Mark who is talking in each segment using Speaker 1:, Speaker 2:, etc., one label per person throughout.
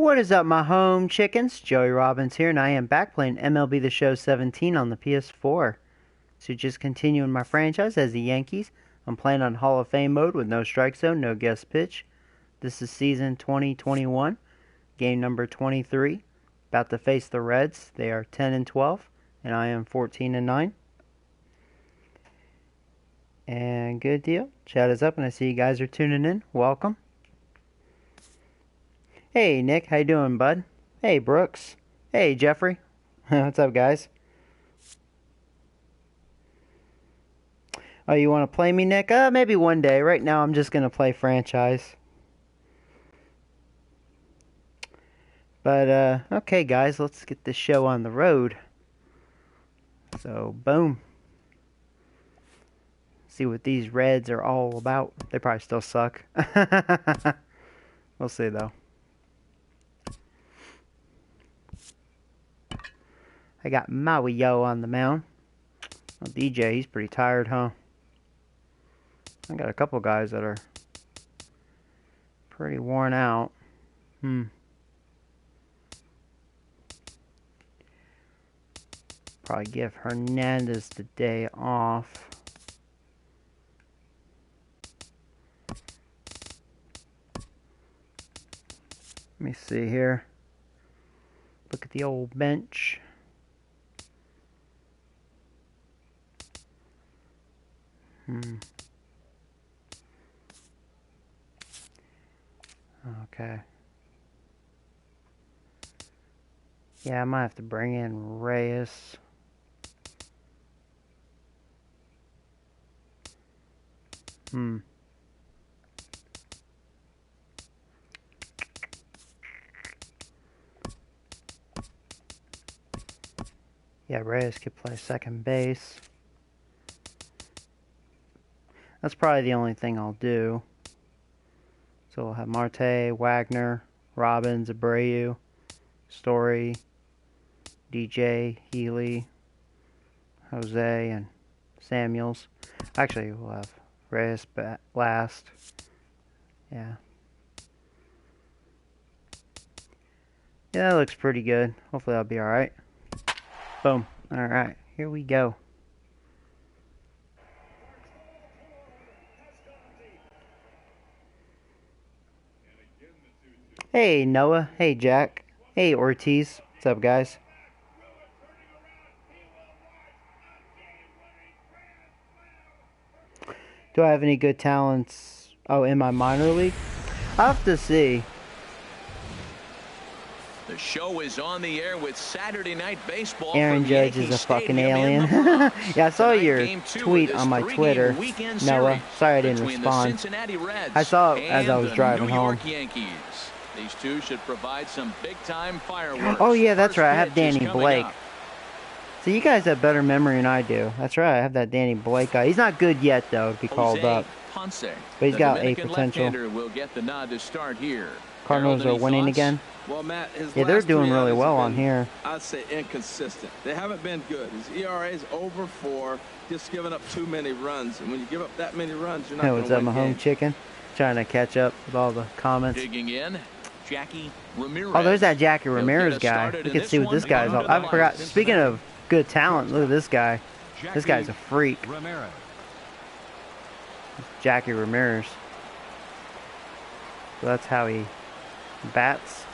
Speaker 1: What is up, my home chickens? Joey Robbins here, and I am back playing MLB The Show 17 on the PS4. So just continuing my franchise as the Yankees. I'm playing on Hall of Fame mode with no strike zone, no guest pitch. This is season 2021, game number 23. About to face the Reds. They are 10-12, and I am 14-9. And good deal. Chat is up, and I see you guys are tuning in. Welcome. Hey, Nick. How you doing, bud? Hey, Brooks. Hey, Jeffrey. What's up, guys? Oh, you want to play me, Nick? Maybe one day. Right now, I'm just going to play franchise. But, okay, guys. Let's get this show on the road. So, boom. See what these Reds are all about. They probably still suck. We'll see, though. I got Maui-Yo on the mound. Well, DJ, he's pretty tired, huh? I got a couple guys that are pretty worn out. Probably give Hernandez the day off. Let me see here. Look at the old bench. Okay. Yeah, I might have to bring in Reyes. Yeah, Reyes could play second base. That's probably the only thing I'll do. So we'll have Marte, Wagner, Robbins, Abreu, Story, DJ, Healy, Jose, and Samuels. Actually, we'll have Reyes last. Yeah. Yeah, that looks pretty good. Hopefully that'll be alright. Boom. Alright, here we go. Hey, Noah. Hey, Jack. Hey, Ortiz. What's up, guys? Do I have any good talents? Oh, in my minor league? I'll have to see.
Speaker 2: The show is on the air with Saturday Night Baseball.
Speaker 1: Aaron Judge is a fucking alien. Yeah, I saw your tweet on my Twitter, Noah. Sorry I didn't respond. I saw it as I was driving home.
Speaker 2: Yankees. These two should provide some big-time fireworks.
Speaker 1: Oh, yeah, that's right. I have Danny Blake. So you guys have better memory than I do. That's right. I have that Danny Blake guy. He's not good yet, though, to be called up. But he's got a potential.
Speaker 2: Will get the nod to start here.
Speaker 1: Cardinals are winning again.
Speaker 3: Well, Matt,
Speaker 1: yeah, they're doing really well on here.
Speaker 3: I'd say inconsistent. They haven't been good. His ERA is over 4, just giving up too many runs. And when you give up that many runs, you're not going to win games.
Speaker 1: What's up, my home chicken? Trying to catch up with all the comments.
Speaker 2: Digging in, Jackie Ramirez.
Speaker 1: Oh, there's that Jackie Ramirez guy. You can see what this guy's all. I forgot. Speaking of good talent, look at this guy. This guy's a freak. Jackie Ramirez. So that's how he bats.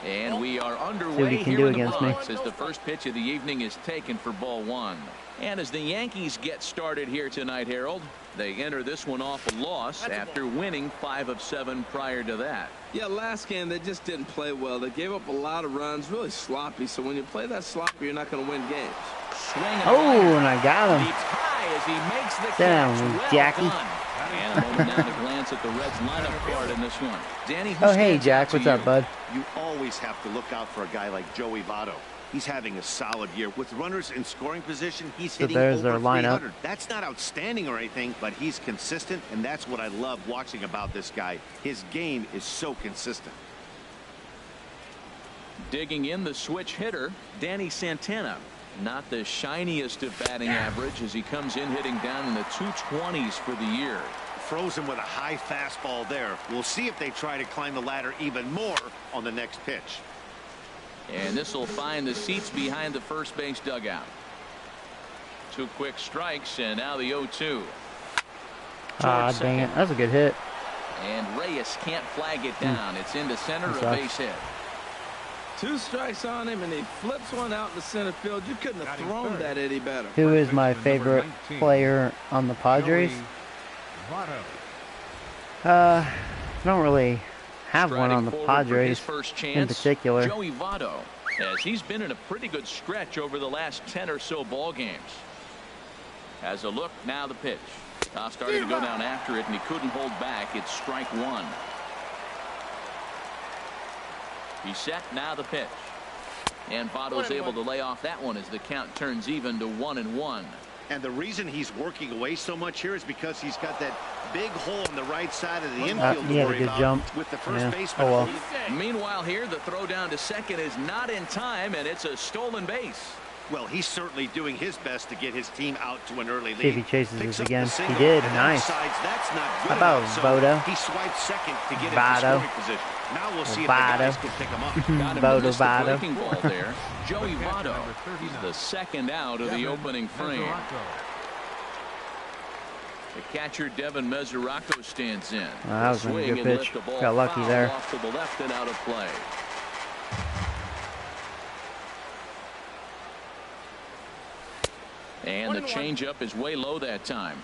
Speaker 2: And we are underway.
Speaker 1: See what he can do against me.
Speaker 2: As the first pitch of the evening is taken for ball 1. And as the Yankees get started here tonight, Harold, they enter this one off a loss after winning 5 of 7 prior to that.
Speaker 3: Yeah, last game they just didn't play well. They gave up a lot of runs, really sloppy. So when you play that sloppy, you're not going to win games.
Speaker 1: Oh, and I got him.
Speaker 2: As he makes the
Speaker 1: down, Jackie.
Speaker 2: And a moment now to glance at the Reds lineup card in this one. Danny,
Speaker 1: oh, hey, Jack. What's up, bud?
Speaker 4: You always have to look out for a guy like Joey Votto. He's having a solid year. With runners in scoring position, he's hitting over 300. That's not outstanding or anything, but he's consistent, and that's what I love watching about this guy. His game is so consistent.
Speaker 2: Digging in, the switch hitter, Danny Santana. Not the shiniest of batting average as he comes in hitting down in the 220s for the year.
Speaker 4: frozen with a high fastball there. We'll see if they try to climb the ladder even more on the next pitch.
Speaker 2: And this will find the seats behind the first base dugout. 2 quick strikes, and now the 0-2.
Speaker 1: Ah, dang it. That's a good hit.
Speaker 2: And Reyes can't flag it down. It's into center, a base hit.
Speaker 3: 2 strikes on him, and he flips one out in the center field. You couldn't have thrown that any better.
Speaker 1: Who is my favorite player on the Padres? I don't really have one on the Padres in particular.
Speaker 2: Joey Votto, as he's been in a pretty good stretch over the last 10 or so ball games. Has a look, now the pitch. Starting to go down after it, and he couldn't hold back. It's strike 1. He's set, now the pitch. And Votto's able to lay off that one as the count turns even to 1-1.
Speaker 4: And the reason he's working away so much here is because he's got that big hole on the right side of the infield
Speaker 1: he had a good jump
Speaker 4: with the first baseman.
Speaker 1: Oh, well.
Speaker 2: Meanwhile here, the throw down to second is not in time, and it's a stolen base.
Speaker 4: Well, he's certainly doing his best to get his team out to an early lead.
Speaker 1: See if he chases this again. He did. Nice. How about Votto?
Speaker 4: He swiped second to get into scoring position. Now we'll see if the guys can pick him up.
Speaker 2: Votto. Ball there. Joey Votto. He's the second out of the opening frame. The catcher Devin Mesoraco stands in.
Speaker 1: That was a good pitch. Got lucky there.
Speaker 2: Off to the left and out of play. And the changeup is way low that time.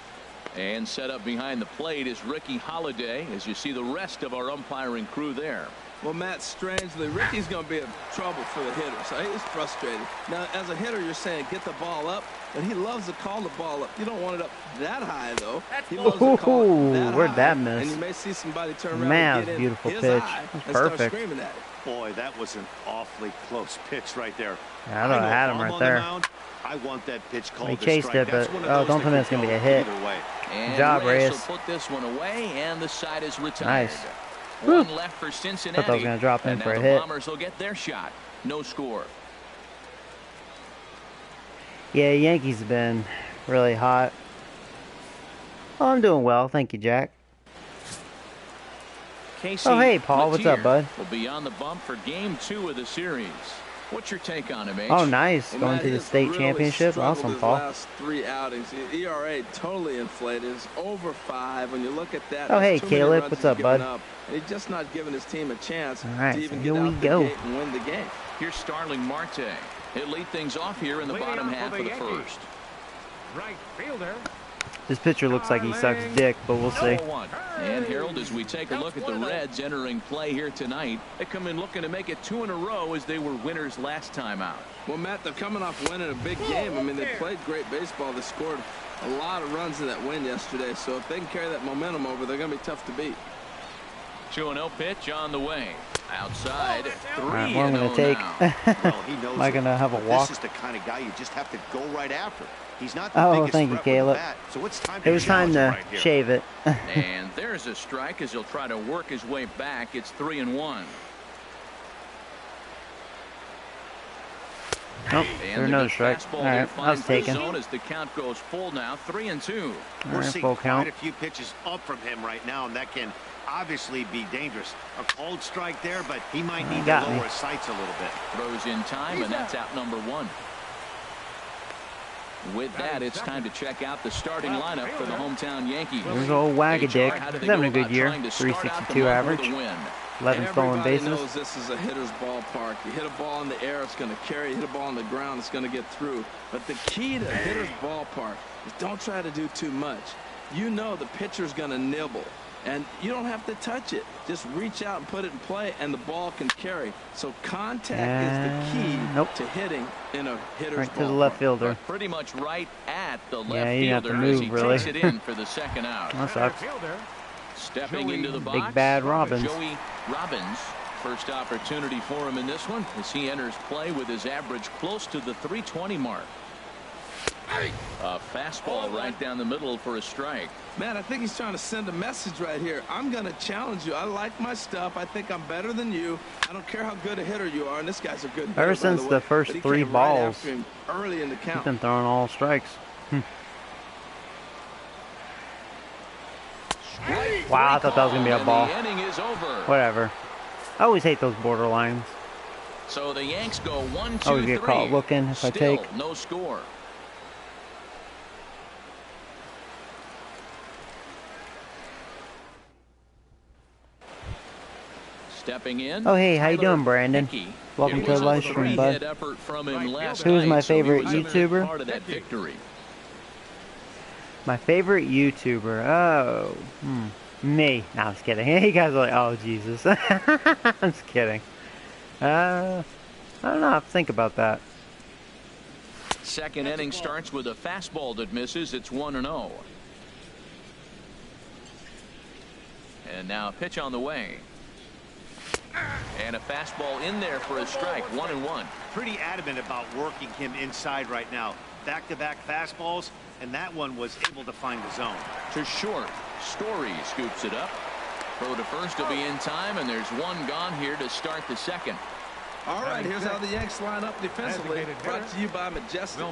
Speaker 2: And set up behind the plate is Ricky Holiday, as you see the rest of our umpiring crew there.
Speaker 3: Well, Matt, strangely, Ricky's going to be in trouble for the hitter, so he's frustrated. Now, as a hitter, you're saying get the ball up, but he loves to call the ball up. You don't want it up that high, though. He loves to call it that
Speaker 1: where'd
Speaker 3: high,
Speaker 1: that miss?
Speaker 3: And you may see somebody turn around
Speaker 1: Man,
Speaker 3: and get in
Speaker 1: beautiful
Speaker 3: his
Speaker 1: pitch.
Speaker 3: eye
Speaker 1: That's
Speaker 3: and start
Speaker 1: perfect.
Speaker 3: screaming at it.
Speaker 4: Boy, that was an awfully close pitch right there.
Speaker 1: Yeah, I thought I had him right there.
Speaker 4: I want that pitch called.
Speaker 1: He chased it, but don't tell me it's going to be a hit.
Speaker 2: Good
Speaker 1: job, Reyes.
Speaker 2: Will put this one away, and the side is retired.
Speaker 1: Nice.
Speaker 2: One left for Cincinnati.
Speaker 1: Thought I was going to drop in
Speaker 2: and
Speaker 1: for
Speaker 2: now
Speaker 1: a
Speaker 2: the
Speaker 1: hit.
Speaker 2: Bombers will get their shot. No score.
Speaker 1: Yeah, Yankees have been really hot. Oh, I'm doing well. Thank you, Jack.
Speaker 2: Casey
Speaker 1: Oh, hey, Paul. What's up, bud?
Speaker 2: Will be on the bump for game 2 of the series. What's your take on him, H?
Speaker 1: Oh, nice.
Speaker 3: Well,
Speaker 1: Going
Speaker 3: Matt,
Speaker 1: to the
Speaker 3: he's
Speaker 1: state
Speaker 3: really
Speaker 1: championship.
Speaker 3: struggled
Speaker 1: Awesome,
Speaker 3: his
Speaker 1: Paul.
Speaker 3: last 3 outings. ERA totally inflated. It's over 5. When you look at that,
Speaker 1: Oh,
Speaker 3: that's
Speaker 1: hey,
Speaker 3: too many
Speaker 1: Caleb.
Speaker 3: runs
Speaker 1: What's
Speaker 3: he's
Speaker 1: up,
Speaker 3: given
Speaker 1: bud?
Speaker 3: up. And he's just not giving his team a chance
Speaker 1: All right,
Speaker 3: to even
Speaker 1: so
Speaker 3: get
Speaker 1: here we
Speaker 3: out
Speaker 1: go.
Speaker 3: the gate and win the game.
Speaker 2: Here's Starling Marte. He'll lead things off here in the bottom half of the first.
Speaker 5: Right fielder.
Speaker 1: This pitcher looks like he sucks dick, but we'll see.
Speaker 2: 0-1. And Harold, as we take a look at the Reds entering play here tonight, they come in looking to make it 2 in a row as they were winners last time out.
Speaker 3: Well, Matt, they're coming off winning a big game. I mean, they played great baseball. They scored a lot of runs in that win yesterday. So if they can carry that momentum over, they're going to be tough to beat.
Speaker 2: 2-0 pitch on the way. Outside, 3-0
Speaker 1: All right, what I'm going to take.
Speaker 4: Well, he knows
Speaker 1: Am I going to have a walk?
Speaker 4: This is the kind of guy you just have to go right after. He's not
Speaker 1: Oh,
Speaker 4: the biggest
Speaker 1: thank you,
Speaker 4: threat with the
Speaker 1: Caleb.
Speaker 4: bat, so it's time
Speaker 1: It was time to
Speaker 4: right here.
Speaker 1: shave it.
Speaker 2: And there's a strike as he'll try to work his way back. It's 3-1.
Speaker 1: Nope,
Speaker 2: And
Speaker 1: there's another
Speaker 2: the
Speaker 1: strike.
Speaker 2: fastball
Speaker 1: All
Speaker 2: there
Speaker 1: right, I was
Speaker 2: finds the
Speaker 1: taken.
Speaker 2: zone as the count goes full now. 3-2.
Speaker 1: All
Speaker 4: We're
Speaker 1: right,
Speaker 4: seeing
Speaker 1: full
Speaker 4: quite
Speaker 1: count.
Speaker 4: a few pitches up from him right now, and that can obviously be dangerous. A cold strike there, but he might need to
Speaker 1: got me.
Speaker 4: lower his sights a little bit.
Speaker 2: Throws in time, and that's out number 1. With that, it's time to check out the starting lineup for the hometown Yankees.
Speaker 1: There's old Wagadick.
Speaker 2: HR, how do they
Speaker 1: He's having a
Speaker 2: go
Speaker 1: good
Speaker 2: about
Speaker 1: year.
Speaker 2: trying to start out the
Speaker 1: 362
Speaker 2: month
Speaker 1: average.
Speaker 2: with a win?
Speaker 1: 11 stolen
Speaker 3: Everybody
Speaker 1: bases.
Speaker 3: knows this is a hitter's ballpark. You hit a ball in the air, it's going to carry. You hit a ball on the ground, it's going to get through. But the key to a hitter's ballpark is don't try to do too much. You know the pitcher's going to nibble, and you don't have to touch it. Just reach out and put it in play, and the ball can carry. So contact is the key
Speaker 1: Nope.
Speaker 3: to hitting in a hitter's
Speaker 1: Right
Speaker 3: ballpark.
Speaker 1: to the left fielder.
Speaker 2: But pretty much right at the left
Speaker 1: Yeah, you didn't have to
Speaker 2: fielder
Speaker 1: move,
Speaker 2: as he
Speaker 1: really.
Speaker 2: takes it in for the second out.
Speaker 1: That sucks.
Speaker 2: Stepping into the box,
Speaker 1: Big bad Robbins.
Speaker 2: Joey Robbins. First opportunity for him in this one as he enters play with his average close to the 320 mark. A fastball right down the middle for a strike.
Speaker 3: Man, I think he's trying to send a message right here. I'm going to challenge you. I like my stuff. I think I'm better than you. I don't care how good a hitter you are, and this guy's a good hitter,
Speaker 1: Ever
Speaker 3: by
Speaker 1: since
Speaker 3: way.
Speaker 1: the first
Speaker 3: But he
Speaker 1: 3
Speaker 3: came right
Speaker 1: balls,
Speaker 3: after him early in the
Speaker 1: he's
Speaker 3: count.
Speaker 1: been throwing all strikes. Wow, I thought that was going to be a ball.
Speaker 2: The inning is over.
Speaker 1: Whatever. I always hate those borderlines.
Speaker 2: So the Yanks go 1-2-3.
Speaker 1: Always get caught looking if I take.
Speaker 2: Still no score. Stepping in.
Speaker 1: Oh, hey, how you doing, Brandon?
Speaker 2: Hickey.
Speaker 1: Welcome to the live stream, bud. Who's my favorite YouTuber?
Speaker 2: Part of that victory.
Speaker 1: My favorite YouTuber? Oh, me. No, I'm just kidding. You guys are like, oh, Jesus. I'm just kidding. I don't know. I have to think about that.
Speaker 2: Second inning starts with a fastball that misses. It's 1-0. And now a pitch on the way. And a fastball in there for a strike. 1-1.
Speaker 4: Pretty adamant about working him inside right now. Back-to-back fastballs, and that one was able to find the zone.
Speaker 2: To short. Story scoops it up. Throw to first will be in time, and there's one gone here to start the second.
Speaker 3: All right, here's how the Yanks line up defensively. Brought to you by Majestic.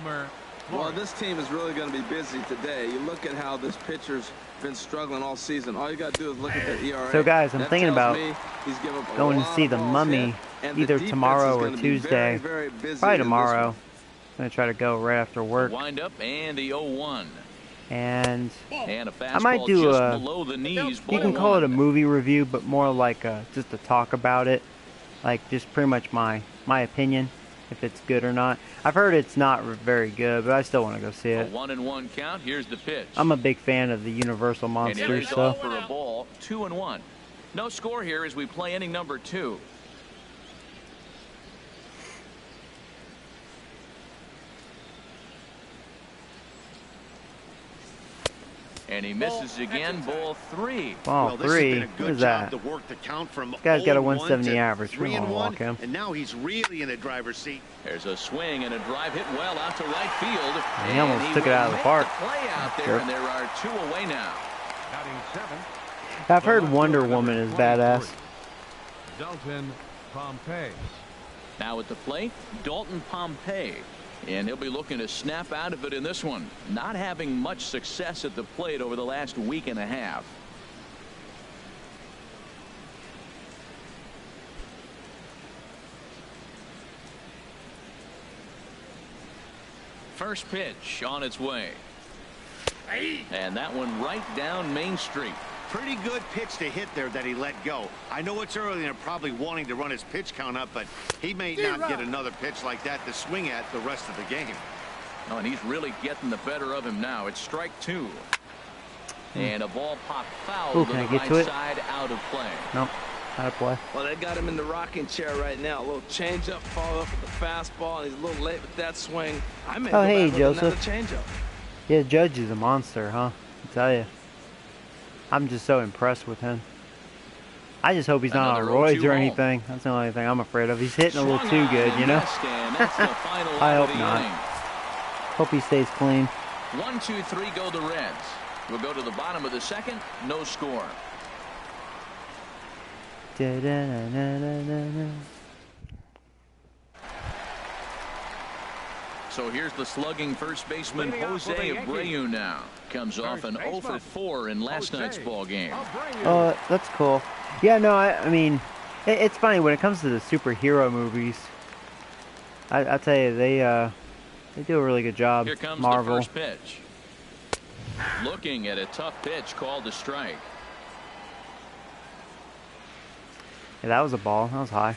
Speaker 3: Well, this team is really going to be busy today. You look at how this pitcher's been struggling all season. All you got to do is look at their ERA.
Speaker 1: So, guys, I'm thinking about going to see The Mummy either tomorrow or Tuesday. Probably tomorrow. I'm going to try to go right after work.
Speaker 2: Wind up and the 0-1.
Speaker 1: And
Speaker 2: a
Speaker 1: I might do a,
Speaker 2: below the knees,
Speaker 1: you can call it a movie review, but more like just to talk about it. Like, just pretty much my opinion, if it's good or not. I've heard it's not very good, but I still want to go see it.
Speaker 2: A 1-1 count. Here's the pitch.
Speaker 1: I'm a big fan of the Universal monsters, so.
Speaker 2: For a ball, 2-1. No score here as we play inning number 2. And he misses again. Ball 3.
Speaker 1: Ball 3. What is that?
Speaker 4: To work the count from
Speaker 1: this guy's got a 170 average. We don't walk him.
Speaker 4: And now he's really in the driver's seat.
Speaker 2: There's a swing and a drive hit well out to right field.
Speaker 1: And he almost took it out of the park.
Speaker 2: Play out there, and there are 2 away now.
Speaker 1: I've heard Wonder Woman is badass.
Speaker 5: Dalton Pompey.
Speaker 2: Now at the plate, Dalton Pompey. And he'll be looking to snap out of it in this one. Not having much success at the plate over the last week and a half. First pitch on its way. And that one right down Main Street.
Speaker 4: Pretty good pitch to hit there that he let go. I know it's early and they're probably wanting to run his pitch count up, but he may not get another pitch like that to swing at the rest of the game.
Speaker 2: Oh, and he's really getting the better of him now. It's strike 2. And a ball popped foul to the right side, out of play.
Speaker 1: Nope, out of play.
Speaker 3: Well, they got him in the rocking chair right now. A little changeup, follow up with the fastball, and he's a little late with that swing. I may go back with another changeup.
Speaker 1: Yeah, Judge is a monster, huh? I tell you. I'm just so impressed with him. I just hope he's not on roids or anything. That's the only thing I'm afraid of. He's hitting a little too good, you know? I hope not. Hope he stays clean.
Speaker 2: 1, 2, 3 go the Reds. We'll go to the bottom of the second. No score. So here's the slugging first baseman Jose Abreu now. Comes off an 0 for 4 in last night's ball game.
Speaker 1: That's cool. Yeah, no, I mean, it's funny when it comes to the superhero movies. I tell you, they do a really good job.
Speaker 2: Here comes
Speaker 1: Marvel.
Speaker 2: The first pitch. Looking at a tough pitch called a strike.
Speaker 1: Yeah, that was a ball. That was high.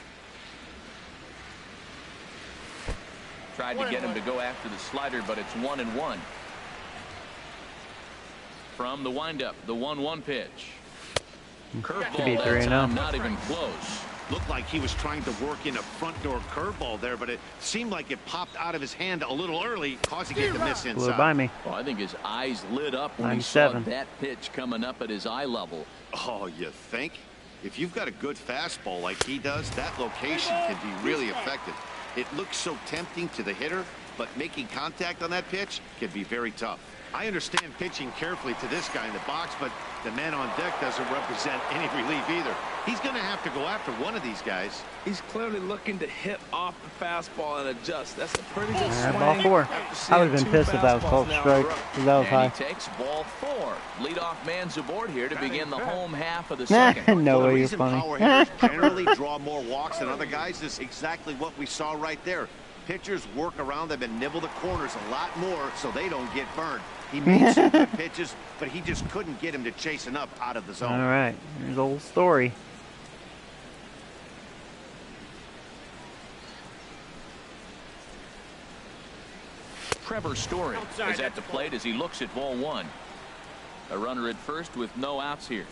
Speaker 2: Tried to get him to go after the slider, but it's 1-1. From the windup, the 1-1 pitch. Curveball that time, not even close.
Speaker 4: Looked like he was trying to work in a front door curveball there, but it seemed like it popped out of his hand a little early, causing it to miss inside.
Speaker 1: Blew by me.
Speaker 2: Well, I think his eyes lit up when he saw that pitch coming up at his eye level.
Speaker 4: Oh, you think? If you've got a good fastball like he does, that location can be really effective. It looks so tempting to the hitter, but making contact on that pitch can be very tough. I understand pitching carefully to this guy in the box, but the man on deck doesn't represent any relief either. He's going to have to go after one of these guys.
Speaker 3: He's clearly looking to hit off the fastball and adjust. That's a pretty good swing.
Speaker 1: Ball 4. I would have been pissed if that was called strike. That was high.
Speaker 2: He takes ball 4. Leadoff man's aboard here to begin the home half of the second.
Speaker 1: No way, you're
Speaker 4: funny. Power hitters generally draw more walks than other guys is exactly what we saw right there. Pitchers work around them and nibble the corners a lot more so they don't get burned. He made some good pitches, but he just couldn't get him to chase enough out of the zone.
Speaker 1: All right, here's the old story.
Speaker 2: Trevor Story is at the plate as he looks at ball 1. A runner at first with no outs here.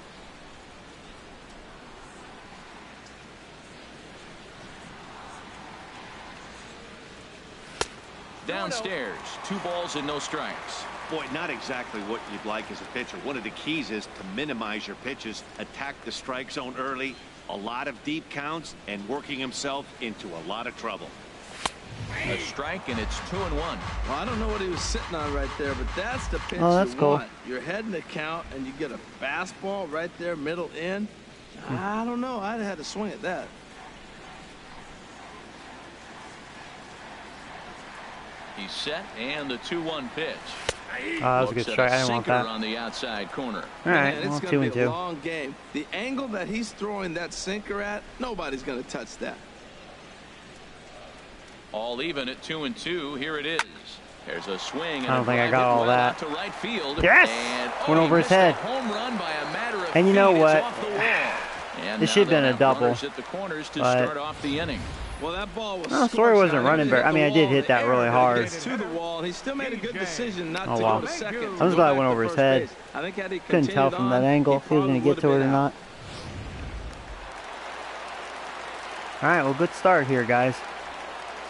Speaker 2: Downstairs, 2 balls and no strikes.
Speaker 4: Boy, not exactly what you'd like as a pitcher. One of the keys is to minimize your pitches, attack the strike zone early, a lot of deep counts, and working himself into a lot of trouble.
Speaker 2: A strike, and it's 2-1.
Speaker 3: Well, I don't know what he was sitting on right there, but that's the pitch
Speaker 1: that's
Speaker 3: you
Speaker 1: cool.
Speaker 3: want. You're heading the count, and you get a fastball right there, middle in. I don't know. I'd have had to swing at that.
Speaker 2: He's set, and the 2-1 pitch.
Speaker 1: That was a good strike. I didn't want that.
Speaker 2: On the outside corner.
Speaker 1: All right,
Speaker 3: Man,
Speaker 1: well,
Speaker 3: it's
Speaker 1: 2
Speaker 3: going
Speaker 1: and
Speaker 3: to be
Speaker 1: 2.
Speaker 3: a long game. The angle that he's throwing that sinker at, nobody's going to touch that.
Speaker 2: All even at 2 and 2. Here it is. There's a swing. And
Speaker 1: I don't think I got all that.
Speaker 2: To right field.
Speaker 1: Yes!
Speaker 2: And,
Speaker 1: went over his head.
Speaker 2: Home run by a matter of
Speaker 1: and you know
Speaker 2: feet.
Speaker 1: what?
Speaker 2: This
Speaker 1: should have been a double.
Speaker 2: At the corners to start off the inning.
Speaker 3: Well, that ball was.
Speaker 1: No, Story wasn't running very. I mean, I did hit that really hard.
Speaker 3: To the wall. He still made a good decision not to
Speaker 1: wow.
Speaker 3: go to second.
Speaker 1: I'm just glad I went over his head.
Speaker 3: I think had he
Speaker 1: couldn't tell from that angle if he was going to get to it or not. All right, well, good start here, guys.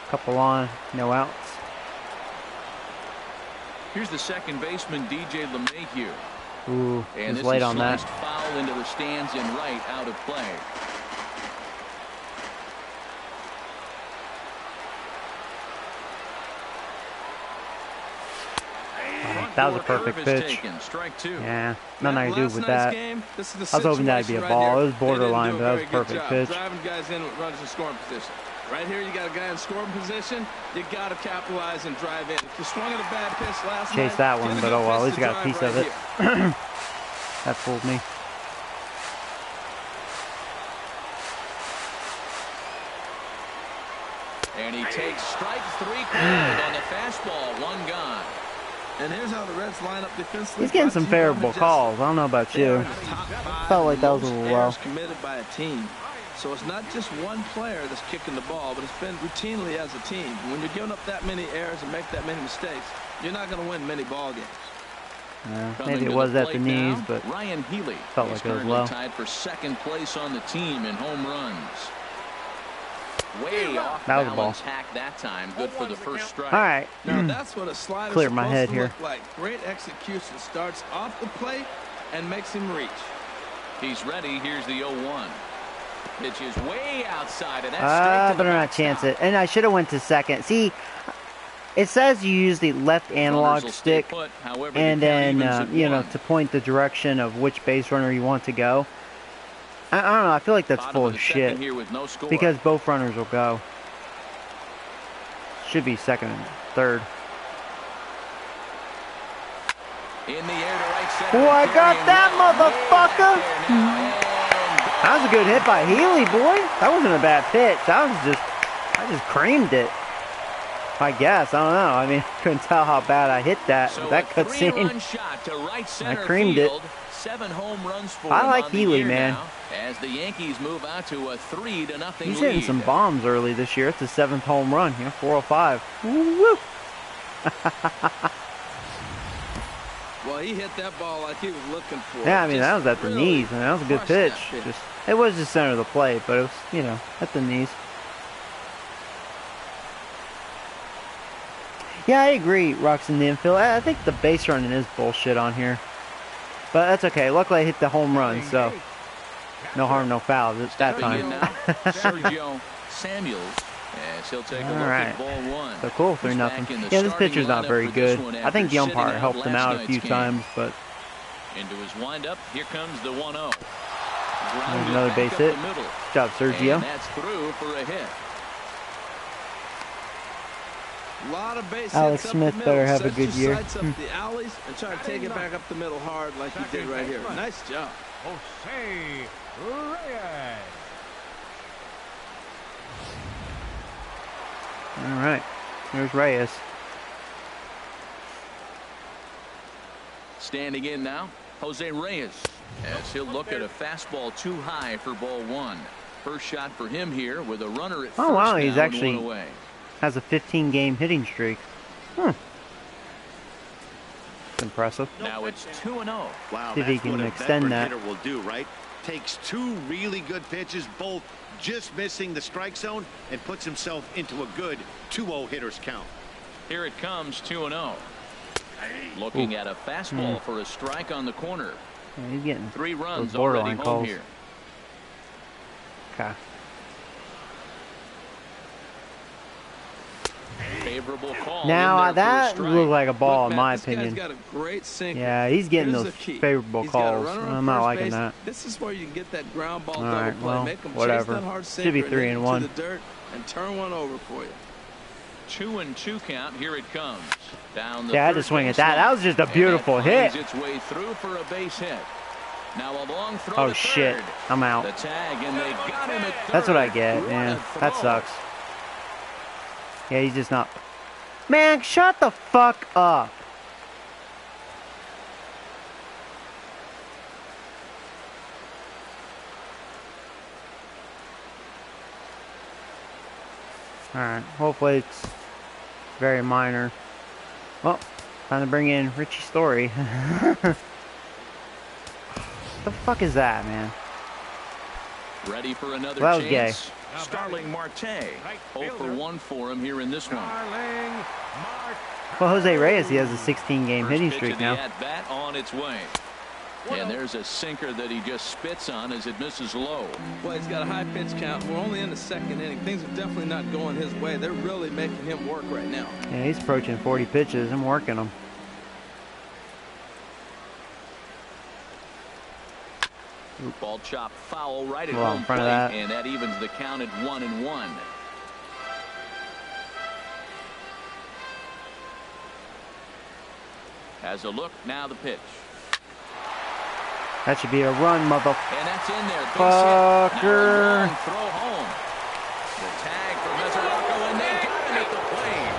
Speaker 1: Couple on, no outs.
Speaker 2: Here's the second baseman, DJ LeMahieu.
Speaker 1: Ooh,
Speaker 2: and
Speaker 1: he's late on that.
Speaker 2: Foul into the stands and right, out of play.
Speaker 1: That was a perfect pitch. Yeah, nothing I can do with that. I was hoping that'd be a ball. It was borderline, but that was a perfect pitch.
Speaker 3: Driving guys in with runners in scoring position. Right here, you got a guy in scoring position. You got to capitalize and drive in. If you swung at a bad pitch last night,
Speaker 1: chase that one, but oh well, at least I got a piece of it. That fooled me.
Speaker 2: And he takes strike 3 called on the fastball. 1 gone.
Speaker 3: And here's how the Reds line up defensively.
Speaker 1: He's getting some favorable calls. I don't know about you. Felt like that was a little low.
Speaker 3: Committed by a team. So it's not just one player that's kicking the ball, but it's been routinely as a team. When you're giving up that many errors and make that many mistakes, you're not going to win many ball games.
Speaker 1: Maybe it was at the knees, but
Speaker 2: Ryan Healy
Speaker 1: felt like it was low.
Speaker 2: Tied for second place on the team in home runs. Way off
Speaker 1: that was a ball.
Speaker 2: Hack that time. Good for the first strike.
Speaker 1: All right.
Speaker 3: Now that's what a slider
Speaker 1: Clear my head here.
Speaker 3: Like great execution, starts off the plate and makes him reach.
Speaker 2: He's ready. Here's the 0-1. Pitch is way outside, and that's
Speaker 1: better not chance it. And I should have went to second. See, it says you use the left analog stick, and then you know, to point the direction of which base runner you want to go. I don't know. I feel like that's full of shit because both runners will go. Should be second and third.
Speaker 2: In the air to right center.
Speaker 1: Oh, I got that motherfucker! That was a good hit by Healy, boy. That wasn't a bad pitch. I just creamed it. I guess. I don't know. I mean, couldn't tell how bad I hit that.
Speaker 2: So
Speaker 1: that cutscene.
Speaker 2: Right,
Speaker 1: I creamed
Speaker 2: field.
Speaker 1: it.
Speaker 2: 7 home runs for
Speaker 1: I like Healy, man.
Speaker 2: Now, as the Yankees move out to a 3-0 lead.
Speaker 1: He's hitting some bombs early this year. It's his 7th home run. 405. Woo-woo.
Speaker 3: Well, he hit that ball like he was looking for.
Speaker 1: Yeah, I mean, that was at the knees. I mean, that was a good pitch. It was just center of the plate, but it was, you know, at the knees. Yeah, I agree, Rocks in the infield. I think the base running is bullshit on here. But that's okay. Luckily, I hit the home run, so no harm, no foul that time.
Speaker 2: Sergio Samuels, as he'll take a look at ball 1.
Speaker 1: So cool, 3-0. Yeah, this pitcher's not very good. I think the umpire helped him out a few times, but
Speaker 2: into his windup, here comes the 1-0. Grounded
Speaker 1: Another
Speaker 2: back
Speaker 1: base
Speaker 2: up
Speaker 1: hit.
Speaker 2: the middle.
Speaker 1: Good job, Sergio.
Speaker 2: And that's through for a hit.
Speaker 3: A lot of base
Speaker 1: Alex
Speaker 3: hits
Speaker 1: Smith
Speaker 3: up the
Speaker 1: better
Speaker 3: middle.
Speaker 1: have a
Speaker 3: Set
Speaker 1: good
Speaker 3: your
Speaker 1: year.
Speaker 3: sights up the alleys and try to take it back up the middle hard like he did right here. Nice job.
Speaker 5: Jose Reyes.
Speaker 1: All right. There's Reyes.
Speaker 2: Standing in now, Jose Reyes, as he'll look at a fastball too high for ball one. First shot for him here with a runner at first.
Speaker 1: Oh, wow, he's
Speaker 2: now
Speaker 1: actually
Speaker 2: and 1 away.
Speaker 1: has a 15-game hitting streak. That's impressive.
Speaker 2: Now it's 2-0.
Speaker 4: Wow,
Speaker 1: See if he
Speaker 4: that's
Speaker 1: can
Speaker 4: what a
Speaker 1: extend
Speaker 4: veteran
Speaker 1: that.
Speaker 4: hitter will do, right? Takes two really good pitches, both just missing the strike zone, and puts himself into a good 2-0 hitter's count.
Speaker 2: Here it comes, 2-0. Looking at a fastball for a strike on the corner.
Speaker 1: Yeah, he's getting
Speaker 2: 3 runs
Speaker 1: those
Speaker 2: already
Speaker 1: borderline
Speaker 2: home
Speaker 1: calls.
Speaker 2: here.
Speaker 1: Okay.
Speaker 2: Favorable call.
Speaker 1: Now
Speaker 2: in there
Speaker 1: that
Speaker 2: for a
Speaker 1: looked like a ball,
Speaker 3: Look,
Speaker 1: in
Speaker 3: Matt,
Speaker 1: my
Speaker 3: this guy's
Speaker 1: opinion.
Speaker 3: got a great sinker.
Speaker 1: Yeah, he's getting
Speaker 3: Here's
Speaker 1: those
Speaker 3: the key.
Speaker 1: favorable
Speaker 3: He's got a
Speaker 1: calls.
Speaker 3: runner on
Speaker 1: I'm not
Speaker 3: first
Speaker 1: liking
Speaker 3: base.
Speaker 1: that.
Speaker 3: This is where you can get that ground ball
Speaker 1: All
Speaker 3: double
Speaker 1: right,
Speaker 3: play.
Speaker 1: well,
Speaker 3: Make them
Speaker 1: whatever.
Speaker 3: chase that hard
Speaker 1: Should
Speaker 3: sinker
Speaker 1: be
Speaker 3: and
Speaker 1: 3
Speaker 3: hit
Speaker 1: and
Speaker 3: it
Speaker 1: 1.
Speaker 3: to the dirt and turn one over for you.
Speaker 2: 2-2 count. Here it comes. Down the
Speaker 1: Yeah, I had to
Speaker 2: third
Speaker 1: swing at
Speaker 2: base
Speaker 1: that.
Speaker 2: line.
Speaker 1: That was just a
Speaker 2: And
Speaker 1: beautiful
Speaker 2: it finds
Speaker 1: hit.
Speaker 2: its way through for a base hit. Now a long throw
Speaker 1: Oh,
Speaker 2: to
Speaker 1: shit.
Speaker 2: third.
Speaker 1: I'm out.
Speaker 2: The tag, and they got him at third.
Speaker 1: That's what I get,
Speaker 2: What
Speaker 1: man.
Speaker 2: a
Speaker 1: That
Speaker 2: throw.
Speaker 1: sucks. Yeah, he's just not. Man, shut the fuck up. Alright, hopefully it's very minor. Well, time to bring in Richie Story. What the fuck is that, man?
Speaker 2: Ready for another
Speaker 1: Well, that was
Speaker 2: chance. Starling Marte. 0 for 1 for him here in this one.
Speaker 5: Starling Marte.
Speaker 1: Well, Jose Reyes, he has a 16-game
Speaker 2: First
Speaker 1: hitting
Speaker 2: pitch
Speaker 1: streak
Speaker 2: of the
Speaker 1: now.
Speaker 2: at-bat on its way. And there's a sinker that he just spits on as it misses low.
Speaker 3: Well, he's got a high pitch count. We're only in the second inning. Things are definitely not going his way. They're really making him work right now.
Speaker 1: Yeah, he's approaching 40 pitches. I'm working him.
Speaker 2: Ball chop foul right at
Speaker 1: Well, in
Speaker 2: home
Speaker 1: front
Speaker 2: plate,
Speaker 1: of that.
Speaker 2: and that evens the count at 1-1. As a look, now the pitch.
Speaker 1: That should be a run, mother.
Speaker 2: And that's in there. Base
Speaker 1: Fucker.
Speaker 2: hit. Now a long throw home. The tag for Mesoraco, and they got him at the plate.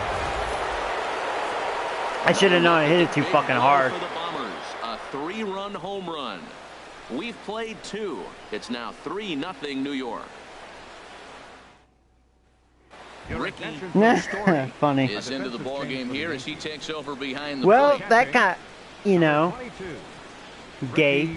Speaker 1: I should have known I hit it too
Speaker 2: Big
Speaker 1: fucking
Speaker 2: blow
Speaker 1: hard.
Speaker 2: For the Bombers, a 3-run home run. We've played 2. It's now 3-0 New York. Ricky Story
Speaker 1: Funny.
Speaker 2: is into the ball game here as he takes over behind the
Speaker 1: Well,
Speaker 2: plate.
Speaker 1: that got, you know,
Speaker 5: 22.
Speaker 1: gay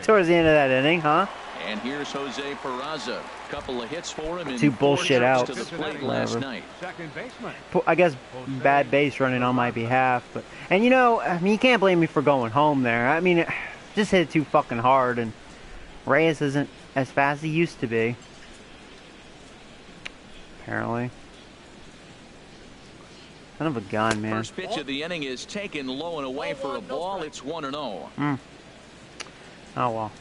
Speaker 1: towards the end of that inning, huh?
Speaker 2: And here's Jose Peraza. Couple of hits for him. In
Speaker 1: 2 bullshit
Speaker 2: 4 trips
Speaker 1: outs.
Speaker 2: to the plate last
Speaker 1: Whatever.
Speaker 2: night.
Speaker 5: Second baseman.
Speaker 1: I guess bad base running on my behalf, but and you know, I mean, you can't blame me for going home there. I mean, just hit it too fucking hard, and Reyes isn't as fast as he used to be. Apparently, son of a gun, man.
Speaker 2: First pitch of the inning is taken low and away for a ball. It's 1-0.
Speaker 1: Oh well.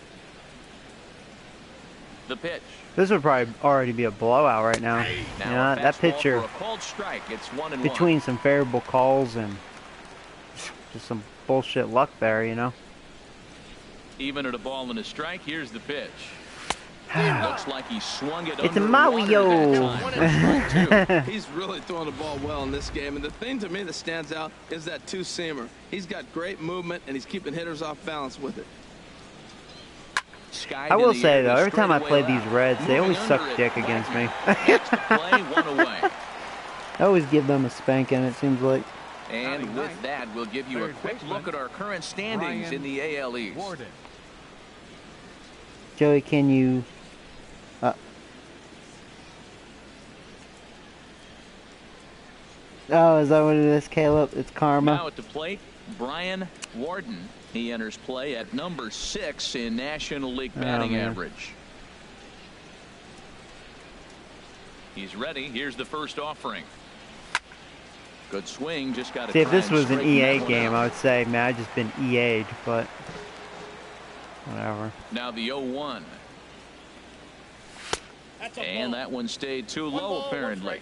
Speaker 2: The pitch.
Speaker 1: This would probably already be a blowout right now.
Speaker 2: Now
Speaker 1: You
Speaker 2: a
Speaker 1: know, that
Speaker 2: fastball
Speaker 1: pitcher,
Speaker 2: for a called strike. It's 1-1.
Speaker 1: between some favorable calls and just some bullshit luck there, you know.
Speaker 2: Even at a ball and a strike, here's the pitch. Looks like he swung it
Speaker 1: It's a
Speaker 2: underwater
Speaker 1: Mario.
Speaker 2: that time.
Speaker 3: He's really throwing the ball well in this game. And the thing to me that stands out is that two-seamer. He's got great movement, and he's keeping hitters off balance with it.
Speaker 1: I will say, though, every time I play these Reds, they always
Speaker 2: Moving
Speaker 1: suck
Speaker 2: under it,
Speaker 1: dick against me.
Speaker 2: Next play, 1 away.
Speaker 1: I always give them a spanking, it seems like.
Speaker 2: And with that, we'll give you a quick look at our current standings in the AL East.
Speaker 5: Warden.
Speaker 1: Joey, can you... Oh, is that what it is, Caleb? It's karma.
Speaker 2: Now at the plate, Brian Warden. He enters play at number 6 in National League batting
Speaker 1: man.
Speaker 2: average. He's ready. Here's the first offering. Good swing. Just got to
Speaker 1: See, if this was an EA game, I would say, man, I've just been EA'd, but... Whatever.
Speaker 2: Now the 0-1. And that one stayed too low, apparently.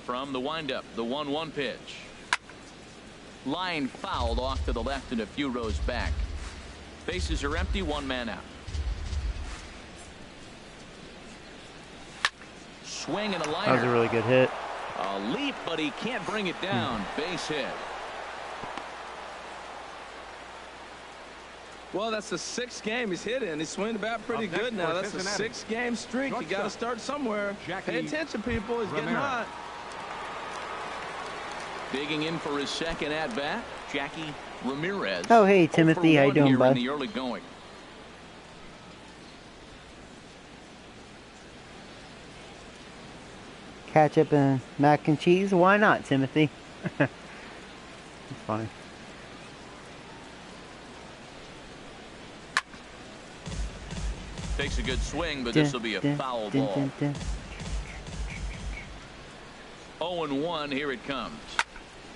Speaker 2: From the windup, the 1-1 pitch. Line fouled off to the left and a few rows back. Bases are empty, one man out. Swing and a liner.
Speaker 1: That was a really good hit.
Speaker 2: A leap, but he can't bring it down. Base hit.
Speaker 3: Well, that's the 6th game he's hit in. He's swinging the bat pretty good now. That's a 6-game streak. You got to start somewhere. Pay attention, people. He's getting hot.
Speaker 2: Digging in for his second at bat, Jackie Ramirez.
Speaker 1: Oh, hey, Timothy. How you doing, bud?
Speaker 2: In the early going.
Speaker 1: Ketchup and mac and cheese? Why not, Timothy? It's funny.
Speaker 2: Takes a good swing, but this will be a foul ball. 0-1, here it comes.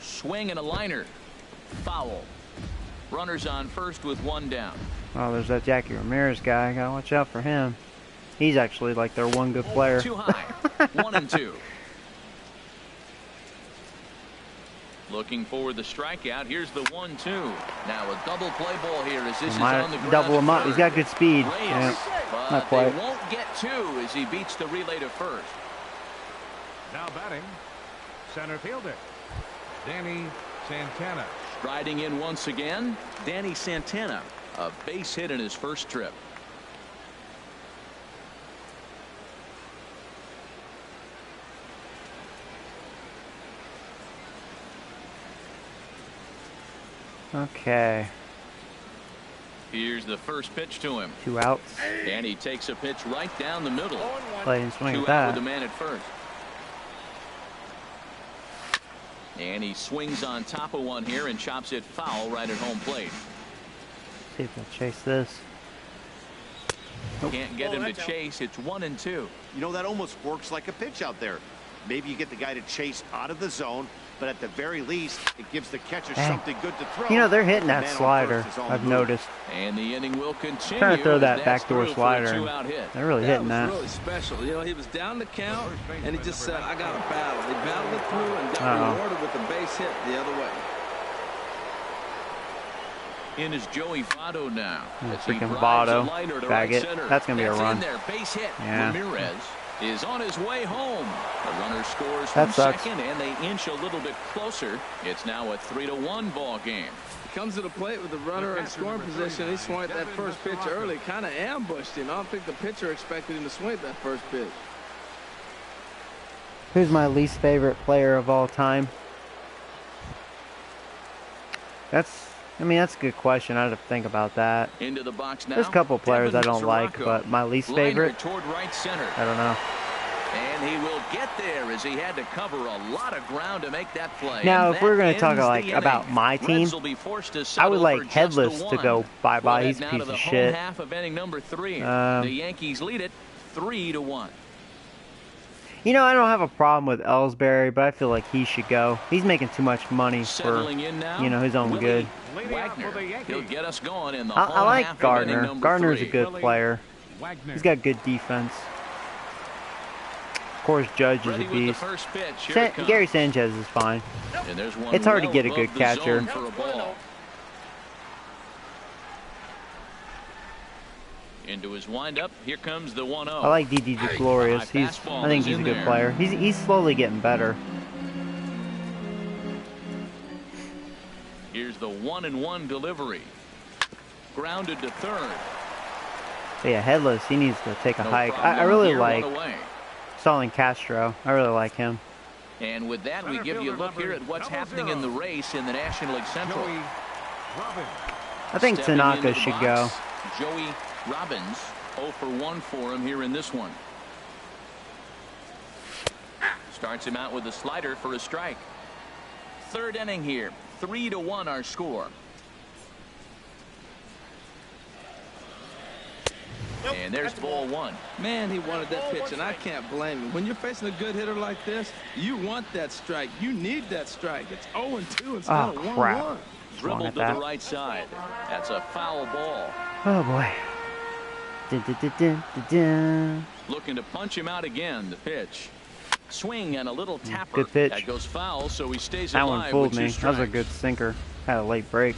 Speaker 2: Swing and a liner. Foul. Runners on first with one down.
Speaker 1: Oh, there's that Jackie Ramirez guy. Gotta watch out for him. He's actually like their one good player.
Speaker 2: Too high. 1-2. Looking for the strikeout. Here's the 1-2. Now a double play ball here as this is on the ground.
Speaker 1: Double him up. He's got good speed. Yeah,
Speaker 2: but
Speaker 1: not quite.
Speaker 2: They won't get two as he beats the relay to first.
Speaker 5: Now batting, center fielder, Danny Santana.
Speaker 2: Striding in once again, Danny Santana. A base hit in his first trip.
Speaker 1: Okay.
Speaker 2: Here's the first pitch to him.
Speaker 1: 2 outs.
Speaker 2: And he takes a pitch right down the middle.
Speaker 1: Play and swing
Speaker 2: 2
Speaker 1: with
Speaker 2: out
Speaker 1: that.
Speaker 2: with the man at first. And he swings on top of one here and chops it foul right at home plate.
Speaker 1: See if they'll chase this.
Speaker 2: Can't get him to chase. It's 1-2.
Speaker 4: You know, that almost works like a pitch out there. Maybe you get the guy to chase out of the zone, but at the very least, it gives the catcher something good to throw.
Speaker 1: You know, they're hitting that slider, I've noticed.
Speaker 2: And the inning will continue.
Speaker 1: Trying to throw that backdoor slider.
Speaker 2: Hit.
Speaker 1: They're really hitting that.
Speaker 3: That was really special. You know, he was down the count, and he just said, I got to battle. He battled it through and got rewarded with a base hit the other way.
Speaker 2: In is Joey Votto now.
Speaker 1: Freaking Votto. Bag it. That's going to be a run.
Speaker 2: Base hit.
Speaker 1: Yeah.
Speaker 2: Ramirez is on his way home. The runner scores
Speaker 1: That
Speaker 2: from
Speaker 1: sucks.
Speaker 2: second, and they inch a little bit closer. It's now a 3-1 ball game.
Speaker 3: He comes to the plate with the runner in scoring position. He swung at that first pitch early, kind of ambushed him. I don't think the pitcher expected him to swing at that first pitch.
Speaker 1: Who's my least favorite player of all time? I mean, that's a good question. I'd have to think about that.
Speaker 2: Into the box now.
Speaker 1: There's a couple players I don't like, but my least favorite,
Speaker 2: toward right center.
Speaker 1: I don't know.
Speaker 2: And he will get there as he had to cover a lot of ground to make that play.
Speaker 1: Now, if we're going to talk like about my team, I would like Headless to go bye-bye. He's a piece of shit.
Speaker 2: Half of inning number 3. The Yankees lead it 3-1.
Speaker 1: You know, I don't have a problem with Ellsbury, but I feel like he should go. He's making too much money for, you know, his own good.
Speaker 2: Wagner. He'll get us going in the
Speaker 1: I like Gardner. Gardner's a
Speaker 2: 3.
Speaker 1: good player. He's got good defense. Of course, Judge is a beast. Gary Sanchez is fine. It's hard to get a good catcher.
Speaker 2: Into his windup, here comes the 1-0.
Speaker 1: I like Didi Glorious. I think he's a good player. He's slowly getting better.
Speaker 2: Here's the 1-1 delivery. Grounded to third.
Speaker 1: But yeah, Headless, he needs to take a hike. I really like Stalin Castro. I really like him.
Speaker 2: And with that, we give you a look here at what's happening in the race in the National League Central.
Speaker 1: I think Tanaka should go.
Speaker 2: Joey Robbins, 0 for 1 for him here in this one. Starts him out with a slider for a strike. Third inning here, 3-1 our score. And there's ball 1.
Speaker 3: Man, he wanted that pitch, and I can't blame him. When you're facing a good hitter like this, you want that strike. You need that strike. It's 0-2 instead of 1-1.
Speaker 2: Dribbled to the right side. That's a foul ball.
Speaker 1: Oh boy.
Speaker 2: Looking to punch him out again. The pitch. Swing and a little tapper.
Speaker 1: Good pitch.
Speaker 2: That goes foul, so he stays
Speaker 1: that
Speaker 2: alive.
Speaker 1: That one fooled
Speaker 2: with
Speaker 1: me. That was a good sinker. Had a late break.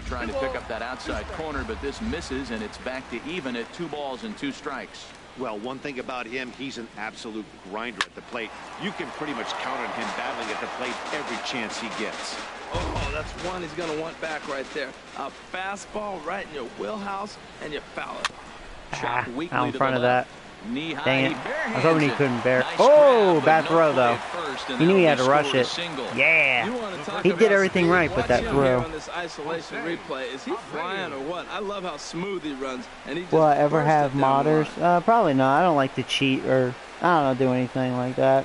Speaker 2: Trying to pick up that outside corner, but this misses, and it's back to even at 2 balls and 2 strikes.
Speaker 4: Well, one thing about him, he's an absolute grinder at the plate. You can pretty much count on him battling at the plate every chance he gets.
Speaker 3: Oh, that's one he's going to want back right there. A fastball right in your wheelhouse, and you foul it.
Speaker 2: Chopped weakly
Speaker 1: out in
Speaker 2: to
Speaker 1: front
Speaker 2: the
Speaker 1: of that.
Speaker 2: Knee high,
Speaker 1: Dang it.
Speaker 2: I
Speaker 1: was hoping he couldn't bear.
Speaker 2: Nice
Speaker 1: Oh,
Speaker 2: grab,
Speaker 1: bad
Speaker 2: no
Speaker 1: throw,
Speaker 2: play
Speaker 1: though.
Speaker 2: at first,
Speaker 1: He knew he had to rush
Speaker 2: scored a
Speaker 1: it.
Speaker 2: single.
Speaker 1: Yeah. He did
Speaker 3: about
Speaker 1: everything
Speaker 3: speed.
Speaker 1: right with that
Speaker 3: Watch him
Speaker 1: throw.
Speaker 3: here on this isolation replay. Is he flying or what? I love how smooth he runs. And he just
Speaker 1: Will I ever
Speaker 3: bursts
Speaker 1: have
Speaker 3: it down the
Speaker 1: modders?
Speaker 3: line.
Speaker 1: Probably not. I don't like to cheat or, I don't know, do anything like that.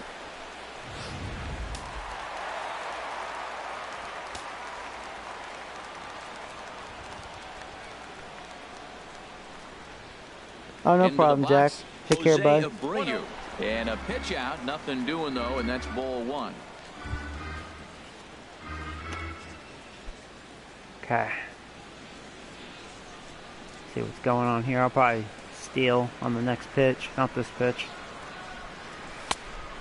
Speaker 1: Oh, no problem, Jack. Take care, bud.
Speaker 2: Abreu. And a pitch out. Nothing doing, though, and that's ball 1.
Speaker 1: Okay. See what's going on here. I'll probably steal on the next pitch. Not this pitch.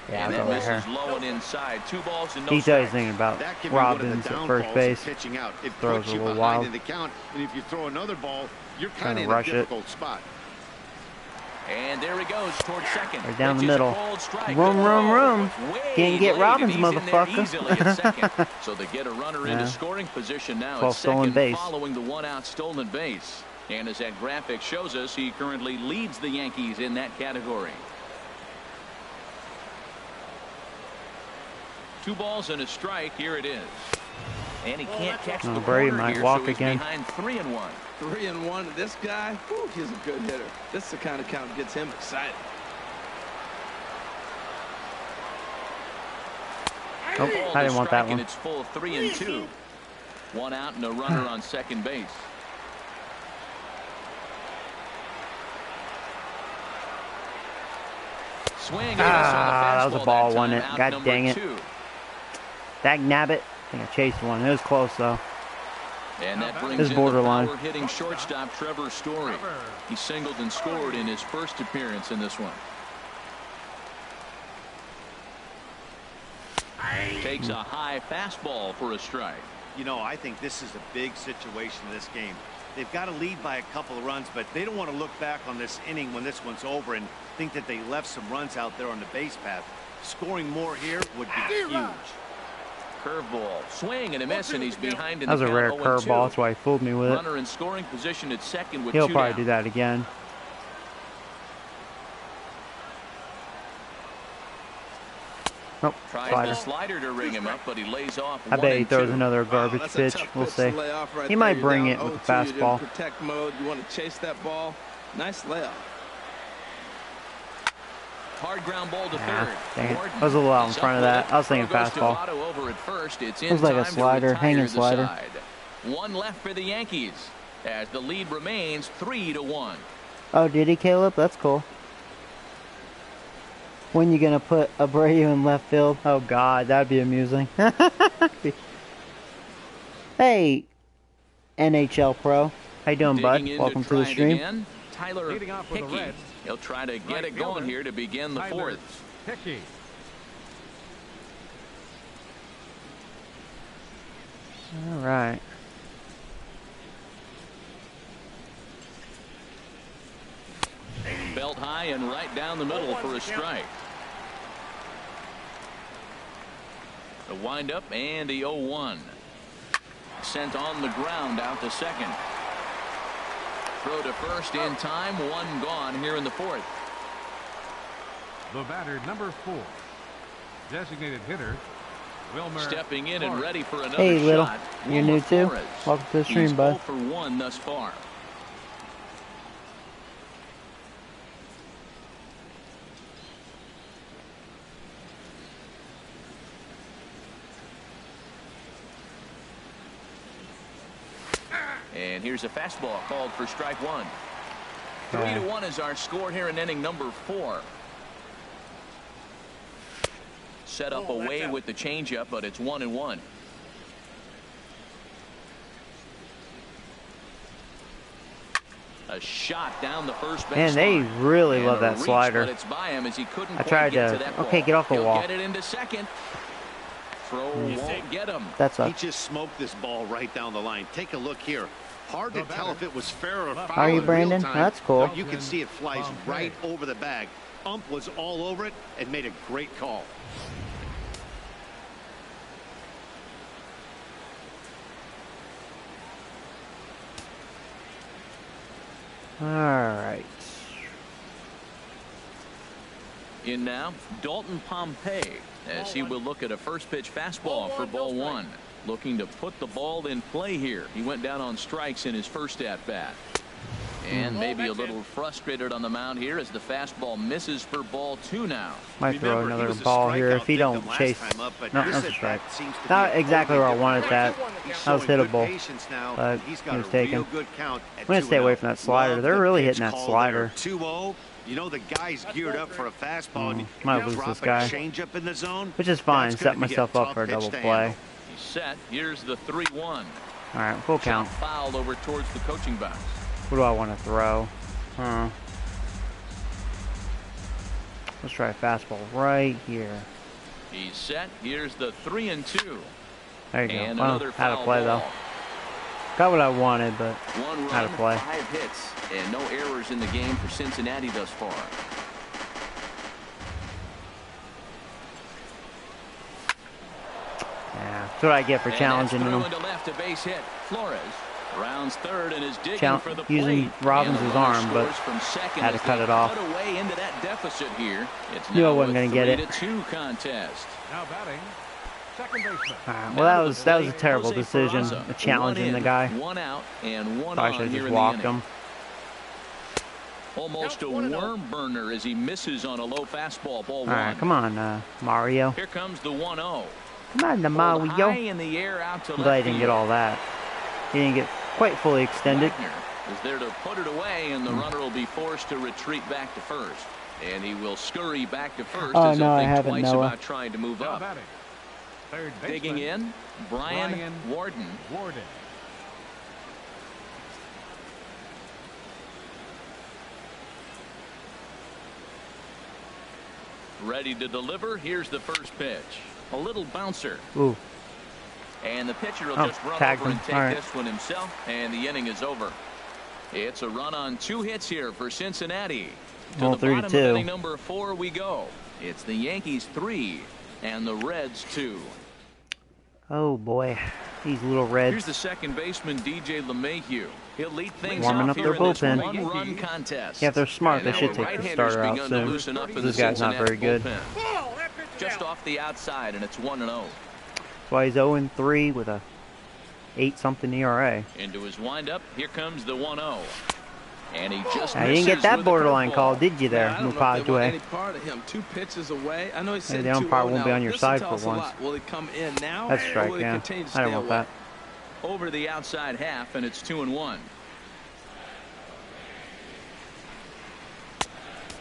Speaker 1: Yeah,
Speaker 2: and
Speaker 1: I'll
Speaker 2: that
Speaker 1: go right here.
Speaker 2: misses low and inside. 2 balls and no
Speaker 1: He's always
Speaker 2: strikes.
Speaker 1: thinking about
Speaker 4: That can be one of the
Speaker 1: Robbins at
Speaker 4: downfalls
Speaker 1: first
Speaker 4: of
Speaker 1: base.
Speaker 4: pitching out. It
Speaker 1: Throws
Speaker 4: puts
Speaker 1: a
Speaker 4: you
Speaker 1: little
Speaker 4: behind
Speaker 1: wild.
Speaker 4: in the count, and if you throw another ball, you're
Speaker 1: Trying
Speaker 4: kind
Speaker 1: to
Speaker 4: of in a
Speaker 1: rush it.
Speaker 4: difficult spot.
Speaker 2: And there he goes towards second.
Speaker 1: Right down the
Speaker 2: Pitches a
Speaker 1: middle.
Speaker 2: cold strike.
Speaker 1: Room, room, room.
Speaker 2: Way
Speaker 1: Can't get
Speaker 2: late,
Speaker 1: Robbins,
Speaker 2: and he's in there
Speaker 1: motherfucker.
Speaker 2: easily at second. So they get a runner
Speaker 1: Yeah.
Speaker 2: into scoring position now at
Speaker 1: 12 stolen
Speaker 2: second,
Speaker 1: base.
Speaker 2: following the 1-out stolen base. And as that graphic shows us, he currently leads the Yankees in that category. 2 balls and a strike. Here it is. And he can't catch the
Speaker 1: Brady
Speaker 2: corner
Speaker 1: might
Speaker 2: here,
Speaker 1: walk
Speaker 2: so he's
Speaker 1: again.
Speaker 2: behind 3-1.
Speaker 3: 3-1. This guy, whew, he's a good hitter. This is the kind of count that gets him excited.
Speaker 1: Oh, I didn't want that one.
Speaker 2: And it's full 3-2. 1 out and a runner on second base. Swing.
Speaker 1: That was a ball, wasn't it?
Speaker 2: Out
Speaker 1: God
Speaker 2: number
Speaker 1: dang it.
Speaker 2: 2.
Speaker 1: Dag nabbit. I think I chased one. It was close, though.
Speaker 2: And that brings
Speaker 1: This
Speaker 2: in
Speaker 1: borderline.
Speaker 2: the power-hitting shortstop Trevor Story. He singled and scored in his first appearance in this one. Takes a high fastball for a strike.
Speaker 4: You know, I think this is a big situation in this game. They've got to lead by a couple of runs, but they don't want to look back on this inning when this one's over and think that they left some runs out there on the base path. Scoring more here would be huge.
Speaker 2: Curveball, swing and a miss, and he's behind in
Speaker 1: That was
Speaker 2: the
Speaker 1: a rare
Speaker 2: count, 0-2.
Speaker 1: curveball. That's why he fooled me with it.
Speaker 2: Runner in scoring position at second with
Speaker 1: He'll
Speaker 2: 2
Speaker 1: probably
Speaker 2: down.
Speaker 1: do that again. Nope,
Speaker 2: Tries
Speaker 1: slider.
Speaker 2: the slider to ring him up, but he lays off.
Speaker 1: I bet he
Speaker 2: 1-2.
Speaker 1: throws another garbage
Speaker 3: That's a
Speaker 1: pitch.
Speaker 3: tough
Speaker 1: We'll
Speaker 3: pitch
Speaker 1: see.
Speaker 3: to lay off right
Speaker 1: He
Speaker 3: there.
Speaker 1: might
Speaker 3: You're
Speaker 1: bring
Speaker 3: down
Speaker 1: it with the
Speaker 3: 0-2. You're
Speaker 1: fastball.
Speaker 3: in protect mode. You want to chase that ball. Nice layoff.
Speaker 2: Hard ground ball to
Speaker 1: Yeah,
Speaker 2: third.
Speaker 1: dang it.
Speaker 2: Gordon
Speaker 1: I was a little out in
Speaker 2: is
Speaker 1: front of
Speaker 2: up with
Speaker 1: that.
Speaker 2: it.
Speaker 1: I was thinking
Speaker 2: Throw goes to
Speaker 1: fastball.
Speaker 2: Votto over at first. It's in
Speaker 1: It was like a
Speaker 2: time to
Speaker 1: slider,
Speaker 2: retire
Speaker 1: hanging
Speaker 2: the
Speaker 1: slider.
Speaker 2: side. 1 left for the Yankees as the lead remains 3-1.
Speaker 1: Oh, did he, Caleb? That's cool. When you gonna put Abreu in left field? Oh God, that'd be amusing. Hey, NHL Pro, how you doing, bud?
Speaker 2: Digging in
Speaker 1: Welcome to the
Speaker 2: try it
Speaker 1: stream.
Speaker 2: again, Tyler
Speaker 5: Leading off for the
Speaker 2: Hickey.
Speaker 5: Reds.
Speaker 2: He'll try to get
Speaker 5: Right
Speaker 2: it going
Speaker 5: fielder,
Speaker 2: here to begin the
Speaker 5: Tyler
Speaker 2: 4th.
Speaker 5: Hickey.
Speaker 1: All right.
Speaker 2: Belt high and right down the middle for a strike. The windup and the 0-1. Sent on the ground out to second. Throw to first in time. 1 gone here in the 4th.
Speaker 5: The batter, number 4. Designated hitter, Wilmer.
Speaker 2: Stepping in and ready for another
Speaker 1: Hey, Little.
Speaker 2: shot.
Speaker 1: You're
Speaker 2: Wilmer
Speaker 1: new too?
Speaker 2: Flores.
Speaker 1: Welcome to the stream,
Speaker 2: He's
Speaker 1: bud.
Speaker 2: 0 for 1 thus far. And here's a fastball called for strike 1. 3-1 is our score here in inning number 4. set up away with the changeup, but it's 1-1. A shot down the first base.
Speaker 1: Man, they really love that slider.
Speaker 2: It's by him as he couldn't
Speaker 1: I tried
Speaker 2: get
Speaker 1: to.
Speaker 2: that
Speaker 1: Okay,
Speaker 2: ball.
Speaker 1: get off the
Speaker 2: He'll
Speaker 1: wall.
Speaker 2: Get it into second. Throw won't get him.
Speaker 1: That's
Speaker 4: He
Speaker 1: up.
Speaker 4: just smoked this ball right down the line. Take a look here. Hard to tell if it was fair or foul.
Speaker 1: Are you
Speaker 4: in
Speaker 1: Brandon?
Speaker 4: real time,
Speaker 1: That's cool.
Speaker 4: but you can see it flies right over the bag. Ump was all over it and made a great call.
Speaker 1: All right.
Speaker 2: In now, Dalton Pompey, as he will look at a first pitch fastball for ball one. Looking to put the ball in play here. He went down on strikes in his first at bat. And maybe a little frustrated on the mound here as the fastball misses for ball two now.
Speaker 1: Might throw another ball here if he don't chase. No, that's a strike. Not exactly where I wanted that. That was hittable, but he was taken. I'm going to stay away from that slider. They're really hitting that slider.
Speaker 4: 2-0. You know the guy's geared up for a fastball. And
Speaker 1: might lose this guy,
Speaker 4: change up in the zone,
Speaker 1: which is fine. Set myself up for a double play.
Speaker 2: He's set. Here's the 3-1.
Speaker 1: All right, full count.
Speaker 2: Foul over towards the coaching box.
Speaker 1: What do I want to throw? Let's try a fastball right here.
Speaker 2: He's set. Here's the 3-2.
Speaker 1: There you go.
Speaker 2: And
Speaker 1: Well,
Speaker 2: another
Speaker 1: how to
Speaker 2: foul
Speaker 1: play
Speaker 2: ball.
Speaker 1: though. Got what I wanted, but
Speaker 2: One
Speaker 1: how
Speaker 2: run,
Speaker 1: to play.
Speaker 2: 5 hits, and no errors in the game for Cincinnati thus far.
Speaker 1: Yeah, that's what I get for challenging
Speaker 2: them.
Speaker 1: him.
Speaker 2: Into left, a base hit. Flores rounds third and is digging for the
Speaker 1: using
Speaker 2: plate.
Speaker 1: Robbins'
Speaker 2: And the
Speaker 1: arm, but
Speaker 2: from second
Speaker 1: had to cut it off.
Speaker 2: Cut away into that deficit here. It's
Speaker 1: Knew I
Speaker 2: now
Speaker 1: wasn't
Speaker 2: a
Speaker 1: going to get it.
Speaker 2: 3-2 contest.
Speaker 5: Now batting, second baseman.
Speaker 1: Well, that was a terrible decision, challenging the guy.
Speaker 2: One out and one
Speaker 1: Probably
Speaker 2: on
Speaker 1: should have
Speaker 2: here
Speaker 1: just
Speaker 2: in the
Speaker 1: walked
Speaker 2: inning.
Speaker 1: him.
Speaker 2: Almost a worm burner as he misses on a low fastball. Ball
Speaker 1: All
Speaker 2: one.
Speaker 1: right, come on, Mario.
Speaker 2: Here comes the 1-0.
Speaker 1: Come on, the
Speaker 2: High
Speaker 1: Mario.
Speaker 2: in the air out to
Speaker 1: I'm glad he
Speaker 2: left
Speaker 1: didn't
Speaker 2: field.
Speaker 1: get all that. He didn't get quite fully extended.
Speaker 2: Wagner is there to put it away, and the runner will be forced to retreat back to first. And he will scurry back to first
Speaker 1: Oh,
Speaker 2: as
Speaker 1: no,
Speaker 2: he'll
Speaker 1: I
Speaker 2: think
Speaker 1: haven't,
Speaker 2: twice
Speaker 1: Noah.
Speaker 2: about trying to move
Speaker 5: Now
Speaker 2: up.
Speaker 5: batting, third baseman.
Speaker 2: Digging in, Brian Warden. Ready to deliver. Here's the first pitch. A little bouncer.
Speaker 1: Ooh.
Speaker 2: And the pitcher will
Speaker 1: Oh,
Speaker 2: just run
Speaker 1: tagged
Speaker 2: over
Speaker 1: him.
Speaker 2: and take
Speaker 1: All right.
Speaker 2: this one himself, and the inning is over. It's a run on 2 hits here for Cincinnati. To
Speaker 1: Well,
Speaker 2: the bottom
Speaker 1: 3-2.
Speaker 2: of inning number 4 we go. It's the Yankees 3 and the Reds 2.
Speaker 1: Oh boy, these little
Speaker 2: Here's
Speaker 1: Reds.
Speaker 2: the second baseman, DJ LeMahieu. He'll lead things
Speaker 1: Warming
Speaker 2: off
Speaker 1: up
Speaker 2: here
Speaker 1: their
Speaker 2: in this
Speaker 1: bullpen.
Speaker 2: one-run contest.
Speaker 1: Yeah, if they're smart,
Speaker 2: And
Speaker 1: they
Speaker 2: now
Speaker 1: should
Speaker 2: a
Speaker 1: take the
Speaker 2: right-hander's
Speaker 1: starter out
Speaker 2: begun to
Speaker 1: soon.
Speaker 2: loosen up in
Speaker 1: This
Speaker 2: the
Speaker 1: guy's not
Speaker 2: Cincinnati
Speaker 1: very good.
Speaker 2: bullpen. Just off the outside, and it's 1-0.
Speaker 1: That's why he's 0-3 with a 8-something ERA.
Speaker 2: Into his windup, here comes the 1-0. And he just
Speaker 1: Now, you didn't get
Speaker 2: misses
Speaker 1: that
Speaker 2: with a
Speaker 1: borderline
Speaker 2: curveball.
Speaker 1: call, did you there,
Speaker 3: I don't know if they want
Speaker 1: Mupadwe?
Speaker 3: any part of him. 2 pitches away. I know he said
Speaker 1: Maybe the umpire
Speaker 3: 2-0
Speaker 1: won't be
Speaker 3: now.
Speaker 1: on your
Speaker 3: This
Speaker 1: side
Speaker 3: will
Speaker 1: for
Speaker 3: tell us a
Speaker 1: once.
Speaker 3: lot. Will he come in now?
Speaker 1: That's
Speaker 3: or
Speaker 1: strike,
Speaker 3: will he
Speaker 1: yeah.
Speaker 3: continue to
Speaker 1: I
Speaker 3: stay
Speaker 1: don't want
Speaker 3: away?
Speaker 1: that.
Speaker 2: Over the outside half, and it's 2-1.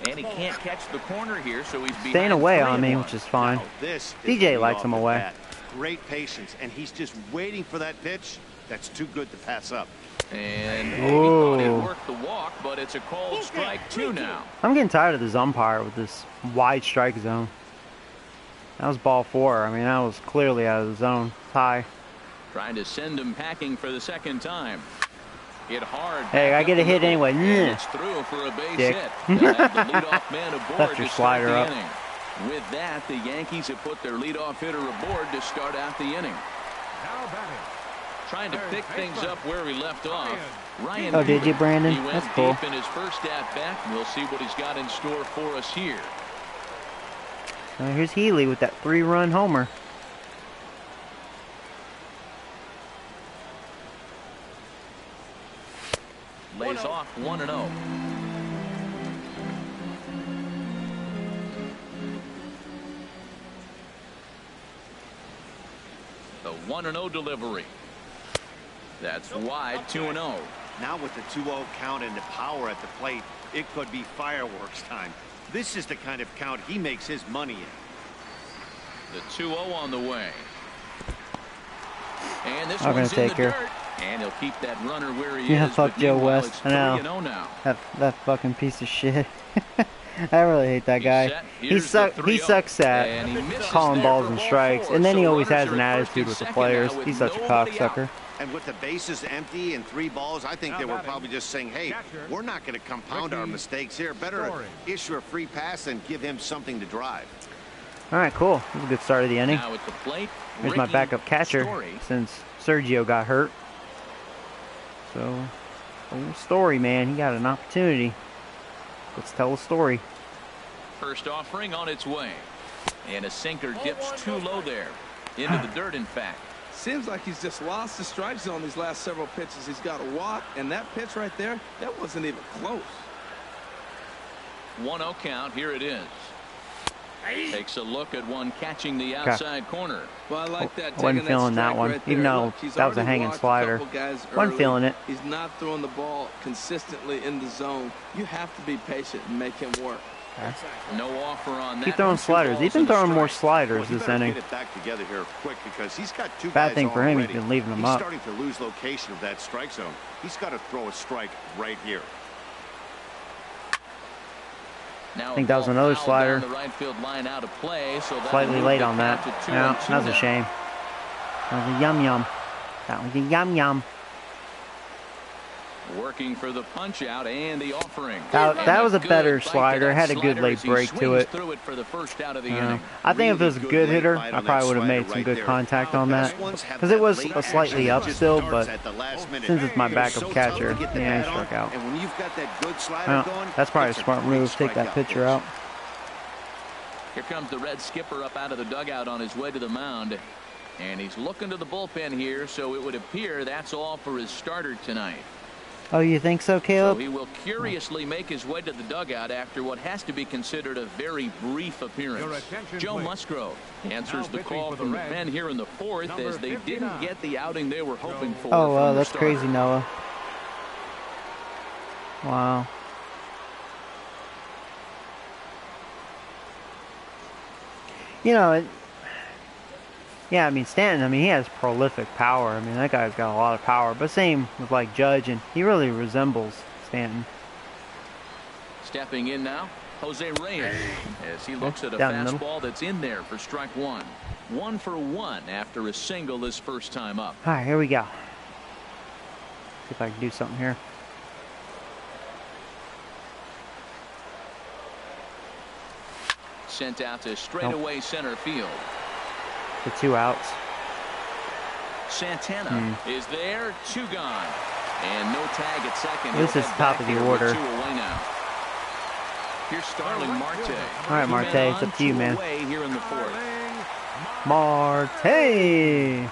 Speaker 2: And he can't catch the corner here, so he's
Speaker 1: Staying
Speaker 2: behind
Speaker 1: away on
Speaker 2: 3-1.
Speaker 1: me, which is fine.
Speaker 4: Now, this is
Speaker 1: DJ
Speaker 4: the
Speaker 1: likes
Speaker 4: leadoff
Speaker 1: him
Speaker 4: at
Speaker 1: away.
Speaker 4: bat. Great patience, and he's just waiting for that pitch. That's too good to pass up.
Speaker 2: And he thought
Speaker 1: Whoa.
Speaker 2: he'd work the walk, but it's a called strike 2 now.
Speaker 1: I'm getting tired of this umpire with this wide strike zone. That was ball 4. I mean, that was clearly out of the zone. High.
Speaker 2: Trying to send him packing for the second time. Hit hard.
Speaker 1: Hey, I get a hit anyway.
Speaker 2: And
Speaker 1: Yeah.
Speaker 2: it's through for a base
Speaker 1: Dick.
Speaker 2: hit. They'll have the leadoff man aboard
Speaker 1: Left your
Speaker 2: to start
Speaker 1: slider
Speaker 2: the
Speaker 1: up.
Speaker 2: inning. With that, the Yankees have put their leadoff hitter aboard to start out the inning.
Speaker 5: Now batting,
Speaker 2: Trying to pick things up where we left off. Ryan
Speaker 1: Oh, did you, Brandon?
Speaker 2: He went
Speaker 1: That's cool.
Speaker 2: deep in his first at bat. We'll see what he's got in store for us here.
Speaker 1: Here's Healy with that 3-run homer.
Speaker 2: Lays off 1-0. The 1-0 delivery. That's wide, 2-0.
Speaker 4: Now with the 2-0 count and the power at the plate, it could be fireworks time. This is the kind of count he makes his money in.
Speaker 2: The 2-0 on the way. And this
Speaker 1: I'm gonna
Speaker 2: one's in
Speaker 1: take
Speaker 2: the
Speaker 1: her.
Speaker 2: dirt. And he'll keep that runner where he
Speaker 1: Yeah,
Speaker 2: is.
Speaker 1: fuck Joe West. I know.
Speaker 2: 3-0 now.
Speaker 1: That fucking piece of shit. I really hate that guy. He sucks at calling balls and strikes, and then he always has an attitude with the players. He's such a cocksucker.
Speaker 4: And with the bases empty and 3 balls, I think they were probably just saying, hey, we're not going to compound our mistakes here. Better issue a free pass and give him something to drive.
Speaker 1: All right, cool. This is a good start of the inning.
Speaker 2: Now at the plate,
Speaker 1: Here's my backup catcher since Sergio got hurt. So, old Story, man, he got an opportunity. Let's tell a story.
Speaker 2: First offering on its way. And a sinker dips too low there. Into the dirt, in fact.
Speaker 3: Seems like he's just lost the strike zone these last several pitches. He's got a walk, and that pitch right there, that wasn't even close.
Speaker 2: 1-0 count. Here it is. Takes a look at one catching the outside corner.
Speaker 3: Well, I like that.
Speaker 1: I wasn't feeling that one,
Speaker 3: right
Speaker 1: even though that was a hanging slider. Wasn't feeling it.
Speaker 3: He's not throwing the ball consistently in the zone. You have to be patient and make him work.
Speaker 2: No offer on that.
Speaker 1: Keep throwing sliders. He's been throwing more sliders this inning.
Speaker 4: Get it back together here quick because he's got 2
Speaker 1: Bad
Speaker 4: guys
Speaker 1: thing for him, he's
Speaker 4: already.
Speaker 1: been leaving them
Speaker 4: He's
Speaker 1: up.
Speaker 4: starting to lose location of that strike zone. He's got to throw a strike right here.
Speaker 2: Now
Speaker 1: I think that was another slider.
Speaker 2: The right field line out of play, so
Speaker 1: Slightly late on that. Yeah, that was a shame. That was a yum-yum. That was a yum-yum.
Speaker 2: Working for the punch out and the offering.
Speaker 1: That was a better slider. Had a good late break to it. I think if it was a good hitter, I probably would have made some good contact on that. Because it was a slightly up still, but since it's my backup catcher, yeah, he struck out. Well, that's probably a smart move. Take that pitcher out.
Speaker 2: Here comes the Red skipper up out of the dugout on his way to the mound. And he's looking to the bullpen here, so it would appear that's all for his starter tonight.
Speaker 1: Oh, you think so, Caleb?
Speaker 2: So he will curiously make his way to the dugout after what has to be considered a very brief appearance. Joe Musgrove answers the call from the pen here in the 4th as they didn't get the outing they were hoping for.
Speaker 1: Oh, wow, that's crazy, Noah. Wow. You know, yeah, I mean, Stanton, he has prolific power. I mean, that guy's got a lot of power. But same with, like, Judge, and he really resembles Stanton.
Speaker 2: Stepping in now, Jose Reyes, as he looks at a fastball that's in there for strike 1. 1 for 1 after a single his first time up.
Speaker 1: All right, here we go. See if I can do something here.
Speaker 2: Sent out to straightaway center field.
Speaker 1: The 2 outs.
Speaker 2: Santana is there, 2 gone, and no tag at second.
Speaker 1: This is top of the order.
Speaker 2: 2 away now. Here's Starling Marte.
Speaker 1: All right, Marte, it's up to you, man.
Speaker 2: Here in the 4th.
Speaker 1: Marte.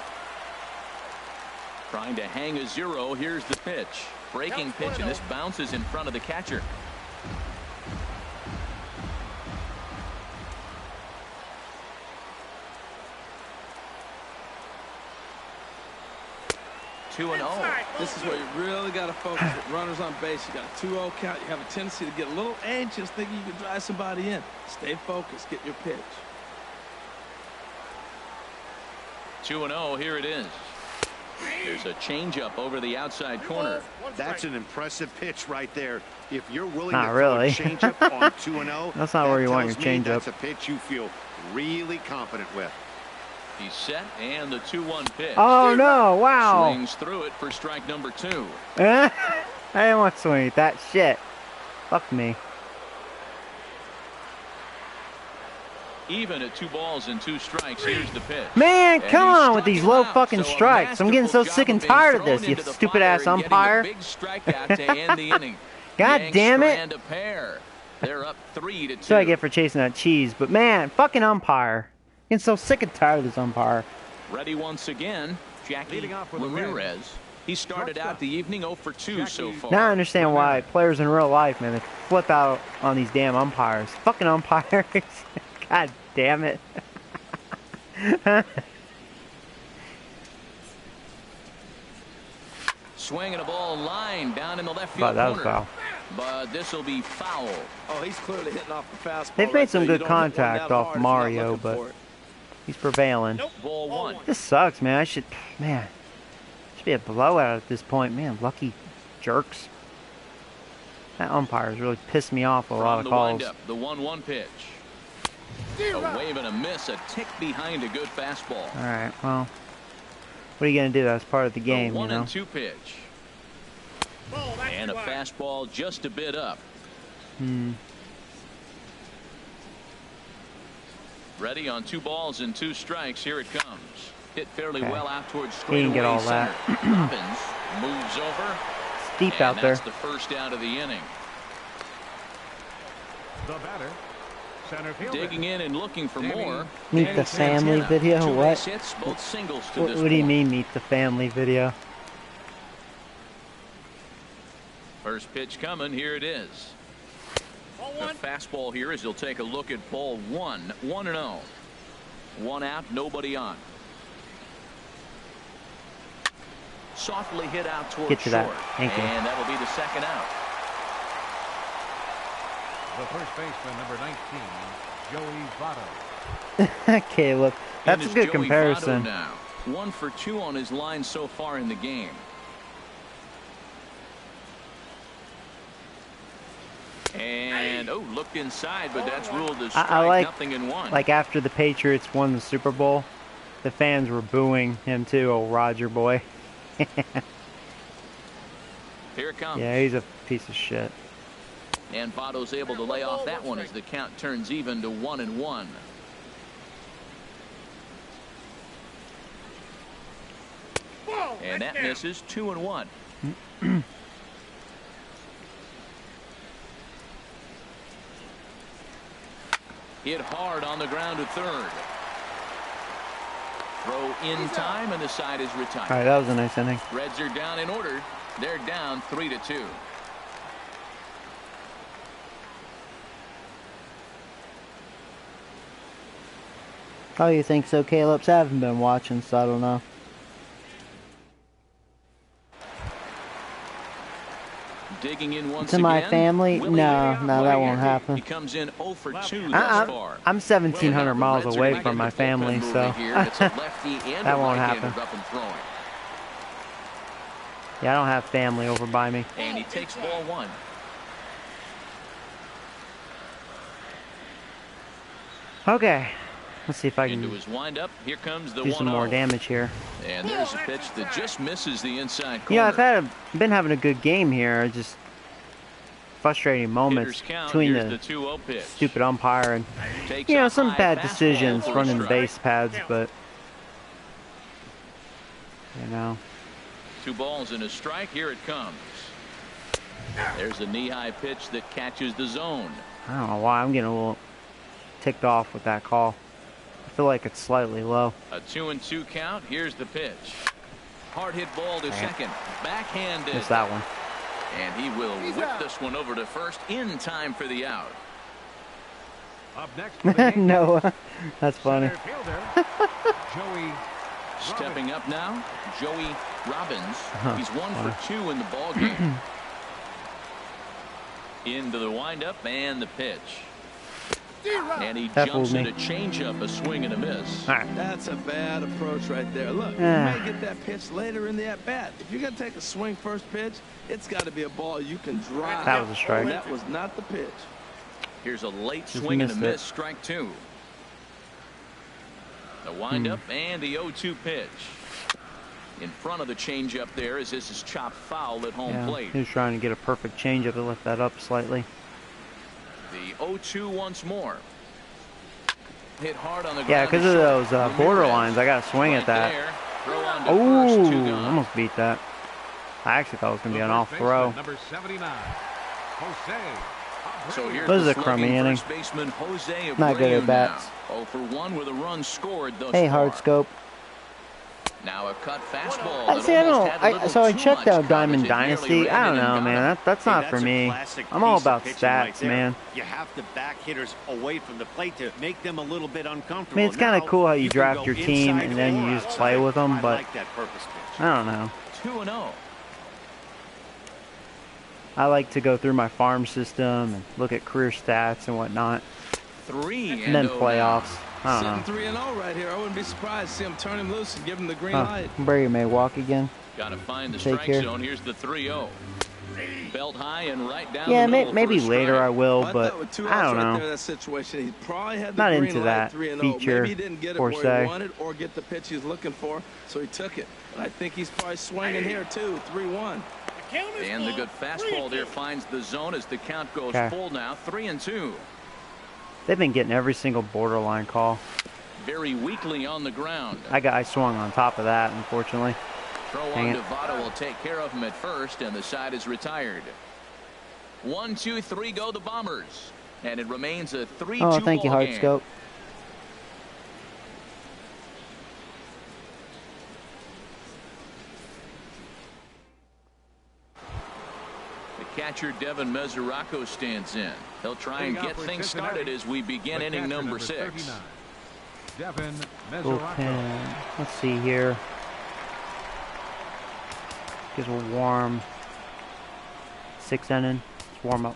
Speaker 2: Trying to hang a 0. Here's the pitch. Breaking pitch, and this bounces in front of the catcher.
Speaker 3: This is where you really got to focus with runners on base. You got a 2-0 count. You have a tendency to get a little anxious thinking you can drive somebody in. Stay focused. Get your pitch.
Speaker 2: 2-0. Here it is. There's a changeup over the outside corner.
Speaker 4: That's an impressive pitch right there. If you're willing
Speaker 1: not
Speaker 4: to
Speaker 1: really.
Speaker 4: throw a changeup on 2-0,
Speaker 1: that's not where you want your changeup.
Speaker 4: That's a pitch you feel really confident with.
Speaker 2: He's set, and the 2-1 pitch.
Speaker 1: Oh, no. Wow.
Speaker 2: Swings through it for strike number 2.
Speaker 1: I didn't want to swing at that shit. Fuck me.
Speaker 2: Even at 2 balls and 2 strikes, here's the pitch.
Speaker 1: Man, come on with these low fucking strikes. I'm getting so sick and tired of this, you stupid ass umpire.
Speaker 2: Big strikeout to end the inning.
Speaker 1: God damn it.
Speaker 2: And a pair. They're up 3-2.
Speaker 1: That's what I get for chasing that cheese. But man, fucking umpire. Getting so sick and tired of this umpire.
Speaker 2: Ready once again, Jackie Ramirez. He started out the evening 0 for 2 so far.
Speaker 1: Now I understand why players in real life, man, they flip out on these damn umpires. Fucking umpires. God damn it.
Speaker 2: Swinging a ball line down in the left field
Speaker 1: that was
Speaker 2: corner.
Speaker 1: foul.
Speaker 2: But this will be foul.
Speaker 3: Oh, he's clearly hitting off the fastball.
Speaker 1: They've made some good contact off Mario, but He's prevailing.
Speaker 2: Ball one.
Speaker 1: This sucks, man. Should be a blowout at this point, man. Lucky jerks. That umpire's really pissed me off with a lot of calls.
Speaker 2: Windup, the 1-1 pitch. A wave and a miss, a tick behind a good fastball.
Speaker 1: All right, well, what are you gonna do? That's part of the game,
Speaker 2: the 1-2
Speaker 1: you know.
Speaker 2: pitch. And a fastball just a bit up.
Speaker 1: Ready
Speaker 2: on 2 balls and 2 strikes. Here it comes. Hit fairly well out towards
Speaker 1: He
Speaker 2: straightaway
Speaker 1: didn't get all
Speaker 2: center.
Speaker 1: that.
Speaker 2: Robbins moves over.
Speaker 1: It's deep out there.
Speaker 2: That's the first out of the inning.
Speaker 5: The batter, center fielder.
Speaker 2: Digging in and looking for more.
Speaker 1: Meet the family video?
Speaker 2: 2
Speaker 1: What?
Speaker 2: base hits, both singles to this
Speaker 1: What do you
Speaker 2: point.
Speaker 1: mean, meet the family video?
Speaker 2: First pitch coming. Here it is. The fastball here as he'll take a look at ball 1. 1-0. 1 out, nobody on. Softly hit out towards
Speaker 1: Get to that.
Speaker 2: short.
Speaker 1: Thank you.
Speaker 2: And that'll be the second out.
Speaker 5: The first baseman, number 19, Joey Votto.
Speaker 1: Caleb, that's a
Speaker 2: And
Speaker 1: good
Speaker 2: it's Joey
Speaker 1: comparison.
Speaker 2: Votto now. 1 for 2 on his line so far in the game. And looked inside, but that's ruled as strike.
Speaker 1: I like,
Speaker 2: nothing in 1.
Speaker 1: like after the Patriots won the Super Bowl, the fans were booing him too, old Roger boy.
Speaker 2: Here it comes.
Speaker 1: Yeah, he's a piece of shit.
Speaker 2: And Votto's able to lay off that one as the count turns even to 1-1. And that misses. 2-1. Hit hard on the ground to third. Throw in time, and the side is retired.
Speaker 1: All right, that was a nice inning.
Speaker 2: Reds are down in order. They're down 3-2.
Speaker 1: Oh, you think so, Caleb? I haven't been watching, so I don't know.
Speaker 2: Digging in once
Speaker 1: To my
Speaker 2: again.
Speaker 1: family?
Speaker 2: Willie
Speaker 1: No, that
Speaker 2: Willie
Speaker 1: won't happen.
Speaker 2: He comes in 0 for 2 thus far.
Speaker 1: I'm 1,700 miles
Speaker 2: Reds are
Speaker 1: away
Speaker 2: making
Speaker 1: from
Speaker 2: the
Speaker 1: my
Speaker 2: bullpen
Speaker 1: family,
Speaker 2: move
Speaker 1: so
Speaker 2: here. It's a lefty and
Speaker 1: that
Speaker 2: a
Speaker 1: won't
Speaker 2: right-hander
Speaker 1: happen.
Speaker 2: up and throwing.
Speaker 1: Yeah, I don't have family over by me.
Speaker 2: And he takes ball 1.
Speaker 1: Okay, let's see if I
Speaker 2: Into
Speaker 1: can
Speaker 2: his windup. Here comes the
Speaker 1: do some
Speaker 2: 1-0.
Speaker 1: more damage here.
Speaker 2: And there's a pitch that just misses the inside corner.
Speaker 1: Yeah, I've been having a good game here. Just frustrating moments
Speaker 2: Hitters count.
Speaker 1: between
Speaker 2: Here's
Speaker 1: the
Speaker 2: the 2-0 pitch.
Speaker 1: stupid umpire and
Speaker 2: Takes
Speaker 1: you know
Speaker 2: a
Speaker 1: some
Speaker 2: high
Speaker 1: bad
Speaker 2: fastball
Speaker 1: decisions
Speaker 2: for a
Speaker 1: running the
Speaker 2: strike.
Speaker 1: base pads, but you know.
Speaker 2: 2 balls and a strike. Here it comes. There's a knee-high pitch that catches the zone.
Speaker 1: I don't know why I'm getting a little ticked off with that call. I feel like it's slightly low.
Speaker 2: A 2-2 count. Here's the pitch. Hard hit ball to second. Backhanded.
Speaker 1: Missed that one.
Speaker 2: And he will whip this one over to first in time for the out.
Speaker 5: Up next for the Yankees,
Speaker 1: No, that's funny.
Speaker 5: center fielder, Joey
Speaker 2: Stepping up now, Joey Robbins. He's 1
Speaker 1: funny.
Speaker 2: for 2 in the ball game. Into the windup and the pitch. And he
Speaker 1: That
Speaker 2: jumps
Speaker 1: fooled
Speaker 2: at
Speaker 1: me.
Speaker 2: a changeup, a swing and a miss.
Speaker 1: All right.
Speaker 3: That's a bad approach right there. Look, you
Speaker 1: Ah.
Speaker 3: may get that pitch later in the at-bat. If you're going to take a swing first pitch, it's got to be a ball you can drive.
Speaker 1: That was a strike.
Speaker 3: And that was not the pitch.
Speaker 2: Here's a late
Speaker 1: Just
Speaker 2: swing and a
Speaker 1: missed it.
Speaker 2: miss, strike 2. The windup and the 0-2 pitch. In front of the changeup there as this is chopped foul at home
Speaker 1: Yeah,
Speaker 2: plate.
Speaker 1: he was trying to get a perfect changeup to lift that up slightly.
Speaker 2: The 0-2 once more. Hit hard on the ground.
Speaker 1: Yeah, because of
Speaker 2: to
Speaker 1: those
Speaker 2: short.
Speaker 1: borderlines, I got to swing at
Speaker 2: Right
Speaker 1: that.
Speaker 2: there. Throw on to first, 2
Speaker 1: Oh,
Speaker 2: gone.
Speaker 1: almost beat that. I actually thought it was going to be an
Speaker 5: the
Speaker 1: off
Speaker 5: first
Speaker 1: throw.
Speaker 5: baseman, number 79, Jose
Speaker 2: So
Speaker 5: Abreu.
Speaker 2: here's
Speaker 1: This is
Speaker 2: the
Speaker 1: a crummy
Speaker 2: slugging
Speaker 1: inning.
Speaker 2: first baseman Jose
Speaker 1: Not good
Speaker 2: Abreu
Speaker 1: at bats.
Speaker 2: now. 0 for 1 with a run scored thus
Speaker 1: Hey,
Speaker 2: far.
Speaker 1: Hardscope.
Speaker 2: Now a cut fastball.
Speaker 1: I
Speaker 2: that
Speaker 1: see. I
Speaker 2: almost
Speaker 1: don't.
Speaker 2: had a little
Speaker 1: So I
Speaker 2: too
Speaker 1: checked
Speaker 2: much
Speaker 1: out
Speaker 2: coverage.
Speaker 1: Diamond
Speaker 2: It nearly
Speaker 1: Dynasty.
Speaker 2: ran
Speaker 1: I don't
Speaker 2: it and
Speaker 1: know,
Speaker 2: got
Speaker 1: man.
Speaker 2: him.
Speaker 1: That's
Speaker 4: Hey,
Speaker 1: not
Speaker 4: that's
Speaker 1: for
Speaker 4: a
Speaker 1: me.
Speaker 4: classic
Speaker 1: I'm all
Speaker 4: piece of
Speaker 1: about
Speaker 4: pitching
Speaker 1: stats,
Speaker 4: right there.
Speaker 1: man.
Speaker 4: You have to back hitters away from the plate to make them a little bit uncomfortable.
Speaker 1: I mean, it's kind of
Speaker 4: Now,
Speaker 1: cool how you
Speaker 4: can
Speaker 1: draft
Speaker 4: go
Speaker 1: your team
Speaker 4: inside
Speaker 1: and then
Speaker 4: or
Speaker 1: you just
Speaker 4: outside.
Speaker 1: play with them,
Speaker 4: I
Speaker 1: but
Speaker 4: like that purpose pitch.
Speaker 1: I don't know.
Speaker 2: 2-0.
Speaker 1: I like to go through my farm system and look at career stats and whatnot,
Speaker 2: 3
Speaker 1: and then
Speaker 2: 0
Speaker 1: playoffs.
Speaker 2: now.
Speaker 1: I don't
Speaker 3: Sitting
Speaker 1: know.
Speaker 3: 3-0 right here. I wouldn't be surprised to see him turn him loose and give him the green light.
Speaker 1: Brady may walk again.
Speaker 2: Got to find the strike zone. Here's the 3-0. Belt high and right down
Speaker 1: Yeah,
Speaker 2: the middle
Speaker 1: maybe later I will,
Speaker 3: Well,
Speaker 1: but
Speaker 3: I
Speaker 1: don't know.
Speaker 3: There, that situation, he probably had the
Speaker 1: Not
Speaker 3: green
Speaker 1: into
Speaker 3: light,
Speaker 1: that
Speaker 3: 3-0.
Speaker 1: feature,
Speaker 3: Maybe he didn't get it
Speaker 1: per
Speaker 3: where
Speaker 1: se.
Speaker 3: he wanted or get the pitch he's looking for, so he took it. But I think he's probably swinging here too, 3-1.
Speaker 2: And the good fastball there finds the zone as the count goes full now, 3-2.
Speaker 1: They've been getting every single borderline call.
Speaker 2: Very weakly on the ground.
Speaker 1: I swung on top of that, unfortunately.
Speaker 2: Throw on to Votto will take care of him at first, and the side is retired. 1, 2, 3 go the Bombers, and it remains a 3-2
Speaker 1: Oh, thank you, Hardscope.
Speaker 2: The catcher Devin Mesoraco stands in. He'll try and get things started as we begin inning number 6.
Speaker 5: Devin
Speaker 1: Mesoraco. Let's see here. Gives a warm 6th inning. Let's warm up.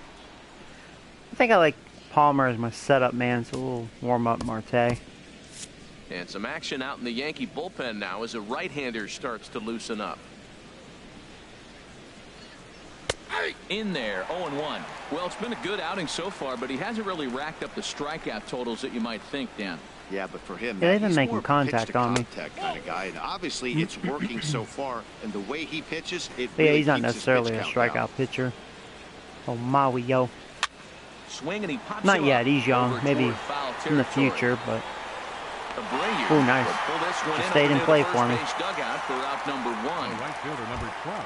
Speaker 1: I think I like Palmer as my setup man, so we'll warm up Marte.
Speaker 2: And some action out in the Yankee bullpen now as a right-hander starts to loosen up. In there, 0-1. Well, it's been a good outing so far, but he hasn't really racked up the strikeout totals that you might think, Dan.
Speaker 4: Yeah, but for him,
Speaker 1: they've been
Speaker 4: he's
Speaker 1: making
Speaker 4: more
Speaker 1: contact on me.
Speaker 4: kind of guy, and obviously it's working so far. And the way he pitches, it
Speaker 1: But yeah,
Speaker 4: really
Speaker 1: he's not
Speaker 4: keeps his
Speaker 1: necessarily
Speaker 4: pitch
Speaker 1: a
Speaker 4: count
Speaker 1: strikeout
Speaker 4: down.
Speaker 1: pitcher. Oh, Maui, yo.
Speaker 2: Swing and he pops
Speaker 1: Not yet. He's young. Maybe in the future, but. Oh, nice. Just stayed in play for me.
Speaker 2: Dugout for out number 1.
Speaker 5: Right fielder number 12.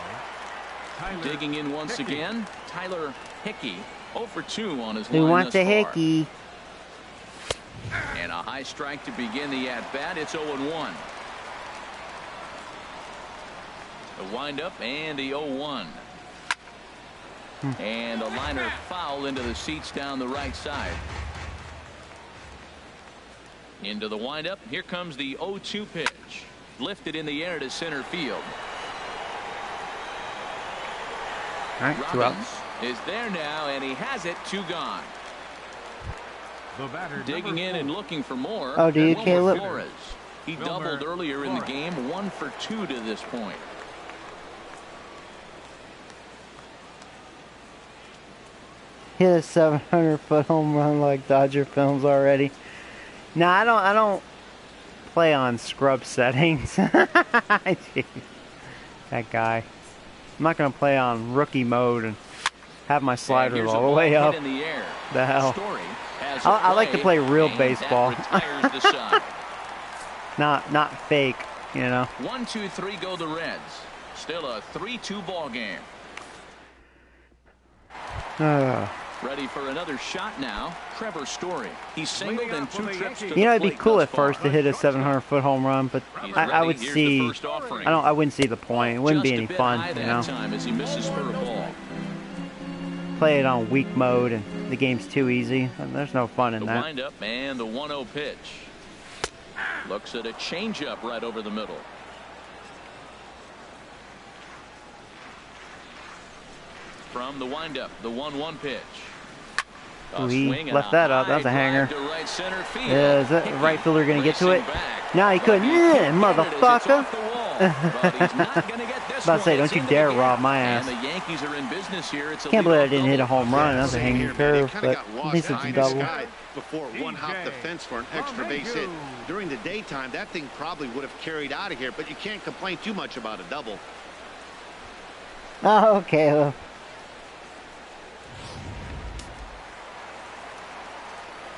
Speaker 5: Tyler
Speaker 2: Digging in once
Speaker 5: Hickey.
Speaker 2: again, Tyler Hickey, 0 for 2 on his
Speaker 1: Who
Speaker 2: line
Speaker 1: wants
Speaker 2: thus
Speaker 1: a
Speaker 2: far.
Speaker 1: hickey?
Speaker 2: And a high strike to begin the at-bat. It's 0-1. The windup and the 0-1. And a liner foul into the seats down the right side. Into the windup. Here comes the 0-2 pitch. Lifted in the air to center field.
Speaker 1: All right, 2
Speaker 2: Robbins
Speaker 1: outs.
Speaker 2: is there now, and he has it. 2 gone.
Speaker 5: The batter,
Speaker 2: Digging in and looking for more.
Speaker 1: Oh, do you,
Speaker 2: Wilmer
Speaker 1: Caleb?
Speaker 2: Flores. He doubled earlier in the game. 1 for 2 to this point.
Speaker 1: Hit a 700-foot home run like Dodger films already. No, I don't play on scrub settings. Jeez. That guy. I'm not gonna play on rookie mode and have my sliders all the way up. The hell. I like to play real baseball. not fake, you know.
Speaker 2: 1, 2, 3 go the Reds. Still a 3-2 ball game. Ready for another shot now. Trevor Story. He's singled in 2 trips to the
Speaker 1: You know, it'd be
Speaker 2: plate
Speaker 1: cool
Speaker 2: thus
Speaker 1: at first to
Speaker 2: far.
Speaker 1: hit a 700-foot home run, but I would
Speaker 2: Here's
Speaker 1: see.
Speaker 2: the first offering.
Speaker 1: I wouldn't see the point. It wouldn't be
Speaker 2: Just a
Speaker 1: any
Speaker 2: bit
Speaker 1: fun,
Speaker 2: high
Speaker 1: you
Speaker 2: that
Speaker 1: know.
Speaker 2: time as he misses for a ball.
Speaker 1: Play it on weak mode and the game's too easy. There's no fun in
Speaker 2: The
Speaker 1: that.
Speaker 2: windup and the 1-0 pitch. Looks at a changeup right over the middle. From the windup, the 1-1 pitch.
Speaker 1: Ooh, he left that up. That was a hanger. Yeah, is that right fielder going to get to it? No, he couldn't. Yeah, motherfucker. About to say, don't you dare rob my ass. Can't believe I didn't hit a home run. That was a hanging curve, but at least it's a double.
Speaker 4: Before one hopped the fence for an extra base hit. During the daytime, that thing probably would have carried out of here, but you can't complain too much about a double.
Speaker 1: Oh, okay. Well.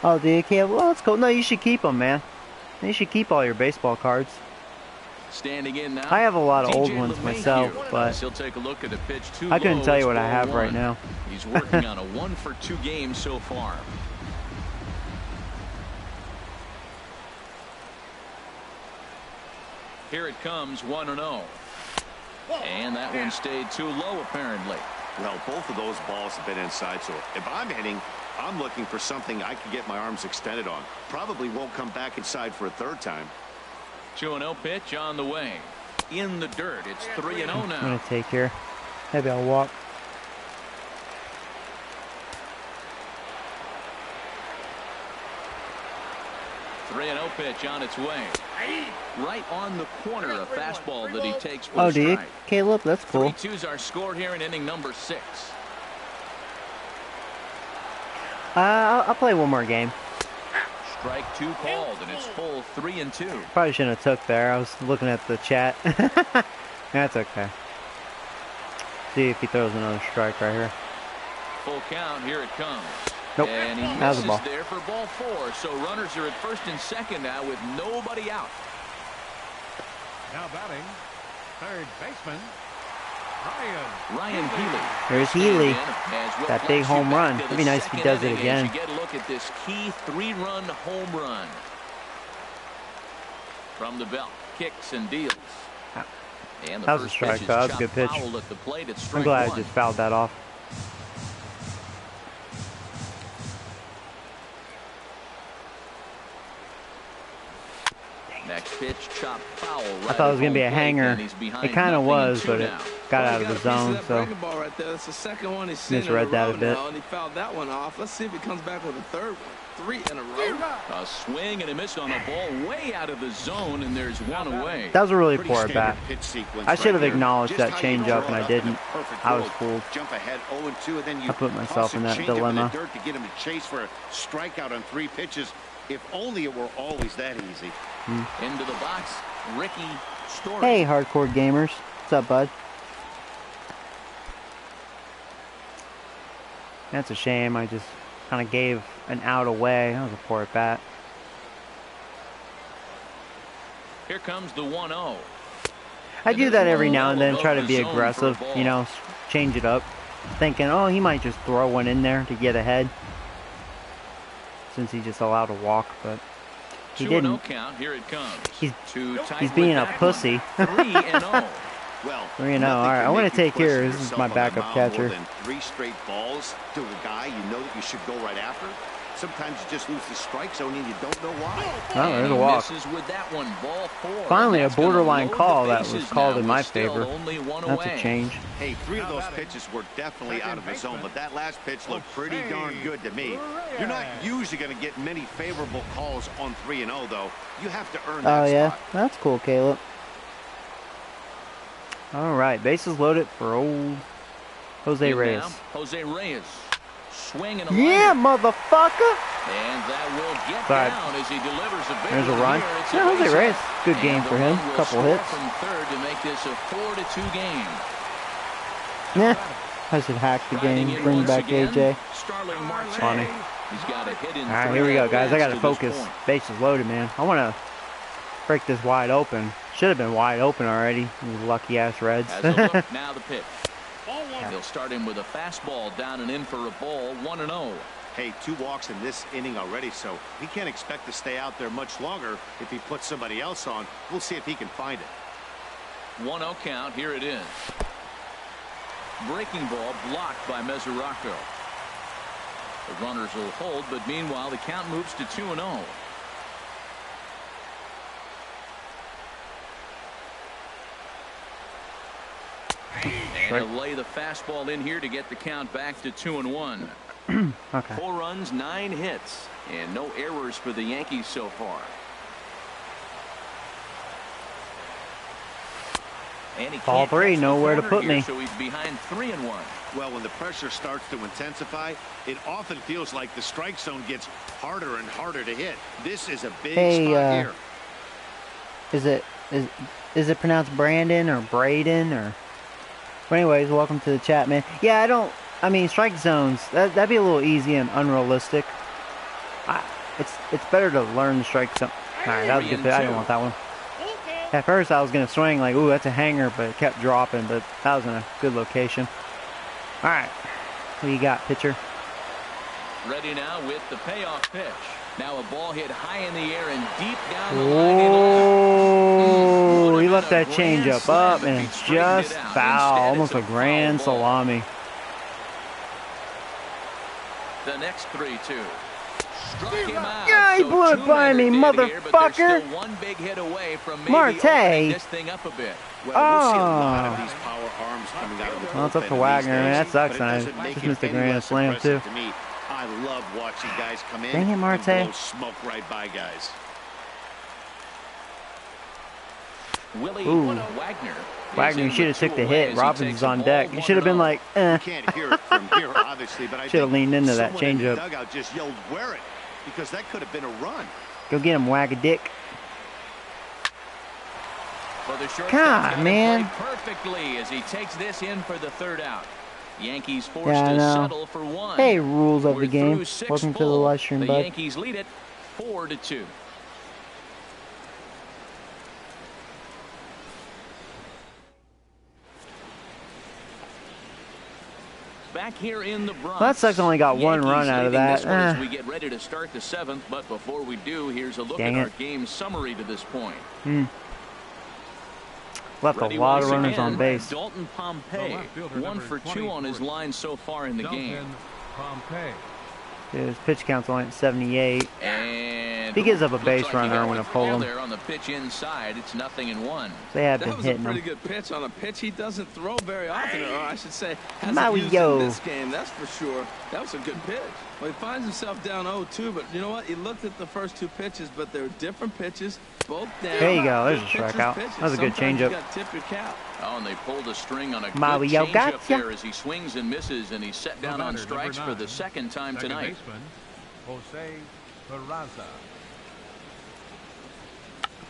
Speaker 1: Oh, do you, Caleb? Well, that's cool. No, you should keep them, man. You should keep all your baseball cards.
Speaker 2: Standing in now.
Speaker 1: I have a lot of old ones myself, but
Speaker 2: he'll take a look at the pitch too
Speaker 1: I couldn't
Speaker 2: low.
Speaker 1: tell you
Speaker 2: It's
Speaker 1: what I have right
Speaker 2: 4-1.
Speaker 1: now.
Speaker 2: He's working on a 1 for 2 game so far. Here it comes, 1-0. And that one stayed too low, apparently.
Speaker 4: Well, both of those balls have been inside, so if I'm hitting, I'm looking for something I can get my arms extended on. Probably won't come back inside for a 3rd time.
Speaker 2: 2-0 pitch on the way. In the dirt. It's 3-0 now.
Speaker 1: I'm going to take here. Maybe I'll walk.
Speaker 2: 3-0 pitch on its way. Right on the corner, a fastball that he takes for
Speaker 1: Oh,
Speaker 2: a
Speaker 1: do you,
Speaker 2: strike.
Speaker 1: Caleb? That's cool.
Speaker 2: 3-2's our score here in inning number 6.
Speaker 1: I'll play one more game.
Speaker 2: Strike 2 called, and it's full 3-2.
Speaker 1: Probably shouldn't have took there. I was looking at the chat. That's okay. See if he throws another strike right here.
Speaker 2: Full count, here it comes.
Speaker 1: Nope.
Speaker 2: And he
Speaker 1: That was a
Speaker 2: misses
Speaker 1: ball.
Speaker 2: there for ball 4. So runners are at first and second now with nobody out.
Speaker 5: Now batting, third baseman,
Speaker 2: Ryan Healy.
Speaker 1: There's Healy. That big home run. It'd be nice if he does it again.
Speaker 2: You get a look at this key 3-run home run. From the belt, kicks and deals. And the
Speaker 1: That was a
Speaker 2: first
Speaker 1: strike,
Speaker 2: pitch is
Speaker 1: though. That was a good
Speaker 2: chopped
Speaker 1: pitch.
Speaker 2: foul at the plate. It's
Speaker 1: I'm
Speaker 2: strike
Speaker 1: glad I
Speaker 2: 1.
Speaker 1: just fouled that off.
Speaker 2: Next pitch, chopped foul. Right
Speaker 1: I thought it was going to be a
Speaker 2: at home plate,
Speaker 1: hanger.
Speaker 2: and he's behind
Speaker 1: It kind of was,
Speaker 2: 0-2
Speaker 1: but it
Speaker 2: now.
Speaker 1: got
Speaker 3: Well,
Speaker 1: out
Speaker 3: he
Speaker 1: of the
Speaker 3: got a piece
Speaker 1: zone,
Speaker 3: that
Speaker 1: so
Speaker 3: breaking ball right there. That's the second one he's seen
Speaker 1: misread
Speaker 3: in a
Speaker 1: that
Speaker 3: row
Speaker 1: a bit.
Speaker 3: now, and he fouled that one off. Let's see if he comes back with a third one. 3 in a row.
Speaker 2: A swing and a miss on a ball way out of the zone, and there's one away.
Speaker 1: that was a really
Speaker 4: Pretty
Speaker 1: poor at bat.
Speaker 4: standard pitch sequence
Speaker 1: I should have
Speaker 4: right here.
Speaker 1: acknowledged
Speaker 4: Just
Speaker 1: that
Speaker 4: how you
Speaker 1: changeup,
Speaker 4: draw
Speaker 1: and I
Speaker 4: it up in a
Speaker 1: didn't.
Speaker 4: perfect
Speaker 1: I was
Speaker 4: world.
Speaker 1: fooled.
Speaker 4: Jump ahead 0-2, and then you
Speaker 1: I put myself
Speaker 4: toss
Speaker 1: in
Speaker 4: a
Speaker 1: that
Speaker 4: changeup
Speaker 1: dilemma.
Speaker 4: the dirt to get him to chase for a strikeout on 3 pitches. If only it were always that easy.
Speaker 2: Into the box, Ricky Story.
Speaker 1: Hey, hardcore gamers. What's up, bud? That's a shame. I just kind of gave an out away. That was a poor at bat.
Speaker 2: Here comes the 1-0.
Speaker 1: I do that every now and then, try to be aggressive, you know, change it up. Thinking, oh, he might just throw one in there to get ahead. Since he just allowed a walk, but he
Speaker 2: 2-0
Speaker 1: didn't.
Speaker 2: count. Here it comes.
Speaker 1: He's
Speaker 2: He's
Speaker 1: being a pussy.
Speaker 2: 3-0.
Speaker 4: Well,
Speaker 1: 3-0.
Speaker 4: nothing
Speaker 1: All right,
Speaker 4: can
Speaker 1: I want
Speaker 4: make
Speaker 1: to
Speaker 4: you
Speaker 1: take here.
Speaker 4: question
Speaker 1: This is
Speaker 4: yourself
Speaker 1: my
Speaker 4: on that
Speaker 1: backup
Speaker 4: mound
Speaker 1: catcher.
Speaker 4: More than 3 straight balls to a guy you know that you should go right after. Sometimes you just lose the strike zone and you don't know why.
Speaker 1: Oh, there's a
Speaker 2: And he
Speaker 1: walk.
Speaker 2: misses with that one. Ball 4.
Speaker 1: Finally, a
Speaker 2: That's gonna
Speaker 1: borderline
Speaker 2: load
Speaker 1: call
Speaker 2: the
Speaker 1: that was
Speaker 2: bases
Speaker 1: called
Speaker 2: now
Speaker 1: in my
Speaker 2: with still
Speaker 1: favor.
Speaker 2: only one
Speaker 1: That's
Speaker 2: away.
Speaker 1: a change.
Speaker 4: Hey, 3 of those pitches were definitely out of the zone, but that last pitch looked pretty darn good to me. You're not usually going to get many favorable calls on 3-0, though. You have to earn that
Speaker 1: Oh, yeah.
Speaker 4: spot.
Speaker 1: That's cool, Caleb. All right, bases loaded for old Jose
Speaker 2: In
Speaker 1: Reyes.
Speaker 2: now, Jose Reyes. Swing and a
Speaker 1: Yeah,
Speaker 2: liner.
Speaker 1: motherfucker!
Speaker 2: And that will get
Speaker 1: Sorry.
Speaker 2: down as he delivers a big
Speaker 1: There's a
Speaker 2: one
Speaker 1: run.
Speaker 2: here. It's
Speaker 1: Yeah, Jose
Speaker 2: base
Speaker 1: Reyes,
Speaker 2: hit.
Speaker 1: good
Speaker 2: And
Speaker 1: game
Speaker 2: the
Speaker 1: for him.
Speaker 2: run will
Speaker 1: Couple
Speaker 2: score
Speaker 1: hits.
Speaker 2: from third to make this a 4-2 game.
Speaker 1: Yeah, I should hack the
Speaker 2: Driving
Speaker 1: game,
Speaker 2: in
Speaker 1: bring
Speaker 2: once
Speaker 1: back
Speaker 2: again,
Speaker 1: AJ.
Speaker 2: Starling Marte.
Speaker 1: Funny.
Speaker 2: He's got a hit in
Speaker 1: All right,
Speaker 2: 3
Speaker 1: here we go, guys. I got to
Speaker 2: at-bats
Speaker 1: focus.
Speaker 2: this point.
Speaker 1: Bases loaded, man. I want to break this wide open. Should have been wide open already. You lucky-ass Reds.
Speaker 2: As a look, now the pitch. He'll start him with a fastball down and in for a ball. 1-0.
Speaker 4: Hey, 2 walks in this inning already, so he can't expect to stay out there much longer if he puts somebody else on. We'll see if he can find it.
Speaker 2: 1-0 count. Here it is. Breaking ball blocked by Mesoraco. The runners will hold, but meanwhile the count moves to 2-0. And he'll lay the fastball in here to get the count back to 2-1.
Speaker 1: Okay.
Speaker 2: 4 runs, 9 hits, and no errors for the Yankees so far. And he
Speaker 1: Ball
Speaker 2: can't
Speaker 1: 3,
Speaker 2: catch the
Speaker 1: nowhere to
Speaker 2: corner
Speaker 1: put
Speaker 2: here,
Speaker 1: me.
Speaker 2: So he's behind 3-1.
Speaker 4: Well, when the pressure starts to intensify, it often feels like the strike zone gets harder and harder to hit. This is a big
Speaker 1: Hey,
Speaker 4: spot here.
Speaker 1: Is it pronounced Brandon or Braden or? But anyways, welcome to the chat, man. Yeah, I mean, strike zones. That'd be a little easy and unrealistic. It's better to learn the strike zone. All right, that was a good. I didn't want that one. At first, I was gonna swing like, ooh, that's a hanger, but it kept dropping. But that was in a good location. All right, what you got, pitcher?
Speaker 2: Ready now with the payoff pitch. Now a ball hit high in the air and deep down the line.
Speaker 1: Oh, he left that
Speaker 2: Grand
Speaker 1: changeup
Speaker 2: slam
Speaker 1: up,
Speaker 2: if
Speaker 1: and
Speaker 2: he'd
Speaker 1: it's
Speaker 2: straightened
Speaker 1: just
Speaker 2: it out.
Speaker 1: foul,
Speaker 2: Instead,
Speaker 1: almost
Speaker 2: it's
Speaker 1: a grand
Speaker 2: foul ball.
Speaker 1: salami.
Speaker 2: The next 3-2. Struck him out.
Speaker 1: Yeah, he
Speaker 2: So
Speaker 1: blew it
Speaker 2: 2
Speaker 1: by
Speaker 2: men
Speaker 1: me,
Speaker 2: are dead here, but there's
Speaker 1: motherfucker.
Speaker 2: still 1 big hit away from maybe
Speaker 1: Marte.
Speaker 2: opening this thing up a bit.
Speaker 4: Well, we'll see a lot
Speaker 1: Oh.
Speaker 4: of these power arms coming out of the
Speaker 1: Well, it's up
Speaker 4: bullpen
Speaker 1: to
Speaker 4: these
Speaker 1: Wagner, man.
Speaker 4: days,
Speaker 1: That sucks,
Speaker 4: but it
Speaker 1: and I
Speaker 4: doesn't make
Speaker 1: just
Speaker 4: it
Speaker 1: missed the
Speaker 4: any
Speaker 1: grand
Speaker 4: less
Speaker 1: slam,
Speaker 4: impressive
Speaker 1: too.
Speaker 4: to me. I love watching guys come in
Speaker 1: Dang it, Marte.
Speaker 4: and blow smoke right by guys.
Speaker 2: Willie
Speaker 1: Ooh.
Speaker 2: Wagner.
Speaker 1: Wagner, you should have took the hit. Robinson's on deck. You should have been like, eh.
Speaker 4: You can't hear it from here, obviously, but I
Speaker 1: should have leaned into that
Speaker 4: someone in the
Speaker 1: changeup.
Speaker 4: dugout just yelled, "Wear it," because that could have been a run.
Speaker 1: Go get him, Wag-a-dick.
Speaker 2: Well, the shortstop's
Speaker 1: God,
Speaker 2: got it
Speaker 1: man.
Speaker 2: played perfectly as he takes this in for the third out. Yankees forced
Speaker 1: Yeah, I
Speaker 2: to
Speaker 1: know.
Speaker 2: settle for one.
Speaker 1: Hey, rules of
Speaker 2: We're
Speaker 1: the game.
Speaker 2: through 6
Speaker 1: Welcome to the
Speaker 2: full.
Speaker 1: live stream,
Speaker 2: The
Speaker 1: bud.
Speaker 2: Yankees lead it 4-2. Back here in the Bronx.
Speaker 1: Well, that sucks. Only got one
Speaker 2: Yankees
Speaker 1: run out of
Speaker 2: leading
Speaker 1: that.
Speaker 2: This one as we get ready to start the 7th, but before we do, here's a look
Speaker 1: Dang
Speaker 2: at
Speaker 1: it.
Speaker 2: our game summary to this point.
Speaker 1: Left
Speaker 2: Ready
Speaker 1: a lot
Speaker 2: once
Speaker 1: of runners
Speaker 2: again,
Speaker 1: on base.
Speaker 2: Dalton
Speaker 5: The
Speaker 2: Pompey,
Speaker 5: left fielder,
Speaker 2: 1
Speaker 5: number
Speaker 2: for 2 on his
Speaker 5: 24.
Speaker 2: line so far in the game.
Speaker 5: Dalton Pompey.
Speaker 1: His pitch count's only at 78.
Speaker 2: And
Speaker 1: He gives up a
Speaker 2: looks
Speaker 1: base
Speaker 2: like
Speaker 1: runner
Speaker 2: he got
Speaker 1: when
Speaker 2: one
Speaker 1: I pull
Speaker 2: down
Speaker 1: him.
Speaker 2: there on the pitch inside. It's 0-1.
Speaker 1: They have
Speaker 3: That
Speaker 1: been
Speaker 3: was a
Speaker 1: hitting
Speaker 3: pretty
Speaker 1: him.
Speaker 3: good pitch on a pitch he doesn't throw very often, or I should say, hasn't
Speaker 1: Maui
Speaker 3: used
Speaker 1: yo.
Speaker 3: in this game. That's for sure. That was a good pitch. Well, he finds himself down 0-2, but you know what? He looked at the first 2 pitches, but they were different pitches, both down.
Speaker 1: There you go. There's a
Speaker 3: Good pitcher's
Speaker 1: strikeout.
Speaker 3: pitches.
Speaker 1: That was a good
Speaker 3: Sometimes you
Speaker 1: changeup.
Speaker 3: gotta tip your cap.
Speaker 2: Oh, and they pulled a string on a good
Speaker 1: Maui yo,
Speaker 2: changeup
Speaker 1: gotcha.
Speaker 2: there as he swings and misses, and he's set down
Speaker 5: The
Speaker 2: on
Speaker 5: batter,
Speaker 2: strikes
Speaker 5: number
Speaker 2: for the
Speaker 5: 9,
Speaker 2: second time
Speaker 5: second
Speaker 2: tonight.
Speaker 5: baseman, Jose Peraza.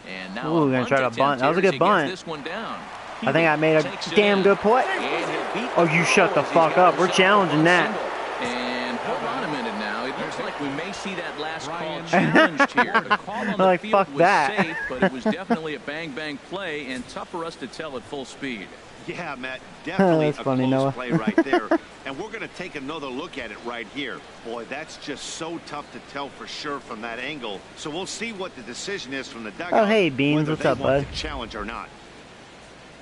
Speaker 2: And now
Speaker 1: Ooh,
Speaker 2: a
Speaker 1: gonna try to
Speaker 2: attempt
Speaker 1: bunt. That was a
Speaker 2: here
Speaker 1: good
Speaker 2: as he gets
Speaker 1: bunt.
Speaker 2: This one down.
Speaker 1: I think I made a
Speaker 2: Takes it
Speaker 1: damn
Speaker 2: in.
Speaker 1: good play.
Speaker 2: And he beat
Speaker 1: Oh,
Speaker 2: the
Speaker 1: you shut the
Speaker 2: ball as he's
Speaker 1: fuck
Speaker 2: got
Speaker 1: up. We're
Speaker 2: himself
Speaker 1: challenging
Speaker 2: a
Speaker 1: that.
Speaker 2: single. And hold on a minute now. It looks like we may see that last call
Speaker 5: Ryan.
Speaker 2: challenged here. The call on the
Speaker 1: Like,
Speaker 2: field
Speaker 1: fuck
Speaker 2: was
Speaker 1: that.
Speaker 2: safe, but it was definitely a bang-bang play and tough for us to tell at full speed.
Speaker 4: Yeah, Matt, definitely
Speaker 1: That's
Speaker 4: a
Speaker 1: funny,
Speaker 4: close
Speaker 1: Noah.
Speaker 4: play right there. And we're going to take another look at it right here. Boy, that's just so tough to tell for sure from that angle. So we'll see what the decision is from the dugout.
Speaker 1: Oh, hey, Beans.
Speaker 4: whether
Speaker 1: What's
Speaker 4: they
Speaker 1: up,
Speaker 4: want
Speaker 1: bud?
Speaker 4: to challenge or not.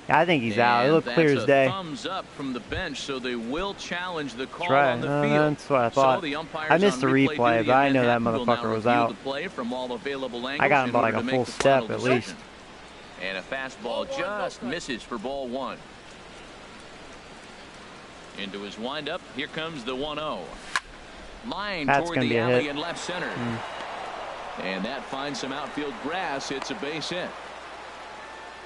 Speaker 1: I think he's out. It
Speaker 2: And
Speaker 1: looked clear
Speaker 2: that's
Speaker 1: as day.
Speaker 2: a thumbs up from the bench, so they will challenge the call
Speaker 1: That's right.
Speaker 2: on the field.
Speaker 1: That's what I thought.
Speaker 2: So the umpires
Speaker 1: I missed
Speaker 2: on
Speaker 1: the
Speaker 2: replay
Speaker 1: replay,
Speaker 2: duty
Speaker 1: but I
Speaker 2: in
Speaker 1: know that
Speaker 2: Manhattan will now
Speaker 1: motherfucker was
Speaker 2: review
Speaker 1: out.
Speaker 2: the play from all available angles
Speaker 1: I got him
Speaker 2: in
Speaker 1: by
Speaker 2: order
Speaker 1: like a
Speaker 2: to
Speaker 1: full
Speaker 2: make the
Speaker 1: step
Speaker 2: final
Speaker 1: at
Speaker 2: decision.
Speaker 1: least.
Speaker 2: And a fastball just misses for ball 1. Into his windup. Here comes the 1-0. Line
Speaker 1: That's
Speaker 2: toward
Speaker 1: gonna
Speaker 2: the
Speaker 1: be a
Speaker 2: alley
Speaker 1: hit.
Speaker 2: in left center. And that finds some outfield grass. It's a base hit.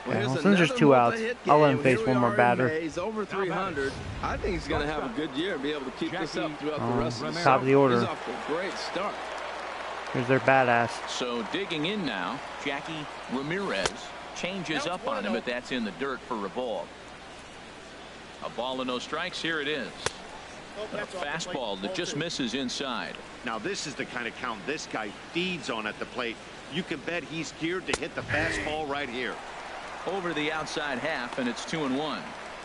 Speaker 3: Well, here's
Speaker 1: well, since there's
Speaker 3: another
Speaker 1: 2 outs,
Speaker 3: multi-hit
Speaker 1: I'll let him
Speaker 3: game.
Speaker 1: face
Speaker 3: Here
Speaker 1: one
Speaker 3: we
Speaker 1: more
Speaker 3: are in
Speaker 1: batter.
Speaker 3: May. He's over 300. I think he's going to have a good year and be able to keep this up throughout the rest of the
Speaker 1: top of the order.
Speaker 3: He's off to a great start.
Speaker 1: Here's their badass.
Speaker 2: So digging in now, Jackie Ramirez changes up on him, but that's in the dirt for a ball. A ball and no strikes. Here it is. A fastball that just misses inside.
Speaker 4: Now, this is the kind of count this guy feeds on at the plate. You can bet he's geared to hit the fastball right here.
Speaker 2: Over the outside half, and it's 2-1.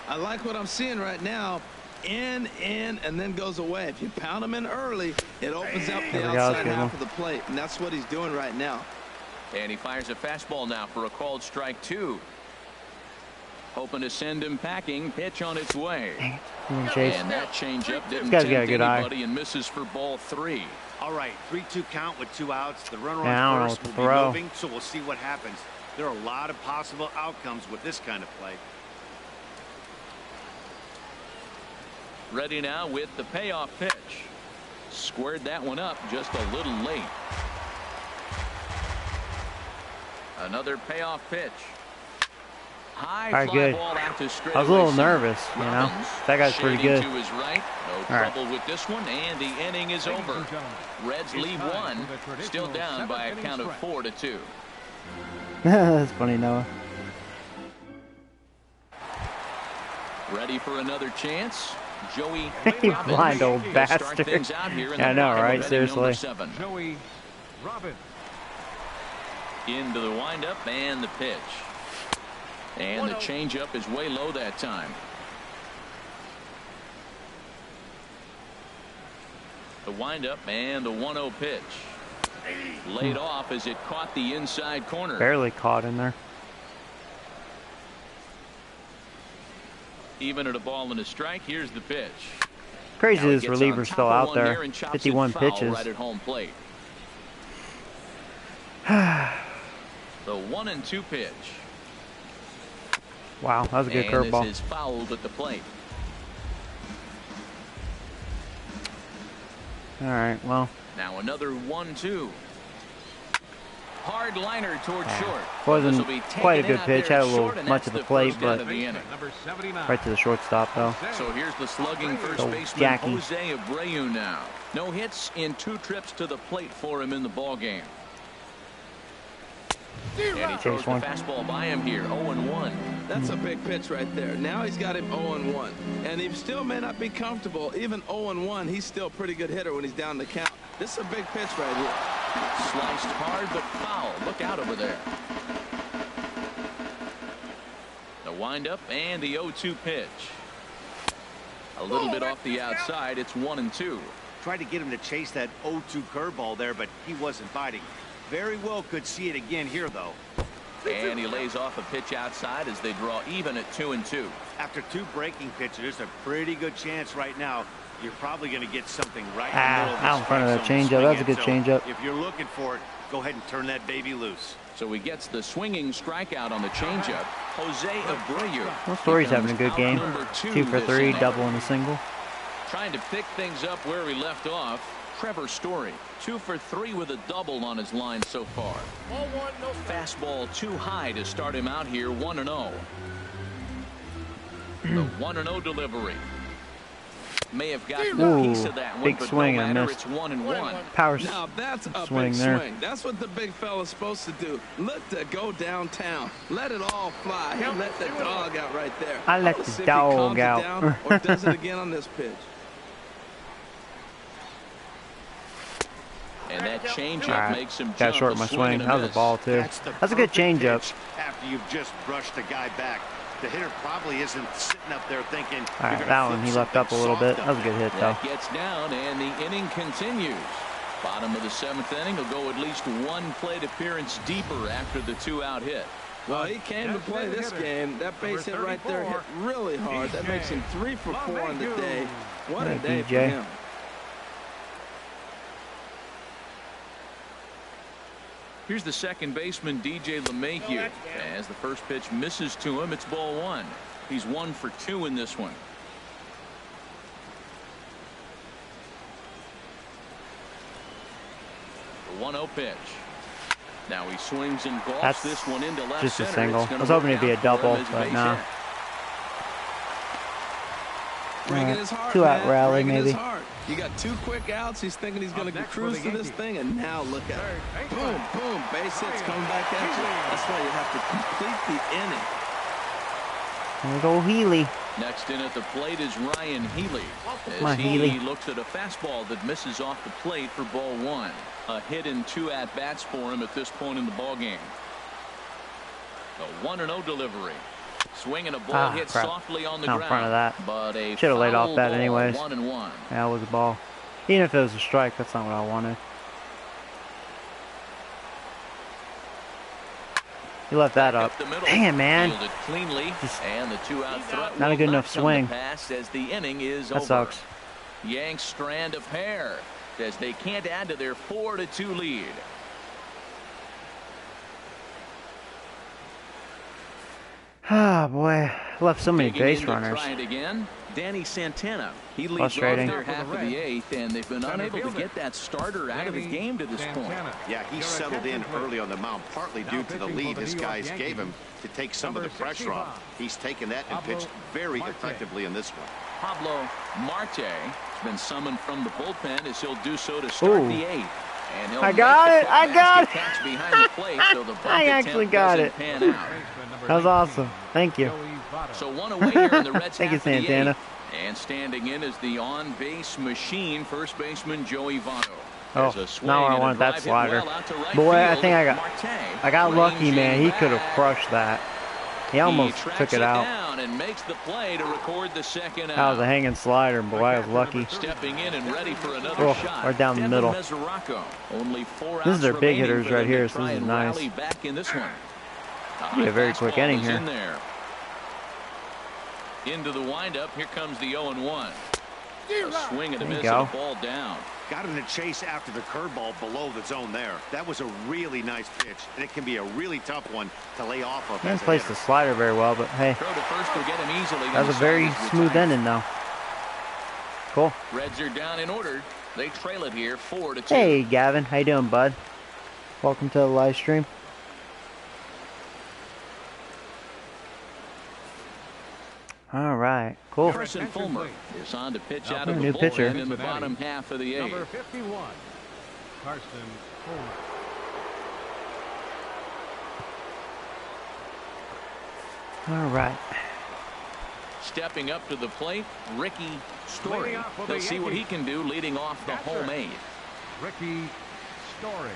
Speaker 3: I like what I'm seeing right now. In, and then goes away. If you pound him in early, it opens up the
Speaker 1: There we go.
Speaker 3: outside
Speaker 1: Good
Speaker 3: half
Speaker 1: one.
Speaker 3: of the plate, and that's what he's doing right now.
Speaker 2: And he fires a fastball now for a called strike 2. Hoping to send him packing. Pitch on its way.
Speaker 1: Chase.
Speaker 2: And that changeup didn't
Speaker 1: This guy's got a
Speaker 2: tempt
Speaker 1: good eye.
Speaker 2: anybody and misses for ball 3.
Speaker 4: All right, 3-2 count with 2 outs. The runner
Speaker 1: Yeah, I don't know
Speaker 4: on
Speaker 1: what
Speaker 4: first
Speaker 1: to
Speaker 4: will be
Speaker 1: throw.
Speaker 4: moving, so we'll see what happens. There are a lot of possible outcomes with this kind of play.
Speaker 2: Ready now with the payoff pitch. Squared that one up just a little late. Another payoff pitch. High
Speaker 1: All right,
Speaker 2: fly
Speaker 1: good.
Speaker 2: ball out to straightaway
Speaker 1: I was a little
Speaker 2: center.
Speaker 1: nervous, you know.
Speaker 2: Robbins
Speaker 1: That guy's pretty
Speaker 2: shading
Speaker 1: good.
Speaker 2: to his right. No
Speaker 1: All right.
Speaker 2: trouble with this one, and the inning is
Speaker 5: Ladies
Speaker 2: over.
Speaker 5: and gentlemen,
Speaker 2: Reds
Speaker 5: it's
Speaker 2: lead
Speaker 5: time
Speaker 2: one,
Speaker 5: for the traditional
Speaker 2: still down by a
Speaker 5: seventh
Speaker 2: count of
Speaker 5: inning stretch.
Speaker 2: 4-2.
Speaker 1: That's funny, Noah.
Speaker 2: Ready for another chance. Joey
Speaker 1: You
Speaker 2: Robbins
Speaker 1: blind old
Speaker 2: will start
Speaker 1: bastard.
Speaker 2: things out here in
Speaker 1: Yeah, I
Speaker 2: the
Speaker 1: know,
Speaker 2: bottom of
Speaker 1: right?
Speaker 2: inning
Speaker 1: Seriously.
Speaker 2: number 7.
Speaker 5: Joey Robbins.
Speaker 2: Into the windup and the pitch. And the changeup is way low that time. The windup and the 1-0 pitch. Laid off as it caught the inside corner.
Speaker 1: Barely caught in there.
Speaker 2: Even at a ball and a strike, here's the pitch.
Speaker 1: Crazy
Speaker 2: Now he
Speaker 1: this
Speaker 2: gets on
Speaker 1: reliever's
Speaker 2: top
Speaker 1: still
Speaker 2: of
Speaker 1: out
Speaker 2: one
Speaker 1: there.
Speaker 2: here and chops it
Speaker 1: 51
Speaker 2: foul
Speaker 1: pitches.
Speaker 2: right at home plate. The 1-2 pitch.
Speaker 1: Wow, that was a good
Speaker 2: And
Speaker 1: curveball.
Speaker 2: this is fouled at the plate.
Speaker 1: All right, well,
Speaker 2: Now another 1-2. Hard liner toward short.
Speaker 1: Wasn't quite a good pitch. Had a little
Speaker 2: short,
Speaker 1: much of the plate, but
Speaker 5: Number 79.
Speaker 1: right to the shortstop though.
Speaker 2: So here's the slugging first
Speaker 1: So
Speaker 2: baseman
Speaker 1: Jackie.
Speaker 2: Jose Abreu now. No hits in 2 trips to the plate for him in the ball game. And he throws the fastball by him here, 0-1.
Speaker 3: That's a big pitch right there. Now he's got him 0-1. And he still may not be comfortable. Even 0-1, he's still a pretty good hitter when he's down the count. This is a big pitch right here.
Speaker 2: Sliced hard but foul. Look out over there. The windup and the 0-2 pitch. A little bit off the outside. It's 1-2.
Speaker 4: Tried to get him to chase that 0-2 curveball there, but he wasn't biting. Very well could see it again here, though.
Speaker 2: And he lays off a pitch outside as they draw even at 2-2.
Speaker 4: After 2 breaking pitches, there's a pretty good chance right now you're probably going to get something right in the middle of the
Speaker 1: out in front of that
Speaker 4: strike zone to
Speaker 1: changeup.
Speaker 4: swing
Speaker 1: That's a
Speaker 4: at.
Speaker 1: good
Speaker 4: So
Speaker 1: changeup.
Speaker 4: if you're looking for it, go ahead and turn that baby loose.
Speaker 2: So he gets the swinging strikeout on the changeup. Jose Abreu.
Speaker 1: Well, Story's having a good game.
Speaker 2: Number
Speaker 1: 2 for
Speaker 2: this
Speaker 1: 3,
Speaker 2: inning.
Speaker 1: double and a single.
Speaker 2: Trying to pick things up where he left off. Trevor Story, 2 for 3 with a double on his line so far. Fastball too high to start him out here, 1-0. The 1-0 delivery. May have gotten a piece of that one,
Speaker 1: big
Speaker 2: but
Speaker 1: swing
Speaker 2: no
Speaker 1: and
Speaker 2: matter,
Speaker 1: missed.
Speaker 2: it's 1-1.
Speaker 1: Power
Speaker 3: Now that's a
Speaker 1: swing
Speaker 3: big
Speaker 1: there.
Speaker 3: swing. That's what the big fella's supposed to do. Look to go downtown. Let it all fly. He let the dog out right there.
Speaker 1: I let
Speaker 3: Let's
Speaker 1: the
Speaker 3: see if he
Speaker 1: dog
Speaker 3: calms it
Speaker 1: out.
Speaker 3: down or does it again on this pitch.
Speaker 2: And that changeup
Speaker 1: All right.
Speaker 2: makes him
Speaker 1: Got
Speaker 2: jump.
Speaker 1: short
Speaker 2: A
Speaker 1: my
Speaker 2: swing
Speaker 1: swing.
Speaker 2: and a
Speaker 1: That was a
Speaker 2: miss.
Speaker 1: ball too.
Speaker 4: The
Speaker 1: That's a good
Speaker 4: perfect
Speaker 1: changeup.
Speaker 4: pitch after you've just brushed the guy back. The hitter probably isn't sitting up there thinking.
Speaker 1: All right, that one he left up a little bit. That was a good hit though.
Speaker 2: That gets down, and the inning continues. Bottom of the 7th inning will go at least 1 plate appearance deeper after the 2-out hit.
Speaker 3: Well, he came to play this game. That base hit right there hit really hard. That makes him 3 for 4 on the day. What a
Speaker 1: Yeah,
Speaker 3: day for
Speaker 1: DJ.
Speaker 3: him.
Speaker 2: Here's the second baseman, DJ LeMahieu. As the first pitch misses to him, it's ball 1. He's 1 for 2 in this one. The 1-0 pitch. Now he swings and golfs
Speaker 1: That's
Speaker 2: this one into left
Speaker 1: just a
Speaker 2: center.
Speaker 1: single.
Speaker 2: It's
Speaker 1: I
Speaker 2: gonna
Speaker 1: was hoping
Speaker 2: work
Speaker 1: it'd be a
Speaker 2: out for
Speaker 1: double,
Speaker 2: him as a
Speaker 1: but
Speaker 2: base
Speaker 1: no.
Speaker 2: hit.
Speaker 3: Breaking
Speaker 1: Alright,
Speaker 3: his heart,
Speaker 1: 2-out
Speaker 3: man.
Speaker 1: rally,
Speaker 3: Breaking his
Speaker 1: maybe.
Speaker 3: heart. You got 2 quick outs. He's thinking he's going to
Speaker 5: next for
Speaker 3: cruise
Speaker 5: the
Speaker 3: to this
Speaker 5: Yankees.
Speaker 3: thing, and now look at it. Boom, boom. Base hits coming back at you. That's why you have to complete the inning.
Speaker 1: There's old Healy.
Speaker 2: Next in at the plate is Ryan Healy.
Speaker 1: My
Speaker 2: As
Speaker 1: Healy.
Speaker 2: he looks at a fastball that misses off the plate for ball 1. A hit in 2 at-bats for him at this point in the ballgame. The 1-0 delivery. Swinging a ball hit
Speaker 1: crap.
Speaker 2: softly on the
Speaker 1: Out
Speaker 2: ground.
Speaker 1: in front of that.
Speaker 2: But a
Speaker 1: Should have laid off
Speaker 2: foul
Speaker 1: that
Speaker 2: ball,
Speaker 1: anyways.
Speaker 2: 1-1.
Speaker 1: That was a ball. Even if it was a strike, that's not what I wanted. He left that up.
Speaker 2: The middle.
Speaker 1: Damn, man.
Speaker 2: Fielded cleanly,
Speaker 1: Just
Speaker 2: and the 2-out threat
Speaker 1: not a
Speaker 2: will
Speaker 1: good enough
Speaker 2: come to
Speaker 1: swing.
Speaker 2: pass as the inning is
Speaker 1: That
Speaker 2: over.
Speaker 1: sucks.
Speaker 2: Yanks strand a pair as they can't add to their 4-2 lead.
Speaker 1: Ah, boy. Left so many
Speaker 2: Digging
Speaker 1: base
Speaker 2: in to
Speaker 1: runners.
Speaker 2: try it again. Danny Santana. He leads off
Speaker 1: Frustrating.
Speaker 2: their half of the 8th, and they've been unable to get that starter out of the game to this point.
Speaker 4: Yeah, he settled in early on the mound, partly due to the lead his guys gave him to take some of the pressure off. He's taken that and pitched very effectively in this one.
Speaker 2: Pablo Marte has been summoned from the bullpen as he'll do so to start
Speaker 1: Ooh.
Speaker 2: the 8th. And he'll
Speaker 1: I
Speaker 2: make
Speaker 1: got
Speaker 2: the
Speaker 1: it! I
Speaker 2: quick
Speaker 1: got
Speaker 2: basket
Speaker 1: it!
Speaker 2: catch behind the plate, so the bunt
Speaker 1: I actually
Speaker 2: attempt
Speaker 1: got
Speaker 2: doesn't
Speaker 1: it.
Speaker 2: pan out.
Speaker 1: That was awesome. Thank you.
Speaker 2: So 1 away here in the Reds
Speaker 1: Thank you,
Speaker 2: half of the
Speaker 1: Santana.
Speaker 2: 8th. And standing in is the on-base machine, first baseman Joey Votto.
Speaker 1: Oh,
Speaker 2: There's a swing
Speaker 1: now I
Speaker 2: and a
Speaker 1: wanted that
Speaker 2: drive hit
Speaker 1: slider.
Speaker 2: well out to right
Speaker 1: Boy, I
Speaker 2: field.
Speaker 1: think I got
Speaker 2: Marte
Speaker 1: lucky, man. He
Speaker 2: ranging
Speaker 1: could have
Speaker 2: back.
Speaker 1: crushed that. He almost
Speaker 2: tracks
Speaker 1: took it out.
Speaker 2: down and makes the play to record the second
Speaker 1: That was a
Speaker 2: out.
Speaker 1: hanging slider, boy. I was lucky.
Speaker 2: Stepping in and ready for another
Speaker 1: Oh,
Speaker 2: shot.
Speaker 1: right down the
Speaker 2: Devin
Speaker 1: middle.
Speaker 2: Mesoraco. Only 4
Speaker 1: This is
Speaker 2: outs
Speaker 1: their big
Speaker 2: remaining
Speaker 1: hitters
Speaker 2: for
Speaker 1: right
Speaker 2: them to
Speaker 1: here, so
Speaker 2: try
Speaker 1: this is
Speaker 2: and
Speaker 1: nice.
Speaker 2: rally back in this one.
Speaker 1: Be a very quick
Speaker 2: Fastball
Speaker 1: inning
Speaker 2: is
Speaker 1: here.
Speaker 2: in there. Into the windup. Here comes the 0-1. A swing and a
Speaker 1: There you
Speaker 2: miss
Speaker 1: go.
Speaker 2: and a ball down.
Speaker 4: Got him to chase after the curveball below the zone there. That was a really nice pitch, and it can be a really tough one to lay off of.
Speaker 1: He didn't
Speaker 4: as a
Speaker 1: place
Speaker 4: hitter.
Speaker 1: the slider very well, but hey,
Speaker 2: Throw to first will get him easily.
Speaker 1: that was a very smooth ending, though. Cool.
Speaker 2: Reds are down in order. They trail it here 4-2.
Speaker 1: Hey, Gavin. How you doing, bud? Welcome to the live stream. All right, cool.
Speaker 2: Carson Fulmer is on to pitch out of
Speaker 1: new
Speaker 2: the
Speaker 1: pitcher
Speaker 2: bullpen in the bottom half of the eighth.
Speaker 5: Number 51, Carson Fulmer.
Speaker 1: All right.
Speaker 2: Stepping up to the plate, Ricky Story. They'll see what he can do leading off the home eighth.
Speaker 5: Ricky Story.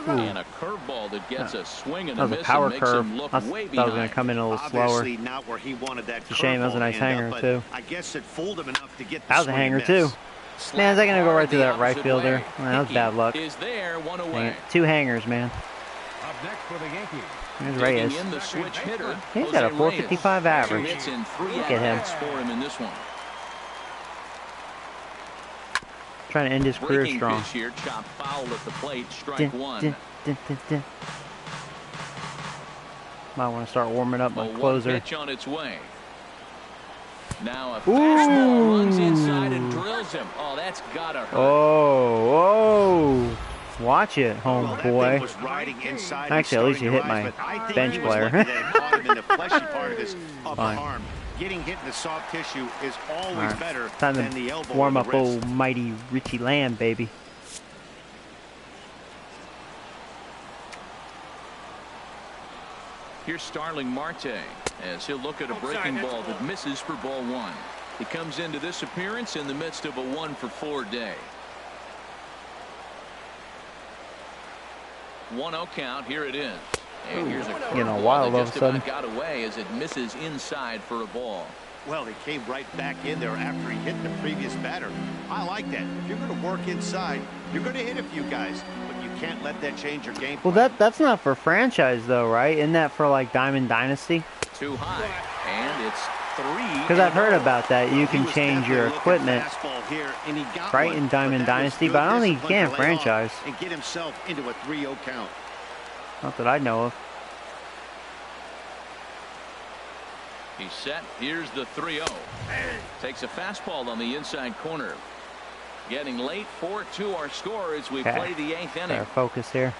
Speaker 2: And a curveball that gets a swing and a miss
Speaker 1: power
Speaker 2: and makes
Speaker 1: curve.
Speaker 2: him look
Speaker 1: I
Speaker 2: way
Speaker 1: thought it was going
Speaker 2: behind.
Speaker 1: to come in a little slower.
Speaker 4: Obviously not where he wanted that.
Speaker 1: It's a shame. That was a nice hanger, too.
Speaker 4: I guess it fooled him enough to get the
Speaker 1: That was a
Speaker 4: swing and
Speaker 1: hanger,
Speaker 4: miss.
Speaker 1: too. Man, is that going to go right through that right fielder? Man, that was
Speaker 2: Hickey
Speaker 1: bad luck.
Speaker 2: is there, one
Speaker 1: Dang
Speaker 2: away.
Speaker 1: it. 2 hangers, man.
Speaker 5: Up next for the Yankees.
Speaker 1: Here's
Speaker 2: Digging
Speaker 1: Reyes.
Speaker 2: in the switch hitter.
Speaker 1: He's got a
Speaker 2: Jose
Speaker 1: 455
Speaker 2: Reyes.
Speaker 1: average.
Speaker 2: 2 hits and 3
Speaker 1: Look at him.
Speaker 2: at-bats for him in this one.
Speaker 1: Trying to end his career
Speaker 2: Breaking
Speaker 1: strong.
Speaker 2: pitch here, chopped foul at the plate, strike
Speaker 1: Dun,
Speaker 2: one.
Speaker 1: dun, dun, dun, dun. Might want to start warming up my
Speaker 2: A
Speaker 1: closer.
Speaker 2: one pitch on its way. Now a fastball runs inside and drills him. Oh, that's gotta hurt.
Speaker 1: Oh, watch it,
Speaker 4: Well, that thing
Speaker 1: homeboy.
Speaker 4: was riding inside and
Speaker 1: Actually, at least you
Speaker 4: starting
Speaker 1: hit
Speaker 4: to rise,
Speaker 1: my
Speaker 4: but I think
Speaker 1: bench
Speaker 4: he was
Speaker 1: player.
Speaker 4: lucky that it caught him in the fleshy part of his upper
Speaker 1: Fine.
Speaker 4: arm. Getting hit in the soft tissue is always
Speaker 1: All right.
Speaker 4: better
Speaker 1: Time
Speaker 4: than
Speaker 1: to
Speaker 4: the elbow
Speaker 1: warm
Speaker 4: or
Speaker 1: up
Speaker 4: the wrist.
Speaker 1: old mighty Richie Lamb, baby.
Speaker 2: Here's Starling Marte as he'll look at a breaking ball that misses for ball one. He comes into this appearance in the midst of a 1-for-4 day. 1-0 count. Here it is. And here's a
Speaker 1: Getting all
Speaker 2: curveball
Speaker 1: wild
Speaker 2: that
Speaker 1: all of
Speaker 2: just
Speaker 1: a sudden.
Speaker 2: about got away as it misses inside for a ball.
Speaker 4: Well, he came right back in there after he hit the previous batter. I like that. If you're going to work inside, you're going to hit a few guys, but you can't let that change your game
Speaker 1: Well,
Speaker 4: plan.
Speaker 1: that's not for franchise though, right? Isn't that for like Diamond Dynasty?
Speaker 2: Too high. And it's 3.
Speaker 1: Because I've heard about that. You
Speaker 4: He
Speaker 1: can
Speaker 4: was
Speaker 1: change your
Speaker 4: definitely looking
Speaker 1: equipment.
Speaker 4: fastball here, and he got
Speaker 1: right
Speaker 4: one,
Speaker 1: in Diamond
Speaker 4: but that was
Speaker 1: Dynasty,
Speaker 4: good
Speaker 1: but I don't think you
Speaker 4: discipline
Speaker 1: can
Speaker 4: to lay off
Speaker 1: franchise.
Speaker 4: and get himself into a 3-0 count.
Speaker 1: Not that I know of.
Speaker 2: He's set. Here's the 3-0. Takes a fastball on the inside corner. Getting late. 4-2 our score as we
Speaker 1: Okay.
Speaker 2: play the 8th inning.
Speaker 1: Better focus here.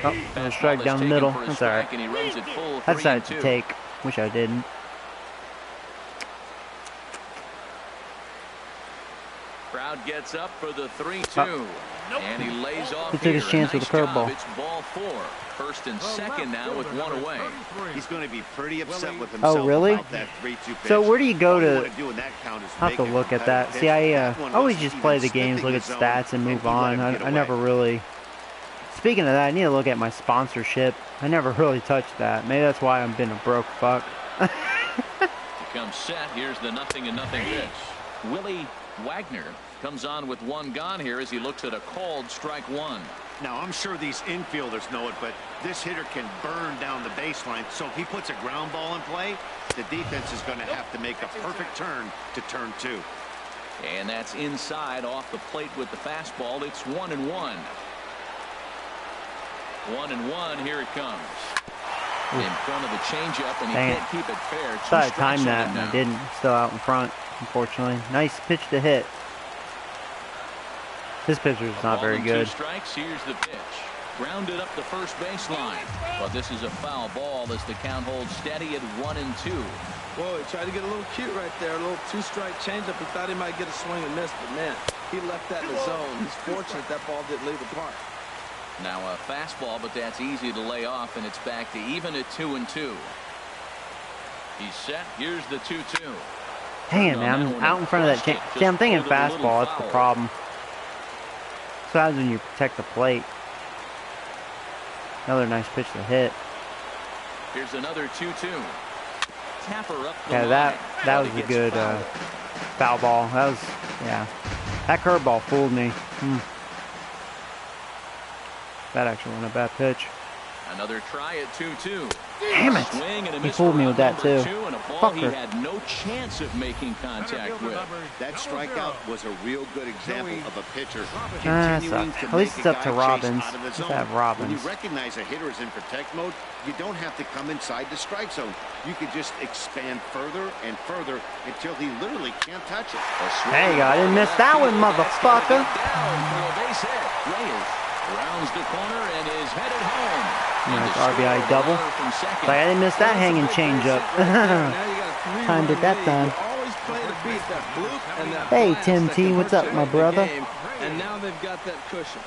Speaker 1: Oh, and a
Speaker 2: Fastball
Speaker 1: strike
Speaker 2: is
Speaker 1: down the
Speaker 2: taken
Speaker 1: middle.
Speaker 2: for a
Speaker 1: That's all right.
Speaker 2: strike, and he runs it full
Speaker 1: I decided
Speaker 2: 3-2.
Speaker 1: to take. Wish I didn't.
Speaker 2: Crowd gets up for the 3-2. And he lays off
Speaker 1: He took his
Speaker 2: here.
Speaker 1: chance with
Speaker 2: Nice
Speaker 1: a curveball.
Speaker 2: job. It's ball 4. First and second now with 1 away.
Speaker 4: He's going to be pretty upset with himself
Speaker 1: Oh, really?
Speaker 4: about that 3-2 pitch.
Speaker 1: So where do you go
Speaker 4: All you
Speaker 1: to?
Speaker 4: wanna do in that count is
Speaker 1: I'll have to
Speaker 4: make a
Speaker 1: look at that.
Speaker 4: competitive
Speaker 1: See, I
Speaker 4: pitch. That one
Speaker 1: always
Speaker 4: wasn't
Speaker 1: just play
Speaker 4: even
Speaker 1: the games,
Speaker 4: sniffing
Speaker 1: look at
Speaker 4: the zone,
Speaker 1: stats, and move
Speaker 4: he let
Speaker 1: on.
Speaker 4: him get
Speaker 1: I
Speaker 4: away.
Speaker 1: never really. Speaking of that, I need to look at my sponsorship. I never really touched that. Maybe that's why I'm been a broke fuck.
Speaker 2: He comes set. Here's the 0-0 pitch. Willie Wagner comes on with 1 gone here as he looks at a called strike 1.
Speaker 4: Now, I'm sure these infielders know it, but this hitter can burn down the baseline. So if he puts a ground ball in play, the defense is going to have to make a perfect turn to turn 2.
Speaker 2: And that's inside off the plate with the fastball. It's 1-1. 1-1. Here it comes. In front of the changeup, and he
Speaker 1: Dang it.
Speaker 2: can't keep it fair. 2
Speaker 1: Thought I
Speaker 2: strikes
Speaker 1: timed
Speaker 2: on
Speaker 1: that,
Speaker 2: him
Speaker 1: and I
Speaker 2: now.
Speaker 1: didn't. Still out in front, unfortunately. Nice pitch to hit. This pitcher's not
Speaker 2: Ball
Speaker 1: very
Speaker 2: and
Speaker 1: good.
Speaker 2: 2 strikes. Here's the pitch. Grounded up the first baseline. But this is a foul ball as the count holds steady at 1-2.
Speaker 3: Whoa, he tried to get a little cute right there. A little 2-strike changeup. He thought he might get a swing and miss, but man, he left that in the zone. He's fortunate that ball didn't leave the park.
Speaker 2: Now a fastball, but that's easy to lay off, and it's back to even at 2-2. He's set. Here's the 2-2.
Speaker 1: Dang it, man. I'm out in front of that chain. See, I'm thinking fastball. That's the problem. So happens when you protect the plate. Another nice pitch to hit.
Speaker 2: Here's another 2-2. Tapper up the
Speaker 1: Yeah,
Speaker 2: line.
Speaker 1: that
Speaker 2: But
Speaker 1: was
Speaker 2: it
Speaker 1: a
Speaker 2: gets
Speaker 1: good
Speaker 2: fouled.
Speaker 1: foul ball. That was, yeah. That curveball fooled me. That actually wasn't a bad pitch.
Speaker 2: Another try at 2-2.
Speaker 1: Damn it.
Speaker 2: Swing and a
Speaker 1: He
Speaker 2: miss
Speaker 1: fooled
Speaker 2: for
Speaker 1: me with that,
Speaker 2: number
Speaker 1: too.
Speaker 2: 2, and a ball he
Speaker 1: Fucker.
Speaker 2: had no chance of making contact with.
Speaker 4: That strikeout was a real good example of a pitcher
Speaker 1: Ah,
Speaker 4: continuing
Speaker 1: sucks.
Speaker 4: to
Speaker 1: At least
Speaker 4: make
Speaker 1: it's
Speaker 4: a
Speaker 1: up to
Speaker 4: guy
Speaker 1: Robbins.
Speaker 4: chase out of his
Speaker 1: Let's
Speaker 4: zone.
Speaker 1: have
Speaker 4: When
Speaker 1: Robbins.
Speaker 4: you recognize a hitter is in protect mode, you don't have to come inside the strike zone. You can just expand further and further until he literally can't touch it.
Speaker 1: There you go. I didn't miss that one, motherfucker.
Speaker 2: Down for a base hit. Reyes rounds the corner and is headed home.
Speaker 1: Nice RBI double. Like I didn't miss that hanging changeup. Timed it that time. Hey, Tim T, what's up, my brother?
Speaker 3: And now they've got that cushion.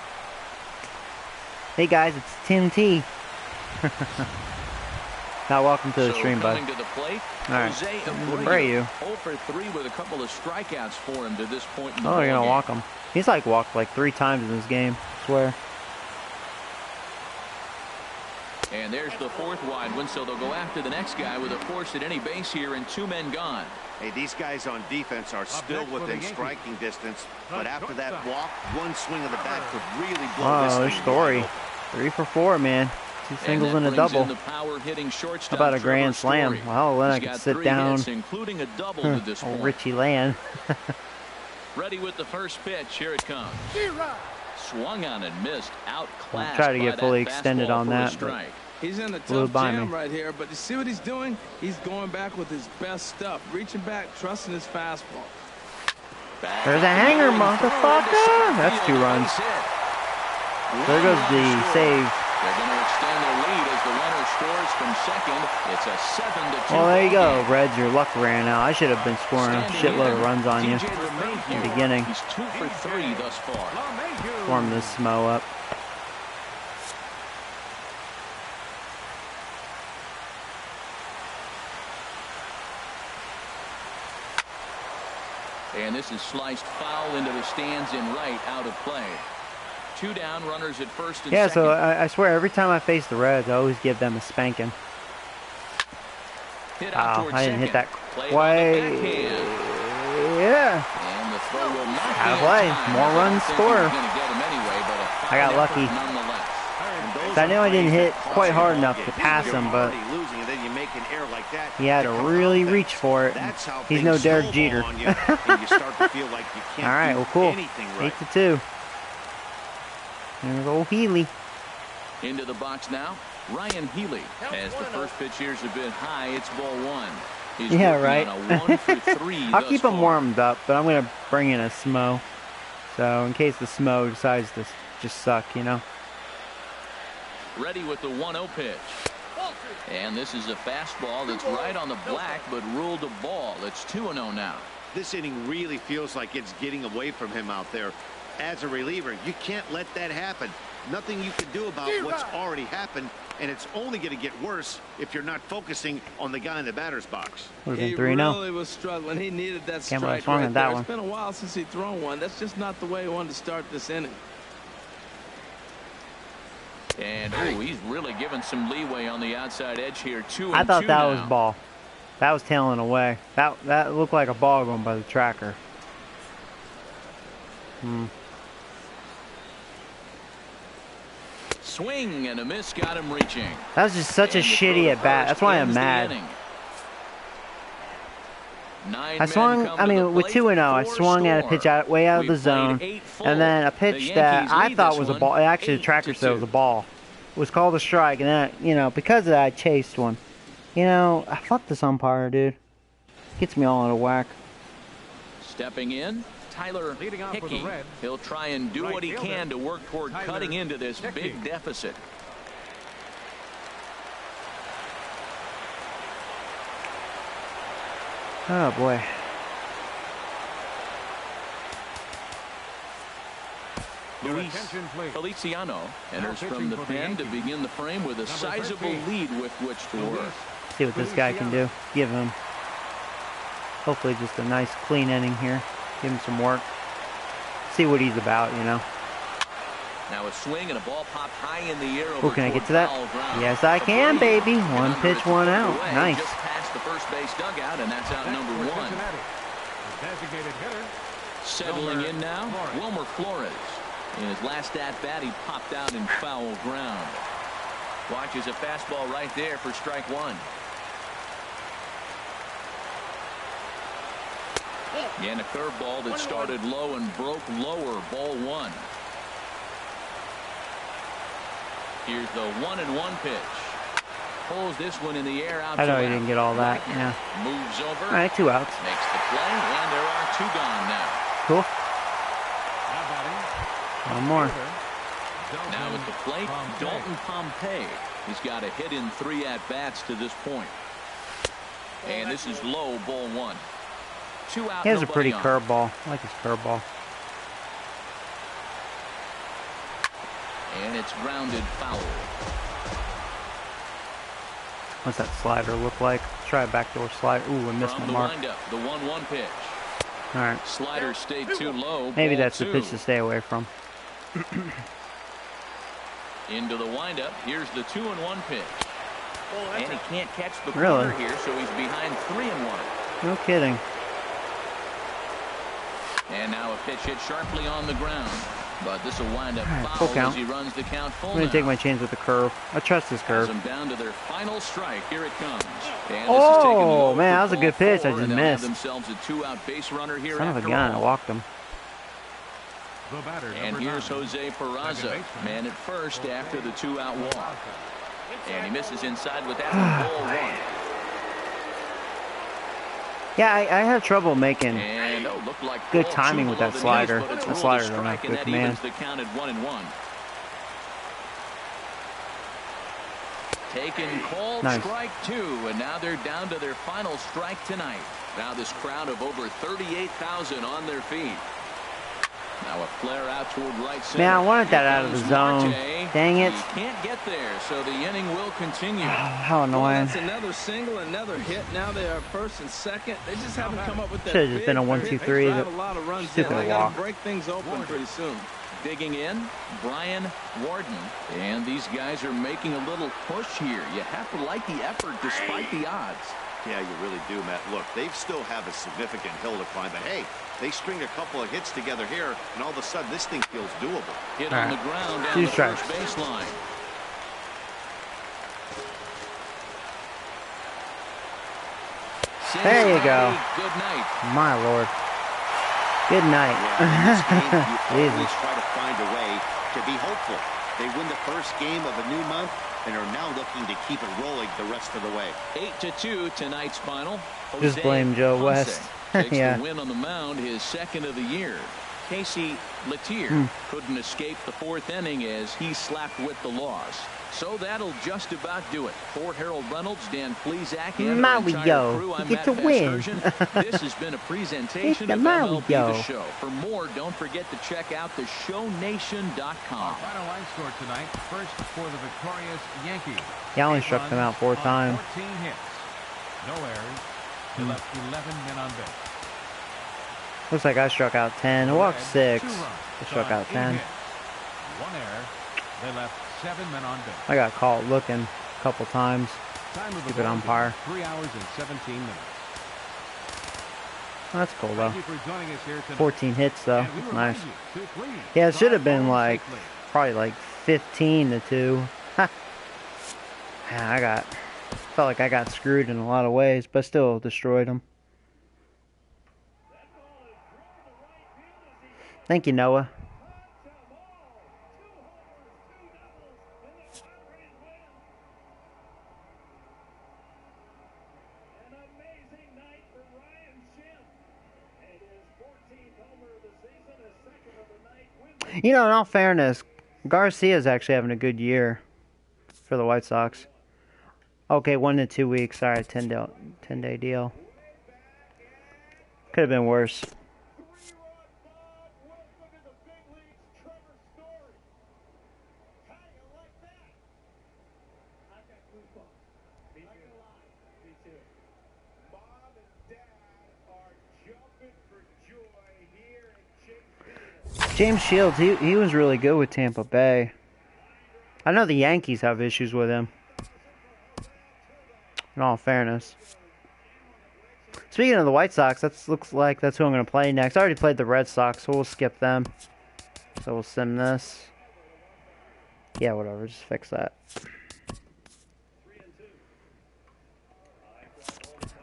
Speaker 1: Hey guys, it's Tim T. Now welcome to the stream, bud.
Speaker 2: Coming to the plate,
Speaker 1: All right.
Speaker 2: Jose
Speaker 1: Where are you?
Speaker 2: 0 for 3 with a couple of strikeouts for him to this point in the
Speaker 1: Oh, you're gonna
Speaker 2: ballgame.
Speaker 1: walk him. He's like walked like 3 times in this game. I swear.
Speaker 2: And there's the 4th wide one, so they'll go after the next guy with a force at any base here and 2 men gone.
Speaker 4: Hey, these guys on defense are still within striking distance, but after that walk, one swing of the bat could really blow this
Speaker 1: Oh,
Speaker 4: thing
Speaker 1: there's Story.
Speaker 4: wide open.
Speaker 1: 3 for 4, man. 2 singles and a double. How about a grand slam? Well, then I could sit down.
Speaker 2: Including a double to this
Speaker 1: Oh,
Speaker 2: point.
Speaker 1: Richie Land.
Speaker 2: Ready with the first pitch. Here it comes. Swung on and missed. Outclassed.
Speaker 1: Try to get
Speaker 2: by
Speaker 1: fully
Speaker 2: that
Speaker 1: extended
Speaker 2: fastball
Speaker 1: on
Speaker 2: for a
Speaker 1: that, but-
Speaker 2: strike.
Speaker 3: He's in a
Speaker 1: Blew
Speaker 3: tough
Speaker 1: by
Speaker 3: jam
Speaker 1: me.
Speaker 3: right here, but you see what he's doing? He's going back with his best stuff, reaching back, trusting his fastball.
Speaker 1: There's a hanger, motherfucker. That's 2 runs. There goes the save.
Speaker 2: They're going to extend their lead as the runner scores from second. It's a 7-2.
Speaker 1: Well, there you go,
Speaker 2: ball game.
Speaker 1: Reds. Your luck ran out. I should have been scoring a shitload of runs on you
Speaker 2: DJ LeMahieu.
Speaker 1: in the beginning.
Speaker 2: He's 2 for 3 thus far.
Speaker 1: Warm this Smo up.
Speaker 2: And this is sliced foul into the stands in right, out of play. 2 down, runners at first and
Speaker 1: Yeah,
Speaker 2: second.
Speaker 1: so I swear every time I face the Reds, I always give them a spanking.
Speaker 2: Hit out
Speaker 1: Wow,
Speaker 2: towards
Speaker 1: I didn't hit that
Speaker 2: second. Played on the
Speaker 1: quite.
Speaker 2: backhand.
Speaker 1: Yeah.
Speaker 2: And the throw will not be
Speaker 1: Gotta
Speaker 2: in
Speaker 1: play.
Speaker 2: time.
Speaker 1: More
Speaker 2: I
Speaker 1: runs
Speaker 2: think
Speaker 1: score.
Speaker 2: he was gonna get him anyway, but a
Speaker 1: I got
Speaker 2: fine
Speaker 1: lucky.
Speaker 2: effort nonetheless.
Speaker 1: So I know I didn't hit quite hard enough to pass him, but
Speaker 4: You're already losing, and then you make an error like that.
Speaker 1: he had to
Speaker 4: You come
Speaker 1: really
Speaker 4: out
Speaker 1: reach for it.
Speaker 4: That's how
Speaker 1: He's
Speaker 4: things
Speaker 1: no Derek
Speaker 4: snowball
Speaker 1: Jeter.
Speaker 4: on you, and you start to feel like you can't
Speaker 1: All right,
Speaker 4: do
Speaker 1: well, cool.
Speaker 4: anything right.
Speaker 1: 8-2. There's old Healy.
Speaker 2: Into the box now, Ryan Healy. As the first pitch here's a bit high, it's ball 1. He's
Speaker 1: Yeah,
Speaker 2: working
Speaker 1: right.
Speaker 2: on a 1 for 3
Speaker 1: I'll
Speaker 2: thus
Speaker 1: keep him
Speaker 2: far.
Speaker 1: warmed up, but I'm gonna bring in a Smo. So in case the Smo decides to just suck, you know.
Speaker 2: Ready with the 1-0 pitch. And this is a fastball that's right on the black, but ruled a ball. It's 2-0 now.
Speaker 4: This inning really feels like it's getting away from him out there. As a reliever, you can't let that happen. Nothing you can do about what's already happened, and it's only going to get worse if you're not focusing on the guy in the batter's box.
Speaker 1: Would have
Speaker 3: He
Speaker 1: been 3-0.
Speaker 3: really was struggling. He needed that
Speaker 1: Can't believe I
Speaker 3: strike
Speaker 1: swung
Speaker 3: right
Speaker 1: at that
Speaker 3: there.
Speaker 1: one.
Speaker 3: It's been a while since he'd thrown one. That's just not the way he wanted to start this inning.
Speaker 2: And, oh, he's really given some leeway on the outside edge here. 2-2
Speaker 1: I thought that
Speaker 2: now.
Speaker 1: was ball. That was tailing away. That looked like a ball going by the tracker.
Speaker 2: Swing and a miss got him reaching.
Speaker 1: That was just such a
Speaker 2: And the
Speaker 1: shitty
Speaker 2: throw
Speaker 1: at bat.
Speaker 2: first
Speaker 1: That's why I'm
Speaker 2: ends the
Speaker 1: mad.
Speaker 2: inning. 9
Speaker 1: I
Speaker 2: men
Speaker 1: swung.
Speaker 2: come
Speaker 1: I
Speaker 2: to the
Speaker 1: mean, with
Speaker 2: plate
Speaker 1: 2-0, I
Speaker 2: for
Speaker 1: swung at a pitch
Speaker 2: Storm.
Speaker 1: out way out of the
Speaker 2: We've played
Speaker 1: zone,
Speaker 2: 8 full.
Speaker 1: and then a
Speaker 2: The
Speaker 1: pitch that
Speaker 2: Yankees
Speaker 1: I
Speaker 2: lead
Speaker 1: thought
Speaker 2: this
Speaker 1: was a
Speaker 2: one
Speaker 1: ball. Actually, the tracker said it was a
Speaker 2: 8-2.
Speaker 1: ball. It was called a strike, and then you know because of that, I chased one. You know, fuck this umpire, dude. Gets me all out of whack.
Speaker 2: Stepping in, Tyler
Speaker 5: Leading off for the
Speaker 2: Hickey.
Speaker 5: Reds,
Speaker 2: He'll try and do
Speaker 5: right
Speaker 2: what he
Speaker 5: fielder,
Speaker 2: can to work toward
Speaker 5: Tyler
Speaker 2: cutting into this
Speaker 5: Hickey.
Speaker 2: big deficit.
Speaker 1: Oh boy.
Speaker 5: Your
Speaker 2: Luis
Speaker 5: attention, please.
Speaker 2: Feliciano enters
Speaker 5: Now
Speaker 2: from the
Speaker 5: pitching for the
Speaker 2: pen to
Speaker 5: Yankees.
Speaker 2: begin the frame with a sizable
Speaker 5: 13.
Speaker 2: lead with which to work.
Speaker 1: See what this guy can do. Give him. Hopefully, just a nice clean inning here. Give him some work. See what he's about, you know.
Speaker 2: Now a swing and a ball popped high in the air.
Speaker 1: Oh, can I get to that? Yes, I can, baby. One pitch, one out. Nice.
Speaker 2: Just past the first base dugout, and that's out
Speaker 5: Next
Speaker 2: number
Speaker 5: for
Speaker 2: 1.
Speaker 5: Cincinnati, the designated hitter,
Speaker 2: Settling in now,
Speaker 5: Flores.
Speaker 2: Wilmer Flores. In his last at-bat, he popped out in foul ground. Watches a fastball right there for strike one. And a curveball that started low and broke lower. Ball one. Here's the 1-1 pitch. Pulls this one in the air out.
Speaker 1: I know he didn't get all that. Yeah.
Speaker 2: Moves over.
Speaker 1: All right, 2 outs.
Speaker 2: Makes the play, and there are 2 gone now.
Speaker 1: Cool. One more.
Speaker 2: Now at the plate, Dalton Pompey. He's got a hit in 3 at-bats to this point. And this is low, ball one. 2 out.
Speaker 1: He has a pretty curveball. I like his curveball.
Speaker 2: And it's grounded foul.
Speaker 1: What's that slider look like? Let's try a backdoor slider. Ooh, I missed my mark.
Speaker 2: Windup, the 1-1 pitch.
Speaker 1: All right.
Speaker 2: Slider stayed too low.
Speaker 1: Maybe that's the pitch to stay away from.
Speaker 2: Into the windup. Here's the 2-1 pitch. And he can't catch the
Speaker 1: Really?
Speaker 2: corner here, so he's behind 3-1.
Speaker 1: No kidding.
Speaker 2: And now a pitch hit sharply on the ground. But this will wind up
Speaker 1: full
Speaker 2: foul
Speaker 1: count.
Speaker 2: as he runs the count full.
Speaker 1: I'm going to take my chance with the curve. I trust this curve.
Speaker 2: Them down to their final strike. Here it comes. And
Speaker 1: Oh, man, that was a good pitch. I just
Speaker 2: and
Speaker 1: missed.
Speaker 2: Themselves a 2-out base runner here.
Speaker 1: Son of a
Speaker 2: after
Speaker 1: gun. I
Speaker 2: all.
Speaker 1: walked him.
Speaker 2: And here's Jose Peraza, man at first after the 2-out walk. And he misses inside with that one. Ball one.
Speaker 1: Yeah, I have trouble making
Speaker 2: And, looked like
Speaker 1: good
Speaker 2: ball
Speaker 1: timing
Speaker 2: two
Speaker 1: with
Speaker 2: below
Speaker 1: that
Speaker 2: the
Speaker 1: slider.
Speaker 2: knees, but it's
Speaker 1: That
Speaker 2: ruled a
Speaker 1: slider don't have
Speaker 2: strike,
Speaker 1: good
Speaker 2: and that
Speaker 1: command.
Speaker 2: evens the count at 1-1. Taken called
Speaker 1: Nice.
Speaker 2: strike 2, and now they're down to their final strike tonight. Now this crowd of over 38,000 on their feet. Now a flare out toward right center.
Speaker 1: Man, I wanted that
Speaker 2: Here
Speaker 1: out of the
Speaker 2: comes
Speaker 1: zone.
Speaker 2: Marte.
Speaker 1: Dang it.
Speaker 2: He can't get there, so the inning will continue.
Speaker 1: How
Speaker 3: Well,
Speaker 1: annoying.
Speaker 3: that's another single, another hit. Now they are first and second. They just haven't come up with that.
Speaker 1: Should've just been a
Speaker 3: big
Speaker 1: 1-2-3.
Speaker 3: hit. They drive a lot of runs in.
Speaker 1: Stupid
Speaker 3: They gotta
Speaker 1: walk.
Speaker 3: break things open pretty soon.
Speaker 2: Digging in, Brian Warden. And these guys are making a little push here. You have to like the effort despite the odds.
Speaker 4: Yeah, you really do, Matt. Look, they still have a significant hill to climb, but hey, they string a couple of hits together here, and all of a sudden this thing feels doable.
Speaker 2: Hit
Speaker 1: All
Speaker 2: on
Speaker 1: right.
Speaker 2: the ground down
Speaker 1: 2
Speaker 2: the
Speaker 1: strikes.
Speaker 2: first baseline.
Speaker 1: There you go.
Speaker 2: Good night.
Speaker 1: My lord. Good night.
Speaker 4: Yeah, in this game, you always
Speaker 1: Jesus.
Speaker 4: try to find a way to be hopeful. They win the first game of a new month and are now looking to keep it rolling the rest of the way.
Speaker 2: 8-2 tonight's final.
Speaker 1: Just
Speaker 2: Jose
Speaker 1: blame Joe
Speaker 2: Ponce
Speaker 1: West.
Speaker 2: takes
Speaker 1: Yeah.
Speaker 2: the win on the mound, his second of the year. Casey Letier couldn't escape the 4th inning as he slapped with the loss. So that'll just about do it. For Harold Reynolds, Dan Plesac, and our entire
Speaker 1: Mario,
Speaker 2: crew, I'm
Speaker 1: you
Speaker 2: Matt
Speaker 1: get to win.
Speaker 2: Vasgersian. This has been a presentation
Speaker 1: It's
Speaker 2: of
Speaker 1: the
Speaker 2: MLB
Speaker 1: Mario.
Speaker 2: The Show. For more, don't forget to check out theshownation.com.
Speaker 5: Final line score tonight. First for the victorious Yankees.
Speaker 1: He only
Speaker 5: 8
Speaker 1: struck them
Speaker 5: runs
Speaker 1: out 4
Speaker 5: on
Speaker 1: times.
Speaker 5: 14 hits. No errors. They left 11 men on base.
Speaker 1: Looks like I struck out 10. I walked 6. I struck out 10.
Speaker 5: 1 error. They left 7 men on base.
Speaker 1: I got caught looking a couple times.
Speaker 5: Time of the
Speaker 1: Stupid
Speaker 5: ball
Speaker 1: umpire.
Speaker 5: game, 3 hours and 17 minutes.
Speaker 1: That's cool though.
Speaker 5: Thank you for joining us here tonight.
Speaker 1: 14 hits though.
Speaker 5: And we remind
Speaker 1: Nice.
Speaker 5: you to please
Speaker 1: Yeah, it should have
Speaker 5: drive
Speaker 1: been
Speaker 5: home
Speaker 1: like
Speaker 5: safely.
Speaker 1: probably like 15-2. Ha. Yeah, felt like I got screwed in a lot of ways, but still destroyed them. Thank you, Noah. You know, in all fairness, Garcia's actually having a good year for the White Sox. Okay, 1 to 2 weeks. Sorry, 10-day deal. Could have been worse. James Shields, he was really good with Tampa Bay. I know the Yankees have issues with him. In all fairness. Speaking of the White Sox, looks like that's who I'm going to play next. I already played the Red Sox, so we'll skip them. So we'll sim this. Yeah, whatever, just fix that.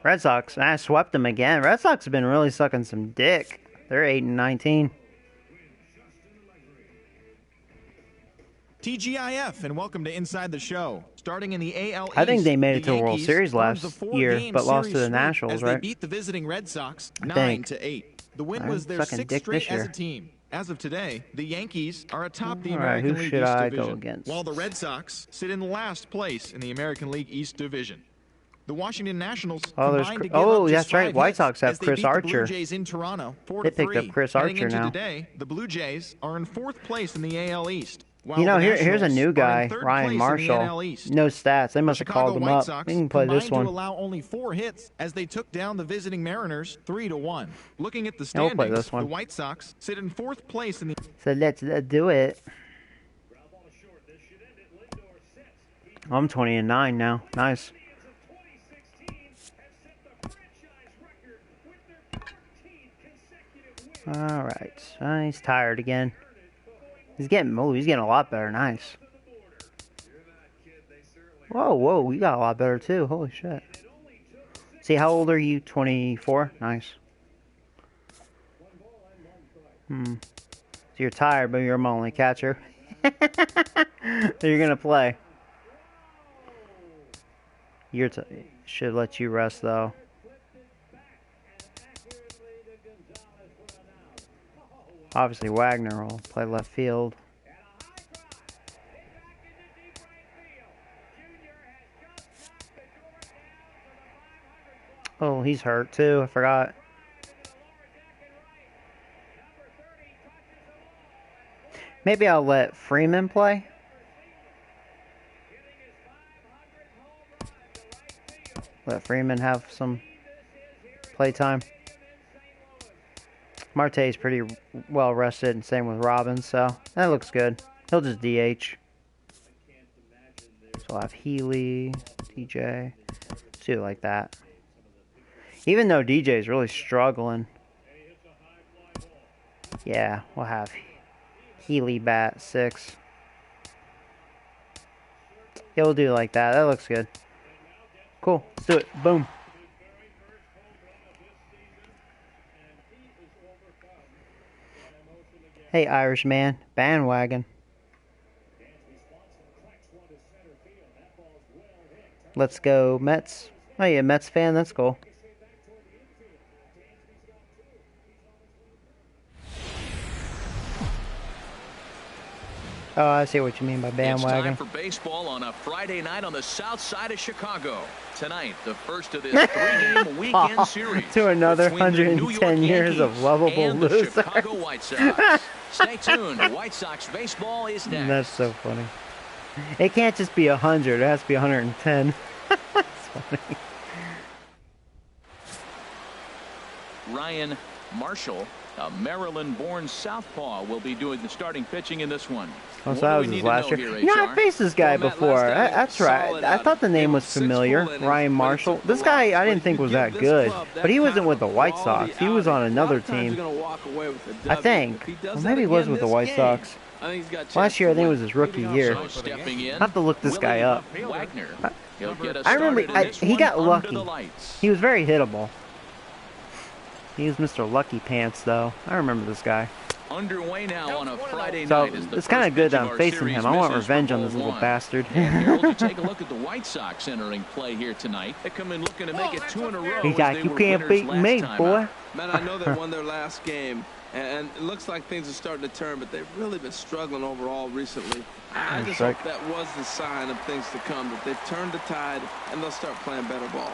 Speaker 1: Red Sox, I swept them again. Red Sox have been really sucking some dick. They're 8-19.
Speaker 6: TGIF, and welcome to Inside the Show. Starting in the AL East,
Speaker 1: I think they made it to the World
Speaker 6: Yankees
Speaker 1: Series last
Speaker 6: earned
Speaker 1: year, but lost to the
Speaker 6: sweep
Speaker 1: Nationals,
Speaker 6: as
Speaker 1: right?
Speaker 6: They beat the visiting Red Sox
Speaker 1: I think.
Speaker 6: 9-8. The win
Speaker 1: I'm
Speaker 6: was their
Speaker 1: sucking
Speaker 6: 6th
Speaker 1: dick
Speaker 6: straight
Speaker 1: this
Speaker 6: as
Speaker 1: year.
Speaker 6: a team. As of today, the Yankees are atop the
Speaker 1: All right,
Speaker 6: American
Speaker 1: who
Speaker 6: League
Speaker 1: should
Speaker 6: East
Speaker 1: I go
Speaker 6: Division,
Speaker 1: against?
Speaker 6: while the Red Sox sit in last place in the American League East Division. The Washington Nationals combined to give up just
Speaker 1: that's right.
Speaker 6: 5
Speaker 1: White
Speaker 6: hits
Speaker 1: Sox have
Speaker 6: as they
Speaker 1: Chris
Speaker 6: beat the
Speaker 1: Archer.
Speaker 6: Blue Jays in Toronto 4-3.
Speaker 1: They picked up Chris
Speaker 6: Heading
Speaker 1: Archer
Speaker 6: into
Speaker 1: now.
Speaker 6: today, the Blue Jays are in 4th place in the AL East. While
Speaker 1: You know,
Speaker 6: the
Speaker 1: here's a
Speaker 6: Nationals
Speaker 1: new
Speaker 6: are in
Speaker 1: guy,
Speaker 6: 3rd
Speaker 1: Ryan
Speaker 6: place in the
Speaker 1: Marshall.
Speaker 6: NL East.
Speaker 1: No stats. They must have
Speaker 6: Chicago
Speaker 1: called him
Speaker 6: White
Speaker 1: up.
Speaker 6: Sox
Speaker 1: We can play this
Speaker 6: combined
Speaker 1: one.
Speaker 6: to allow only 4 hits as they took down the visiting Mariners 3-1. Looking at the
Speaker 1: Yeah, we'll
Speaker 6: standings,
Speaker 1: play this one.
Speaker 6: the White Sox sit in 4th place in the
Speaker 1: So let's do it. I'm 20-9 now. Nice. All right. He's tired again. He's getting a lot better. Nice. Whoa, you got a lot better too. Holy shit. See, how old are you? 24? Nice. So you're tired, but you're my only catcher. You're gonna play. Should let you rest though. Obviously, Wagner will play left field. Oh, he's hurt too. I forgot. Maybe I'll let Freeman play. Let Freeman have some playtime. Marte's pretty well rested, and same with Robbins, so that looks good. He'll just DH. So I'll have Healy, DJ, let's do it like that. Even though DJ's really struggling. Yeah, we'll have Healy bat 6. Yeah, we'll do it like that. That looks good. Cool. Let's do it. Boom. Hey, Irishman. Bandwagon. Let's go, Mets. Oh, yeah, Mets fan. That's cool. Oh, I see what you mean by bandwagon.
Speaker 2: It's time for baseball on a Friday night on the south side of Chicago. Tonight, the first of this 3-game weekend series.
Speaker 1: To another
Speaker 2: between the
Speaker 1: 110 years of lovable
Speaker 2: and the
Speaker 1: losers.
Speaker 2: Chicago White Sox. Stay tuned. White Sox baseball is next.
Speaker 1: That's so funny. It can't just be 100. It has to be 110. That's funny.
Speaker 2: Ryan Marshall, a Maryland-born southpaw, will be doing the starting pitching in this one.
Speaker 1: Oh, so that was his last year. You know, I faced this guy before. That's right. I thought the name was familiar. Ryan Marshall. This guy I didn't think was that good. But he wasn't with the White Sox. He was on another team. I think. Or maybe he was with the White Sox. Last year, I think it was his rookie year. I'll have to look this guy up. I remember he got lucky. He was very hittable. He was Mr. Lucky Pants, though. I remember this guy.
Speaker 2: Underway now on a Friday
Speaker 1: So
Speaker 2: night.
Speaker 1: it's kind of good that I'm facing him. I want revenge on this little bastard.
Speaker 2: Harold, you take a look at the White Sox entering play here tonight. They come in looking to make it 2 in a row.
Speaker 1: He's like, you can't beat me, boy.
Speaker 3: Man, I know they won their last game, and it looks like things are starting to turn, but they've really been struggling overall recently. I just hope that was the sign of things to come, that they've turned the tide, and they'll start playing better ball.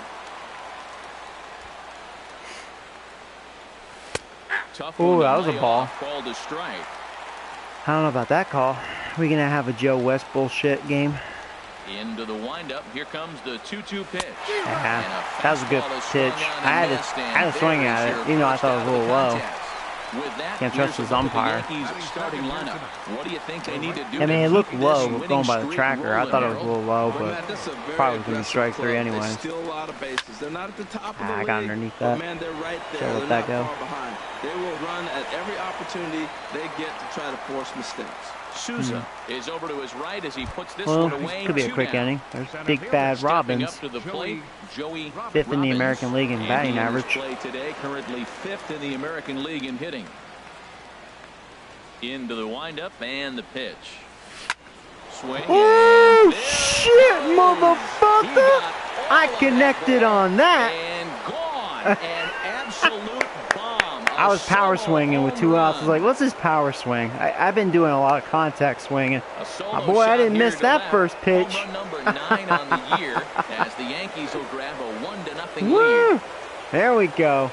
Speaker 1: Ooh, that was a ball.
Speaker 2: Ball to strike.
Speaker 1: I don't know about that call. We're going to have a Joe West bullshit game.
Speaker 2: Into the windup. Here comes the 2-2 pitch.
Speaker 1: Yeah, that was a good pitch. I had to swing at it, even though I thought it was a little low. Can't trust his umpire.
Speaker 2: What do you think they need to do?
Speaker 1: I mean, it looked low, but going by the tracker, I thought it was a little low, but probably was going to strike 3 anyway. I got underneath that. Should I let that go?
Speaker 3: They will run at every opportunity they get to try to force mistakes.
Speaker 2: Souza is over to his right as he puts this one away.
Speaker 1: Could be a quick inning. There's Big Bad Robbins.
Speaker 2: Up to the plate, Joey
Speaker 1: fifth in the American League in batting average.
Speaker 2: Play today, currently fifth in the American League in hitting. Into the windup and the pitch. Swing.
Speaker 1: Oh shit, motherfucker! I connected on that.
Speaker 2: And gone. An absolute bomb.
Speaker 1: I was power swinging with 2 outs. I was like, what's this power swing? I've been doing a lot of contact swinging. Boy, I didn't miss that first pitch.
Speaker 2: Home run number 9 on the year as the Yankees will grab a 1-0 lead.
Speaker 1: There we go.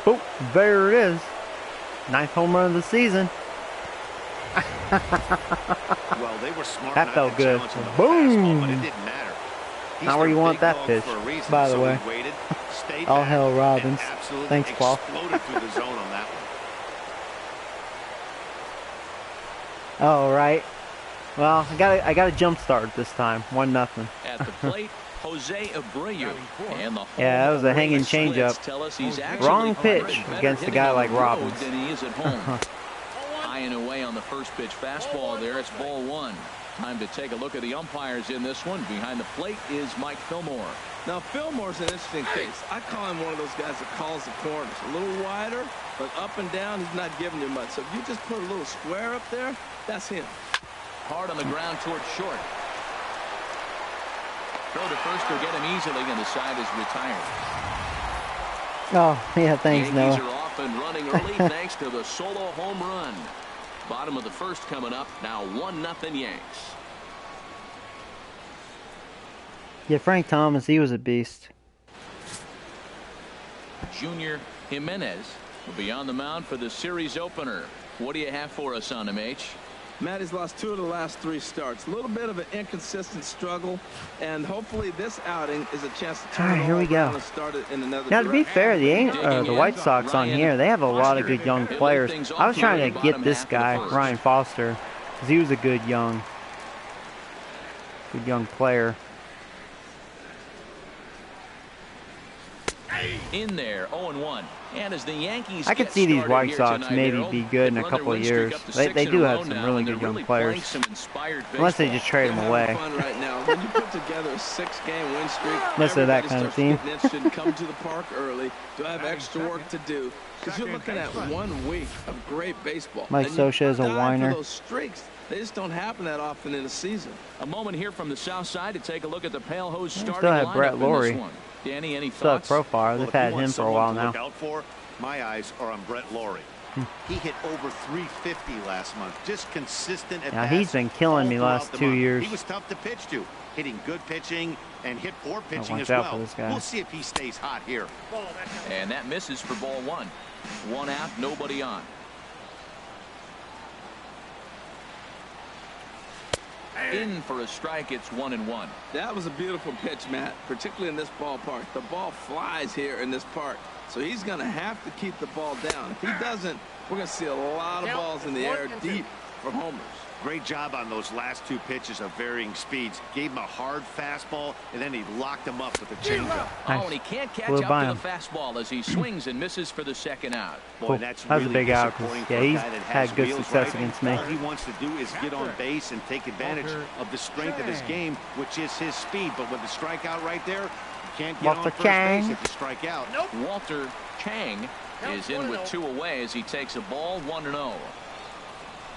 Speaker 1: Oh, there it is. 9th home run of the season.
Speaker 4: Well, they were smart.
Speaker 1: That felt good. Boom.
Speaker 4: But it didn't matter.
Speaker 1: Not where you want that pitch, by the way. All hell Robbins. Thanks, Paul.
Speaker 4: Exploded through the zone on that one.
Speaker 1: All right. Well, I got a jump start this time. 1-0.
Speaker 2: At the plate, Jose Abreu. And the
Speaker 1: yeah, that was a hanging changeup. Wrong pitch against a guy like Robbins.
Speaker 2: Than he is at home. High and away on the first pitch fastball there. It's ball 1. Time to take a look at the umpires in this one. Behind the plate is Mike Fillmore.
Speaker 3: Now, Fillmore's an interesting case. I call him one of those guys that calls the corners. A little wider, but up and down, he's not giving you much. So if you just put a little square up there, that's him.
Speaker 2: Hard on the ground towards short. Throw to first will get him easily, and the side is retired.
Speaker 1: Oh, yeah, thanks, Noah.
Speaker 2: Yankees are off and running early thanks to the solo home run. Bottom of the first coming up. Now 1-0 Yanks.
Speaker 1: Yeah, Frank Thomas, he was a beast.
Speaker 2: Junior Jimenez will be on the mound for the series opener. What do you have for us on him, H?
Speaker 3: Matt, lost 2 of the last 3 starts. A little bit of an inconsistent struggle, and hopefully this outing is a chance to turn it around and start it in another
Speaker 1: Now, to be fair, the White Sox on here, they have a lot of good young players. I was trying to get this guy, Ryan Foster, because he was a good young player.
Speaker 2: In there, 0-1. And as the Yankees
Speaker 1: I could see these White Sox maybe be good in a couple of years. They do have some really good young players. Unless they just trade them away.
Speaker 3: Right now. When you put together a 6-game win streak,
Speaker 1: unless they're that kind of team.
Speaker 3: Come to the park early. Do I have extra work to do? Because you're looking at 1 week of great baseball.
Speaker 1: Mike Scioscia is a whiner.
Speaker 3: Those streaks, they just don't happen that often in a season.
Speaker 2: A moment here from the south side to take a look at the Pale Hose starting
Speaker 1: still have Brett
Speaker 2: lineup
Speaker 1: Lawrie.
Speaker 2: Danny, any
Speaker 1: Still have
Speaker 2: thoughts?
Speaker 1: Profile. They've had him for a while now.
Speaker 4: Look out for, my eyes are on Brett Lawrie. He hit over 350 last month. Just consistent at bats.
Speaker 1: Now he's been killing me last 2 years.
Speaker 4: He was tough to pitch to, hitting good pitching and hit poor pitching
Speaker 1: watch
Speaker 4: as
Speaker 1: out
Speaker 4: well.
Speaker 1: for this guy.
Speaker 4: We'll see if he stays hot here.
Speaker 2: And that misses for ball 1. 1 out, nobody on. In for a strike, it's 1-1.
Speaker 3: That was a beautiful pitch, Matt, particularly in this ballpark. The ball flies here in this park, so he's going to have to keep the ball down. If he doesn't, we're going to see a lot of balls in the air deep for homers.
Speaker 4: Great job on those last 2 pitches of varying speeds. Gave him a hard fastball, and then he locked him up with a changeup.
Speaker 2: Oh, and he can't catch up to the fastball as he swings and misses for the 2nd out.
Speaker 4: Boy, that's
Speaker 1: that was
Speaker 4: really
Speaker 1: a big out.
Speaker 4: Yeah,
Speaker 1: he's had good success against me.
Speaker 4: All he wants to do is get on base and take advantage of the strength of his game, which is his speed. But with the strikeout right there, you can't get on first base if you strike out.
Speaker 2: Walter Chang is in with 2 away as he takes a ball 1-0.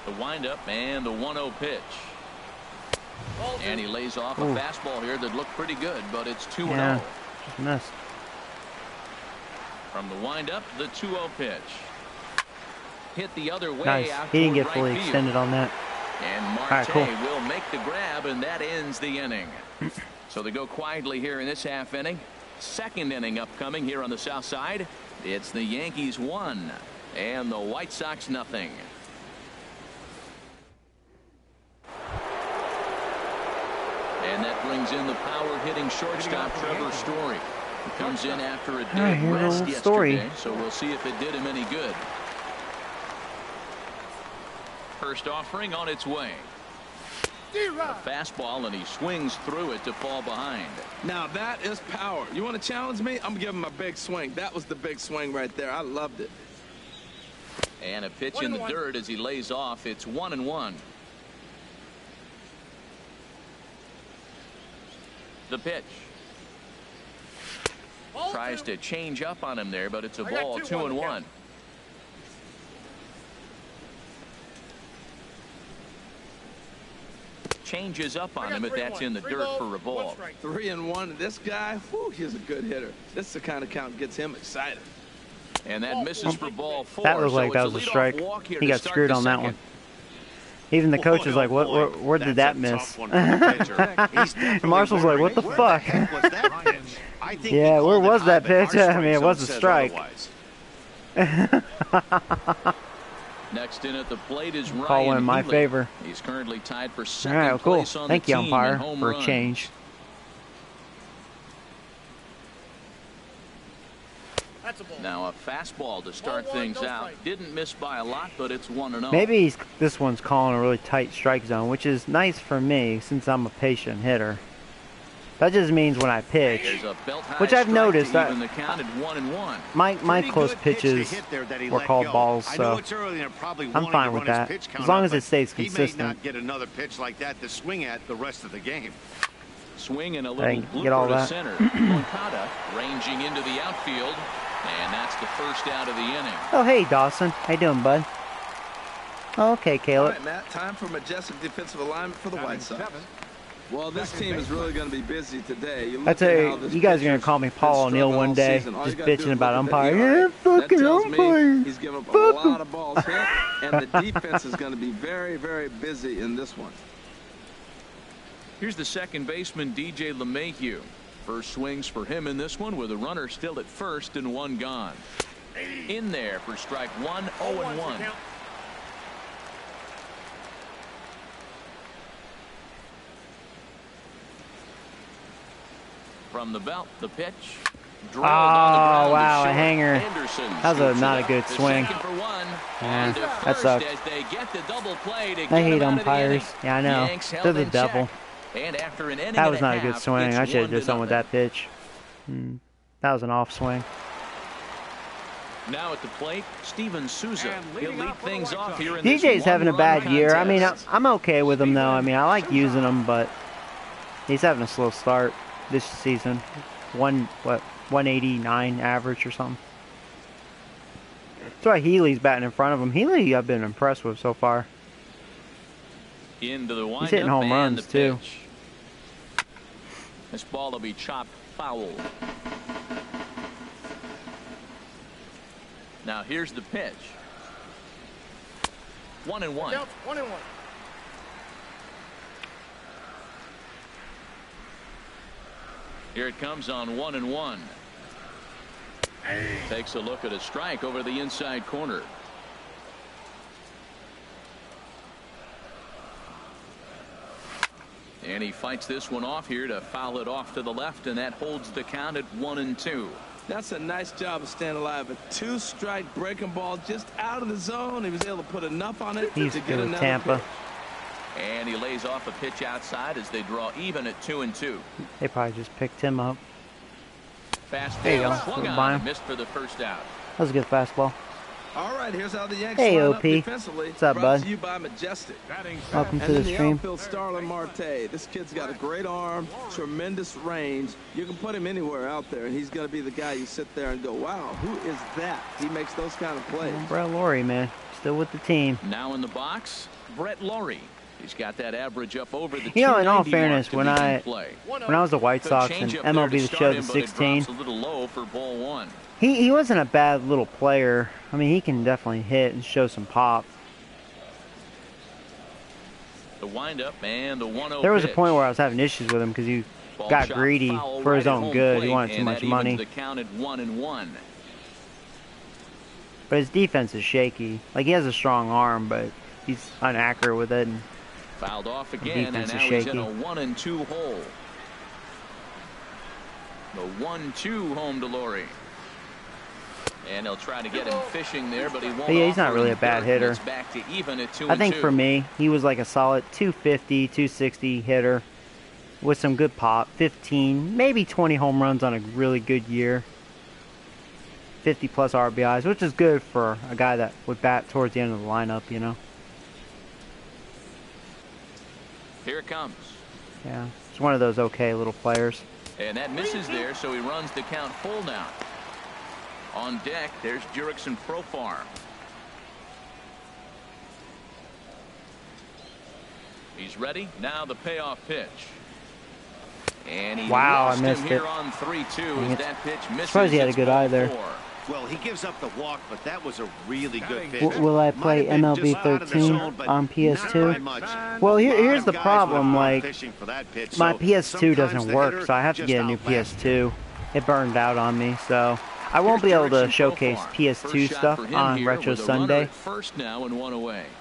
Speaker 2: The windup and the 1-0 pitch. And he lays off a fastball here that looked pretty good, but it's 2-0.
Speaker 1: Yeah, just missed.
Speaker 2: From the windup, the 2-0 pitch. Hit the other way.
Speaker 1: Nice.
Speaker 2: Out
Speaker 1: He didn't get
Speaker 2: right
Speaker 1: fully
Speaker 2: field.
Speaker 1: extended on that.
Speaker 2: And Marte will make the grab, and that ends the inning. So they go quietly here in this half inning. 2nd inning upcoming here on the south side. It's the Yankees 1 and the White Sox 0. And that brings in the power-hitting shortstop Trevor Story. He comes in after a day of rest yesterday, so we'll see if it did him any good. First offering on its way. A fastball, and he swings through it to fall behind.
Speaker 3: Now that is power. You want to challenge me? I'm giving him a big swing. That was the big swing right there. I loved it.
Speaker 2: And a pitch in the dirt as he lays off. It's 1-1. The pitch. Tries to change up on him there, but it's a ball. 2-1. Changes up on him, but that's in the dirt for a ball.
Speaker 3: 3-1. This guy, whew, he's a good hitter. This is the kind of count that gets him excited.
Speaker 2: And that misses for ball 4.
Speaker 1: That looked like that was a strike. He got screwed on that one. Even the coach is like, where did that miss? And Marshall's like, what the fuck? Yeah, where was that pitch? I mean, it was a strike.
Speaker 2: Next in at the plate is Ryan
Speaker 1: Call in my
Speaker 2: Healy.
Speaker 1: favor.
Speaker 2: He's currently tied for
Speaker 1: All
Speaker 2: second
Speaker 1: right, well, cool.
Speaker 2: place on
Speaker 1: Thank
Speaker 2: the
Speaker 1: you,
Speaker 2: team
Speaker 1: umpire,
Speaker 2: in home
Speaker 1: for a
Speaker 2: runs.
Speaker 1: change.
Speaker 2: Now a fastball to start things out. Didn't miss by a lot, but it's 1-0.
Speaker 1: Maybe this one's calling a really tight strike zone, which is nice for me since I'm a patient hitter. That just means when I pitch, which I've noticed that
Speaker 2: the count at 1-1.
Speaker 1: my close pitches were called balls, so I'm fine with that as long as it stays consistent.
Speaker 4: He may not get another pitch like that to swing at the rest of the game.
Speaker 2: Swing and a little
Speaker 1: get all
Speaker 2: blooper to
Speaker 1: that.
Speaker 2: center. Moncada ranging into the outfield, and that's the first out of the inning.
Speaker 1: Oh, hey, Dawson. How you doing, bud? Oh, okay, Caleb.
Speaker 3: All right, Matt, time for majestic defensive alignment for the White Sox. Well, this team is really going to be busy today.
Speaker 1: I tell you, you guys are going to call me Paul O'Neill one day, just bitching about umpire. Yeah, fucking umpire.
Speaker 3: He's given up a lot of balls hit, and the defense is going to be very, very busy in this one.
Speaker 2: Here's the second baseman, DJ LeMahieu. First swings for him in this one with a runner still at first and one gone. In there for strike one, 0-1. From the belt, the pitch.
Speaker 1: Oh, wow, a hanger.
Speaker 2: Anderson
Speaker 1: That was not a good swing. Yeah, that sucked. I hate umpires. Yeah, I know. They're the devil.
Speaker 2: And after an inning
Speaker 1: That was not a
Speaker 2: and
Speaker 1: good
Speaker 2: half,
Speaker 1: swing.
Speaker 2: it's
Speaker 1: I should have
Speaker 2: 1-0.
Speaker 1: done something with that pitch. That was an off swing.
Speaker 2: Now at the plate, Steven Souza. He'll lead things off here in this
Speaker 1: DJ's having a
Speaker 2: one-run
Speaker 1: bad year. I mean,
Speaker 2: contest.
Speaker 1: I'm okay with him, though. I mean, I like using him, but he's having a slow start this season. 189 average or something. That's why Healy's batting in front of him. Healy, I've been impressed with so far.
Speaker 2: Into the
Speaker 1: He's hitting home runs, too.
Speaker 2: This ball will be chopped foul. Now here's the pitch. 1-1.
Speaker 7: 1-1.
Speaker 2: Here it comes on 1-1. Takes a look at a strike over the inside corner. And he fights this one off here to foul it off to the left, and that holds the count at 1-2.
Speaker 3: That's a nice job of staying alive. A two-strike breaking ball just out of the zone. He was able to put enough on it
Speaker 1: He's
Speaker 3: to get
Speaker 1: good with
Speaker 3: another
Speaker 1: Tampa.
Speaker 3: pitch.
Speaker 2: And he lays off a pitch outside as they draw even at 2-2.
Speaker 1: They probably just picked him up.
Speaker 2: Fastball
Speaker 1: There you go.
Speaker 2: swung on
Speaker 1: Bye.
Speaker 2: and missed for the first out.
Speaker 1: That was a good fastball.
Speaker 3: All right, here's how the Yankees
Speaker 1: Hey,
Speaker 3: line
Speaker 1: OP.
Speaker 3: up defensively.
Speaker 1: What's up,
Speaker 3: Brought
Speaker 1: bud?
Speaker 3: to you by Majestic.
Speaker 1: Welcome to
Speaker 3: And
Speaker 1: the
Speaker 3: in the
Speaker 1: stream.
Speaker 3: outfield, Starlin Marte. This kid's got a great arm, tremendous range. You can put him anywhere out there, and he's going to be the guy you sit there and go, wow, who is that? He makes those kind of plays.
Speaker 1: Brett Laurie, man. Still with the team.
Speaker 2: Now in the box, Brett Laurie. He's got that average up over the
Speaker 1: You know, in all
Speaker 2: 290
Speaker 1: fairness,
Speaker 2: mark to begin play.
Speaker 1: when I was the White
Speaker 2: Good
Speaker 1: Sox and
Speaker 2: changeup there
Speaker 1: MLB
Speaker 2: to
Speaker 1: The
Speaker 2: start
Speaker 1: Show,
Speaker 2: him,
Speaker 1: the
Speaker 2: but it
Speaker 1: 16,
Speaker 2: drops a little low for ball one.
Speaker 1: he wasn't a bad little player. I mean, he can definitely hit and show some pop.
Speaker 2: The windup and the 1-0
Speaker 1: There was a
Speaker 2: pitch.
Speaker 1: point where I was having issues with him because he
Speaker 2: Ball
Speaker 1: got
Speaker 2: shot
Speaker 1: greedy
Speaker 2: foul
Speaker 1: for his
Speaker 2: right at
Speaker 1: own
Speaker 2: home
Speaker 1: good. He
Speaker 2: plate,
Speaker 1: wanted too
Speaker 2: and
Speaker 1: much
Speaker 2: that
Speaker 1: money.
Speaker 2: evens the count at 1-1.
Speaker 1: But his defense is shaky. Like, he has a strong arm, but he's inaccurate with it. And
Speaker 2: Fouled off again, and
Speaker 1: defense
Speaker 2: now
Speaker 1: is
Speaker 2: he's
Speaker 1: shaky.
Speaker 2: in a 1-2 hole. The 1-2 home to Laurie. And he'll try to get him fishing there, but he won't.
Speaker 1: But yeah, he's not really a bad hitter.
Speaker 2: It's back to even at 2-2.
Speaker 1: I think for me, he was like a solid 250, 260 hitter with some good pop. 15, maybe 20 home runs on a really good year. 50 plus RBIs, which is good for a guy that would bat towards the end of the lineup, you know.
Speaker 2: Here it comes.
Speaker 1: Yeah, it's one of those okay little players.
Speaker 2: And that misses there, so he runs the count full now. On deck, there's Jurickson Profar. He's ready. Now the payoff pitch. And he
Speaker 1: I missed
Speaker 2: here
Speaker 1: it.
Speaker 2: On 3-2 as that pitch misses.
Speaker 1: Surprised he had a good eye there.
Speaker 4: Well, he gives up the walk, but that was a really good pitch.
Speaker 1: Will I play MLB 13 on PS2? Well, here's the problem. Like, my PS2 doesn't work, so I have to get a new PS2. It burned out on me, so I won't be able to showcase PS2 stuff on Retro Sunday.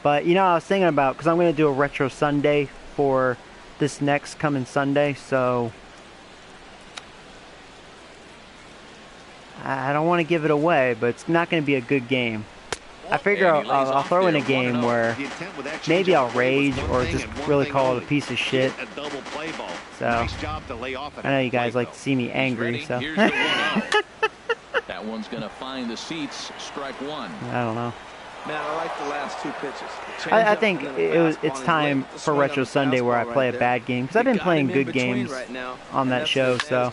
Speaker 1: But, you know, I was thinking about, because I'm going to do a Retro Sunday for this next coming Sunday, so I don't want to give it away, but it's not going to be a good game. I figure I'll throw in a game where maybe I'll rage or just really call it a piece of shit. So, I know you guys like to see me angry, so.
Speaker 2: That one's going to find the seats, strike one.
Speaker 1: I don't know.
Speaker 3: Man, I like the last two pitches.
Speaker 1: I think it's time for Retro Sunday where I play a bad game, because I've been playing good games on that show, so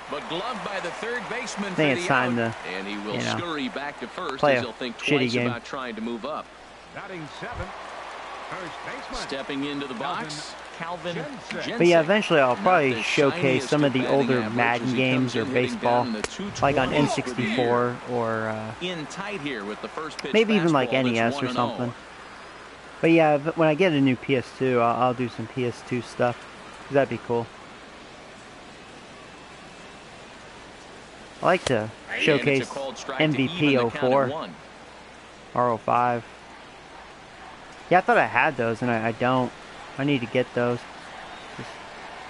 Speaker 2: but gloved by the third baseman
Speaker 1: I think it's time to,
Speaker 2: and he will scurry back to first
Speaker 1: play
Speaker 2: as
Speaker 1: a
Speaker 2: he'll think
Speaker 1: shitty
Speaker 2: twice
Speaker 1: game.
Speaker 2: about trying to move up.
Speaker 5: Batting seventh, first baseman.
Speaker 2: Stepping into the box, Calvin Jensen.
Speaker 1: But yeah, eventually I'll probably showcase some of the older Madden games or baseball, like on N64 or
Speaker 2: in tight here with the first pitch
Speaker 1: maybe even like
Speaker 2: fastball
Speaker 1: NES
Speaker 2: that's
Speaker 1: or
Speaker 2: 1-0.
Speaker 1: something. But yeah, when I get a new PS2, I'll do some PS2 stuff. That'd be cool. I like to showcase MVP 04 or 05. Yeah, I thought I had those, and I don't. I need to get those. Just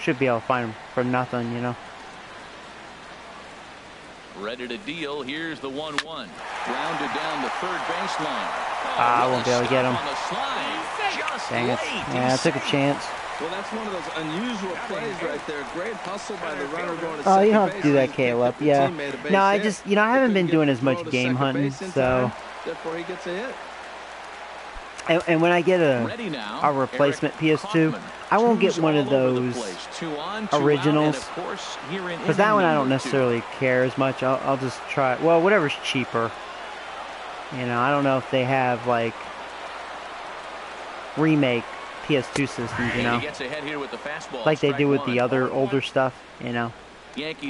Speaker 1: should be able to find them for nothing, you know.
Speaker 2: Ready to deal. Here's the 1-1. Grounded down the third baseline.
Speaker 1: I won't be able to get him. Dang it. Yeah, I took a chance.
Speaker 3: Well, that's one of those unusual plays right there. Great hustle by the runner going to
Speaker 1: Oh, you
Speaker 3: second
Speaker 1: don't have to do that,
Speaker 3: base,
Speaker 1: Caleb. Yeah. No, I just, you know, I haven't been doing as much game hunting, so.
Speaker 3: Therefore, he gets a hit.
Speaker 1: And when I get a replacement PS2, I won't get one of those originals, because that one I don't necessarily care as much. I'll just try, well, whatever's cheaper. You know, I don't know if they have, like, remake PS2 systems, you know, like they do with the other older stuff, you know,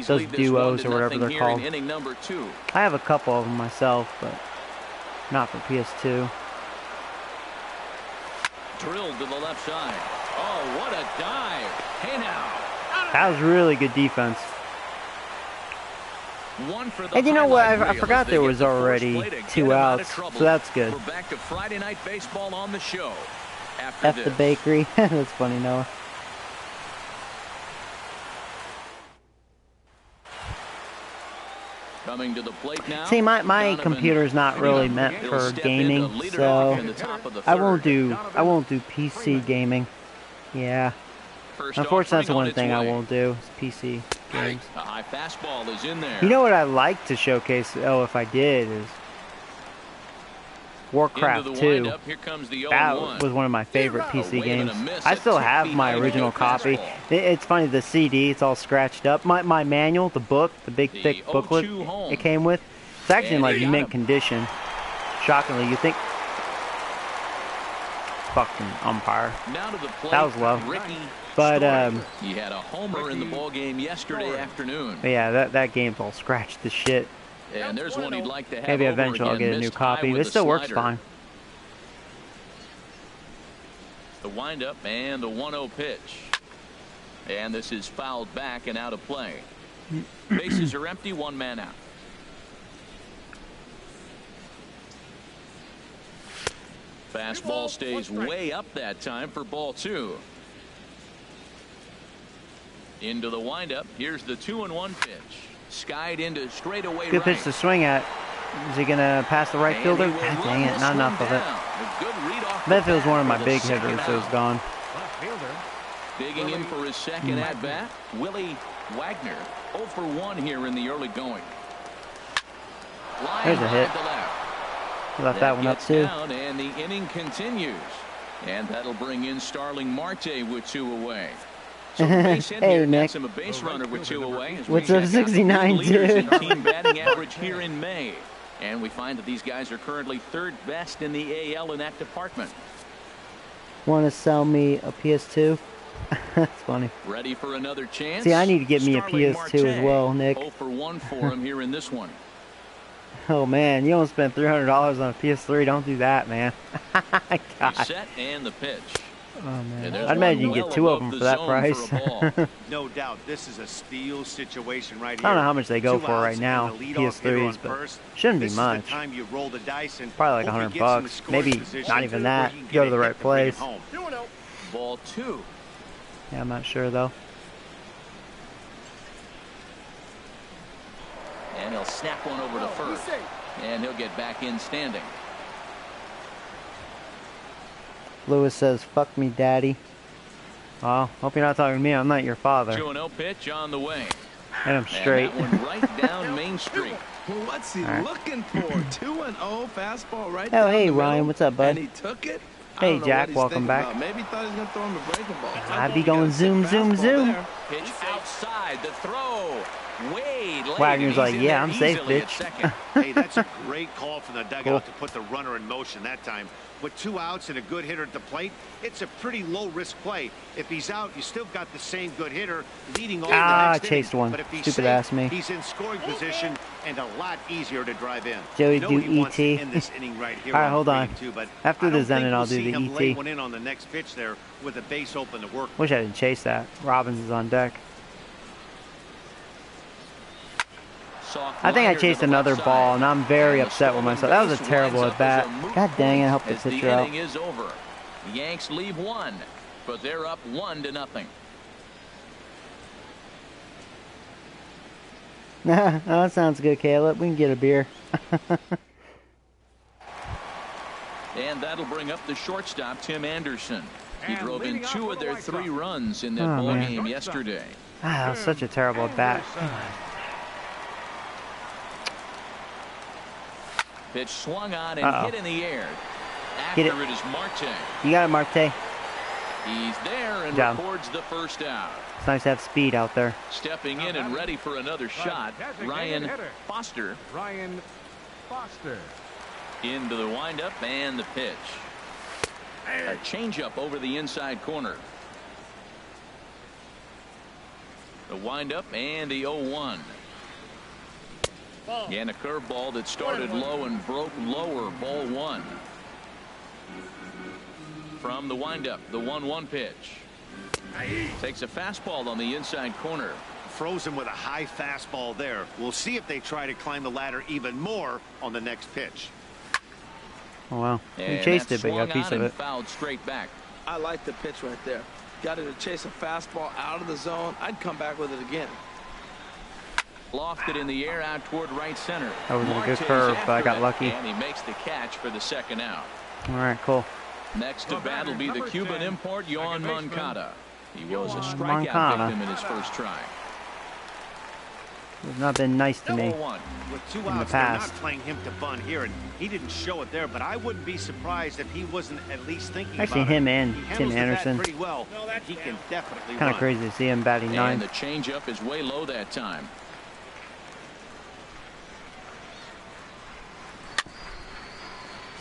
Speaker 1: those duos or whatever they're called. I have a couple of them myself, but not for PS2.
Speaker 2: Drilled to the left side. Oh, what a dive. Hey now.
Speaker 1: That was really good defense. And you know what? I forgot there was already 2 outs, so that's good.
Speaker 2: We're back to Friday Night Baseball on the show.
Speaker 1: F the bakery. That's funny, Noah.
Speaker 2: Coming to the plate now.
Speaker 1: See, my computer's not really meant for gaming, so I won't do PC gaming. Yeah. Unfortunately, that's the one thing I won't do is PC games.
Speaker 2: A high fastball is in there.
Speaker 1: You know what I'd like to showcase, if I did, is Warcraft 2. That was one of my favorite PC games. I still have my original copy. It's funny, the CD, it's all scratched up. My manual, the book, the big thick booklet it came with, it's actually in like mint condition. Shockingly, you think. Fucking umpire. That was low. But
Speaker 2: he had a homer in the ball game yesterday afternoon.
Speaker 1: Yeah, that game's all scratched to shit.
Speaker 2: And there's one he'd like to have.
Speaker 1: Maybe eventually I'll get a new copy. It still works fine.
Speaker 2: The windup and the 1-0 pitch. And this is fouled back and out of play. Bases are empty, one man out. Fastball stays way up that time for ball 2. Into the windup. Here's the 2-1 pitch. Skied into straightaway
Speaker 1: good pitch to swing at. Is he going to pass the right fielder? God dang it, not enough of it. I bet if it was one of my big hitters, it was gone.
Speaker 2: Digging in for his second at-bat, Willie Wagner. 0 for 1 here in the early going.
Speaker 1: There's a hit. He left that one up too.
Speaker 2: And the inning continues. And that'll bring in Starling Marte with 2 away. So
Speaker 1: hey, Nick.
Speaker 2: A base runner with 2 away.
Speaker 1: What's up, 69, dude?
Speaker 2: Team batting average here in May. And we find that these guys are currently 3rd best in the AL in that department.
Speaker 1: Want to sell me a PS2? That's funny.
Speaker 2: Ready for another chance?
Speaker 1: See, I need to get me a PS2 as well, Nick.
Speaker 2: 0 for 1 for him here in this one.
Speaker 1: Oh man, you don't spend $300 on a PS3. Don't do that, man. God.
Speaker 2: Set and the pitch.
Speaker 1: Oh man, I'd imagine you can get 2 of them for that price.
Speaker 4: No doubt, this is a steal situation right
Speaker 1: I
Speaker 4: here.
Speaker 1: don't know how much they go for right now, PS3s, but shouldn't be much. Probably like $100, maybe not even that. Go to the right place.
Speaker 2: Ball 2.
Speaker 1: Yeah, I'm not sure though.
Speaker 2: And he'll snap one over to first. And he'll get back in standing.
Speaker 1: Lewis says, "Fuck me, daddy." Oh, hope you're not talking to me. I'm not your father.
Speaker 2: 2-0 pitch on the way.
Speaker 1: Hit him straight.
Speaker 2: And that one right down Main Street.
Speaker 3: Well, what's he looking for? 2-0 fastball right
Speaker 1: Oh,
Speaker 3: down
Speaker 1: hey,
Speaker 3: the
Speaker 1: Ryan.
Speaker 3: middle,
Speaker 1: What's up, bud?
Speaker 3: And he took it.
Speaker 1: Hey, Jack. Welcome back.
Speaker 3: About. Maybe he thought he was going to throw him a breaking ball.
Speaker 1: I'd be going zoom, zoom, zoom.
Speaker 3: There.
Speaker 2: Pitch outside. The throw. Wade.
Speaker 1: Wagner's like, yeah, I'm safe, bitch.
Speaker 4: Hey, that's a great call from the dugout to put the runner in motion that time. With 2 outs and a good hitter at the plate, it's a pretty low-risk play. If he's out, you still got the same good hitter leading over the next inning.
Speaker 1: Chased one.
Speaker 4: But if he's
Speaker 1: Stupid
Speaker 4: safe,
Speaker 1: ass me.
Speaker 4: he's in scoring position and a lot easier to drive in.
Speaker 1: Joey, do ET.
Speaker 4: In this inning right here.
Speaker 1: All right, hold on.
Speaker 4: But
Speaker 1: after this inning, I'll do the
Speaker 4: him lay
Speaker 1: ET.
Speaker 4: one in on the next pitch there with a base open to work.
Speaker 1: Wish I didn't chase that. Robbins is on deck. I think I chased another ball, and I'm very upset with myself. That was a terrible at bat. God dang it! I hope the pitcher out.
Speaker 2: The inning is over. The Yanks leave 1, but they're up 1-0.
Speaker 1: Oh, that sounds good, Caleb. We can get a beer.
Speaker 2: And that'll bring up the shortstop, Tim Anderson. He drove in 2 of their 3 runs in that ball game yesterday.
Speaker 1: That was such a terrible at bat.
Speaker 2: Pitch swung on and hit in the air. After it is Marte.
Speaker 1: You got it, Marte.
Speaker 2: He's there and records the first out.
Speaker 1: It's nice to have speed out there.
Speaker 2: Stepping in and ready for another shot, Ryan Foster.
Speaker 5: Ryan Foster.
Speaker 2: Into the windup and the pitch. A changeup over the inside corner. The windup and the 0-1. And a curveball that started low and broke lower. Ball 1. From the windup, the 1-1 pitch. Takes a fastball on the inside corner.
Speaker 4: Froze him with a high fastball there. We'll see if they try to climb the ladder even more on the next pitch.
Speaker 1: Oh, wow. He chased it, but got a piece of it.
Speaker 2: Fouled straight back.
Speaker 3: I like the pitch right there. Got it to chase a fastball out of the zone. I'd come back with it again.
Speaker 2: Lofted in the air out toward right center.
Speaker 1: That was a good curve, but I got lucky.
Speaker 2: And he makes the catch for the second out.
Speaker 1: All right, cool.
Speaker 2: Next to bat will be the Cuban import, Yoan Moncada. He was a strikeout victim in his first try.
Speaker 1: He's not been nice to me
Speaker 4: with 2
Speaker 1: in
Speaker 4: outs,
Speaker 1: the past.
Speaker 4: They're not playing him to bunt here, and he didn't show it there, but I wouldn't be surprised if he wasn't at least thinking
Speaker 1: Actually,
Speaker 4: about
Speaker 1: him
Speaker 4: it.
Speaker 1: and Tim Anderson.
Speaker 4: Pretty well. He can definitely
Speaker 1: kind of crazy to see him batting 9.
Speaker 2: And the changeup is way low that time.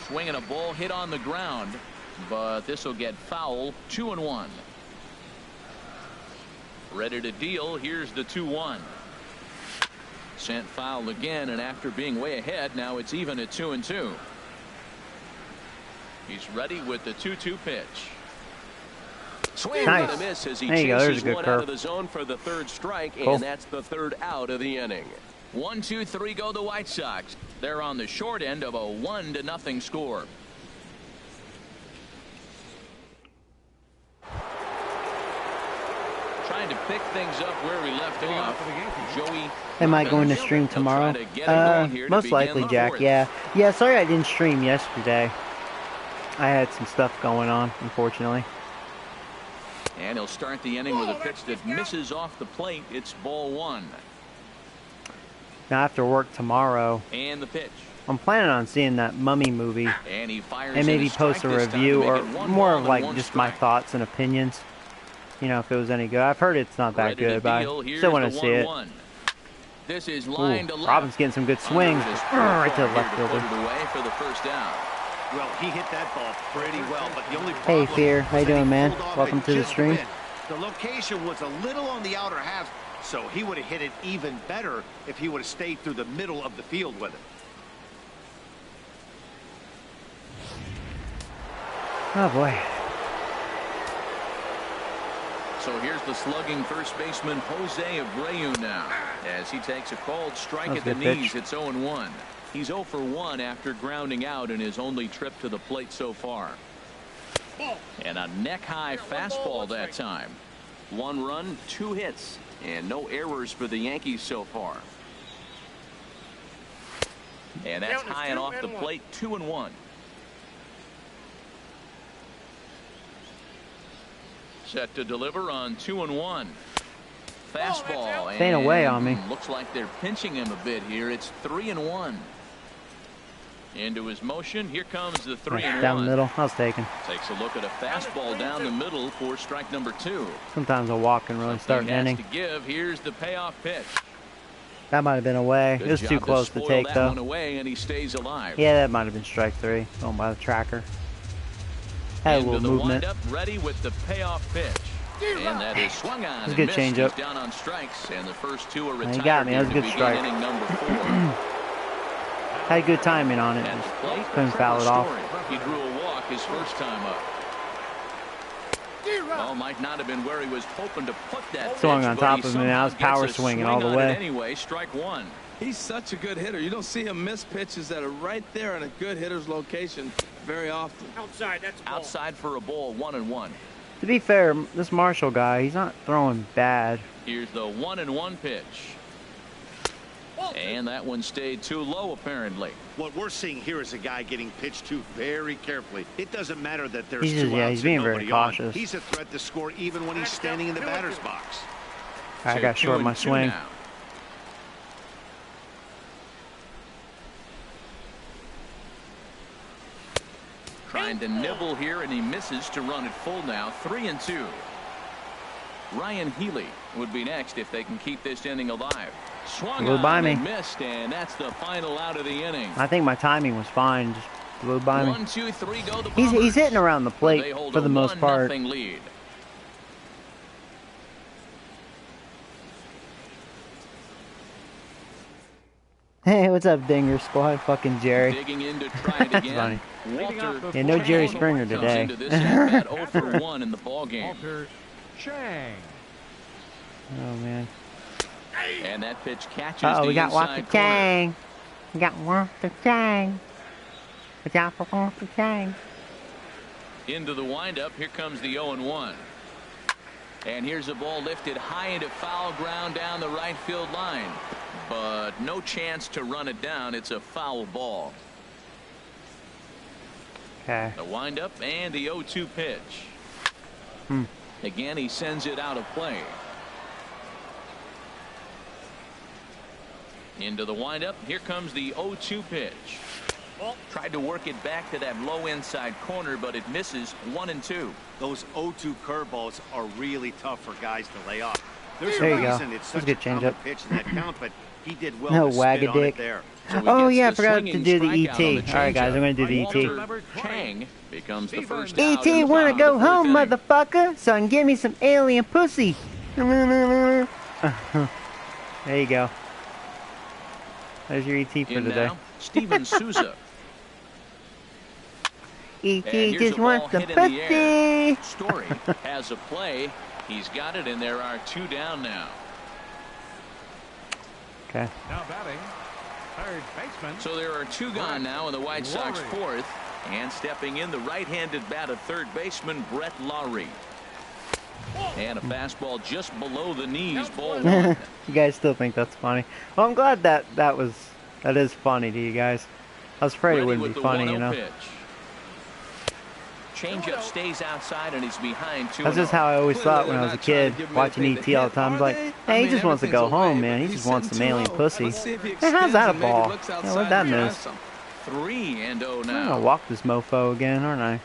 Speaker 2: Swinging a ball hit on the ground, but this will get foul. 2-1. Ready to deal. Here's the 2-1. Sent foul again, and after being way ahead, now it's even at 2-2. He's ready with the 2-2 pitch. Swing
Speaker 1: nice.
Speaker 2: and a miss as he
Speaker 1: there you go. There's a
Speaker 2: chases
Speaker 1: good
Speaker 2: one
Speaker 1: curve.
Speaker 2: out of the zone for the 3rd strike,
Speaker 1: Cool.
Speaker 2: and that's the 3rd out of the inning. 1, 2, 3 go the White Sox. They're on the short end of a 1-0 score. trying to pick things up where we left off. Joey.
Speaker 1: Am I going to stream tomorrow? Most likely, Jack. Yeah. Yeah, sorry I didn't stream yesterday. I had some stuff going on, unfortunately.
Speaker 2: And he'll start the inning with a pitch that misses off the plate. It's ball 1.
Speaker 1: Now after work tomorrow.
Speaker 2: And the pitch.
Speaker 1: I'm planning on seeing that Mummy movie.
Speaker 2: And he fires
Speaker 1: and maybe post a review or more of like just my thoughts and opinions. You know, if it was any good. I've heard it's not that good, but I still want to see it.
Speaker 2: This is line to left.
Speaker 1: Robin's getting some good swings. Right to the left fielder.
Speaker 2: For the first down.
Speaker 4: Well, he hit that ball pretty well, but the only
Speaker 1: hey, Fear. How you doing, man? Welcome to the stream.
Speaker 4: The location was a little on the outer half, so he would have hit it even better if he would have stayed through the middle of the field with it.
Speaker 1: Oh, boy.
Speaker 2: So here's the slugging first baseman Jose Abreu now as he takes a called strike at the knees. It's 0-1. He's 0 for 1 after grounding out in his only trip to the plate so far. And a neck-high fastball that time. 1 run, 2 hits, and no errors for the Yankees so far. And that's high and off the plate, 2-1. Set to deliver on 2-1. Fastball.
Speaker 1: Staying away on me.
Speaker 2: Looks like they're pinching him a bit here. It's 3-1. Into his motion. Here comes the 3-1.
Speaker 1: Down the middle. I was taken.
Speaker 2: Takes a look at a fastball down the middle for strike number 2.
Speaker 1: Sometimes a walk can really start an inning.
Speaker 2: To give. Here's the payoff pitch.
Speaker 1: That might have been away. It was too close to take, though.
Speaker 2: One away, and he stays alive.
Speaker 1: Yeah, that might have been strike 3. Going by the tracker. Had a little movement.
Speaker 2: Up, ready with the payoff pitch. And that is swung on.
Speaker 1: It's a good changeup.
Speaker 2: Down on strikes, and the first 2 are retired.
Speaker 1: He got me. That was a good strike.
Speaker 2: Inning number 4.
Speaker 1: Had good timing on it. Just couldn't foul it off.
Speaker 2: He drew a walk his first time up. Well, might not have been where he was hoping to put that.
Speaker 1: Swung on top of him, and I was power swinging all the way.
Speaker 2: Anyway, strike 1.
Speaker 3: He's such a good hitter. You don't see him miss pitches that are right there in a good hitter's location very often.
Speaker 2: Outside, that's a ball. Outside for a ball, 1-1.
Speaker 1: To be fair, this Marshall guy, he's not throwing bad.
Speaker 2: Here's the 1-1 pitch. And that one stayed too low, apparently.
Speaker 4: What we're seeing here is a guy getting pitched to very carefully. It doesn't matter that there's
Speaker 1: he's
Speaker 4: 2 outs.
Speaker 1: He's being very cautious.
Speaker 4: He's a threat to score even when he's standing in the batter's box.
Speaker 1: I got short my swing.
Speaker 2: Now. Trying to nibble here, and he misses to run it full now. 3-2. Ryan Healy would be next if they can keep this inning alive. Swung on
Speaker 1: by me.
Speaker 2: And missed, and that's the final out of the inning.
Speaker 1: I think my timing was fine. Just blew by me.
Speaker 2: 1, 2, 3, go the
Speaker 1: he's hitting around the plate for the most part.
Speaker 2: Lead.
Speaker 1: Hey, what's up, Dinger Squad? Fucking Jerry.
Speaker 2: Digging in to try it again.
Speaker 1: Walter, yeah, no Jerry Springer today.
Speaker 2: 0 for 1 in the ball game.
Speaker 5: Walter Chang.
Speaker 1: Oh man.
Speaker 2: And that pitch catches
Speaker 1: we got Walter Chang. We got Walter Chang. We got Walter Chang.
Speaker 2: Into the windup. Here comes the 0-1. And here's a ball lifted high into foul ground down the right field line. But no chance to run it down. It's a foul ball.
Speaker 1: Okay.
Speaker 2: The windup and the 0-2 pitch. Again, he sends it out of play. Into the windup. Here comes the 0-2 pitch. Tried to work it back to that low inside corner, but it misses. 1-2.
Speaker 4: Those 0-2 curveballs are really tough for guys to lay off. There's
Speaker 1: there
Speaker 4: a
Speaker 1: you go.
Speaker 4: reason it's such
Speaker 1: a good
Speaker 4: common pitch in that count, but he did well
Speaker 1: no
Speaker 4: to spit on it
Speaker 1: wagadick.
Speaker 4: There.
Speaker 2: So
Speaker 1: oh yeah, I forgot to do the ET. All right, guys, I'm going to do the
Speaker 2: Walter Chang becomes the first
Speaker 1: ET. Want to go home, motherfucker, so I can give me some alien pussy. There you go. There's your ET for today.
Speaker 2: Steven Souza.
Speaker 1: ET just wants some pussy.
Speaker 2: Story has a play. He's got it, and there are 2 down now.
Speaker 1: Okay.
Speaker 5: Now batting, third baseman.
Speaker 2: So there are 2 gone now in the White Sox 4th. And stepping in, the right-handed bat of third baseman, Brett Lowry. And a fastball just below the knees, ball one.
Speaker 1: You guys still think that's funny? Well, I'm glad that is funny to you guys. I was afraid it wouldn't be funny, you know.
Speaker 2: Pitch. Changeup stays outside and he's behind 2-0.
Speaker 1: That's just how I always thought when I was a kid, watching ET all the time. I was like, hey, he just wants to go home, man. He just wants some alien pussy. Hey, how's that a ball? Yeah, where'd that miss?
Speaker 2: 3-0 now.
Speaker 1: I'm gonna walk this mofo again, aren't I?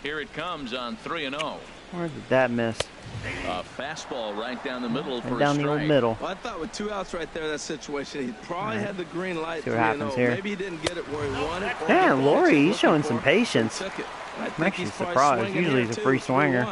Speaker 2: Here it comes on 3-0.
Speaker 1: Where did that miss?
Speaker 2: A fastball right down the middle for
Speaker 1: down
Speaker 2: a strike.
Speaker 1: the old middle.
Speaker 3: Well, I thought with 2 outs right there, that situation, he probably had the green light.
Speaker 1: See what happens here.
Speaker 3: Maybe he didn't get it where he wanted.
Speaker 1: Yeah, Laurie, he's showing some patience. I'm actually surprised. Usually he's a free swinger.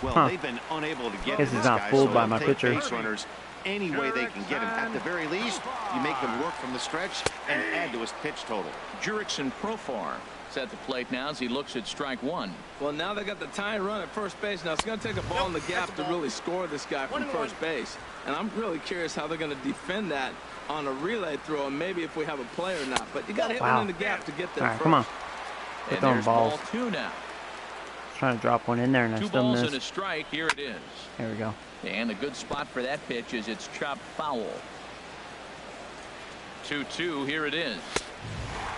Speaker 4: Well, they've been unable to get
Speaker 1: guess he's not fooled by my pitcher.
Speaker 4: Base runners any way they can get him. At the very least, you make him work from the stretch and add to his pitch total.
Speaker 2: Jurickson Profar is at the plate now as he looks at strike one.
Speaker 3: Well, now they got the tying run at first base. Now it's going to take a ball in the gap to really score this guy from first base. And I'm really curious how they're going to defend that on a relay throw, and maybe if we have a play or not. But you got to hit one in the gap to get there.
Speaker 1: All right, come on.
Speaker 2: And
Speaker 1: throwing
Speaker 2: there's
Speaker 1: balls.
Speaker 2: ball two now.
Speaker 1: Trying to drop one in there, and I
Speaker 2: 2
Speaker 1: still
Speaker 2: balls
Speaker 1: missed.
Speaker 2: and a strike. Here it is.
Speaker 1: There we go.
Speaker 2: And a good spot for that pitch is it's chopped foul. 2-2. Here it is.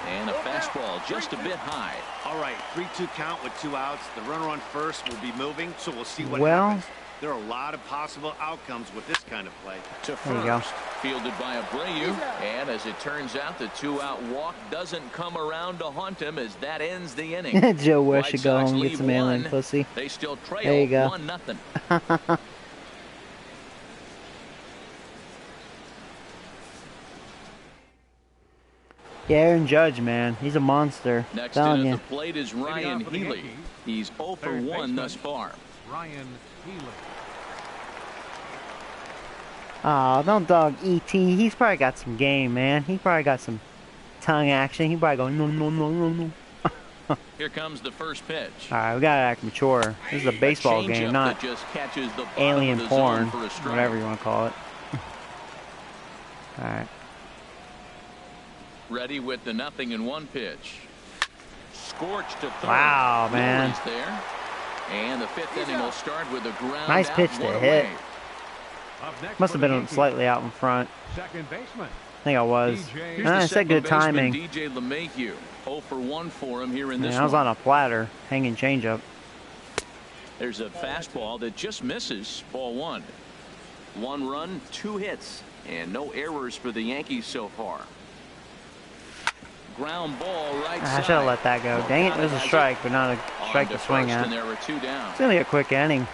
Speaker 2: And a fastball just a bit high.
Speaker 4: All right, 3-2 count with 2 outs. The runner on first will be moving, so we'll see what
Speaker 1: Well,
Speaker 4: happens. There are a lot of possible outcomes with this kind of play.
Speaker 2: To
Speaker 1: there you go.
Speaker 2: first, fielded by Abreu, and as it turns out, the 2-out walk doesn't come around to haunt him as that ends the inning.
Speaker 1: Joe West
Speaker 2: White
Speaker 1: should go
Speaker 2: Sox
Speaker 1: home and get
Speaker 2: leave
Speaker 1: some alien
Speaker 2: one.
Speaker 1: pussy.
Speaker 2: They still trail
Speaker 1: There you go.
Speaker 2: 1-0.
Speaker 1: Yeah, Aaron Judge, man, he's a monster.
Speaker 2: Next
Speaker 1: Telling
Speaker 2: in at
Speaker 1: you.
Speaker 2: the plate is Ryan Healy. He's 0 for 1 thus far.
Speaker 5: Ryan Healy.
Speaker 1: Aw, don't dog E.T. He's probably got some game, man. He probably got some tongue action. He probably going no, no, no, no, no.
Speaker 2: Here comes the first pitch.
Speaker 1: All right, we gotta act mature. This is a baseball game,
Speaker 2: Changeup
Speaker 1: not
Speaker 2: that just catches the bottom
Speaker 1: alien
Speaker 2: of the zone
Speaker 1: porn,
Speaker 2: for a strike.
Speaker 1: whatever you want to call it. All right.
Speaker 2: Ready with the 0-1 pitch. Scorched to third.
Speaker 1: Wow, man.
Speaker 2: Lurie's there. And the 5th inning will start with a ground
Speaker 1: Nice
Speaker 2: out,
Speaker 1: pitch to
Speaker 2: one
Speaker 1: hit.
Speaker 2: away.
Speaker 5: Up next
Speaker 1: Must
Speaker 5: for
Speaker 1: have
Speaker 5: the
Speaker 1: been
Speaker 5: Yankees,
Speaker 1: slightly out in front.
Speaker 5: second baseman.
Speaker 1: I think I was.
Speaker 2: Here's
Speaker 1: I
Speaker 2: the
Speaker 1: said good
Speaker 2: second baseman,
Speaker 1: timing.
Speaker 2: DJ LeMahieu. 0 for 1 for him here in this
Speaker 1: Man, I was
Speaker 2: one.
Speaker 1: on a platter, hanging changeup.
Speaker 2: There's a fastball that just misses. Ball 1. 1 run, 2 hits, and no errors for the Yankees so far. Ground ball right
Speaker 1: I
Speaker 2: side.
Speaker 1: should have let that go. Dang it, it was a strike, but not a strike
Speaker 2: On
Speaker 1: to swing
Speaker 2: first,
Speaker 1: at.
Speaker 2: And there were 2 down.
Speaker 1: It's gonna be a quick inning.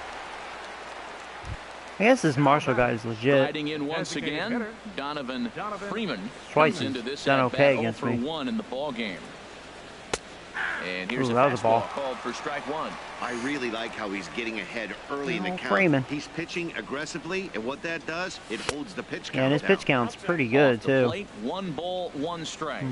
Speaker 1: I guess this Marshall guy is legit.
Speaker 2: Riding in once again, Donovan Freeman
Speaker 1: Twice
Speaker 2: comes into
Speaker 1: he's
Speaker 2: this
Speaker 1: done
Speaker 2: at
Speaker 1: okay
Speaker 2: bat,
Speaker 1: against
Speaker 2: 0 for
Speaker 1: me.
Speaker 2: 1 in the ball game. And here's
Speaker 1: Ooh,
Speaker 2: a
Speaker 1: that was a ball.
Speaker 2: fastball called for strike 1.
Speaker 4: I really like how he's getting ahead early in the count.
Speaker 1: Freeman.
Speaker 4: He's pitching aggressively, and what that does, it holds the pitch count
Speaker 1: Yeah, and his
Speaker 4: down.
Speaker 1: pitch count's pretty good
Speaker 2: Off the
Speaker 1: too.
Speaker 2: plate, 1 ball, 1 strike.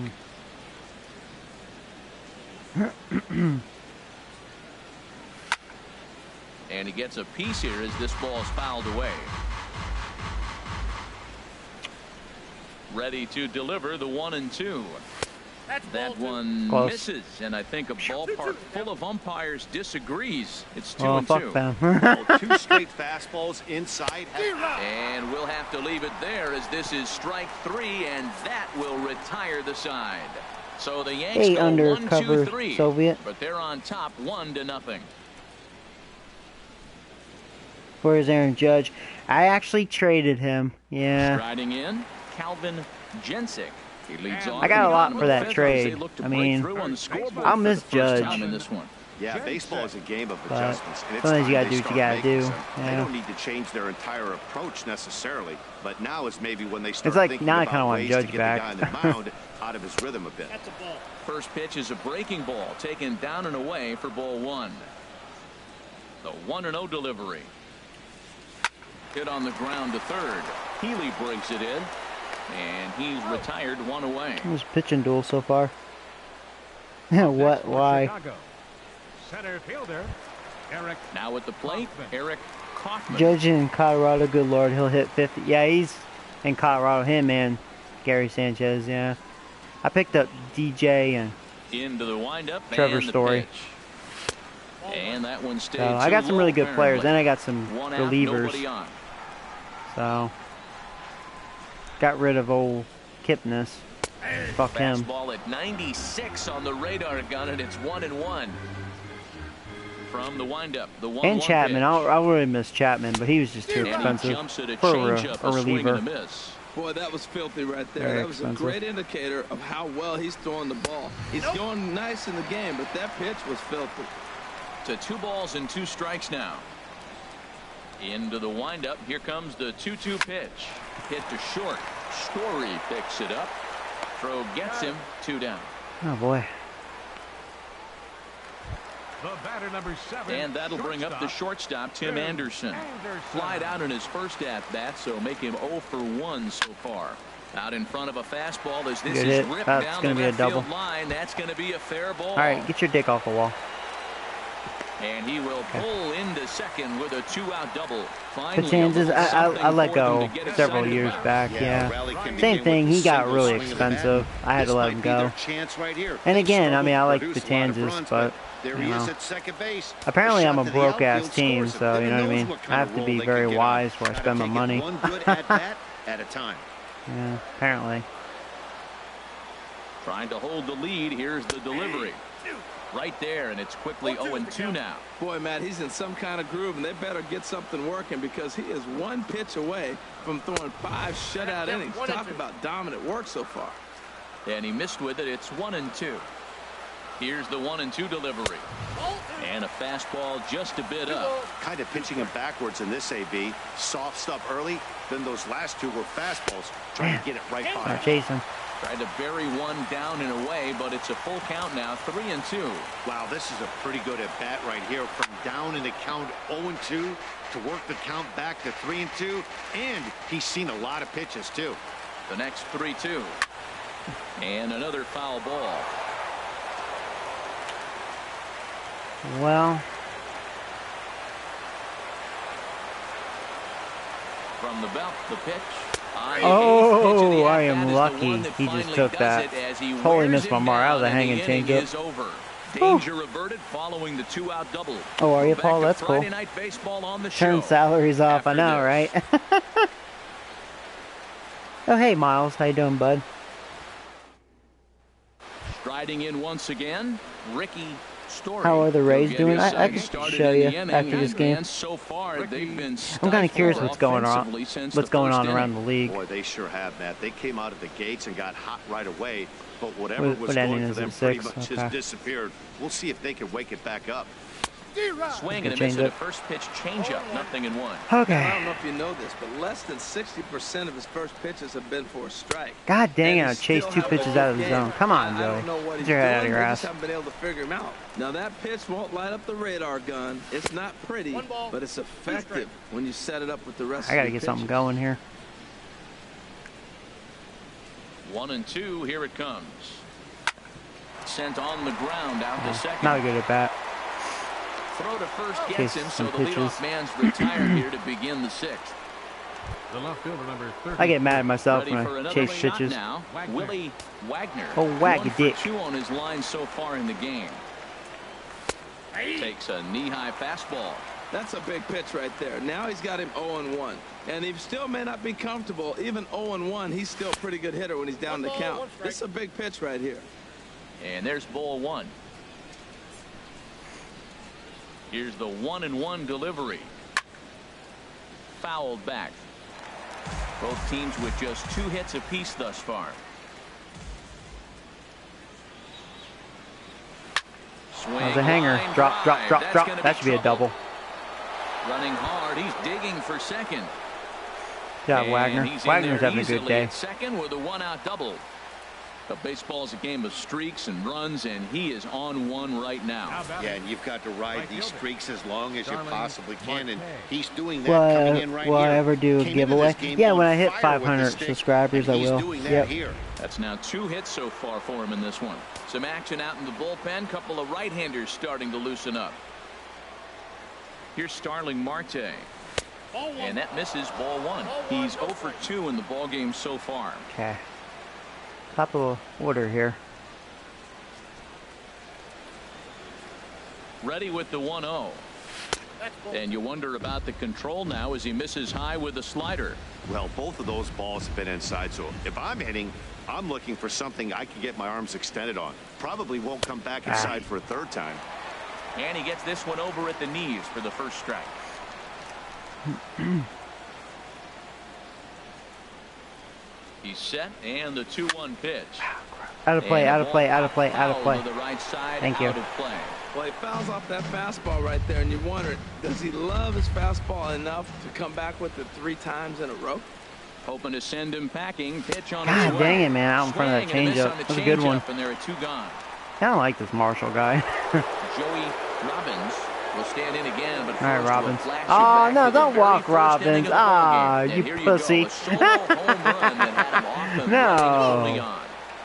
Speaker 2: And he gets a piece here as this ball is fouled away. Ready to deliver the 1-2. That one
Speaker 1: Close.
Speaker 2: misses, and I think a ballpark full of umpires disagrees. It's 2-2.
Speaker 1: Oh, fuck them.
Speaker 4: Well, 2 straight fastballs inside.
Speaker 2: And we'll have to leave it there as this is strike 3, and that will retire the side. So the Yanks
Speaker 1: Hey,
Speaker 2: go 1, 2,
Speaker 1: undercover
Speaker 2: 3,
Speaker 1: Soviet.
Speaker 2: but they're on top 1-0.
Speaker 1: Where's Aaron Judge? I actually traded him. Yeah.
Speaker 2: Striding in, Calvin Jensick. He leads off
Speaker 1: I got a lot
Speaker 2: in the
Speaker 1: for that
Speaker 2: fifth as
Speaker 1: trade.
Speaker 2: they look to
Speaker 1: I
Speaker 2: break
Speaker 1: mean,
Speaker 2: through on the scoreboard
Speaker 1: I'll
Speaker 2: for
Speaker 1: miss
Speaker 2: the first
Speaker 1: Judge.
Speaker 2: time in this one.
Speaker 4: Yeah, baseball is a game of
Speaker 1: But
Speaker 4: adjustments, and it's
Speaker 1: sometimes you
Speaker 4: time
Speaker 1: gotta
Speaker 4: they
Speaker 1: do what you
Speaker 4: start
Speaker 1: gotta
Speaker 4: making
Speaker 1: do.
Speaker 4: some. They
Speaker 1: Yeah.
Speaker 4: don't need to change their entire approach necessarily, but now is maybe when they start
Speaker 1: like,
Speaker 4: thinking
Speaker 1: now I
Speaker 4: about
Speaker 1: kinda want
Speaker 4: ways
Speaker 1: Judge
Speaker 4: to get
Speaker 1: back.
Speaker 4: the guy on the mound out of his rhythm a bit.
Speaker 2: First pitch is a breaking ball taken down and away for ball 1. The 1-0 delivery. Hit on the ground to third. Healy brings it in, and he's retired 1 away.
Speaker 1: It was pitching duel so far.
Speaker 5: Up
Speaker 1: What?
Speaker 5: next for
Speaker 1: Why?
Speaker 5: Chicago, center fielder Eric.
Speaker 2: Now at the plate, Eric Kaufman.
Speaker 1: Judge in Colorado, good lord, he'll hit 50. Yeah, he's in Colorado. Him and Gary Sanchez, yeah. I picked up DJ and
Speaker 2: Into the windup
Speaker 1: Trevor
Speaker 2: and the
Speaker 1: Story.
Speaker 2: pitch. And that one stayed
Speaker 1: So I got some really good players, and I got some
Speaker 2: One out,
Speaker 1: relievers.
Speaker 2: nobody on.
Speaker 1: So got rid of old Kipnis. Fuck him.
Speaker 2: Fastball at 96 on the radar gun, and it's 1-1. From the windup, the 1-1
Speaker 1: And Chapman,
Speaker 2: pitch.
Speaker 1: I really miss Chapman, but he was just too
Speaker 2: And he
Speaker 1: expensive
Speaker 2: jumps at a
Speaker 1: for
Speaker 2: changeup,
Speaker 1: a
Speaker 2: a swing and
Speaker 1: reliever.
Speaker 2: a miss.
Speaker 3: Boy, that was filthy right there.
Speaker 1: Very
Speaker 3: That was
Speaker 1: expensive.
Speaker 3: a great indicator of how well he's throwing the ball. He's going nice in the game, but that pitch was filthy.
Speaker 2: To 2 balls and 2 strikes now. Into the windup. Here comes the 2-2 pitch. Hit to short. Story picks it up. Throw gets him. 2 down.
Speaker 1: Oh boy.
Speaker 5: The batter, number 7.
Speaker 2: And that'll bring up the shortstop, Tim Anderson. Flied out in his first at-bat, so make him 0 for 1 so far. Out in front of a fastball as this
Speaker 1: Good
Speaker 2: is
Speaker 1: hit.
Speaker 2: ripped
Speaker 1: That's
Speaker 2: down
Speaker 1: gonna
Speaker 2: the
Speaker 1: be a
Speaker 2: left field
Speaker 1: double.
Speaker 2: line. That's going to be a fair ball.
Speaker 1: All right, get your dick off the wall.
Speaker 2: And he will pull into second with a 2-out double. Finally,
Speaker 1: Patanzas, I let
Speaker 2: for them
Speaker 1: go
Speaker 2: to get
Speaker 1: several
Speaker 2: excited
Speaker 1: years
Speaker 2: about.
Speaker 1: back, yeah. Same thing, he got really expensive. I had to let him go. And again, I mean, I like Patanzas, but, you know, apparently I'm a broke-ass team, so, you know what I mean? I have to be very wise where I spend my money. Yeah, apparently.
Speaker 2: Trying to hold the lead. Here's the delivery. Right there, and it's quickly 0-2 now.
Speaker 3: Boy, Matt, he's in some kind of groove, and they better get something working because he is 1 pitch away from throwing 5 shutout innings. Talk about dominant work so far.
Speaker 2: And he missed with it. It's 1-2. Here's the 1-2 delivery. And a fastball just a bit up.
Speaker 4: Kind of pitching him backwards in this AB. Soft stuff early, then those last 2 were fastballs. Trying to get it right by.
Speaker 1: Chasing.
Speaker 2: Tried to bury one down and away, but it's a full count now, 3-2.
Speaker 4: Wow, this is a pretty good at bat right here. From down in the count 0-2 to work the count back to 3-2, and he's seen a lot of pitches too.
Speaker 2: The next 3-2, and another foul ball.
Speaker 1: Well,
Speaker 2: From the belt, the pitch.
Speaker 1: oh, I am lucky. He just took that. Totally missed my mark. That was a hanging changeup.
Speaker 2: Danger averted following the 2-out double.
Speaker 1: Oh, are you, Paul? That's cool.
Speaker 2: Friday Night Baseball on the
Speaker 1: Turn
Speaker 2: show.
Speaker 1: salaries off. I
Speaker 2: After
Speaker 1: know,
Speaker 2: this.
Speaker 1: right? Oh, hey, Miles. How you doing, bud?
Speaker 2: Striding in once again, Ricky Story.
Speaker 1: How are the Rays
Speaker 2: He'll get
Speaker 1: doing?
Speaker 2: his
Speaker 1: I
Speaker 2: second
Speaker 1: can
Speaker 2: started
Speaker 1: show
Speaker 2: in
Speaker 1: you
Speaker 2: the inning,
Speaker 1: after this game.
Speaker 2: and so far they've been
Speaker 1: I'm kind of curious
Speaker 2: stifled
Speaker 1: what's going on.
Speaker 2: offensively since
Speaker 1: What's
Speaker 2: the
Speaker 1: going
Speaker 2: first
Speaker 1: on
Speaker 2: inning.
Speaker 1: around the league?
Speaker 4: Boy, they sure have, Matt. They came out of the gates and got hot right away, but whatever
Speaker 1: What
Speaker 4: was
Speaker 1: inning
Speaker 4: going
Speaker 1: is
Speaker 4: for
Speaker 1: it,
Speaker 4: them pretty
Speaker 1: 6?
Speaker 4: much
Speaker 1: Okay.
Speaker 4: just disappeared. We'll see if they can wake it back up.
Speaker 2: Swing and a
Speaker 1: Change
Speaker 2: miss at
Speaker 1: it.
Speaker 2: a first pitch changeup, 0-1.
Speaker 3: I
Speaker 1: Okay.
Speaker 3: don't know if you know this, but less than 60% of his first pitches have been for a strike.
Speaker 1: God dang it,
Speaker 3: And
Speaker 1: I
Speaker 3: he's
Speaker 1: chased
Speaker 3: still
Speaker 1: 2
Speaker 3: having a
Speaker 1: pitches
Speaker 3: good
Speaker 1: out of the
Speaker 3: game.
Speaker 1: zone. Come on,
Speaker 3: I
Speaker 1: Joey.
Speaker 3: don't know what
Speaker 1: Get
Speaker 3: he's
Speaker 1: your head out of
Speaker 3: doing.
Speaker 1: your
Speaker 3: They
Speaker 1: ass.
Speaker 3: just haven't been able to figure him out. Now that pitch won't light up the radar gun. It's not pretty, but it's effective when you set it up with the rest
Speaker 1: I gotta
Speaker 3: of the
Speaker 1: get something
Speaker 3: pitches.
Speaker 1: going here.
Speaker 2: 1-2, here it comes. Sent on the ground out to second.
Speaker 1: Not a good at bat.
Speaker 2: Throw to first gets
Speaker 1: Chase
Speaker 2: him, so
Speaker 1: some
Speaker 2: the
Speaker 1: pitches.
Speaker 2: leadoff man's retired here to begin the 6th.
Speaker 5: The left fielder, number 30.
Speaker 1: I get mad at myself
Speaker 2: Ready
Speaker 1: when
Speaker 2: for
Speaker 1: I
Speaker 2: another
Speaker 1: chase
Speaker 2: leadoff
Speaker 1: pitches.
Speaker 2: now.
Speaker 5: Wagner.
Speaker 2: Willie Wagner.
Speaker 1: Oh, wag
Speaker 2: 1
Speaker 1: a
Speaker 2: for
Speaker 1: dick.
Speaker 2: 2 on his line so far in the game. Takes a knee-high fastball.
Speaker 3: That's a big pitch right there. Now he's got him 0-1. And he still may not be comfortable. Even 0-1, he's still a pretty good hitter when he's down the count. This is a big pitch right here.
Speaker 2: And there's ball 1. Here's the 1-1 delivery. Fouled back. Both teams with just 2 hits apiece thus far. Swing,
Speaker 1: That was a hanger.
Speaker 2: line
Speaker 1: Drop, drop,
Speaker 2: drive.
Speaker 1: drop,
Speaker 2: That's
Speaker 1: drop.
Speaker 2: gonna
Speaker 1: That should be a
Speaker 2: trouble.
Speaker 1: double.
Speaker 2: Running hard. He's digging for second.
Speaker 1: Yeah,
Speaker 2: And
Speaker 1: Wagner.
Speaker 2: he's in
Speaker 1: Wagner's
Speaker 2: there
Speaker 1: having a good
Speaker 2: easily
Speaker 1: day.
Speaker 2: at second with a 1-out double. But baseball is a game of streaks and runs, and he is on one right
Speaker 5: How
Speaker 2: now.
Speaker 5: about
Speaker 4: Yeah,
Speaker 5: it?
Speaker 4: and you've got to ride
Speaker 5: Right
Speaker 4: these
Speaker 5: fielder.
Speaker 4: streaks as long as you
Speaker 5: Darling
Speaker 4: possibly can, and
Speaker 5: Marte.
Speaker 4: he's doing that
Speaker 1: Will,
Speaker 4: coming in right
Speaker 1: will
Speaker 4: here.
Speaker 1: I ever do a
Speaker 4: Came into
Speaker 1: giveaway?
Speaker 4: this game
Speaker 1: Yeah,
Speaker 4: on
Speaker 1: when I hit
Speaker 4: fire with the
Speaker 1: 500
Speaker 4: stick,
Speaker 1: subscribers,
Speaker 4: and
Speaker 1: I
Speaker 4: he's
Speaker 1: will.
Speaker 4: doing that
Speaker 1: Yep.
Speaker 4: here.
Speaker 2: That's now 2 hits so far for him in this one. Some action out in the bullpen. Couple of right-handers starting to loosen up. Here's Starling Marte. And that misses ball 1. He's 0 for 2 in the ballgame so far.
Speaker 1: Okay. Top of the order here.
Speaker 2: Ready with the 1-0. And you wonder about the control now as he misses high with the slider.
Speaker 4: Well, both of those balls have been inside, so if I'm hitting, I'm looking for something I can get my arms extended on. Probably won't come back inside for a third time.
Speaker 2: And he gets this one over at the knees for the first strike. He's set, and the 2-1 pitch.
Speaker 1: Out of play, out of play, out of play, out of play.
Speaker 2: The right side,
Speaker 1: Thank you.
Speaker 2: Out of play.
Speaker 3: Well, he fouls off that fastball right there, and you wonder, does he love his fastball enough to come back with it 3 times in a row?
Speaker 2: Hoping to send him packing. Pitch on
Speaker 1: God
Speaker 2: his
Speaker 1: dang
Speaker 2: way.
Speaker 1: it, man. Out in front of that changeup. That was a good one.
Speaker 2: And there are 2 gone.
Speaker 1: I don't like this Marshall guy.
Speaker 2: Joey Robbins will stand in again, but
Speaker 1: all right, Robbins.
Speaker 2: Oh,
Speaker 1: no, don't walk Robbins. Ah, you pussy. No.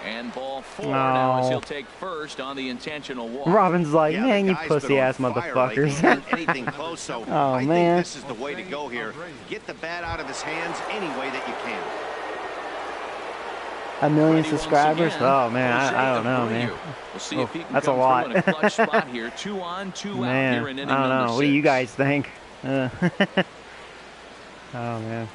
Speaker 2: And ball 4 now as he'll take first on the intentional walk.
Speaker 1: Robbins like, man, you pussy-ass motherfuckers.
Speaker 4: Like anything close, so
Speaker 1: oh,
Speaker 4: I
Speaker 1: man.
Speaker 4: think this is the way to go here. Get the bat out of his hands any way that you can.
Speaker 1: 1 million subscribers? Oh, man, I don't know, man.
Speaker 2: We'll see if he can
Speaker 1: that's a lot.
Speaker 2: In a clutch spot here. 2 on, 2
Speaker 1: man,
Speaker 2: out here in inning
Speaker 1: I don't know.
Speaker 2: number 6.
Speaker 1: What do you guys think? Oh, man.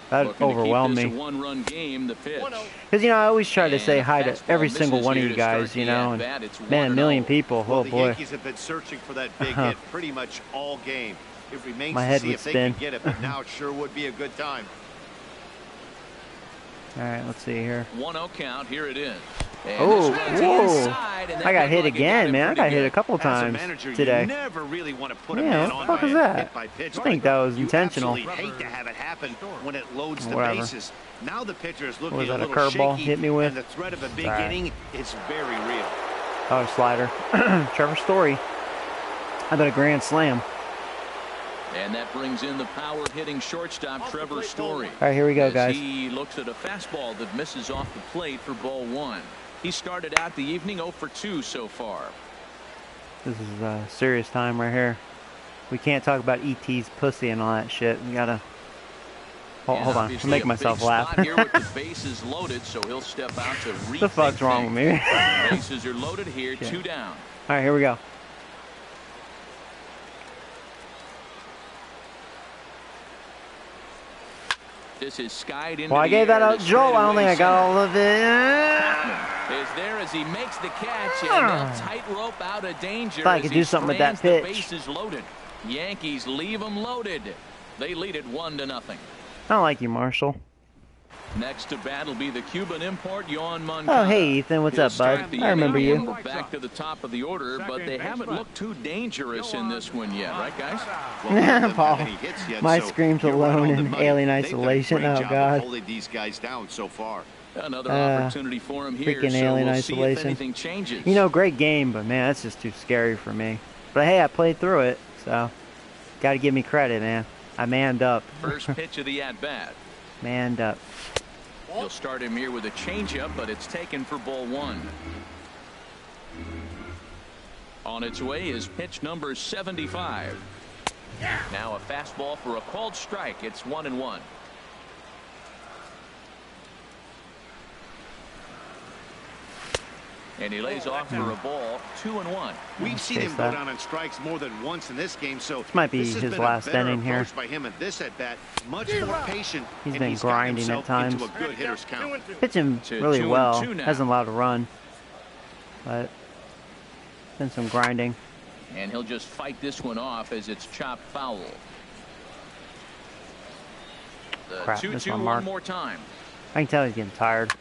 Speaker 1: That overwhelmed me.
Speaker 2: One-run game, the pitch.
Speaker 1: Because, you know, I always try to say hi to every single one of you guys, you know. And, man, 1 million people.
Speaker 4: Well,
Speaker 1: oh, boy.
Speaker 4: The Yankees have been searching for that big hit pretty much all game. It remains
Speaker 1: My
Speaker 4: to
Speaker 1: head
Speaker 4: see
Speaker 1: would
Speaker 4: if they
Speaker 1: spin.
Speaker 4: can get it, but now it sure would be a good time.
Speaker 1: All right, let's see here.
Speaker 2: 1-0 count. Here it is.
Speaker 1: Oh, whoa. I got hit again, man. I got hit a couple times today.
Speaker 4: You never really want to put a
Speaker 1: man,
Speaker 4: man
Speaker 1: what
Speaker 4: on
Speaker 1: the fuck is that? I think that was intentional.
Speaker 4: You absolutely hate to have it happen when it loads the
Speaker 1: Whatever.
Speaker 4: bases. Now the pitcher is looking
Speaker 1: was
Speaker 4: a
Speaker 1: that, a
Speaker 4: little
Speaker 1: curveball
Speaker 4: shaky,
Speaker 1: hit me with?
Speaker 4: and the threat of a big inning is very real.
Speaker 1: Oh, slider. Trevor Story. How about a grand slam?
Speaker 2: And that brings in the power-hitting shortstop, Trevor Story.
Speaker 1: All right, here we go, guys.
Speaker 2: He looks at a fastball that misses off the plate for ball 1. He started out the evening 0 for 2 so far.
Speaker 1: This is a serious time right here. We can't talk about ET's pussy and all that shit. We gotta... Hold on. I'm making myself laugh.
Speaker 2: Here with the bases loaded, so he'll step out to
Speaker 1: what the fuck's wrong with me?
Speaker 2: Bases are loaded here, 2 down.
Speaker 1: All right, here we go.
Speaker 2: This is skied into
Speaker 1: well, I gave that out Joel. I don't think I got all of it.
Speaker 2: Is there as he makes the catch and they'll tightrope out of danger.
Speaker 1: Thought I could do something with that pitch.
Speaker 2: The bases loaded. Yankees leave them loaded. They lead it 1-0.
Speaker 1: I don't like you, Marshall.
Speaker 2: Next to bat will be the Cuban import, Yohan Moncada.
Speaker 1: Oh, hey, Ethan. What's up, bud? I remember you.
Speaker 2: Back to the top of the order, but they haven't looked too dangerous in this one yet, right, guys?
Speaker 4: Well,
Speaker 1: Paul, my screams alone in alien isolation. Oh, God.
Speaker 4: Holding these guys down so far.
Speaker 2: Another opportunity for him here.
Speaker 1: Freaking alien isolation.
Speaker 2: See if anything changes.
Speaker 1: You know, great game, but, man, that's just too scary for me. But, hey, I played through it, so got to give me credit, man. I manned up.
Speaker 2: First pitch of the at-bat.
Speaker 1: Manned up.
Speaker 2: He'll start him here with a changeup, but it's taken for ball 1. On its way is pitch number 75. Now a fastball for a called strike. It's 1-1. And he lays off for a ball, 2-1.
Speaker 4: We've seen him go down on strikes more than once in this game, so
Speaker 1: this might be his last inning here.
Speaker 4: By him at this at bat, much more patient.
Speaker 1: He's been grinding at times.
Speaker 4: Into a good hitter's count.
Speaker 1: Pitching really well. Hasn't allowed to run, but been some grinding.
Speaker 2: And he'll just fight this one off as it's chopped foul. The 2-2 one more time.
Speaker 1: I can tell he's getting tired.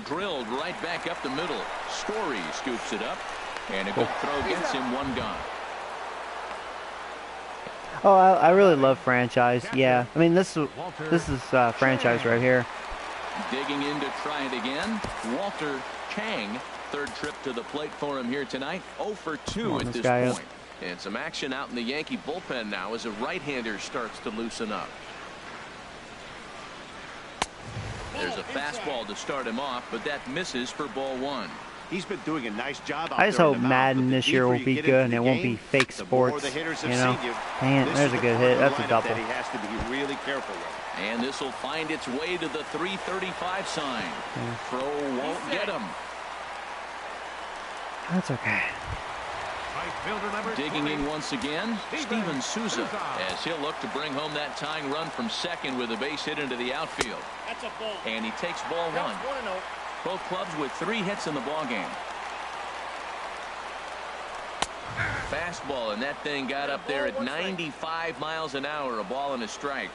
Speaker 2: Drilled right back up the middle. Story scoops it up, and a good throw gets him 1 gone.
Speaker 1: Oh, I really love franchise. Yeah, I mean this is franchise right here.
Speaker 2: Digging in to try it again. Walter Chang, third trip to the plate for him here tonight. 0 for 2 at this point. And some action out in the Yankee bullpen now as a right-hander starts to loosen up. There's a fastball to start him off, but that misses for ball 1.
Speaker 4: He's been doing a nice job out
Speaker 1: I just hope Madden this year will be good and it won't be fake sports. You know, man, there's a good hit. That's a double.
Speaker 4: He has to be really careful with.
Speaker 2: And this will find its way to the 335 sign. Throw won't get him.
Speaker 1: That's okay.
Speaker 2: Digging in once again, Steven Souza, as he'll look to bring home that tying run from second with a base hit into the outfield. And he takes ball one. Both clubs with 3 hits in the ballgame. Fastball, and that thing got up there at 95 miles an hour. A ball and a strike.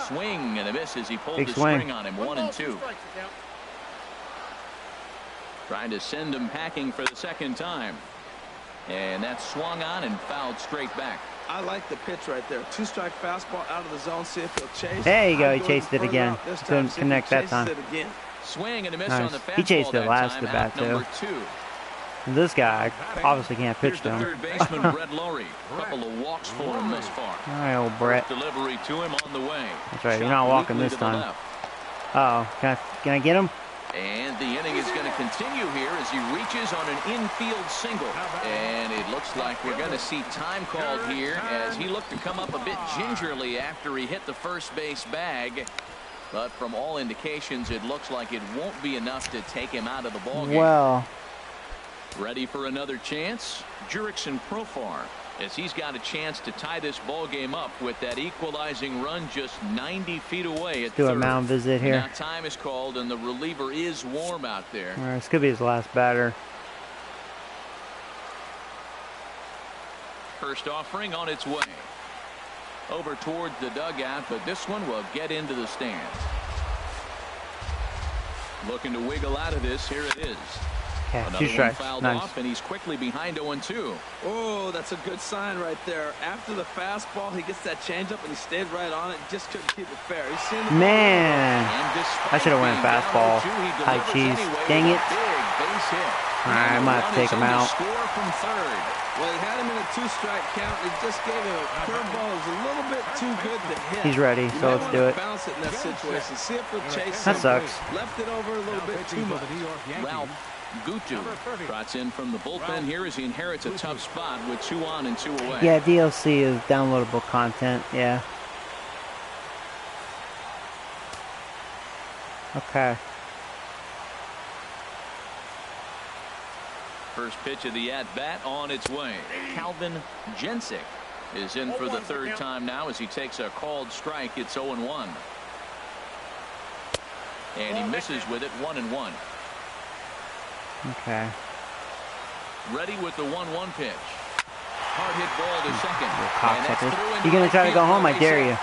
Speaker 2: Swing and a miss as he pulled the string on him. 1-2. Trying to send him packing for the second time. And that swung on and fouled straight back.
Speaker 3: I like the pitch right there. 2-strike fastball out of the zone. See if he'll chase.
Speaker 1: There you go. He chased it again. Couldn't connect that time.
Speaker 2: Swing and a miss on the fastball.
Speaker 1: He chased it last
Speaker 2: at
Speaker 1: bat too.
Speaker 2: 2.
Speaker 1: This guy obviously can't pitch to him.
Speaker 2: Third baseman Brett Laurie. Couple of walks for him thus far.
Speaker 1: All right, old Brett.
Speaker 2: Delivery to him on the way.
Speaker 1: That's right. You're not walking this time. Uh oh, can I get him?
Speaker 2: And the inning is going to continue here as he reaches on an infield single. And it looks like we're going to see time called here as he looked to come up a bit gingerly after he hit the first base bag. But from all indications, it looks like it won't be enough to take him out of the ballgame.
Speaker 1: Well.
Speaker 2: Ready for another chance? Jurickson Profar, as he's got a chance to tie this ball game up with that equalizing run just 90 feet away at
Speaker 1: Do
Speaker 2: third.
Speaker 1: a mound visit here.
Speaker 2: Now time is called and the reliever is warm out there.
Speaker 1: All right, this could be his last batter.
Speaker 2: First offering on its way. Over towards the dugout, but this one will get into the stands. Looking to wiggle out of this. Here it is.
Speaker 1: Yeah,
Speaker 2: another
Speaker 1: 2
Speaker 2: one
Speaker 1: strikes.
Speaker 2: fouled
Speaker 1: Nice.
Speaker 2: off, and he's quickly behind 0-2.
Speaker 3: Oh, that's a good sign right there. After the fastball, he gets that changeup, and he stayed right on it. Just couldn't keep it fair. He's seen the
Speaker 1: Man, I should have went fastball. High cheese. Dang it.
Speaker 2: Big base hit.
Speaker 1: All right, I might have to take him out.
Speaker 2: Score from third.
Speaker 3: Well, he had him in a 2-strike count. He just gave him a curveball. It was a little bit too good to hit.
Speaker 1: He's ready, so let's do it.
Speaker 3: Bounce it in that situation. See if he'll chase
Speaker 1: That sucks.
Speaker 3: Left it over a little bit too much.
Speaker 2: Ralph Gutu trots in from the bullpen here as he inherits a tough spot with 2 on and 2 away.
Speaker 1: Yeah, DLC is downloadable content. Yeah. Okay.
Speaker 2: First pitch of the at-bat on its way. Calvin Jensick is in for the third time now as he takes a called strike. It's 0-1. And he misses with it. 1-1.
Speaker 1: Okay.
Speaker 2: Ready with the 1-1 pitch. Hard hit ball to second.
Speaker 1: You're going to try to go home? I dare you.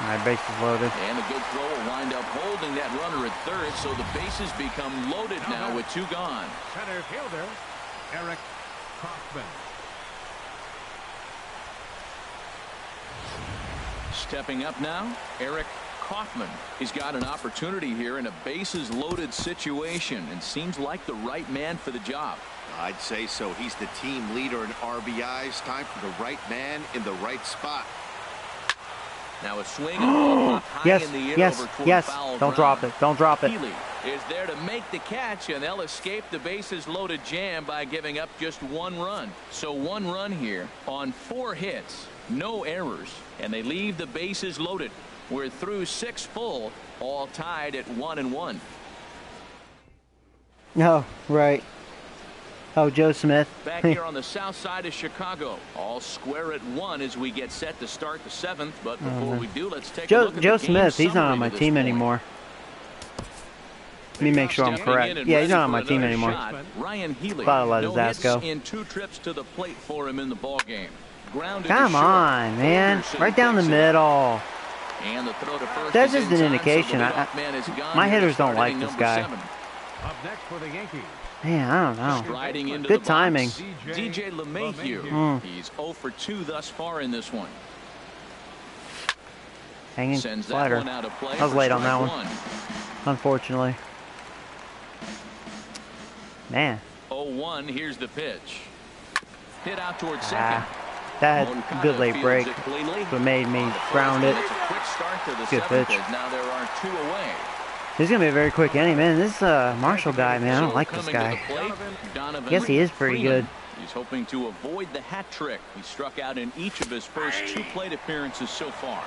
Speaker 1: All right, bases loaded.
Speaker 2: And a good throw will wind up holding that runner at third, so the bases become loaded now with 2 gone.
Speaker 5: Center fielder, Eric Kaufman.
Speaker 2: Stepping up now, Eric Kaufman. He's got an opportunity here in a bases loaded situation and seems like the right man for the job.
Speaker 4: I'd say so. He's the team leader in RBIs. Time for the right man in the right spot.
Speaker 2: Now a swing and a ball high
Speaker 1: yes,
Speaker 2: in the air
Speaker 1: yes,
Speaker 2: over toward
Speaker 1: yes.
Speaker 2: foul
Speaker 1: Don't drop it. Don't drop it.
Speaker 2: Healy is there to make the catch, and they'll escape the bases loaded jam by giving up just 1 run. So 1 run here on 4 hits, no errors, and they leave the bases loaded. We're through 6 full, all tied at 1-1.
Speaker 1: No, right. Oh, Joe Smith.
Speaker 2: Back here on the south side of Chicago. All square at 1 as we get set to start the 7th. But before we do, let's take a look at
Speaker 1: Joe
Speaker 2: the game
Speaker 1: Smith, he's not on my team anymore. Let me make sure I'm correct. Yeah, he's not on my team anymore.
Speaker 2: Ryan Healy.
Speaker 1: Thought I let his ass go.
Speaker 2: In 2 trips to the plate for him in the ball game.
Speaker 1: Come on, man. Right down the middle.
Speaker 2: And the throw to first.
Speaker 1: That's just an indication. My hitters don't like this guy.
Speaker 5: Up next for the Yankees.
Speaker 1: Man, I don't know. Good timing.
Speaker 2: DJ LeMahieu. He's 0 for 2 thus far in this one.
Speaker 1: Hanging
Speaker 2: Sends
Speaker 1: slider.
Speaker 2: that one out of play.
Speaker 1: I was late on that one. Unfortunately. Man.
Speaker 2: 0-1. Here's the pitch. Hit out towards second.
Speaker 1: That had a good late break. What made me ground it. Good pitch.
Speaker 2: Now there are 2 away.
Speaker 1: This is going to be a very quick inning, man. This Marshall guy, man, I don't like this guy. I guess he is pretty good.
Speaker 2: He's hoping to avoid the hat trick. He struck out in each of his first 2 plate appearances so far.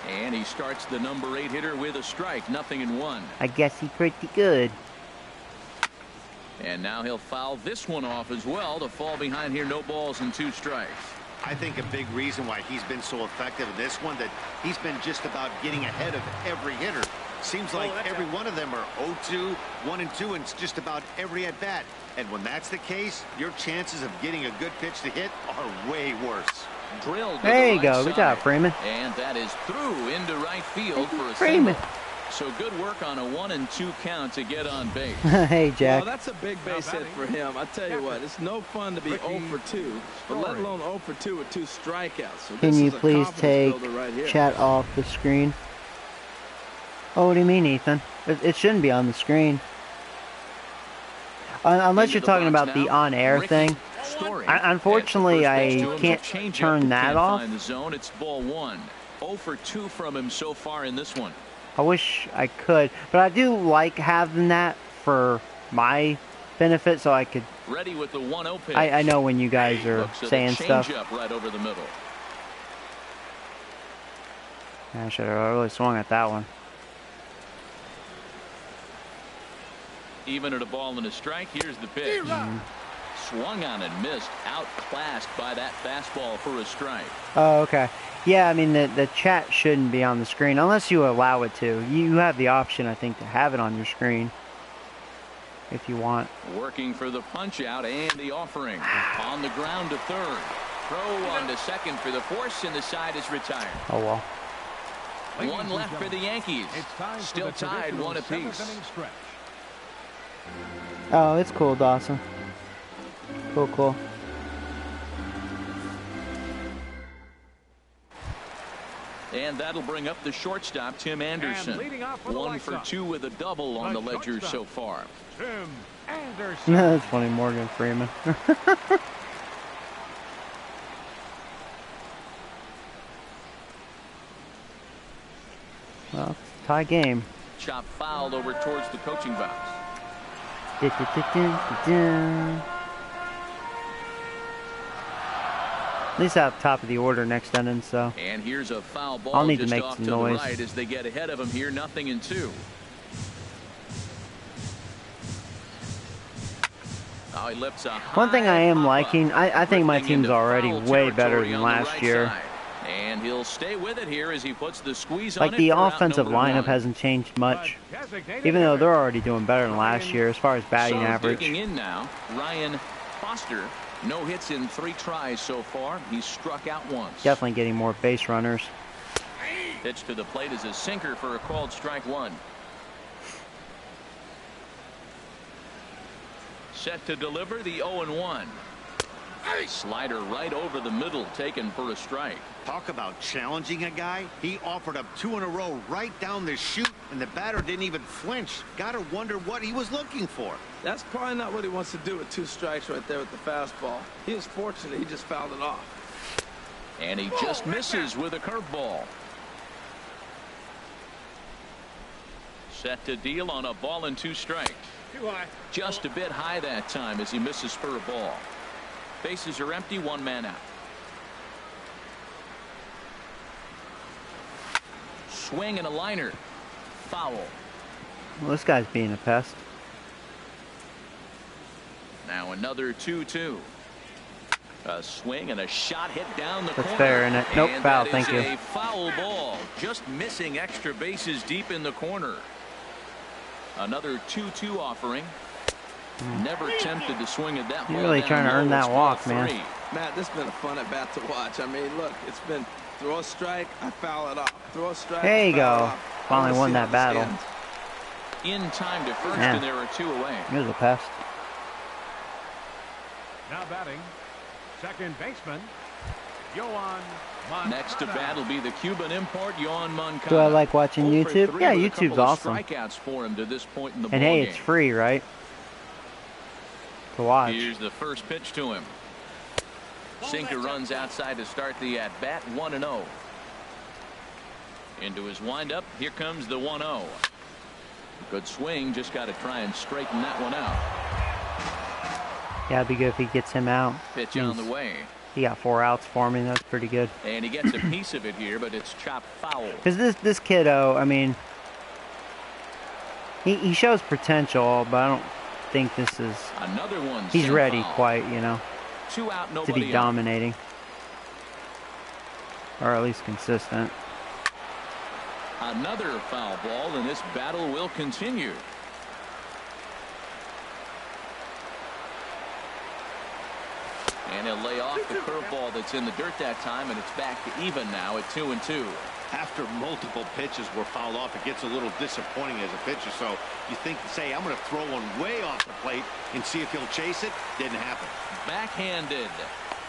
Speaker 2: And he starts the number 8 hitter with a strike. 0-1.
Speaker 1: I guess he's pretty good.
Speaker 2: And now he'll foul this one off as well to fall behind here. No balls and 2 strikes.
Speaker 4: I think a big reason why he's been so effective in this one, that he's been just about getting ahead of every hitter. Seems like every one of them are 0-2, 1-2, and it's just about every at-bat. And when that's the case, your chances of getting a good pitch to hit are way worse.
Speaker 2: Drilled.
Speaker 1: There you go. Good job, Freeman.
Speaker 2: And that is through into right field for a
Speaker 1: Freeman.
Speaker 2: single. So good work on a 1-2 count to get on base.
Speaker 1: Hey, Jack.
Speaker 3: Well, that's a big base hit for him. I tell you what, it's no fun to be 0 for 2, but let alone 0 for 2 with 2 strikeouts. So
Speaker 1: can you please take chat off the screen? Oh, what do you mean, Ethan? It shouldn't be on the screen. Unless you're talking about the on-air thing. Unfortunately, I can't turn that off.
Speaker 2: The zone. It's ball 1. 0 for 2 from him so far in this one.
Speaker 1: I wish I could, but I do like having that for my benefit, so I could.
Speaker 2: Ready with the 1-0 pitch.
Speaker 1: I know when you guys are saying stuff.
Speaker 2: Up right over the middle.
Speaker 1: I should have really swung at that one.
Speaker 2: Even at a ball and a strike, here's the pitch. Swung on and missed. Outclassed by that fastball for a strike.
Speaker 1: Oh, okay. Yeah, I mean, the chat shouldn't be on the screen unless you allow it to. You have the option, I think, to have it on your screen if you want.
Speaker 2: Working for the punch out and the offering. On the ground to third. Throw on to second for the force, and the side is retired.
Speaker 1: Oh, well.
Speaker 2: One left for the Yankees. Still tied 1 apiece.
Speaker 1: Oh, it's cool, Dawson. Cool.
Speaker 2: And that'll bring up the shortstop, Tim Anderson. 1 for 2 with a double on the ledger so far.
Speaker 5: Tim Anderson.
Speaker 1: That's funny, Morgan Freeman. Well, tie game.
Speaker 2: Chop fouled over towards the coaching box.
Speaker 1: At least out top of the order next inning, so.
Speaker 2: And here's a foul ball.
Speaker 1: I'll need to
Speaker 2: just
Speaker 1: make
Speaker 2: off
Speaker 1: some
Speaker 2: to
Speaker 1: noise.
Speaker 2: The right as they get ahead of him here, 0-2. Oh, he lifts a high
Speaker 1: one thing I am liking, I think my
Speaker 2: drifting
Speaker 1: team's
Speaker 2: into
Speaker 1: already
Speaker 2: foul
Speaker 1: way better
Speaker 2: territory
Speaker 1: than
Speaker 2: on the
Speaker 1: last
Speaker 2: right
Speaker 1: year.
Speaker 2: side. And he'll stay with it here as he puts the squeeze on
Speaker 1: Like
Speaker 2: it
Speaker 1: the
Speaker 2: for out
Speaker 1: offensive
Speaker 2: number
Speaker 1: lineup
Speaker 2: 1.
Speaker 1: hasn't changed much, even though they're already doing better than last year as far as batting average.
Speaker 2: Digging in now, Ryan Foster. No hits in 3 tries so far. He's struck out once.
Speaker 1: Definitely getting more base runners.
Speaker 2: Pitch to the plate is a sinker for a called strike 1. Set to deliver the 0-1. Slider right over the middle, taken for a strike.
Speaker 4: Talk about challenging a guy. He offered up 2 in a row right down the chute, and the batter didn't even flinch. Gotta wonder what he was looking for.
Speaker 3: That's probably not what he wants to do with 2 strikes right there with the fastball. He was fortunate he just fouled it off.
Speaker 2: And he just misses with a curveball. Set to deal on a ball and 2 strikes. Just a bit high that time as he misses for a ball. Bases are empty, 1 man out. Swing and a liner. Foul.
Speaker 1: Well, this guy's being a pest.
Speaker 2: Now another 2-2. A swing and a shot hit down the corner.
Speaker 1: That's fair, isn't it? Nope,
Speaker 2: and
Speaker 1: foul,
Speaker 2: that
Speaker 1: thank
Speaker 2: is
Speaker 1: you.
Speaker 2: A foul ball. Just missing extra bases deep in the corner. Another 2-2 offering. Never tempted to swing at that.
Speaker 1: You're really trying to earn that walk, man.
Speaker 3: Matt, this has been a fun at bat to watch. I mean, look, it's been throw a strike, I foul it off. Throw a strike.
Speaker 1: There you go.
Speaker 3: Off.
Speaker 1: Finally won that battle.
Speaker 2: In time to first,
Speaker 1: Yeah.
Speaker 2: and there are 2 away.
Speaker 1: He was a pest.
Speaker 5: Now batting, second baseman, Yoan Moncada.
Speaker 2: Next to bat will be the Cuban import, Yoan Moncada.
Speaker 1: Do I like watching
Speaker 2: 0 for
Speaker 1: YouTube?
Speaker 2: 3
Speaker 1: Yeah,
Speaker 2: with a
Speaker 1: YouTube's
Speaker 2: couple of
Speaker 1: awesome.
Speaker 2: Strikeouts for him to this point in the
Speaker 1: And
Speaker 2: ball
Speaker 1: hey,
Speaker 2: game.
Speaker 1: it's free, right? To watch.
Speaker 2: Here's the first pitch to him. Sinker runs outside to start the at-bat, 1-0. Into his windup, here comes the 1-0. Good swing, just got to try and straighten that one out.
Speaker 1: Yeah, it'd be good if he gets him out.
Speaker 2: Pitch on the way.
Speaker 1: He got 4 outs for me. That's pretty good.
Speaker 2: And he gets a piece of it here, but it's chopped foul.
Speaker 1: Because this kiddo, I mean, he shows potential, but think this is...
Speaker 2: Another one.
Speaker 1: He's ready, quite, you know,
Speaker 2: 2 out,
Speaker 1: to be dominating. Or at least consistent.
Speaker 2: Another foul ball, and this battle will continue. And he'll lay off the curveball that's in the dirt that time, and it's back to even now at 2-2.
Speaker 4: After multiple pitches were fouled off, it gets a little disappointing as a pitcher. So you think, say, I'm going to throw one way off the plate and see if he'll chase it. Didn't happen.
Speaker 2: Backhanded.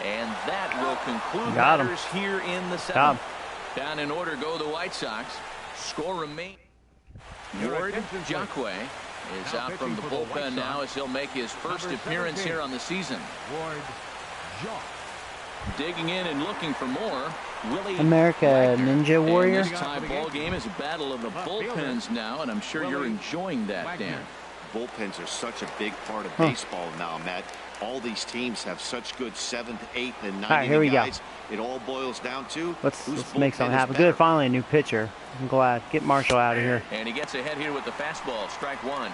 Speaker 2: And that will conclude
Speaker 1: Got him.
Speaker 2: matters here in the seventh. Down in order go the White Sox. Score remain. Ward Jacque is out from the bullpen now as he'll make his first appearance here on the season.
Speaker 5: Ward Jacque.
Speaker 2: Digging in and looking for more. Willie
Speaker 1: America
Speaker 2: Wagner.
Speaker 1: Ninja Warrior.
Speaker 2: And this tie ball game is a battle of the bullpens now, and I'm sure you're enjoying that, Dan.
Speaker 4: Bullpens are such a big part of baseball now, Matt. All these teams have such good 7th, 8th, and 9th
Speaker 1: right, here we
Speaker 4: guys. Go. It all boils down to
Speaker 1: let's make something happen. Good, finally a new pitcher. I'm glad. Get Marshall out of here.
Speaker 2: And he gets ahead here with the fastball. Strike one.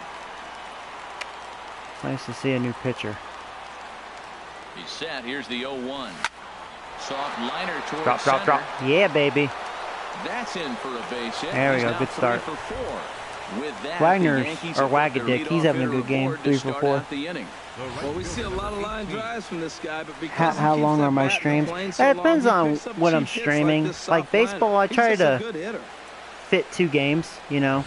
Speaker 1: Nice to see a new pitcher.
Speaker 2: He's set. Here's the 0-1. Soft liner towards
Speaker 1: drop,
Speaker 2: center.
Speaker 1: drop. Yeah, baby.
Speaker 2: That's in for a base hit.
Speaker 1: There we go. Good start. Wagner or Wagadick. He's having a good game. 3 for 4.
Speaker 3: Well, we see a lot of line drives from this guy, but because
Speaker 1: how long are my streams? That depends on what I'm streaming. Like baseball, I try to fit 2 games, you know.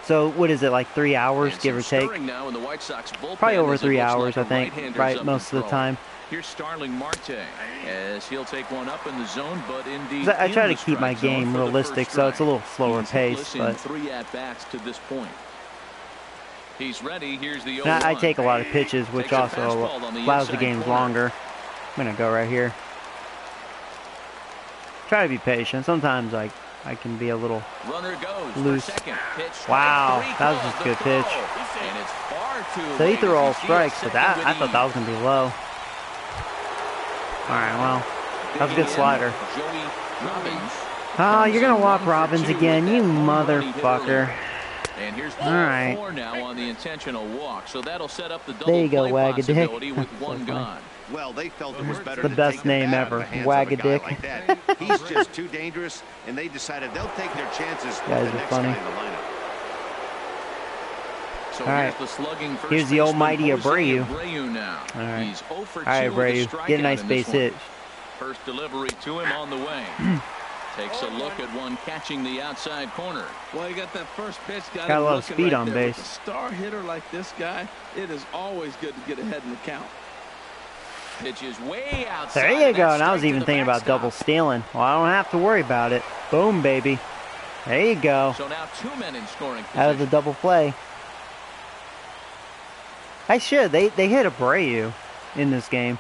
Speaker 1: So what is it, like 3 hours, give or take? Probably over 3 hours, I think, right, most of the time.
Speaker 2: Here's Starling Marte as he'll take one up in the zone, but indeed
Speaker 1: I try to keep my game realistic, so it's a little slower pace. But
Speaker 2: 3 at-bats to this point. He's ready. Here's the 0-1.
Speaker 1: I take a lot of pitches, which also allows the games longer. I'm gonna go right here. Try to be patient. Sometimes I can be a little loose. Wow, that was just a good pitch. So he threw all strikes, but that I thought that was gonna be low. All right, well, that was a good slider. Oh, you're gonna walk Robbins again, you motherfucker.
Speaker 2: And here's
Speaker 1: all right.
Speaker 2: 4 now on the intentional walk, so that'll set up the double
Speaker 1: there you go,
Speaker 2: play
Speaker 1: Wagadick.
Speaker 2: possibility with 1 gone.
Speaker 4: Well, they felt it was better
Speaker 1: the
Speaker 4: to
Speaker 1: best
Speaker 4: take
Speaker 1: name
Speaker 4: the bat
Speaker 1: ever,
Speaker 4: out of the hands of a guy
Speaker 1: Wagadick.
Speaker 4: like that. He's just too dangerous, and they decided they'll take their chances with
Speaker 1: guys
Speaker 4: the
Speaker 1: are
Speaker 4: next
Speaker 1: funny.
Speaker 4: guy in the lineup.
Speaker 2: So
Speaker 1: all right,
Speaker 2: here's the slugging first
Speaker 1: here's the almighty
Speaker 2: baseman,
Speaker 1: Abreu.
Speaker 2: Now.
Speaker 1: All right,
Speaker 2: He's 0 for 2
Speaker 1: all right, Abreu, get a nice base hit.
Speaker 2: First delivery to him on the way. Takes a look at one catching the outside corner.
Speaker 3: Well, you got that first pitch. Got
Speaker 1: a lot of speed on base.
Speaker 3: With a star hitter like this guy, it is always good to get ahead in the count.
Speaker 2: Pitch is way outside.
Speaker 1: There you go. And I was even thinking about double stealing. Well, I don't have to worry about it. Boom, baby. There you go.
Speaker 2: So now 2 men in scoring position.
Speaker 1: Out of the double play. I should. They hit Abreu in this game.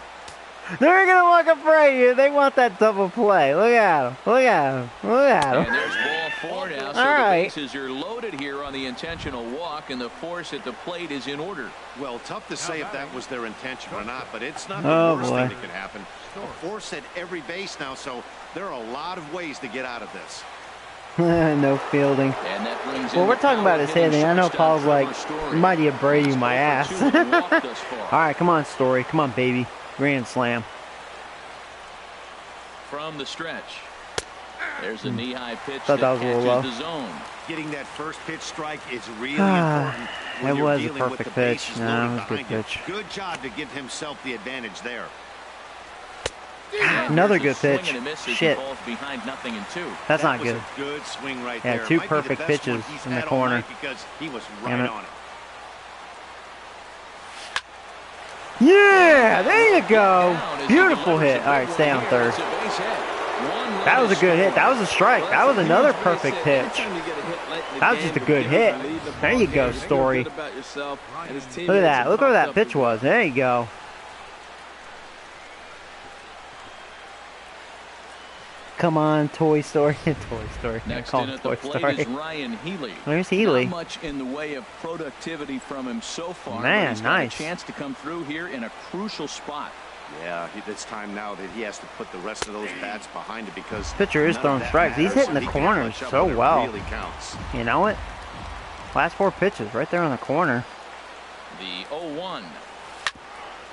Speaker 1: They're going to walk Abreu. They want that double play. Look at him. Look at him. Look at him.
Speaker 2: And there's ball 4 now. So the bases are loaded here on the intentional walk, and the force at the plate is in order.
Speaker 4: Well, tough to say if that was their intention or not, but it's not the worst thing that could happen. A force at every base now, so there are a lot of ways to get out of this.
Speaker 1: No fielding.
Speaker 2: And that brings
Speaker 1: well, we're talking about his hitting. I know Paul's like, mighty Abreu my ass. All right, come on, Story. Come on, baby. Grand slam.
Speaker 2: From the stretch. There's a knee-high pitch
Speaker 1: that was a little low.
Speaker 2: The zone.
Speaker 4: Getting that first pitch strike is really important.
Speaker 1: That was a perfect pitch. No, it was a good pitch.
Speaker 4: Good job to give himself the advantage there.
Speaker 1: Another good pitch. Shit.
Speaker 2: Behind nothing in 2.
Speaker 1: That's not good.
Speaker 4: A good swing right
Speaker 1: yeah,
Speaker 4: there.
Speaker 1: 2 perfect pitches in the corner.
Speaker 4: Because he was right on it.
Speaker 1: Yeah, there you go. Beautiful hit. All right, stay on third. That was a good hit. That was a strike. That was another perfect pitch. That was just a good hit. There you go, Story. Look at that. Look where that pitch was. There you go. Come on, Toy Story. Toy Story.
Speaker 2: Next in at the plate is Ryan Healy.
Speaker 1: Where's Healy?
Speaker 2: Not much in the way of productivity from him so far.
Speaker 1: Man,
Speaker 2: he's
Speaker 1: nice.
Speaker 2: got a chance to come through here in a crucial spot.
Speaker 4: Yeah, it's time now that he has to put the rest of those bats behind it because
Speaker 1: pitcher is throwing strikes. He's hitting the corners so well.
Speaker 4: Really counts.
Speaker 1: You know it? Last 4 pitches right there on the corner.
Speaker 2: The 0-1.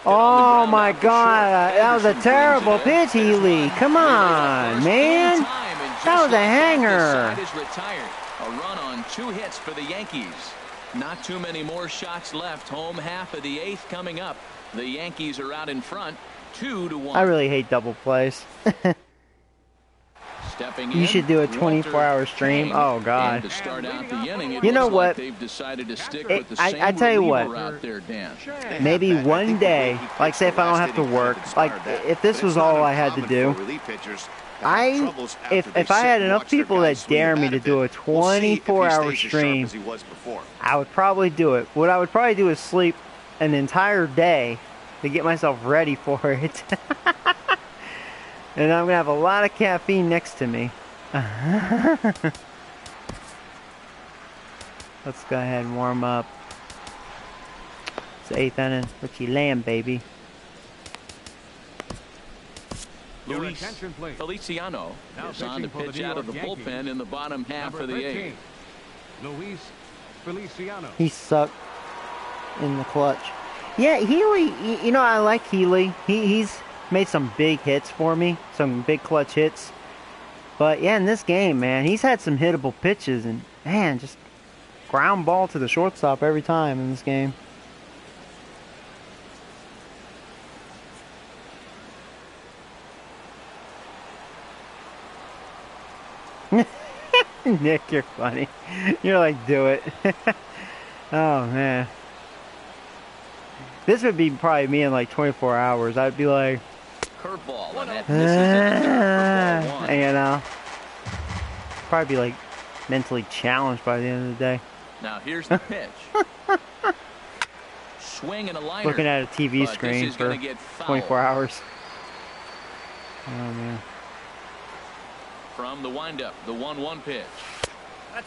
Speaker 1: Oh my God, that was a terrible pitch, Healy. Come on, man. That was a hanger.
Speaker 2: A run on 2 hits for the Yankees. Not too many more shots left. Home half of the 8th coming up. The Yankees are out in front, 2-1.
Speaker 1: I really hate double plays. You should do a 24-hour stream. Oh God.
Speaker 2: To start out the inning,
Speaker 1: you know what?
Speaker 2: They've decided to stick with the same
Speaker 1: I tell you what.
Speaker 2: out there, Dan.
Speaker 1: Maybe one day, like say if I don't have to work, like if this was all I had to do, if I had enough people that dare me to do a 24-hour stream, I would probably do it. What I would probably do is sleep an entire day to get myself ready for it. And I'm going to have a lot of caffeine next to me. Let's go ahead and warm up. It's the 8th inning. Richie Lamb, baby.
Speaker 2: Luis Feliciano is on to pitch out of the bullpen in the bottom half of the 8th.
Speaker 5: Luis Feliciano.
Speaker 1: He sucked in the clutch. Yeah, Healy, you know, I like Healy. He's made some big hits for me, some big clutch hits. But yeah, in this game, man, he's had some hittable pitches, and man, just ground ball to the shortstop every time in this game. Nick, you're funny. You're like, do it. Oh man. This would be probably me in like 24 hours. I'd be like,
Speaker 2: curveball,
Speaker 1: you know, probably be like mentally challenged by the end of the day.
Speaker 2: Now here's the pitch. Swing and a liner.
Speaker 1: Looking at a TV screen for 24 hours. Oh man.
Speaker 2: From the windup, the 1-1 pitch.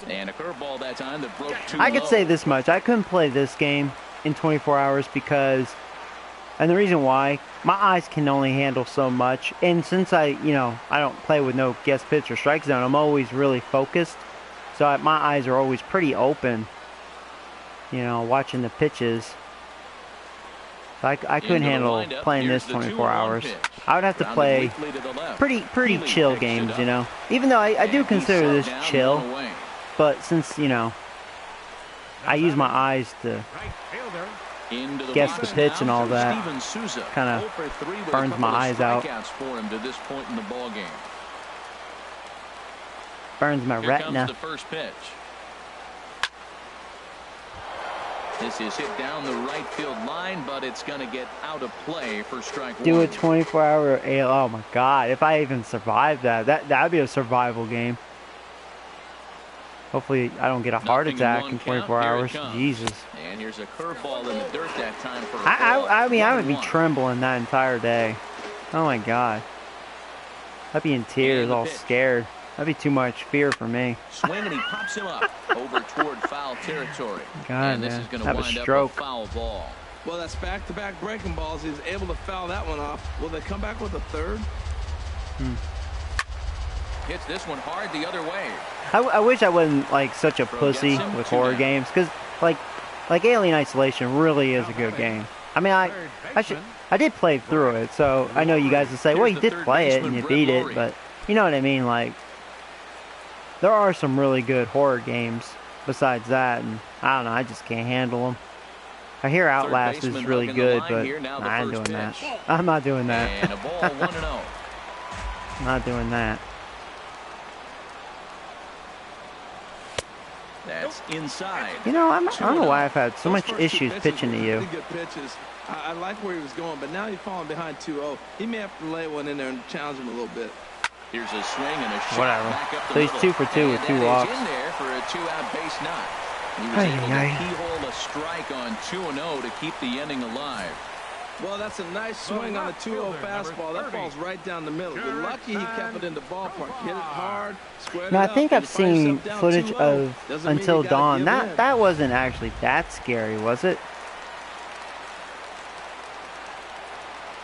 Speaker 2: And a curveball that time that broke too
Speaker 1: I could
Speaker 2: low.
Speaker 1: say this much. I couldn't play this game in 24 hours because, and the reason why, my eyes can only handle so much. And since I don't play with no guest pitch or strike zone, I'm always really focused. So my eyes are always pretty open, you know, watching the pitches. So I couldn't handle playing this 24 hours. I would have to play pretty chill games, you know. Even though I do consider this chill, but since, you know, I use my eyes to guess the pitch and all that, kind of burns my eyes out. Burns my retina.
Speaker 2: The first pitch. This is hit down the right field line, but it's going to get out of play for strike one.
Speaker 1: Do a 24-hour AL. Oh my God! If I even survive that'd be a survival game. Hopefully, I don't get a heart attack in 24 hours. Jesus.
Speaker 2: And here's a curveball in the dirt that time for.
Speaker 1: I mean, I would be trembling that entire day. Oh my God! I'd be in tears, all scared. That'd be too much fear for me.
Speaker 2: Swing and he pops him up over toward foul territory.
Speaker 1: God,
Speaker 2: and this
Speaker 1: man.
Speaker 2: is going to
Speaker 1: Have
Speaker 2: wind
Speaker 1: a
Speaker 2: up
Speaker 1: stroke.
Speaker 2: a foul ball.
Speaker 3: Well, that's back-to-back breaking balls. He's able to foul that one off. Will they come back with a third?
Speaker 2: Hits this one hard the other way.
Speaker 1: I wish I wasn't like such a pussy with horror games, because like Alien Isolation really is a good game. I mean, I did play through it, so I know you guys will say, well, you did play it and you beat it, but you know what I mean. Like, there are some really good horror games besides that, and I don't know, I just can't handle them. I hear Outlast is really good, but I ain't doing that. I'm not doing that.
Speaker 2: And a ball 1-0.
Speaker 1: I'm not doing that.
Speaker 2: That's inside.
Speaker 1: You know, I don't know why I've had so much issues pitching to you.
Speaker 3: Really good pitches. I like where he was going, but now he's falling behind 2-0. He may have to lay one in there and challenge him a little bit.
Speaker 2: Here's a swing and a shot.
Speaker 1: Whatever.
Speaker 2: Back up the
Speaker 1: So he's
Speaker 2: middle.
Speaker 1: 2 for 2 with 2
Speaker 2: And
Speaker 1: walks.
Speaker 2: that is in there for a 2-out base knock. He was able to keyhole a strike on 2-0 to keep the inning alive.
Speaker 3: Well, that's a nice swing on a 2-0 fastball. That falls right down the middle. You're lucky he kept it in the ballpark. Hit it hard, squared
Speaker 1: Now,
Speaker 3: it
Speaker 1: I think
Speaker 3: up,
Speaker 1: I've seen footage of Until Dawn. That wasn't actually that scary, was it?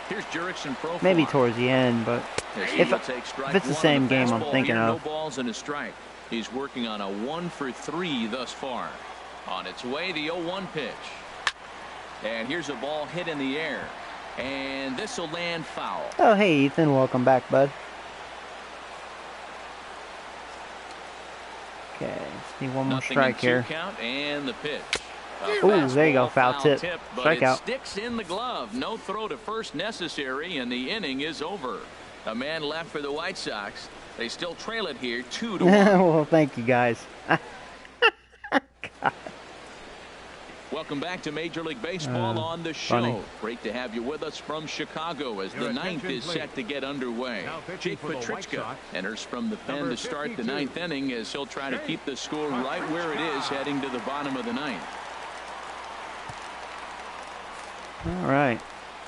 Speaker 2: Here's Jurickson profile.
Speaker 1: Maybe towards the end, but if it's the same game I'm thinking of.
Speaker 2: No balls and a strike. He's working on a 1 for 3 thus far. On its way, the 0-1 pitch. And here's a ball hit in the air. And this will land foul.
Speaker 1: Oh, hey, Ethan. Welcome back, bud. Okay, just need one more strike here.
Speaker 2: Count and the pitch.
Speaker 1: Ooh, there you go, foul tip. Strikeout.
Speaker 2: It sticks in the glove. No throw to first necessary, and the inning is over. A man left for the White Sox. They still trail it here, 2-1.
Speaker 1: Well, thank you, guys.
Speaker 2: Welcome back to Major League Baseball on the show.
Speaker 1: Funny.
Speaker 2: Great to have you with us from Chicago as the ninth is set to get underway. Jake Petrichka enters from the pen to start the ninth inning as he'll try to keep the score right where it is heading to the bottom of the ninth.
Speaker 1: All right.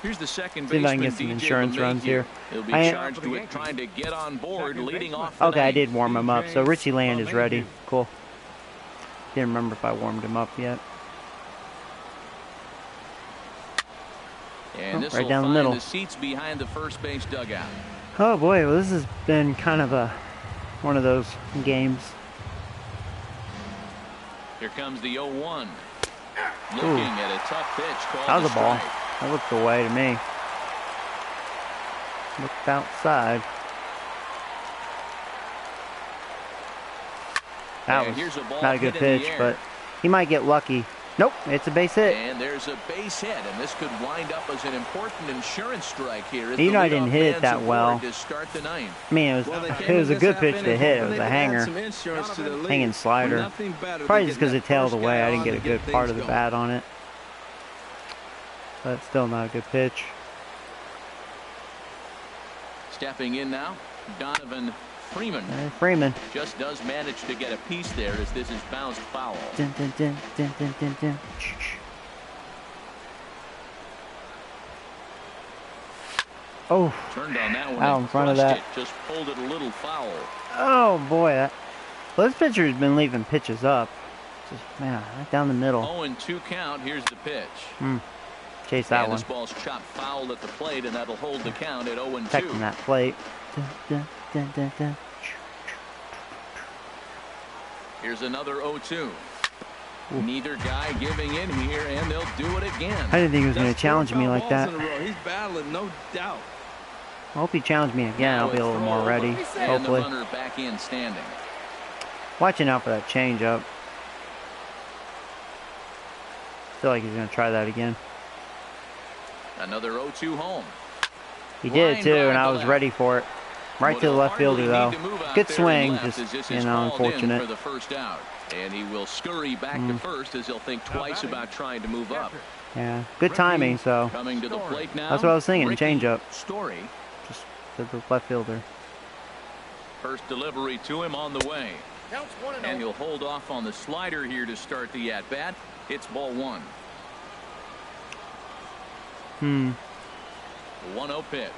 Speaker 2: Here's the second
Speaker 1: see if I can
Speaker 2: baseman,
Speaker 1: get some
Speaker 2: DJ
Speaker 1: insurance runs here.
Speaker 2: He'll be charged with trying to get on board, leading off the
Speaker 1: Okay, I
Speaker 2: ninth.
Speaker 1: did warm him up. So Richie Land is ready. Cool. Didn't remember if I warmed him up yet.
Speaker 2: And this
Speaker 1: right
Speaker 2: will
Speaker 1: down the
Speaker 2: find
Speaker 1: middle.
Speaker 2: the seats behind the first base dugout.
Speaker 1: Oh boy, well, this has been kind of one of those games.
Speaker 2: Here comes the 0-1. Looking at a tough pitch called
Speaker 1: That was a ball.
Speaker 2: strike.
Speaker 1: That looked away to me. Looked outside. That
Speaker 2: And
Speaker 1: was
Speaker 2: here's a ball
Speaker 1: not a good
Speaker 2: hit in the
Speaker 1: pitch,
Speaker 2: air.
Speaker 1: but he might get lucky. Nope, it's a base hit.
Speaker 2: And there's a base hit, and this could wind up as an important insurance strike here.
Speaker 1: You know I didn't hit it that well.
Speaker 2: To start the ninth.
Speaker 1: I mean, it was a good pitch to hit. It was a hanger. Hanging slider. Probably just because it tailed away. I didn't get a good part of the bat on it. But still not a good pitch.
Speaker 2: Stepping in now, Donovan Freeman.
Speaker 1: Freeman.
Speaker 2: Just does manage to get a piece there as this is bounced foul.
Speaker 1: Dun, dun, dun, dun, dun, dun, dun. Oh.
Speaker 2: Turned on that one.
Speaker 1: Out in front of that.
Speaker 2: Just pulled it a little foul.
Speaker 1: Oh boy. Well, this pitcher's been leaving pitches up. Just, man, right down the middle.
Speaker 2: 0-2 count. Here's the pitch.
Speaker 1: Chase that
Speaker 2: and
Speaker 1: one.
Speaker 2: this ball's chopped foul at the plate, and that'll hold the count at 0-2.
Speaker 1: Protecting that plate. Dun, dun, dun, dun, dun.
Speaker 2: Here's another 0-2. Neither guy giving in here, and they'll do it again.
Speaker 1: I didn't think he was going to challenge me like that.
Speaker 3: He's battling, no doubt.
Speaker 1: I hope he challenged me again. I'll be a little more ready,
Speaker 2: And the
Speaker 1: hopefully.
Speaker 2: runner back in standing.
Speaker 1: Watching out for that changeup. Feel like he's going to try that again.
Speaker 2: Another 0-2 home.
Speaker 1: He did
Speaker 2: Line
Speaker 1: too,
Speaker 2: drive
Speaker 1: and I
Speaker 2: to
Speaker 1: was
Speaker 2: left.
Speaker 1: ready for it. Right to the left fielder though. Good swing, just unfortunate.
Speaker 2: For the first out, and he will scurry back to first as he'll think twice about trying to move up.
Speaker 1: Yeah, good timing. So
Speaker 2: Coming to the plate now.
Speaker 1: that's what I was thinking.
Speaker 2: Ricky
Speaker 1: Changeup,
Speaker 2: Story.
Speaker 1: just to the left fielder.
Speaker 2: First delivery to him on the way, and he'll hold off on the slider here to start the at bat. It's ball one. 1-0 pitch.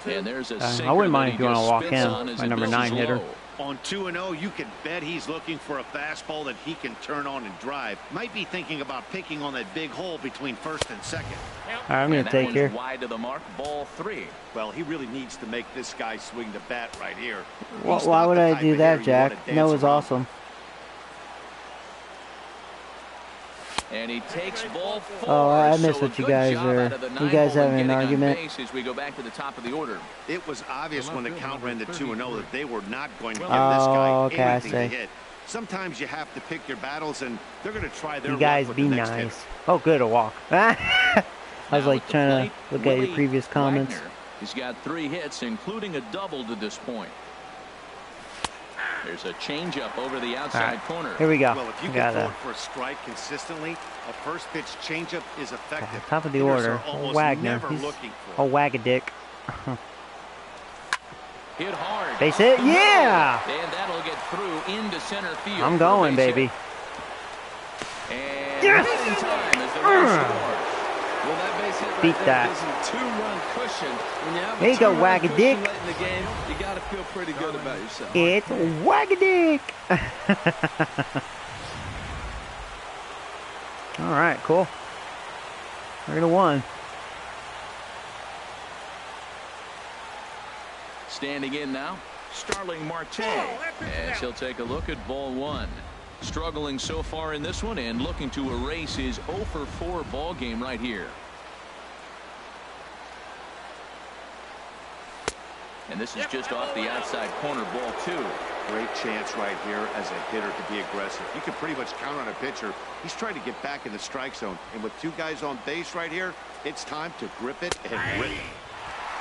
Speaker 2: And there's a
Speaker 1: I wouldn't mind if you want to walk in,
Speaker 2: on
Speaker 1: my number 9 hitter.
Speaker 4: On 2-0, you can bet he's looking for a fastball that he can turn on and drive. Might be thinking about picking on that big hole between first and second.
Speaker 1: All right, I'm going to take here.
Speaker 2: Wide to the mark, ball 3.
Speaker 4: Well, he really needs to make this guy swing the bat right here.
Speaker 1: Why would I do that, Jack? That was awesome.
Speaker 2: And he takes ball 4.
Speaker 1: Oh, I missed
Speaker 2: so
Speaker 1: what you
Speaker 2: a good
Speaker 1: guys
Speaker 2: job
Speaker 1: are.
Speaker 2: out of the
Speaker 1: You guys
Speaker 2: nine-hole
Speaker 1: having
Speaker 2: and
Speaker 1: an
Speaker 2: getting on
Speaker 1: argument?
Speaker 2: base as we go back to the top of the order.
Speaker 4: It was obvious when the count ran to 2-0 that they were not going to give this
Speaker 1: Oh,
Speaker 4: guy
Speaker 1: okay, I
Speaker 4: anything to
Speaker 1: see.
Speaker 4: hit. Sometimes you have to pick your battles, and they're going to try their
Speaker 1: You
Speaker 4: luck
Speaker 1: guys
Speaker 4: with
Speaker 1: be
Speaker 4: the next hitter.
Speaker 1: nice. Oh, good, a walk. I was
Speaker 2: Now
Speaker 1: like
Speaker 2: at the
Speaker 1: trying
Speaker 2: plate,
Speaker 1: to look at your
Speaker 2: Willie
Speaker 1: previous comments.
Speaker 2: Wagner. He's got 3 hits, including a double to this point. There's a changeup over the outside corner.
Speaker 1: Here we go.
Speaker 4: Well, if you
Speaker 1: We
Speaker 4: can
Speaker 1: got
Speaker 4: throw
Speaker 1: a
Speaker 4: it for a strike consistently, a first pitch changeup is effective.
Speaker 1: top of the
Speaker 4: Hitters
Speaker 1: order.
Speaker 4: are almost
Speaker 1: Wagner.
Speaker 4: never
Speaker 1: He's
Speaker 4: looking for
Speaker 1: a
Speaker 4: it.
Speaker 1: wagadick.
Speaker 2: Hit hard.
Speaker 1: Base hit? Yeah!
Speaker 2: And that'll get through into center field.
Speaker 1: I'm
Speaker 2: for a
Speaker 1: going,
Speaker 2: base
Speaker 1: baby.
Speaker 2: hit. And
Speaker 1: Yes!
Speaker 2: just in time as the run scores.
Speaker 3: Well, that base hit right
Speaker 1: Beat
Speaker 3: there
Speaker 1: that.
Speaker 3: gives him 2-run cushion. When you have
Speaker 1: There
Speaker 3: a
Speaker 1: you go,
Speaker 3: 2-run
Speaker 1: Wagadick.
Speaker 3: cushion late in the game, you got to feel pretty good about yourself.
Speaker 1: It's wagadick. All right, cool. We're going to 1.
Speaker 2: Standing in now, Starling Marte. As he'll take a look at ball 1. Struggling so far in this one and looking to erase his 0 for 4 ball game right here. And this is just off the outside corner, ball 2.
Speaker 4: Great chance right here as a hitter to be aggressive. You can pretty much count on a pitcher. He's trying to get back in the strike zone. And with 2 guys on base right here, it's time to grip it and rip it.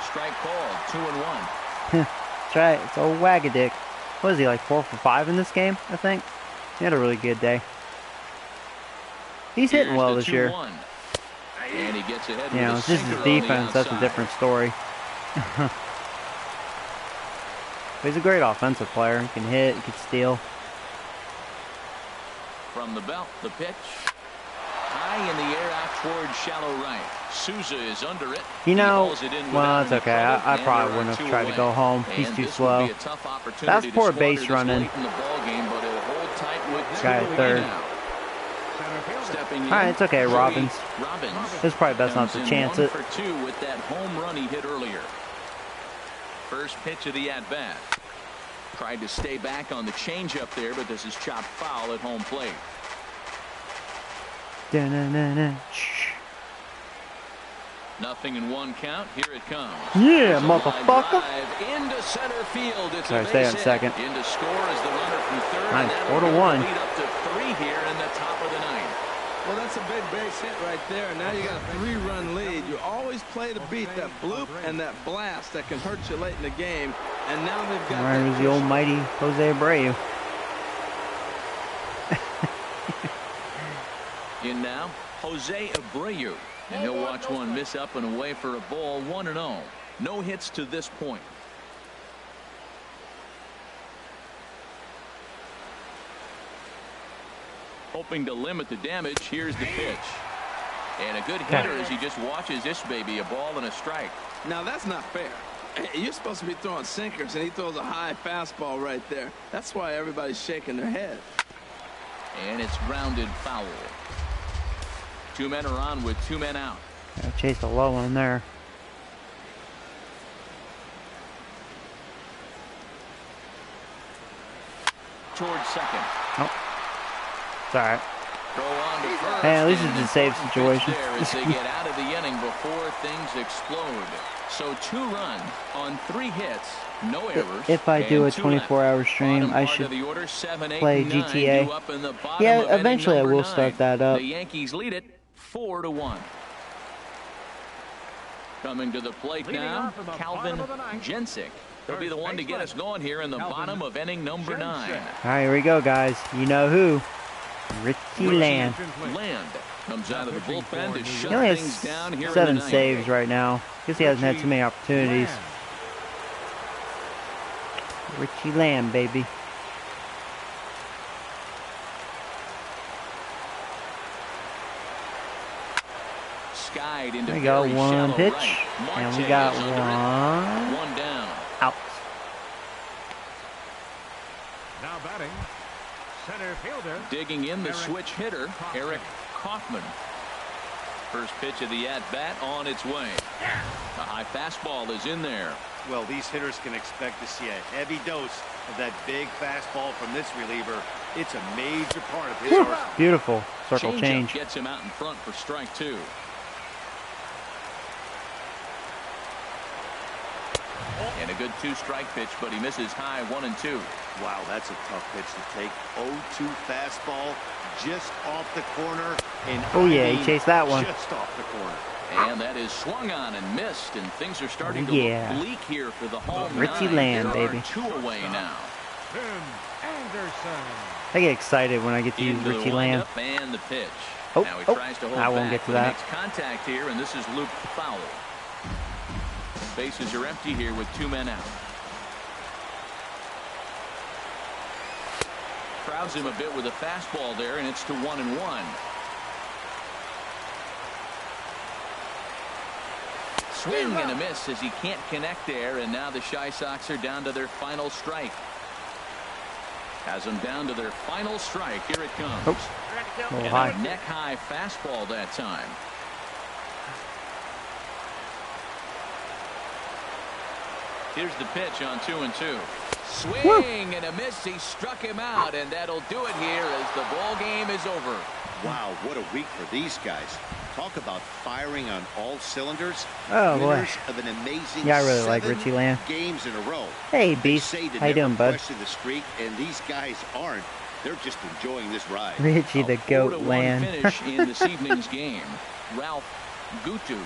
Speaker 2: Strike called, 2-1.
Speaker 1: That's right. It's old Wagadick. What is he, like 4 for 5 in this game, I think? He had a really good day. He's hitting well this year.
Speaker 2: And he gets ahead.
Speaker 1: You know, it's just his defense. That's a different story. But he's a great offensive player. He can hit, he can steal.
Speaker 2: From the belt, the pitch. High in the air out towards shallow right. Souza is under it.
Speaker 1: You know, well, it's okay. I probably wouldn't have tried to go home. He's too slow. That's poor base running. Guy at third. All right, it's okay, Robbins. It's probably best not to chance it.
Speaker 2: 1 for 2 with that home run he hit earlier. First pitch of the at-bat. Tried to stay back on the changeup there, but this is chopped foul at home plate. Nothing in 1 count. Here it comes.
Speaker 1: Yeah, motherfucker.
Speaker 2: Into center field. It's
Speaker 1: Sorry, stay on second.
Speaker 2: Into score is the runner from third.
Speaker 1: Nice, 4-1.
Speaker 2: Lead up to 3 here in the top of the 9th.
Speaker 3: Well, that's a big base hit right there. Now you got a 3-run lead. You always play to beat that bloop and that blast that can hurt you late in the game. And now they've got.
Speaker 1: There's the almighty Jose Abreu.
Speaker 2: In now, Jose Abreu. And he'll watch one miss up and away for a ball, 1-0. No hits to this point. Hoping to limit the damage. Here's the pitch. And a good hitter as he just watches this baby, a ball and a strike.
Speaker 3: Now that's not fair. You're supposed to be throwing sinkers, and he throws a high fastball right there. That's why everybody's shaking their head.
Speaker 2: And it's grounded foul. 2 men are on with 2 men out.
Speaker 1: Gotta chase a low one there.
Speaker 2: Towards second.
Speaker 1: Oh. It's all right.
Speaker 2: Throw on to first.
Speaker 1: Hey, at least it's a safe situation.
Speaker 2: As they get out of the inning before things explode. So 2 runs on 3 hits, no errors.
Speaker 1: If I do a 24-hour stream, I should play GTA. Yeah, eventually I will start that up.
Speaker 2: The Yankees lead it 4-1. Coming to the plate now, Calvin Jensick. He'll be the one to get us going here in the bottom of inning number 9.
Speaker 1: All right, here we go, guys. You know who? Richie Land.
Speaker 2: Land comes out of the bullpen to shut
Speaker 1: He only
Speaker 2: things down here
Speaker 1: has 7
Speaker 2: in the 9th.
Speaker 1: saves right now. Guess he hasn't had too many opportunities. Richie Land, baby.
Speaker 2: Skied into
Speaker 1: We got
Speaker 2: very
Speaker 1: one
Speaker 2: shallow
Speaker 1: pitch,
Speaker 2: right.
Speaker 1: and we
Speaker 2: Marte
Speaker 1: got
Speaker 2: is under it.
Speaker 1: one
Speaker 2: 1 down.
Speaker 1: out.
Speaker 5: Now batting, center fielder.
Speaker 2: Digging in the switch hitter, Eric Kaufman. First pitch of the at-bat on its way. A high fastball is in there.
Speaker 4: Well, these hitters can expect to see a heavy dose of that big fastball from this reliever. It's a major part of his arsenal.
Speaker 1: Beautiful circle change.
Speaker 2: Gets him out in front for strike 2. And a good 2-strike pitch, but he misses high 1 and 2.
Speaker 4: Wow, that's a tough pitch to take. 0-2 fastball just off the corner. And
Speaker 1: Oh yeah, he chased that one.
Speaker 4: Just off the corner.
Speaker 2: And that is swung on and missed, and things are starting to
Speaker 1: Yeah.
Speaker 2: look bleak here for the home
Speaker 1: Richie
Speaker 2: 9.
Speaker 1: Land,
Speaker 2: There
Speaker 1: baby.
Speaker 2: are 2 away now.
Speaker 5: Tim Anderson.
Speaker 1: I get excited when I get to use
Speaker 2: Into the
Speaker 1: Richie Land.
Speaker 2: windup and the pitch.
Speaker 1: Oh,
Speaker 2: now he
Speaker 1: oh,
Speaker 2: tries to hold
Speaker 1: I won't
Speaker 2: back,
Speaker 1: get to
Speaker 2: but
Speaker 1: that.
Speaker 2: makes contact here, and this is looped foul. Bases are empty here with 2 men out. Crowds him a bit with a fastball there, and it's to 1-1. Swing and a miss as he can't connect there, and now the Chi Sox are down to their final strike. Has them down to their final strike. Here it comes.
Speaker 1: Oops. A little high.
Speaker 2: Neck high fastball that time. Here's the pitch on 2-2. Swing
Speaker 1: Woo.
Speaker 2: and a miss. He struck him out, and that'll do it here as the ball game is over.
Speaker 4: Wow, what a week for these guys. Talk about firing on all cylinders.
Speaker 1: Oh, boy.
Speaker 4: Winners of an amazing
Speaker 1: Yeah, I really like
Speaker 4: 7
Speaker 1: Richie Land.
Speaker 4: games in a row.
Speaker 1: Hey,
Speaker 4: They
Speaker 1: Beast.
Speaker 4: say to
Speaker 1: How you
Speaker 4: never
Speaker 1: doing, bud?
Speaker 4: question the streak, and these guys aren't. They're just enjoying this ride.
Speaker 1: Richie the
Speaker 2: A
Speaker 1: Goat
Speaker 2: 4-1
Speaker 1: Land.
Speaker 2: finish in this evening's game. Ralph Gutu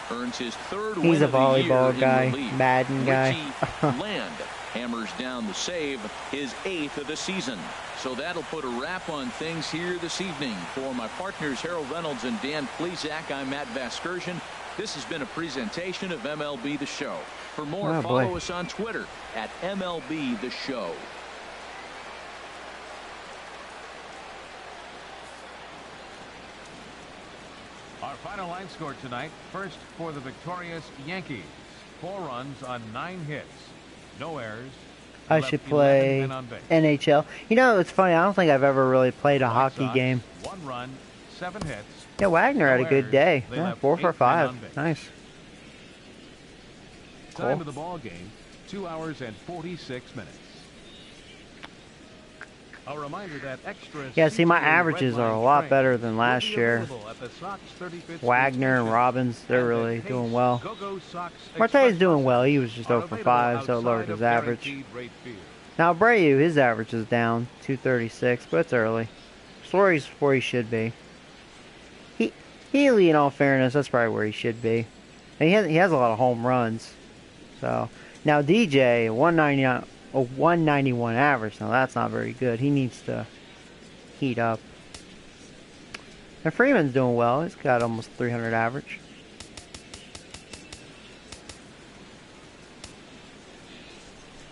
Speaker 2: earns his third
Speaker 1: He's
Speaker 2: win
Speaker 1: a
Speaker 2: of the year
Speaker 1: volleyball
Speaker 2: in
Speaker 1: guy,
Speaker 2: the league.
Speaker 1: Madden guy.
Speaker 2: Richie Land hammers down the save, his 8th of the season. So that'll put a wrap on things here this evening. For my partners Harold Reynolds and Dan Plesac, I'm Matt Vasgersian. This has been a presentation of MLB The Show. For more, follow us on Twitter at MLB The Show.
Speaker 5: Our final line score tonight. First for the victorious Yankees. 4 runs on 9 hits. No errors.
Speaker 1: I should play NHL. You know, it's funny. I don't think I've ever really played a hockey game.
Speaker 5: 1 run, 7 hits.
Speaker 1: Yeah, Wagner had a good day. Yeah, 4 for 5. Nice.
Speaker 5: Time of the ball game, 2 hours and 46 minutes. A reminder that extra.
Speaker 1: Yeah, see, my averages are a lot better than last year. Wagner and Robbins, they're really doing well. Marte's doing well. He was just 0 for 5, so it lowered his average. Now, Abreu, his average is down, 236, but it's early. Story's where he should be. Healy, in all fairness, that's probably where he should be. And he has a lot of home runs. So now DJ, 199. A 191 average. Now that's not very good. He needs to heat up. And Freeman's doing well. He's got almost 300 average.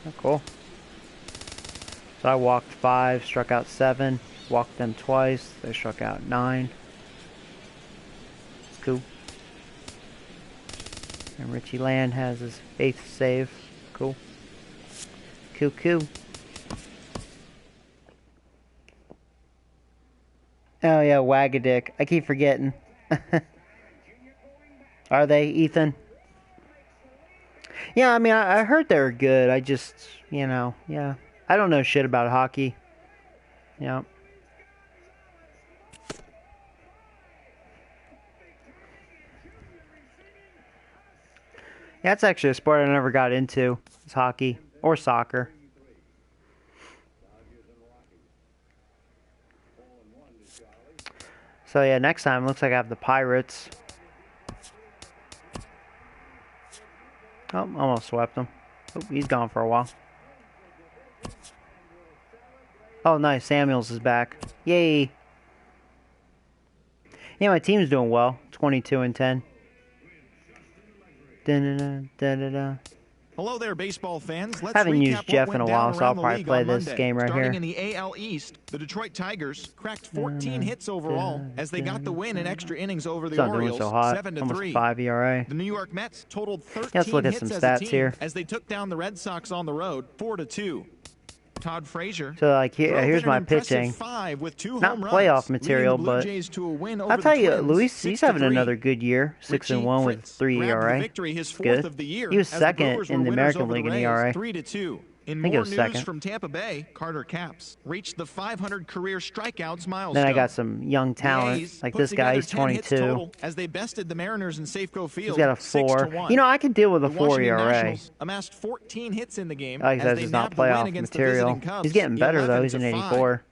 Speaker 1: Oh, cool. So I walked 5, struck out 7, walked them twice. They struck out 9. It's cool. And Richie Land has his 8th save. Cool. Cool. Oh yeah, Wagadick. I keep forgetting. Are they, Ethan? Yeah, I mean, I heard they were good. I just, you know, yeah. I don't know shit about hockey. Yeah. That's actually a sport I never got into. It's hockey. Or soccer. So yeah, next time looks like I have the Pirates. Oh, almost swept him. Oh, he's gone for a while. Oh, nice. Samuels is back. Yay. Yeah, my team's doing well. 22-10. Da-da-da-da-da-da.
Speaker 6: Hello there, baseball fans. Let's
Speaker 1: haven't used
Speaker 6: recap
Speaker 1: Jeff
Speaker 6: what
Speaker 1: in a
Speaker 6: went
Speaker 1: while,
Speaker 6: down
Speaker 1: so I'll
Speaker 6: around the
Speaker 1: probably
Speaker 6: league
Speaker 1: play
Speaker 6: on
Speaker 1: this
Speaker 6: Monday.
Speaker 1: game right
Speaker 6: Starting
Speaker 1: here.
Speaker 6: in the AL East, the Detroit Tigers cracked 14 hits overall as they got the win in extra innings over the Orioles,
Speaker 1: so hot.
Speaker 6: 7-3.
Speaker 1: Almost 5 ERA.
Speaker 6: The New York Mets totaled 13
Speaker 1: Let's look at
Speaker 6: hits
Speaker 1: some
Speaker 6: as
Speaker 1: stats
Speaker 6: a team
Speaker 1: here.
Speaker 6: as they took down the Red Sox on the road, 4-2. Todd Frazier.
Speaker 1: So like here's my pitching. Not playoff material, but I'll tell you, Luis, he's having another good year. 6-1 with 3 ERA. Good. He was second in the American League in ERA.
Speaker 6: In
Speaker 1: I think it
Speaker 6: more
Speaker 1: was
Speaker 6: news
Speaker 1: second.
Speaker 6: from Tampa Bay, Carter Capps reached the 500 career strikeouts milestone.
Speaker 1: Then I got some young talent, like this guy. He's 22.
Speaker 6: As they bested the Mariners in Safeco Field.
Speaker 1: He's got a 4.
Speaker 6: 6-1.
Speaker 1: You know, I could deal with a
Speaker 6: The
Speaker 1: 4
Speaker 6: Washington
Speaker 1: ERA.
Speaker 6: Nationals amassed 14 hits in the game.
Speaker 1: Like I said,
Speaker 6: as they
Speaker 1: it's not
Speaker 6: nabbed the win
Speaker 1: playoff
Speaker 6: against the
Speaker 1: material.
Speaker 6: visiting Cubs,
Speaker 1: He's getting better though. He's an
Speaker 6: 11-5.
Speaker 1: 84.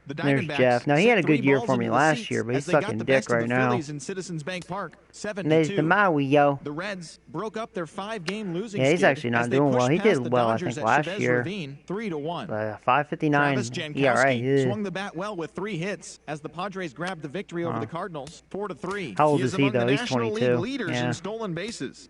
Speaker 6: The
Speaker 1: There's
Speaker 6: Diamondbacks
Speaker 1: Jeff. Now he had a
Speaker 6: set
Speaker 1: good
Speaker 6: 3
Speaker 1: year
Speaker 6: balls
Speaker 1: for me
Speaker 6: into the
Speaker 1: last
Speaker 6: seats
Speaker 1: year, but he's
Speaker 6: as they got
Speaker 1: sucking
Speaker 6: the
Speaker 1: dick
Speaker 6: best of
Speaker 1: right
Speaker 6: the
Speaker 1: now.
Speaker 6: Phillies in Citizens Bank Park, 7-2.
Speaker 1: There's the Maui, yo.
Speaker 6: The Reds broke up their 5-game losing
Speaker 1: Yeah, he's
Speaker 6: skid
Speaker 1: actually not
Speaker 6: as they
Speaker 1: doing well.
Speaker 6: pushed
Speaker 1: He
Speaker 6: past
Speaker 1: did
Speaker 6: the
Speaker 1: well, I
Speaker 6: Dodgers
Speaker 1: think,
Speaker 6: at
Speaker 1: last
Speaker 6: Chavez
Speaker 1: year.
Speaker 6: Ravine, 3-1.
Speaker 1: 5.59
Speaker 6: Travis
Speaker 1: ERA.
Speaker 6: Jankowski
Speaker 1: Ugh.
Speaker 6: swung the bat well with 3 hits as the Padres grabbed the victory over the Cardinals, 4-3.
Speaker 1: How old
Speaker 6: He
Speaker 1: is he,
Speaker 6: among the
Speaker 1: though? He's
Speaker 6: National
Speaker 1: 22.
Speaker 6: League leaders
Speaker 1: Yeah.
Speaker 6: in stolen bases.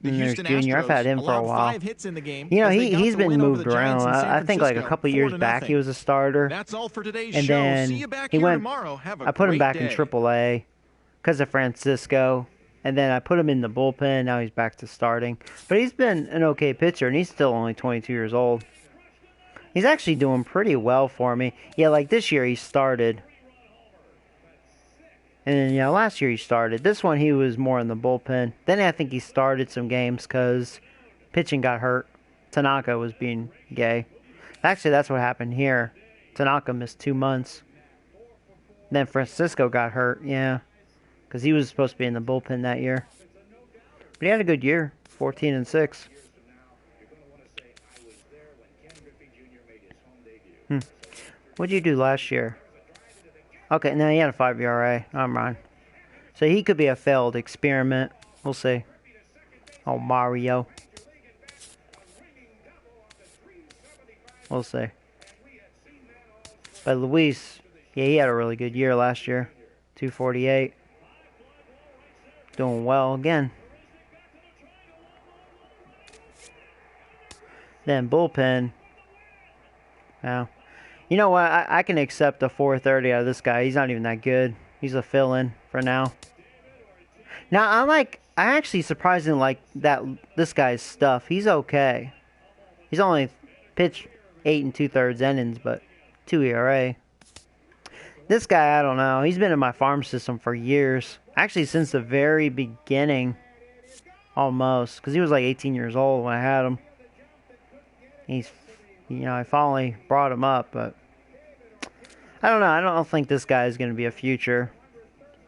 Speaker 6: The
Speaker 1: And there's
Speaker 6: Houston
Speaker 1: Junior. I've
Speaker 6: Astros
Speaker 1: had him for a
Speaker 6: allowed
Speaker 1: while.
Speaker 6: 5 hits in the game
Speaker 1: You know,
Speaker 6: as they got
Speaker 1: he's
Speaker 6: the
Speaker 1: been
Speaker 6: win over
Speaker 1: moved
Speaker 6: the Giants
Speaker 1: around.
Speaker 6: in San
Speaker 1: I think like a
Speaker 6: Francisco,
Speaker 1: couple years back
Speaker 6: 4-0.
Speaker 1: he was a starter.
Speaker 6: That's all for today's
Speaker 1: And
Speaker 6: show.
Speaker 1: then
Speaker 6: See you back
Speaker 1: he
Speaker 6: here
Speaker 1: went.
Speaker 6: tomorrow. Have a
Speaker 1: I put him
Speaker 6: great
Speaker 1: back
Speaker 6: day.
Speaker 1: in AAA because of Francisco, and then I put him in the bullpen. Now he's back to starting. But he's been an okay pitcher, and he's still only 22 years old. He's actually doing pretty well for me. Yeah, like this year he started. And then, you know, last year he started. This one he was more in the bullpen. Then I think he started some games because pitching got hurt. Tanaka was being gay. Actually, that's what happened here. Tanaka missed 2 months. Then Francisco got hurt, yeah. Because he was supposed to be in the bullpen that year. But he had a good year, 14-6. What'd you do last year? Okay, no, he had a 5 ERA. I'm wrong. So he could be a failed experiment. We'll see. Oh, Mario. We'll see. But Luis, yeah, he had a really good year last year. 248. Doing well again. Then bullpen. Now, you know what? I can accept a 430 out of this guy. He's not even that good. He's a fill-in for now. Now, I actually surprisingly like this guy's stuff. He's okay. He's only pitched 8 2/3 innings, but 2 ERA. This guy, I don't know. He's been in my farm system for years. Actually, since the very beginning, almost. Because he was like 18 years old when I had him. I finally brought him up, but I don't know. I don't think this guy is going to be a future.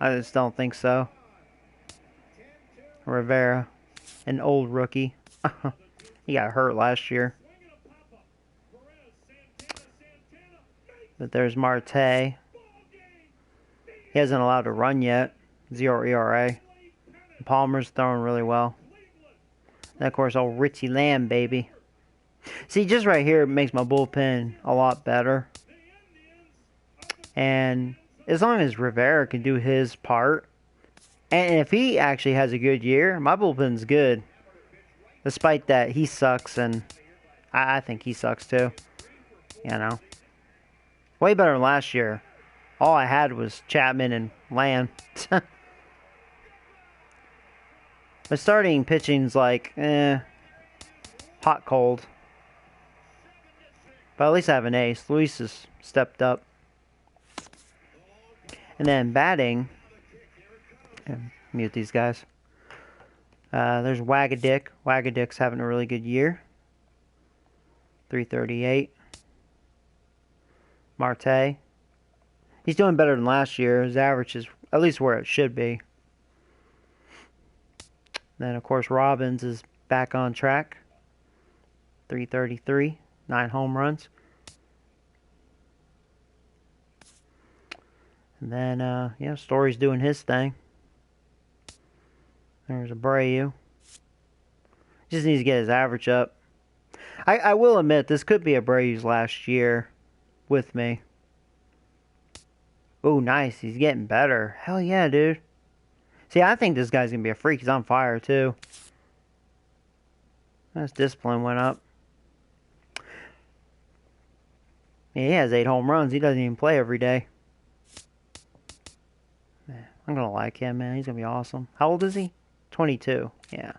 Speaker 1: I just don't think so. Rivera, an old rookie. He got hurt last year. But there's Marte. He hasn't allowed to run yet. 0 ERA. Palmer's throwing really well. And of course, old Richie Lamb, baby. See, just right here, it makes my bullpen a lot better. And as long as Rivera can do his part, and if he actually has a good year, my bullpen's good. Despite that, he sucks, and I think he sucks too. You know. Way better than last year. All I had was Chapman and Land. But starting pitching's like, hot, cold. But at least I have an ace. Luis has stepped up. And then batting. Mute these guys. There's Wagadick. Wagadick's having a really good year. 338. Marte. He's doing better than last year. His average is at least where it should be. Then, of course, Robbins is back on track. 333. 9 home runs. And then, Story's doing his thing. There's Abreu. Just needs to get his average up. I will admit, this could be Abreu's last year with me. Oh, nice. He's getting better. Hell yeah, dude. See, I think this guy's going to be a freak. He's on fire, too. His discipline went up. Yeah, he has 8 home runs. He doesn't even play every day. Man, I'm going to like him, man. He's going to be awesome. How old is he? 22. Yeah.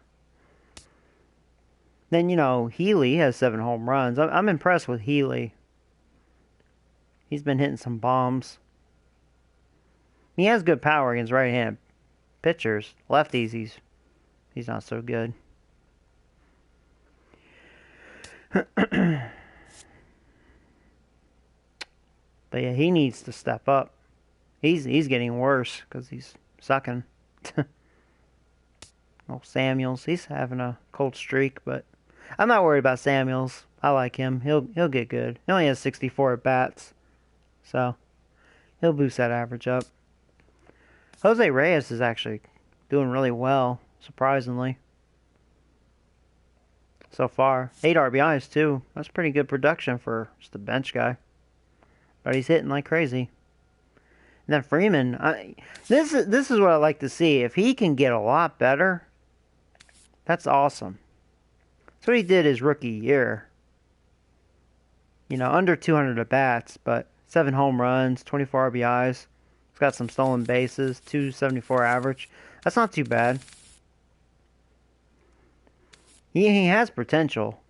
Speaker 1: Then, Healy has 7 home runs. I'm impressed with Healy. He's been hitting some bombs. He has good power against right-handed pitchers. Lefties, he's not so good. But yeah, he needs to step up. He's getting worse because he's sucking. Samuels, he's having a cold streak, but I'm not worried about Samuels. I like him. He'll get good. He only has 64 at bats, so he'll boost that average up. Jose Reyes is actually doing really well, surprisingly. So far, 8 RBIs too. That's pretty good production for just a bench guy. But he's hitting like crazy. And then Freeman, this is what I like to see. If he can get a lot better, that's awesome. That's what he did his rookie year. Under 200 at bats, but 7 home runs, 24 RBIs. He's got some stolen bases, 274 average. That's not too bad. He has potential.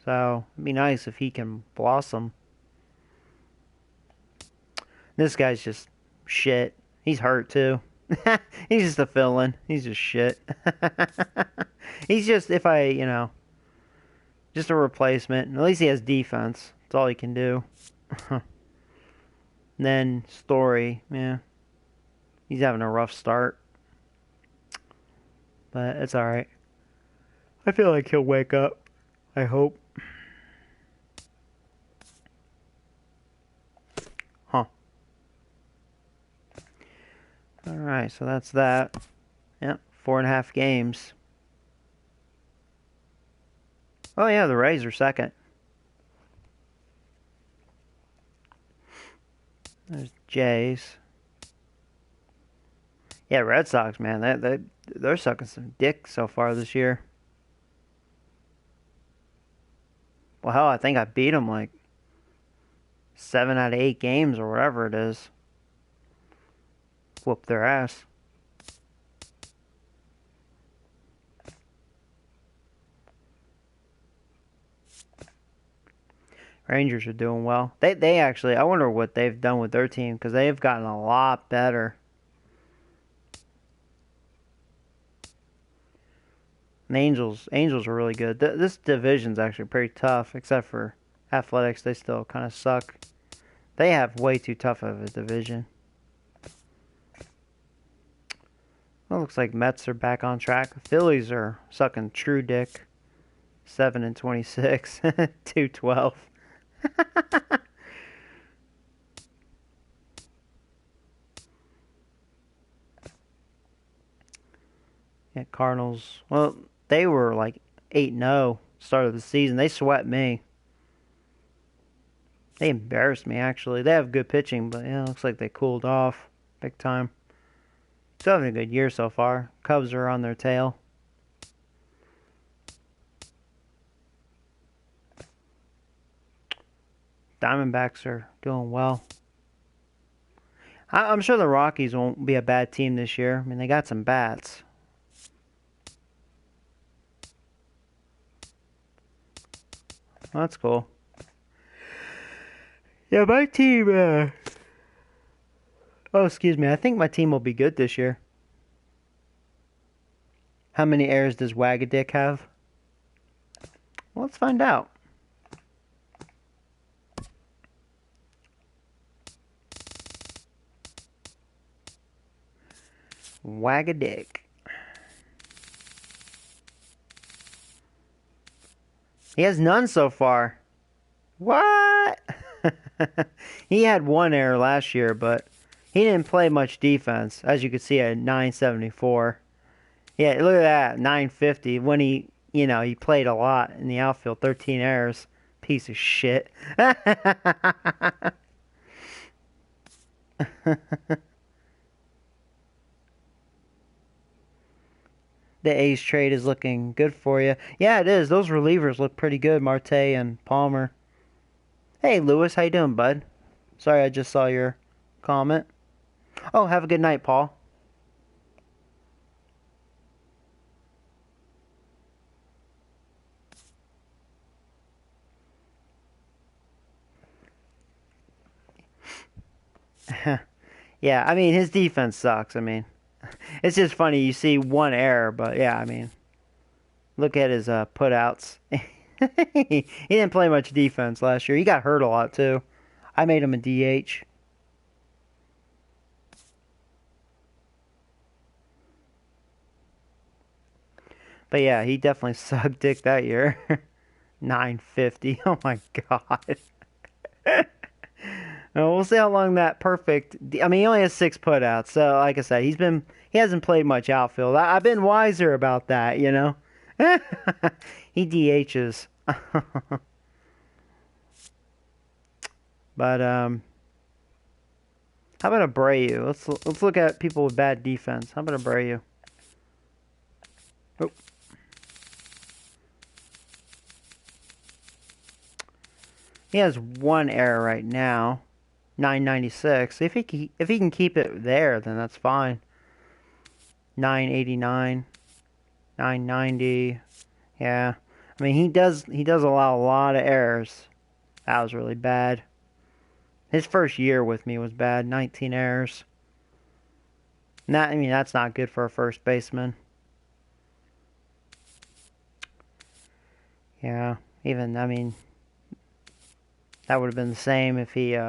Speaker 1: So, it'd be nice if he can blossom. This guy's just shit. He's hurt, too. He's just a fill-in. He's just shit. He's just, if I Just a replacement. At least he has defense. That's all he can do. Then Story, yeah. He's having a rough start. But it's alright. I feel like he'll wake up. I hope. Huh. Alright, so that's that. Yep, 4.5 games. Oh yeah, the Rays are second. There's Jays. Yeah, Red Sox, man, they're sucking some dick so far this year. Well, hell, I think I beat them like 7 out of 8 games or whatever it is. Whoop their ass. Rangers are doing well. They actually, I wonder what they've done with their team because they've gotten a lot better. And Angels are really good. This division's actually pretty tough, except for Athletics. They still kind of suck. They have way too tough of a division. Well, looks like Mets are back on track. Phillies are sucking true dick. 7-26, 2-12. Yeah, Cardinals. Well, they were like 8-0 start of the season. They swept me. They embarrassed me, actually. They have good pitching, but yeah, looks like they cooled off big time. Still having a good year so far. Cubs are on their tail. Diamondbacks are doing well. I'm sure the Rockies won't be a bad team this year. I mean, they got some bats. Well, that's cool. Yeah, my team, oh, excuse me. I think my team will be good this year. How many errors does Wagadick have? Well, let's find out. Wagadick. He has none so far. What? He had 1 error last year, but he didn't play much defense. As you can see at 974. Yeah, look at that. 950. When he played a lot in the outfield. 13 errors. Piece of shit. The A's trade is looking good for you. Yeah, it is. Those relievers look pretty good, Marte and Palmer. Hey, Lewis, how you doing, bud? Sorry, I just saw your comment. Oh, have a good night, Paul. Yeah, I mean, his defense sucks. I mean, it's just funny. You see 1 error, but yeah, I mean, look at his putouts. He didn't play much defense last year. He got hurt a lot, too. I made him a DH. But yeah, he definitely sucked dick that year. 950. Oh my god. We'll see how long that perfect. I mean, he only has 6 putouts, so like I said, he hasn't played much outfield. I've been wiser about that, you know. He DHs. But how about Abreu? Let's look at people with bad defense. How about Abreu? Oh. He has 1 error right now. 996. If he can keep it there, then that's fine. 989, 990. Yeah, I mean he does allow a lot of errors. That was really bad. His first year with me was bad. 19 errors. I mean that's not good for a first baseman. Yeah, Even, I mean, that would have been the same if he,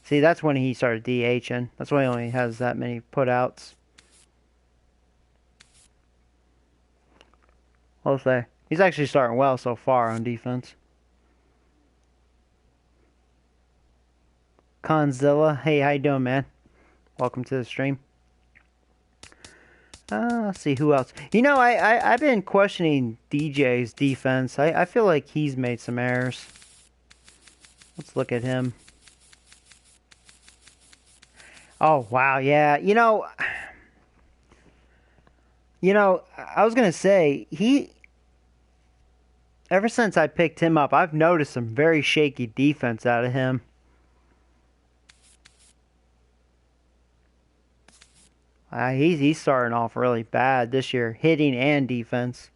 Speaker 1: see, that's when he started DHing. That's why he only has that many putouts. I'll say. He's actually starting well so far on defense. Conzilla, hey, how you doing, man? Welcome to the stream. Let's see who else. You know, I've been questioning DJ's defense. I feel like he's made some errors. Let's look at him. Oh, wow, yeah. You know, I was going to say, ever since I picked him up, I've noticed some very shaky defense out of him. He's starting off really bad this year, hitting and defense.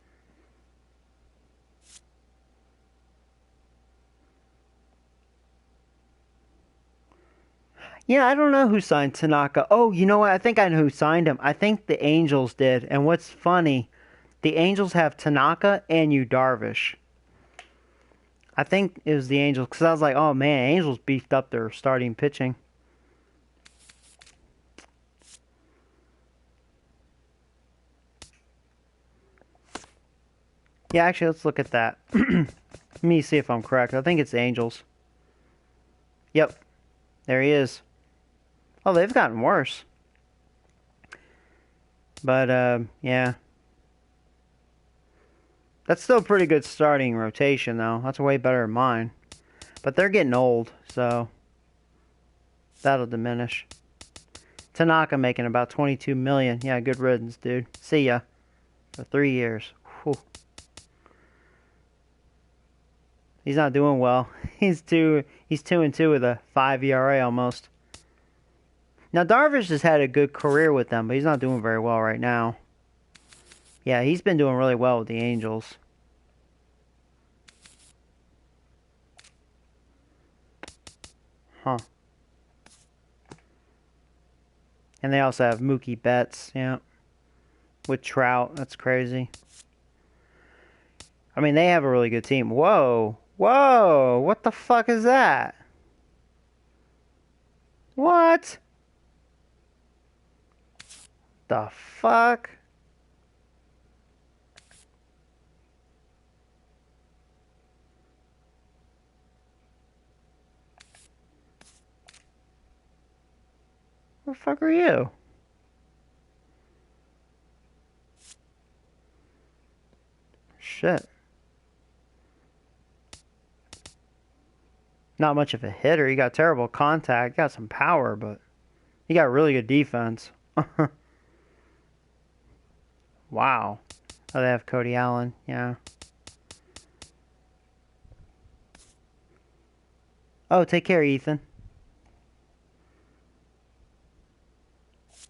Speaker 1: Yeah, I don't know who signed Tanaka. Oh, you know what? I think I know who signed him. I think the Angels did. And what's funny, the Angels have Tanaka and Yu Darvish. I think it was the Angels, because I was like, oh man, Angels beefed up their starting pitching. Yeah, actually, let's look at that. Let me see if I'm correct. I think it's the Angels. Yep. There he is. Oh, they've gotten worse. But, yeah. That's still a pretty good starting rotation, though. That's way better than mine. But they're getting old, so that'll diminish. Tanaka making about $22 million. Yeah, good riddance, dude. See ya. For 3 years. Whew. He's not doing well. He's 2-2 with a 5 ERA almost. Now Darvish has had a good career with them, but he's not doing very well right now. Yeah, he's been doing really well with the Angels. Huh. And they also have Mookie Betts, yeah. With Trout, that's crazy. I mean, they have a really good team. Whoa. Whoa, what the fuck is that? What? The fuck? Who the fuck are you? Shit. Not much of a hitter. He got terrible contact. Got some power, but he got really good defense. Wow. Oh, they have Cody Allen. Yeah. Oh, take care, Ethan.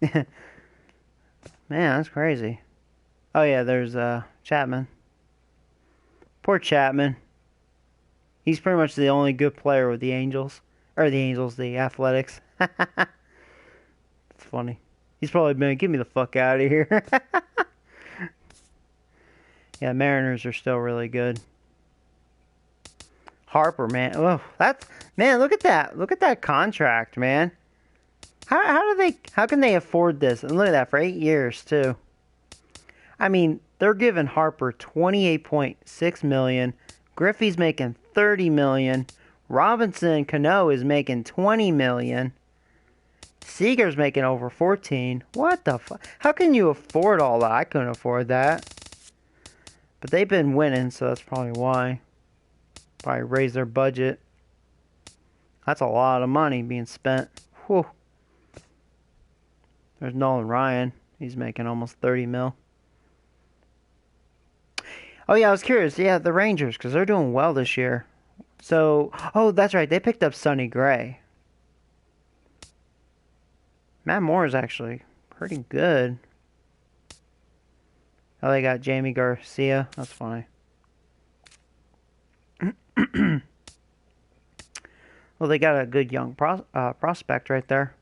Speaker 1: Man, that's crazy. Oh, yeah, there's Chapman. Poor Chapman. He's pretty much the only good player with the Angels. Or the Athletics. That's funny. He's probably been, get me the fuck out of here. Yeah, Mariners are still really good. Harper, man. Oh, man, look at that. Look at that contract, man. How can they afford this? And look at that, for 8 years, too. I mean, they're giving Harper $28.6 million. Griffey's making $30 million. Robinson Cano is making $20 million. Seager's making over 14. What the fuck? How can you afford all that? I couldn't afford that. But they've been winning, so that's probably why. Probably raise their budget. That's a lot of money being spent. Whew. There's Nolan Ryan. He's making almost 30 mil. Oh, yeah, I was curious. Yeah, the Rangers, because they're doing well this year. So, oh, that's right. They picked up Sonny Gray. Matt Moore is actually pretty good. Oh, they got Jamie Garcia. That's funny. Well, they got a good young prospect right there.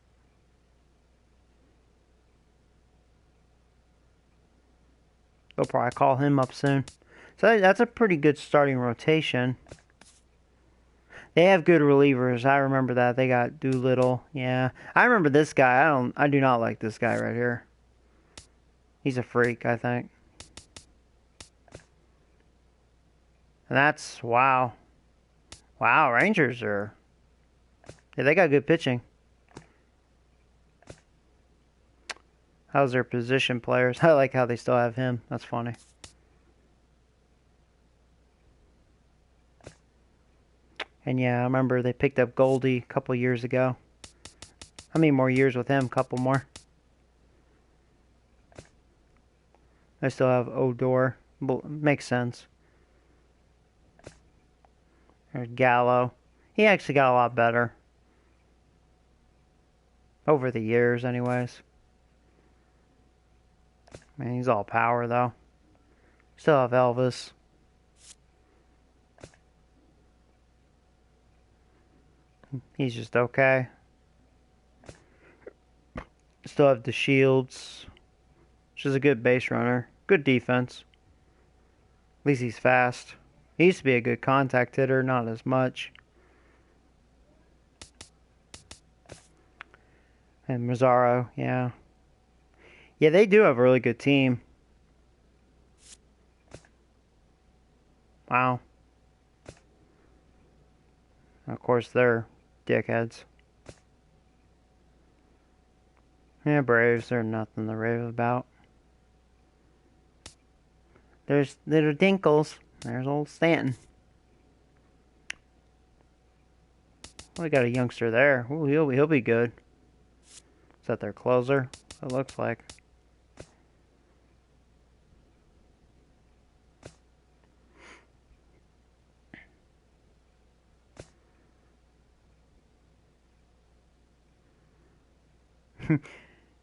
Speaker 1: They'll probably call him up soon. So that's a pretty good starting rotation. They have good relievers. I remember that. They got Doolittle. Yeah. I remember this guy. I do not like this guy right here. He's a freak, I think. And that's wow. Wow, Rangers are... Yeah, they got good pitching. How's their position players? I like how they still have him. That's funny. And yeah, I remember they picked up Goldie a couple years ago. How many more years with him? A couple more. I still have Odor. Makes sense. There's Gallo. He actually got a lot better. Over the years, anyways. Man, he's all power, though. Still have Elvis. He's just okay. Still have the Shields, which is a good base runner. Good defense. At least he's fast. He used to be a good contact hitter, not as much. And Mazzaro, yeah. Yeah, they do have a really good team. Wow. Of course, they're dickheads. Yeah, Braves, they're nothing to rave about. There's little Dinkles. There's old Stanton. Well, we got a youngster there. Ooh, he'll be good. Is that their closer? It looks like.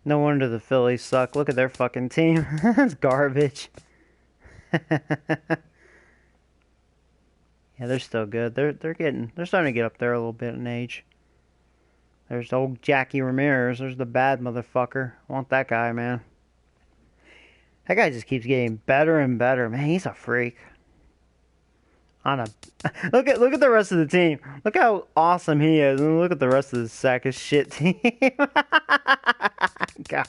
Speaker 1: No wonder the Phillies suck. Look at their fucking team. That's garbage. Yeah, they're still good. They're starting to get up there a little bit in age. There's old Jackie Ramirez. There's the bad motherfucker. I want that guy, man. That guy just keeps getting better and better. Man, he's a freak. Look at the rest of the team. Look how awesome he is. And look at the rest of the sack of shit team. God.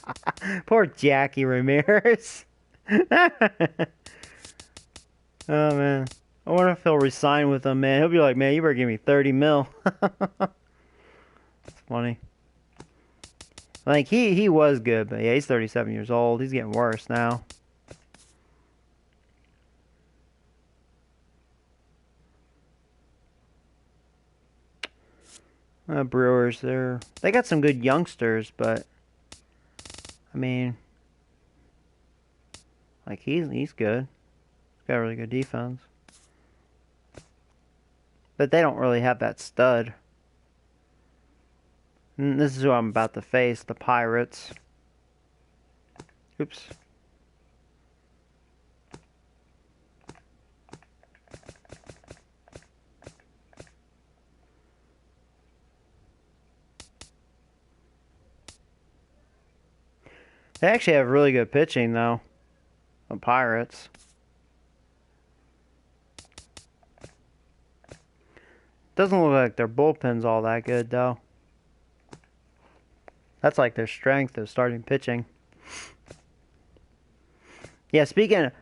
Speaker 1: Poor Jackie Ramirez. Oh, man. I wonder if he'll resign with them, man. He'll be like, man, you better give me 30 mil. It's funny. Like, he was good, but yeah, he's 37 years old. He's getting worse now. Brewers, they got some good youngsters, but I mean, like he's good. He's got a really good defense, but they don't really have that stud. And this is who I'm about to face: the Pirates. Oops. They actually have really good pitching, though. The Pirates. Doesn't look like their bullpen's all that good, though. That's like their strength of starting pitching. Yeah, speaking of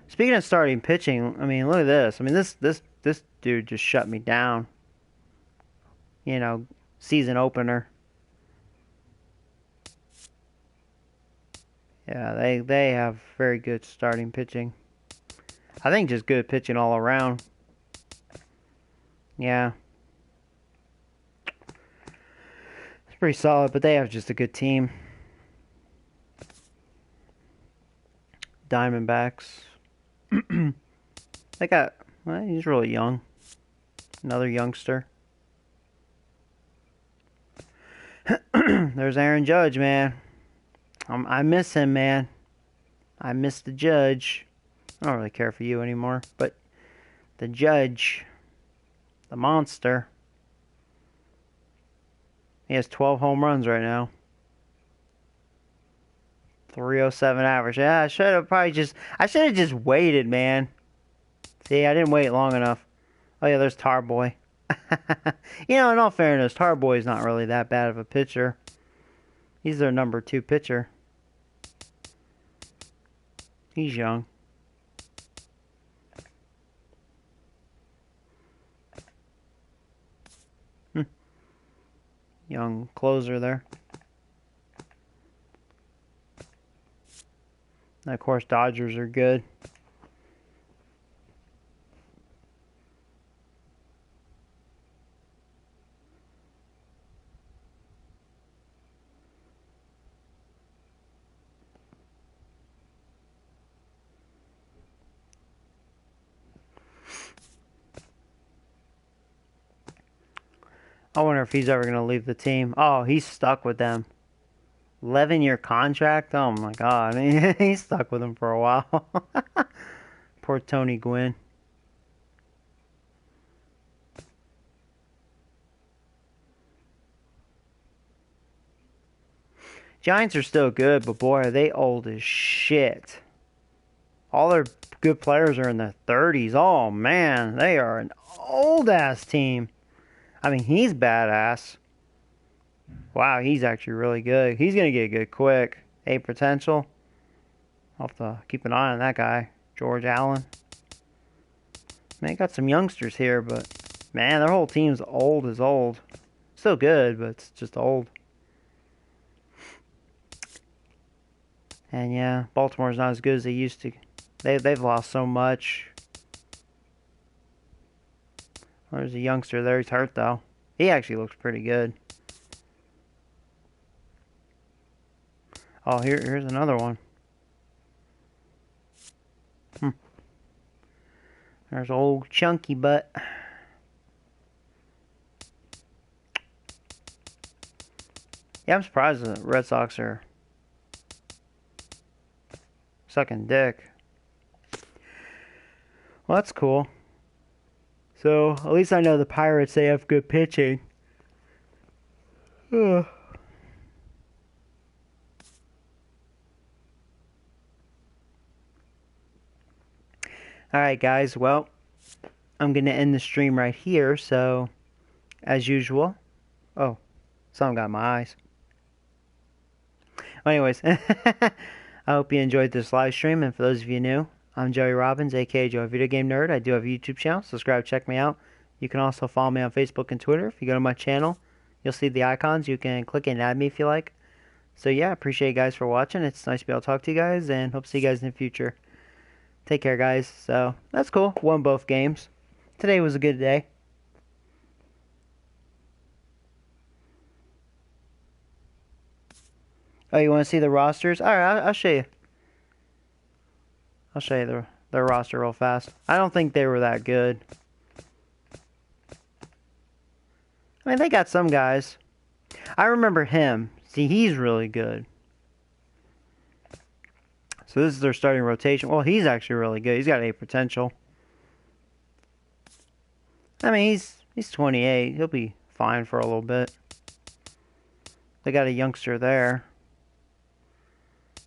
Speaker 1: starting pitching, I mean, look at this. I mean, this dude just shut me down. You know, season opener. Yeah, they have very good starting pitching. I think just good pitching all around. Yeah. It's pretty solid, but they have just a good team. Diamondbacks. Well, he's really young. Another youngster. There's Aaron Judge, man. I miss him, man. I miss the Judge. I don't really care for you anymore, but the Judge, the monster. He has 12 home runs right now. 307 average. Yeah, I should have just waited, man. See, I didn't wait long enough. Oh yeah, there's Tarboy. You know, in all fairness, Tarboy's not really that bad of a pitcher. He's their number 2 pitcher. He's young. Young closer there. And of course, Dodgers are good. I wonder if he's ever going to leave the team. Oh, he's stuck with them. 11-year contract? Oh my god. He's stuck with them for a while. Poor Tony Gwynn. Giants are still good, but boy, are they old as shit. All their good players are in their 30s. Oh man, they are an old-ass team. I mean, he's badass. Wow, he's actually really good. He's going to get good quick. A potential. I'll have to keep an eye on that guy. George Allen. Man, got some youngsters here, but man, their whole team's old as old. Still good, but it's just old. And yeah, Baltimore's not as good as they used to. They've lost so much. There's a youngster there. He's hurt, though. He actually looks pretty good. Oh, here's another one. There's old Chunky Butt. Yeah, I'm surprised the Red Sox are sucking dick. Well, that's cool. So, at least I know the Pirates, they have good pitching. Ugh. Alright guys, well, I'm going to end the stream right here, so, as usual. Oh, something got in my eyes. Well, anyways, I hope you enjoyed this live stream, and for those of you new, I'm Joey Robbins, aka Joey Video Game Nerd. I do have a YouTube channel. Subscribe, check me out. You can also follow me on Facebook and Twitter. If you go to my channel, you'll see the icons. You can click and add me if you like. So yeah, appreciate you guys for watching. It's nice to be able to talk to you guys, and hope to see you guys in the future. Take care, guys. So, that's cool. Won both games. Today was a good day. Oh, you want to see the rosters? Alright, I'll show you. I'll show you their roster real fast. I don't think they were that good. I mean, they got some guys. I remember him. See, he's really good. So this is their starting rotation. Well, he's actually really good. He's got A potential. I mean, he's 28. He'll be fine for a little bit. They got a youngster there.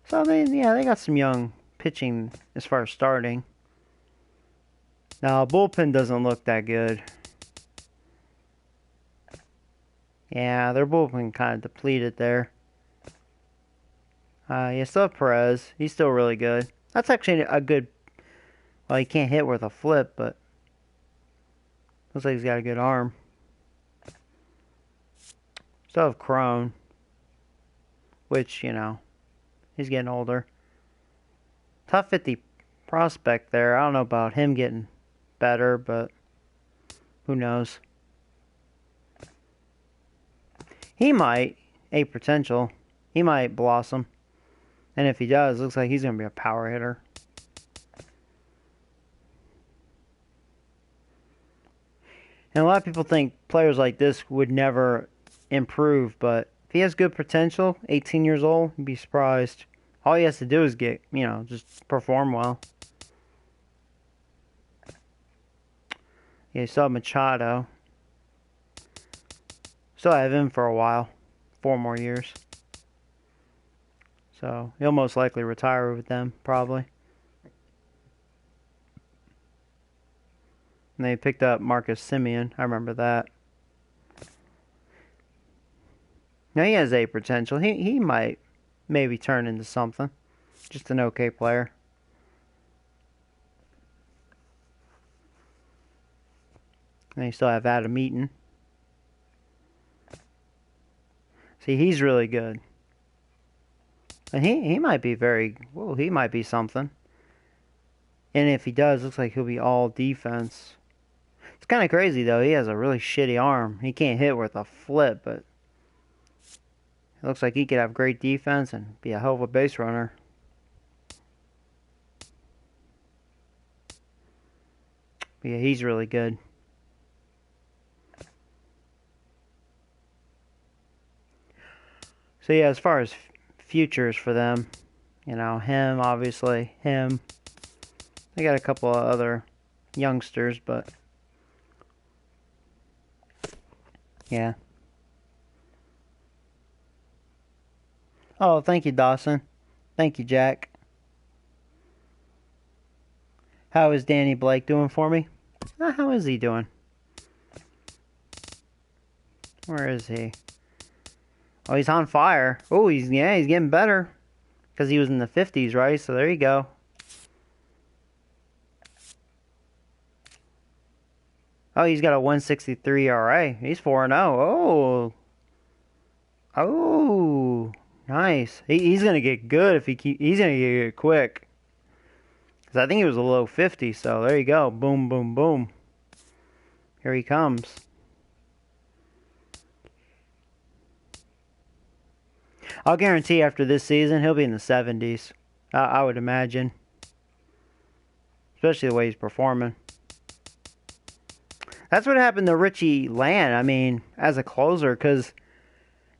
Speaker 1: So, they got some young pitching as far as starting. Now, bullpen doesn't look that good. Yeah, their bullpen kind of depleted there. Yeah, still have Perez. He's still really good. That's actually a good... Well, he can't hit with a flip, but... Looks like he's got a good arm. Still have Crone. Which, you know... He's getting older. Tough 50 prospect there. I don't know about him getting better, but... Who knows? He might. A potential. He might blossom. And if he does, looks like he's going to be a power hitter. And a lot of people think players like this would never improve, but if he has good potential, 18 years old, you'd be surprised. All he has to do is get, just perform well. Yeah, you still have Machado. Still have him for a while. 4 more years. So, he'll most likely retire with them, probably. And they picked up Marcus Simeon. I remember that. Now he has A potential. He might maybe turn into something. Just an okay player. And you still have Adam Eaton. See, he's really good. And he might be he might be something. And if he does, looks like he'll be all defense. It's kind of crazy, though. He has a really shitty arm. He can't hit worth a flip, but it looks like he could have great defense and be a hell of a base runner. But yeah, he's really good. So yeah, as far as futures for them, you know, him, obviously, him. They got a couple of other youngsters, but yeah. Oh, thank you, Dawson. Thank you, Jack. How is Danny Blake doing for me? How is he doing? Where is he? Oh, he's on fire. Oh, he's getting better. Because he was in the 50s, right? So there you go. Oh, he's got a 163 ERA. He's 4-0. Oh. Oh. Nice. He's going to get good if he's going to get good quick. Because I think he was a low 50, so there you go. Boom, boom, boom. Here he comes. I'll guarantee after this season, he'll be in the 70s. I would imagine. Especially the way he's performing. That's what happened to Richie Land, I mean, as a closer, because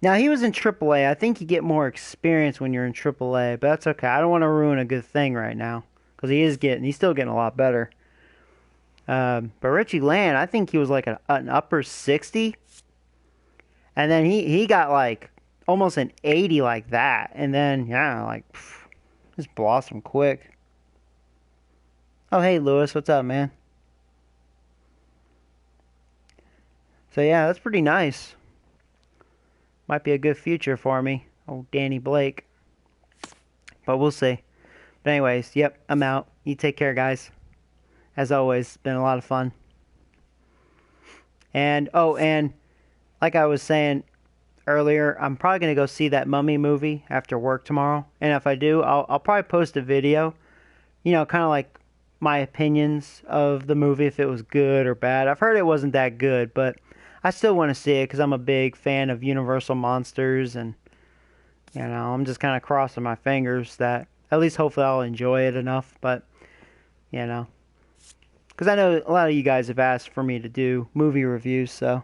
Speaker 1: now he was in AAA. I think you get more experience when you're in AAA, but that's okay. I don't want to ruin a good thing right now, because he's still getting a lot better. But Richie Land, I think he was like an upper 60, and then he got like almost an 80 like that, and then just blossomed quick. Oh, hey Lewis, what's up, man? So yeah, that's pretty nice. Might be a good future for me. Oh, Danny Blake. But we'll see. But anyways, yep, I'm out. You take care, guys. As always, it's been a lot of fun. And like I was saying earlier, I'm probably going to go see that Mummy movie after work tomorrow. And if I do, I'll probably post a video, kind of like my opinions of the movie, if it was good or bad. I've heard it wasn't that good, but I still want to see it because I'm a big fan of Universal Monsters, and I'm just kind of crossing my fingers that at least hopefully I'll enjoy it enough. But because I know a lot of you guys have asked for me to do movie reviews, so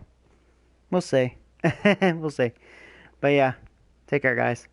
Speaker 1: we'll see. We'll see. But yeah, take care, guys.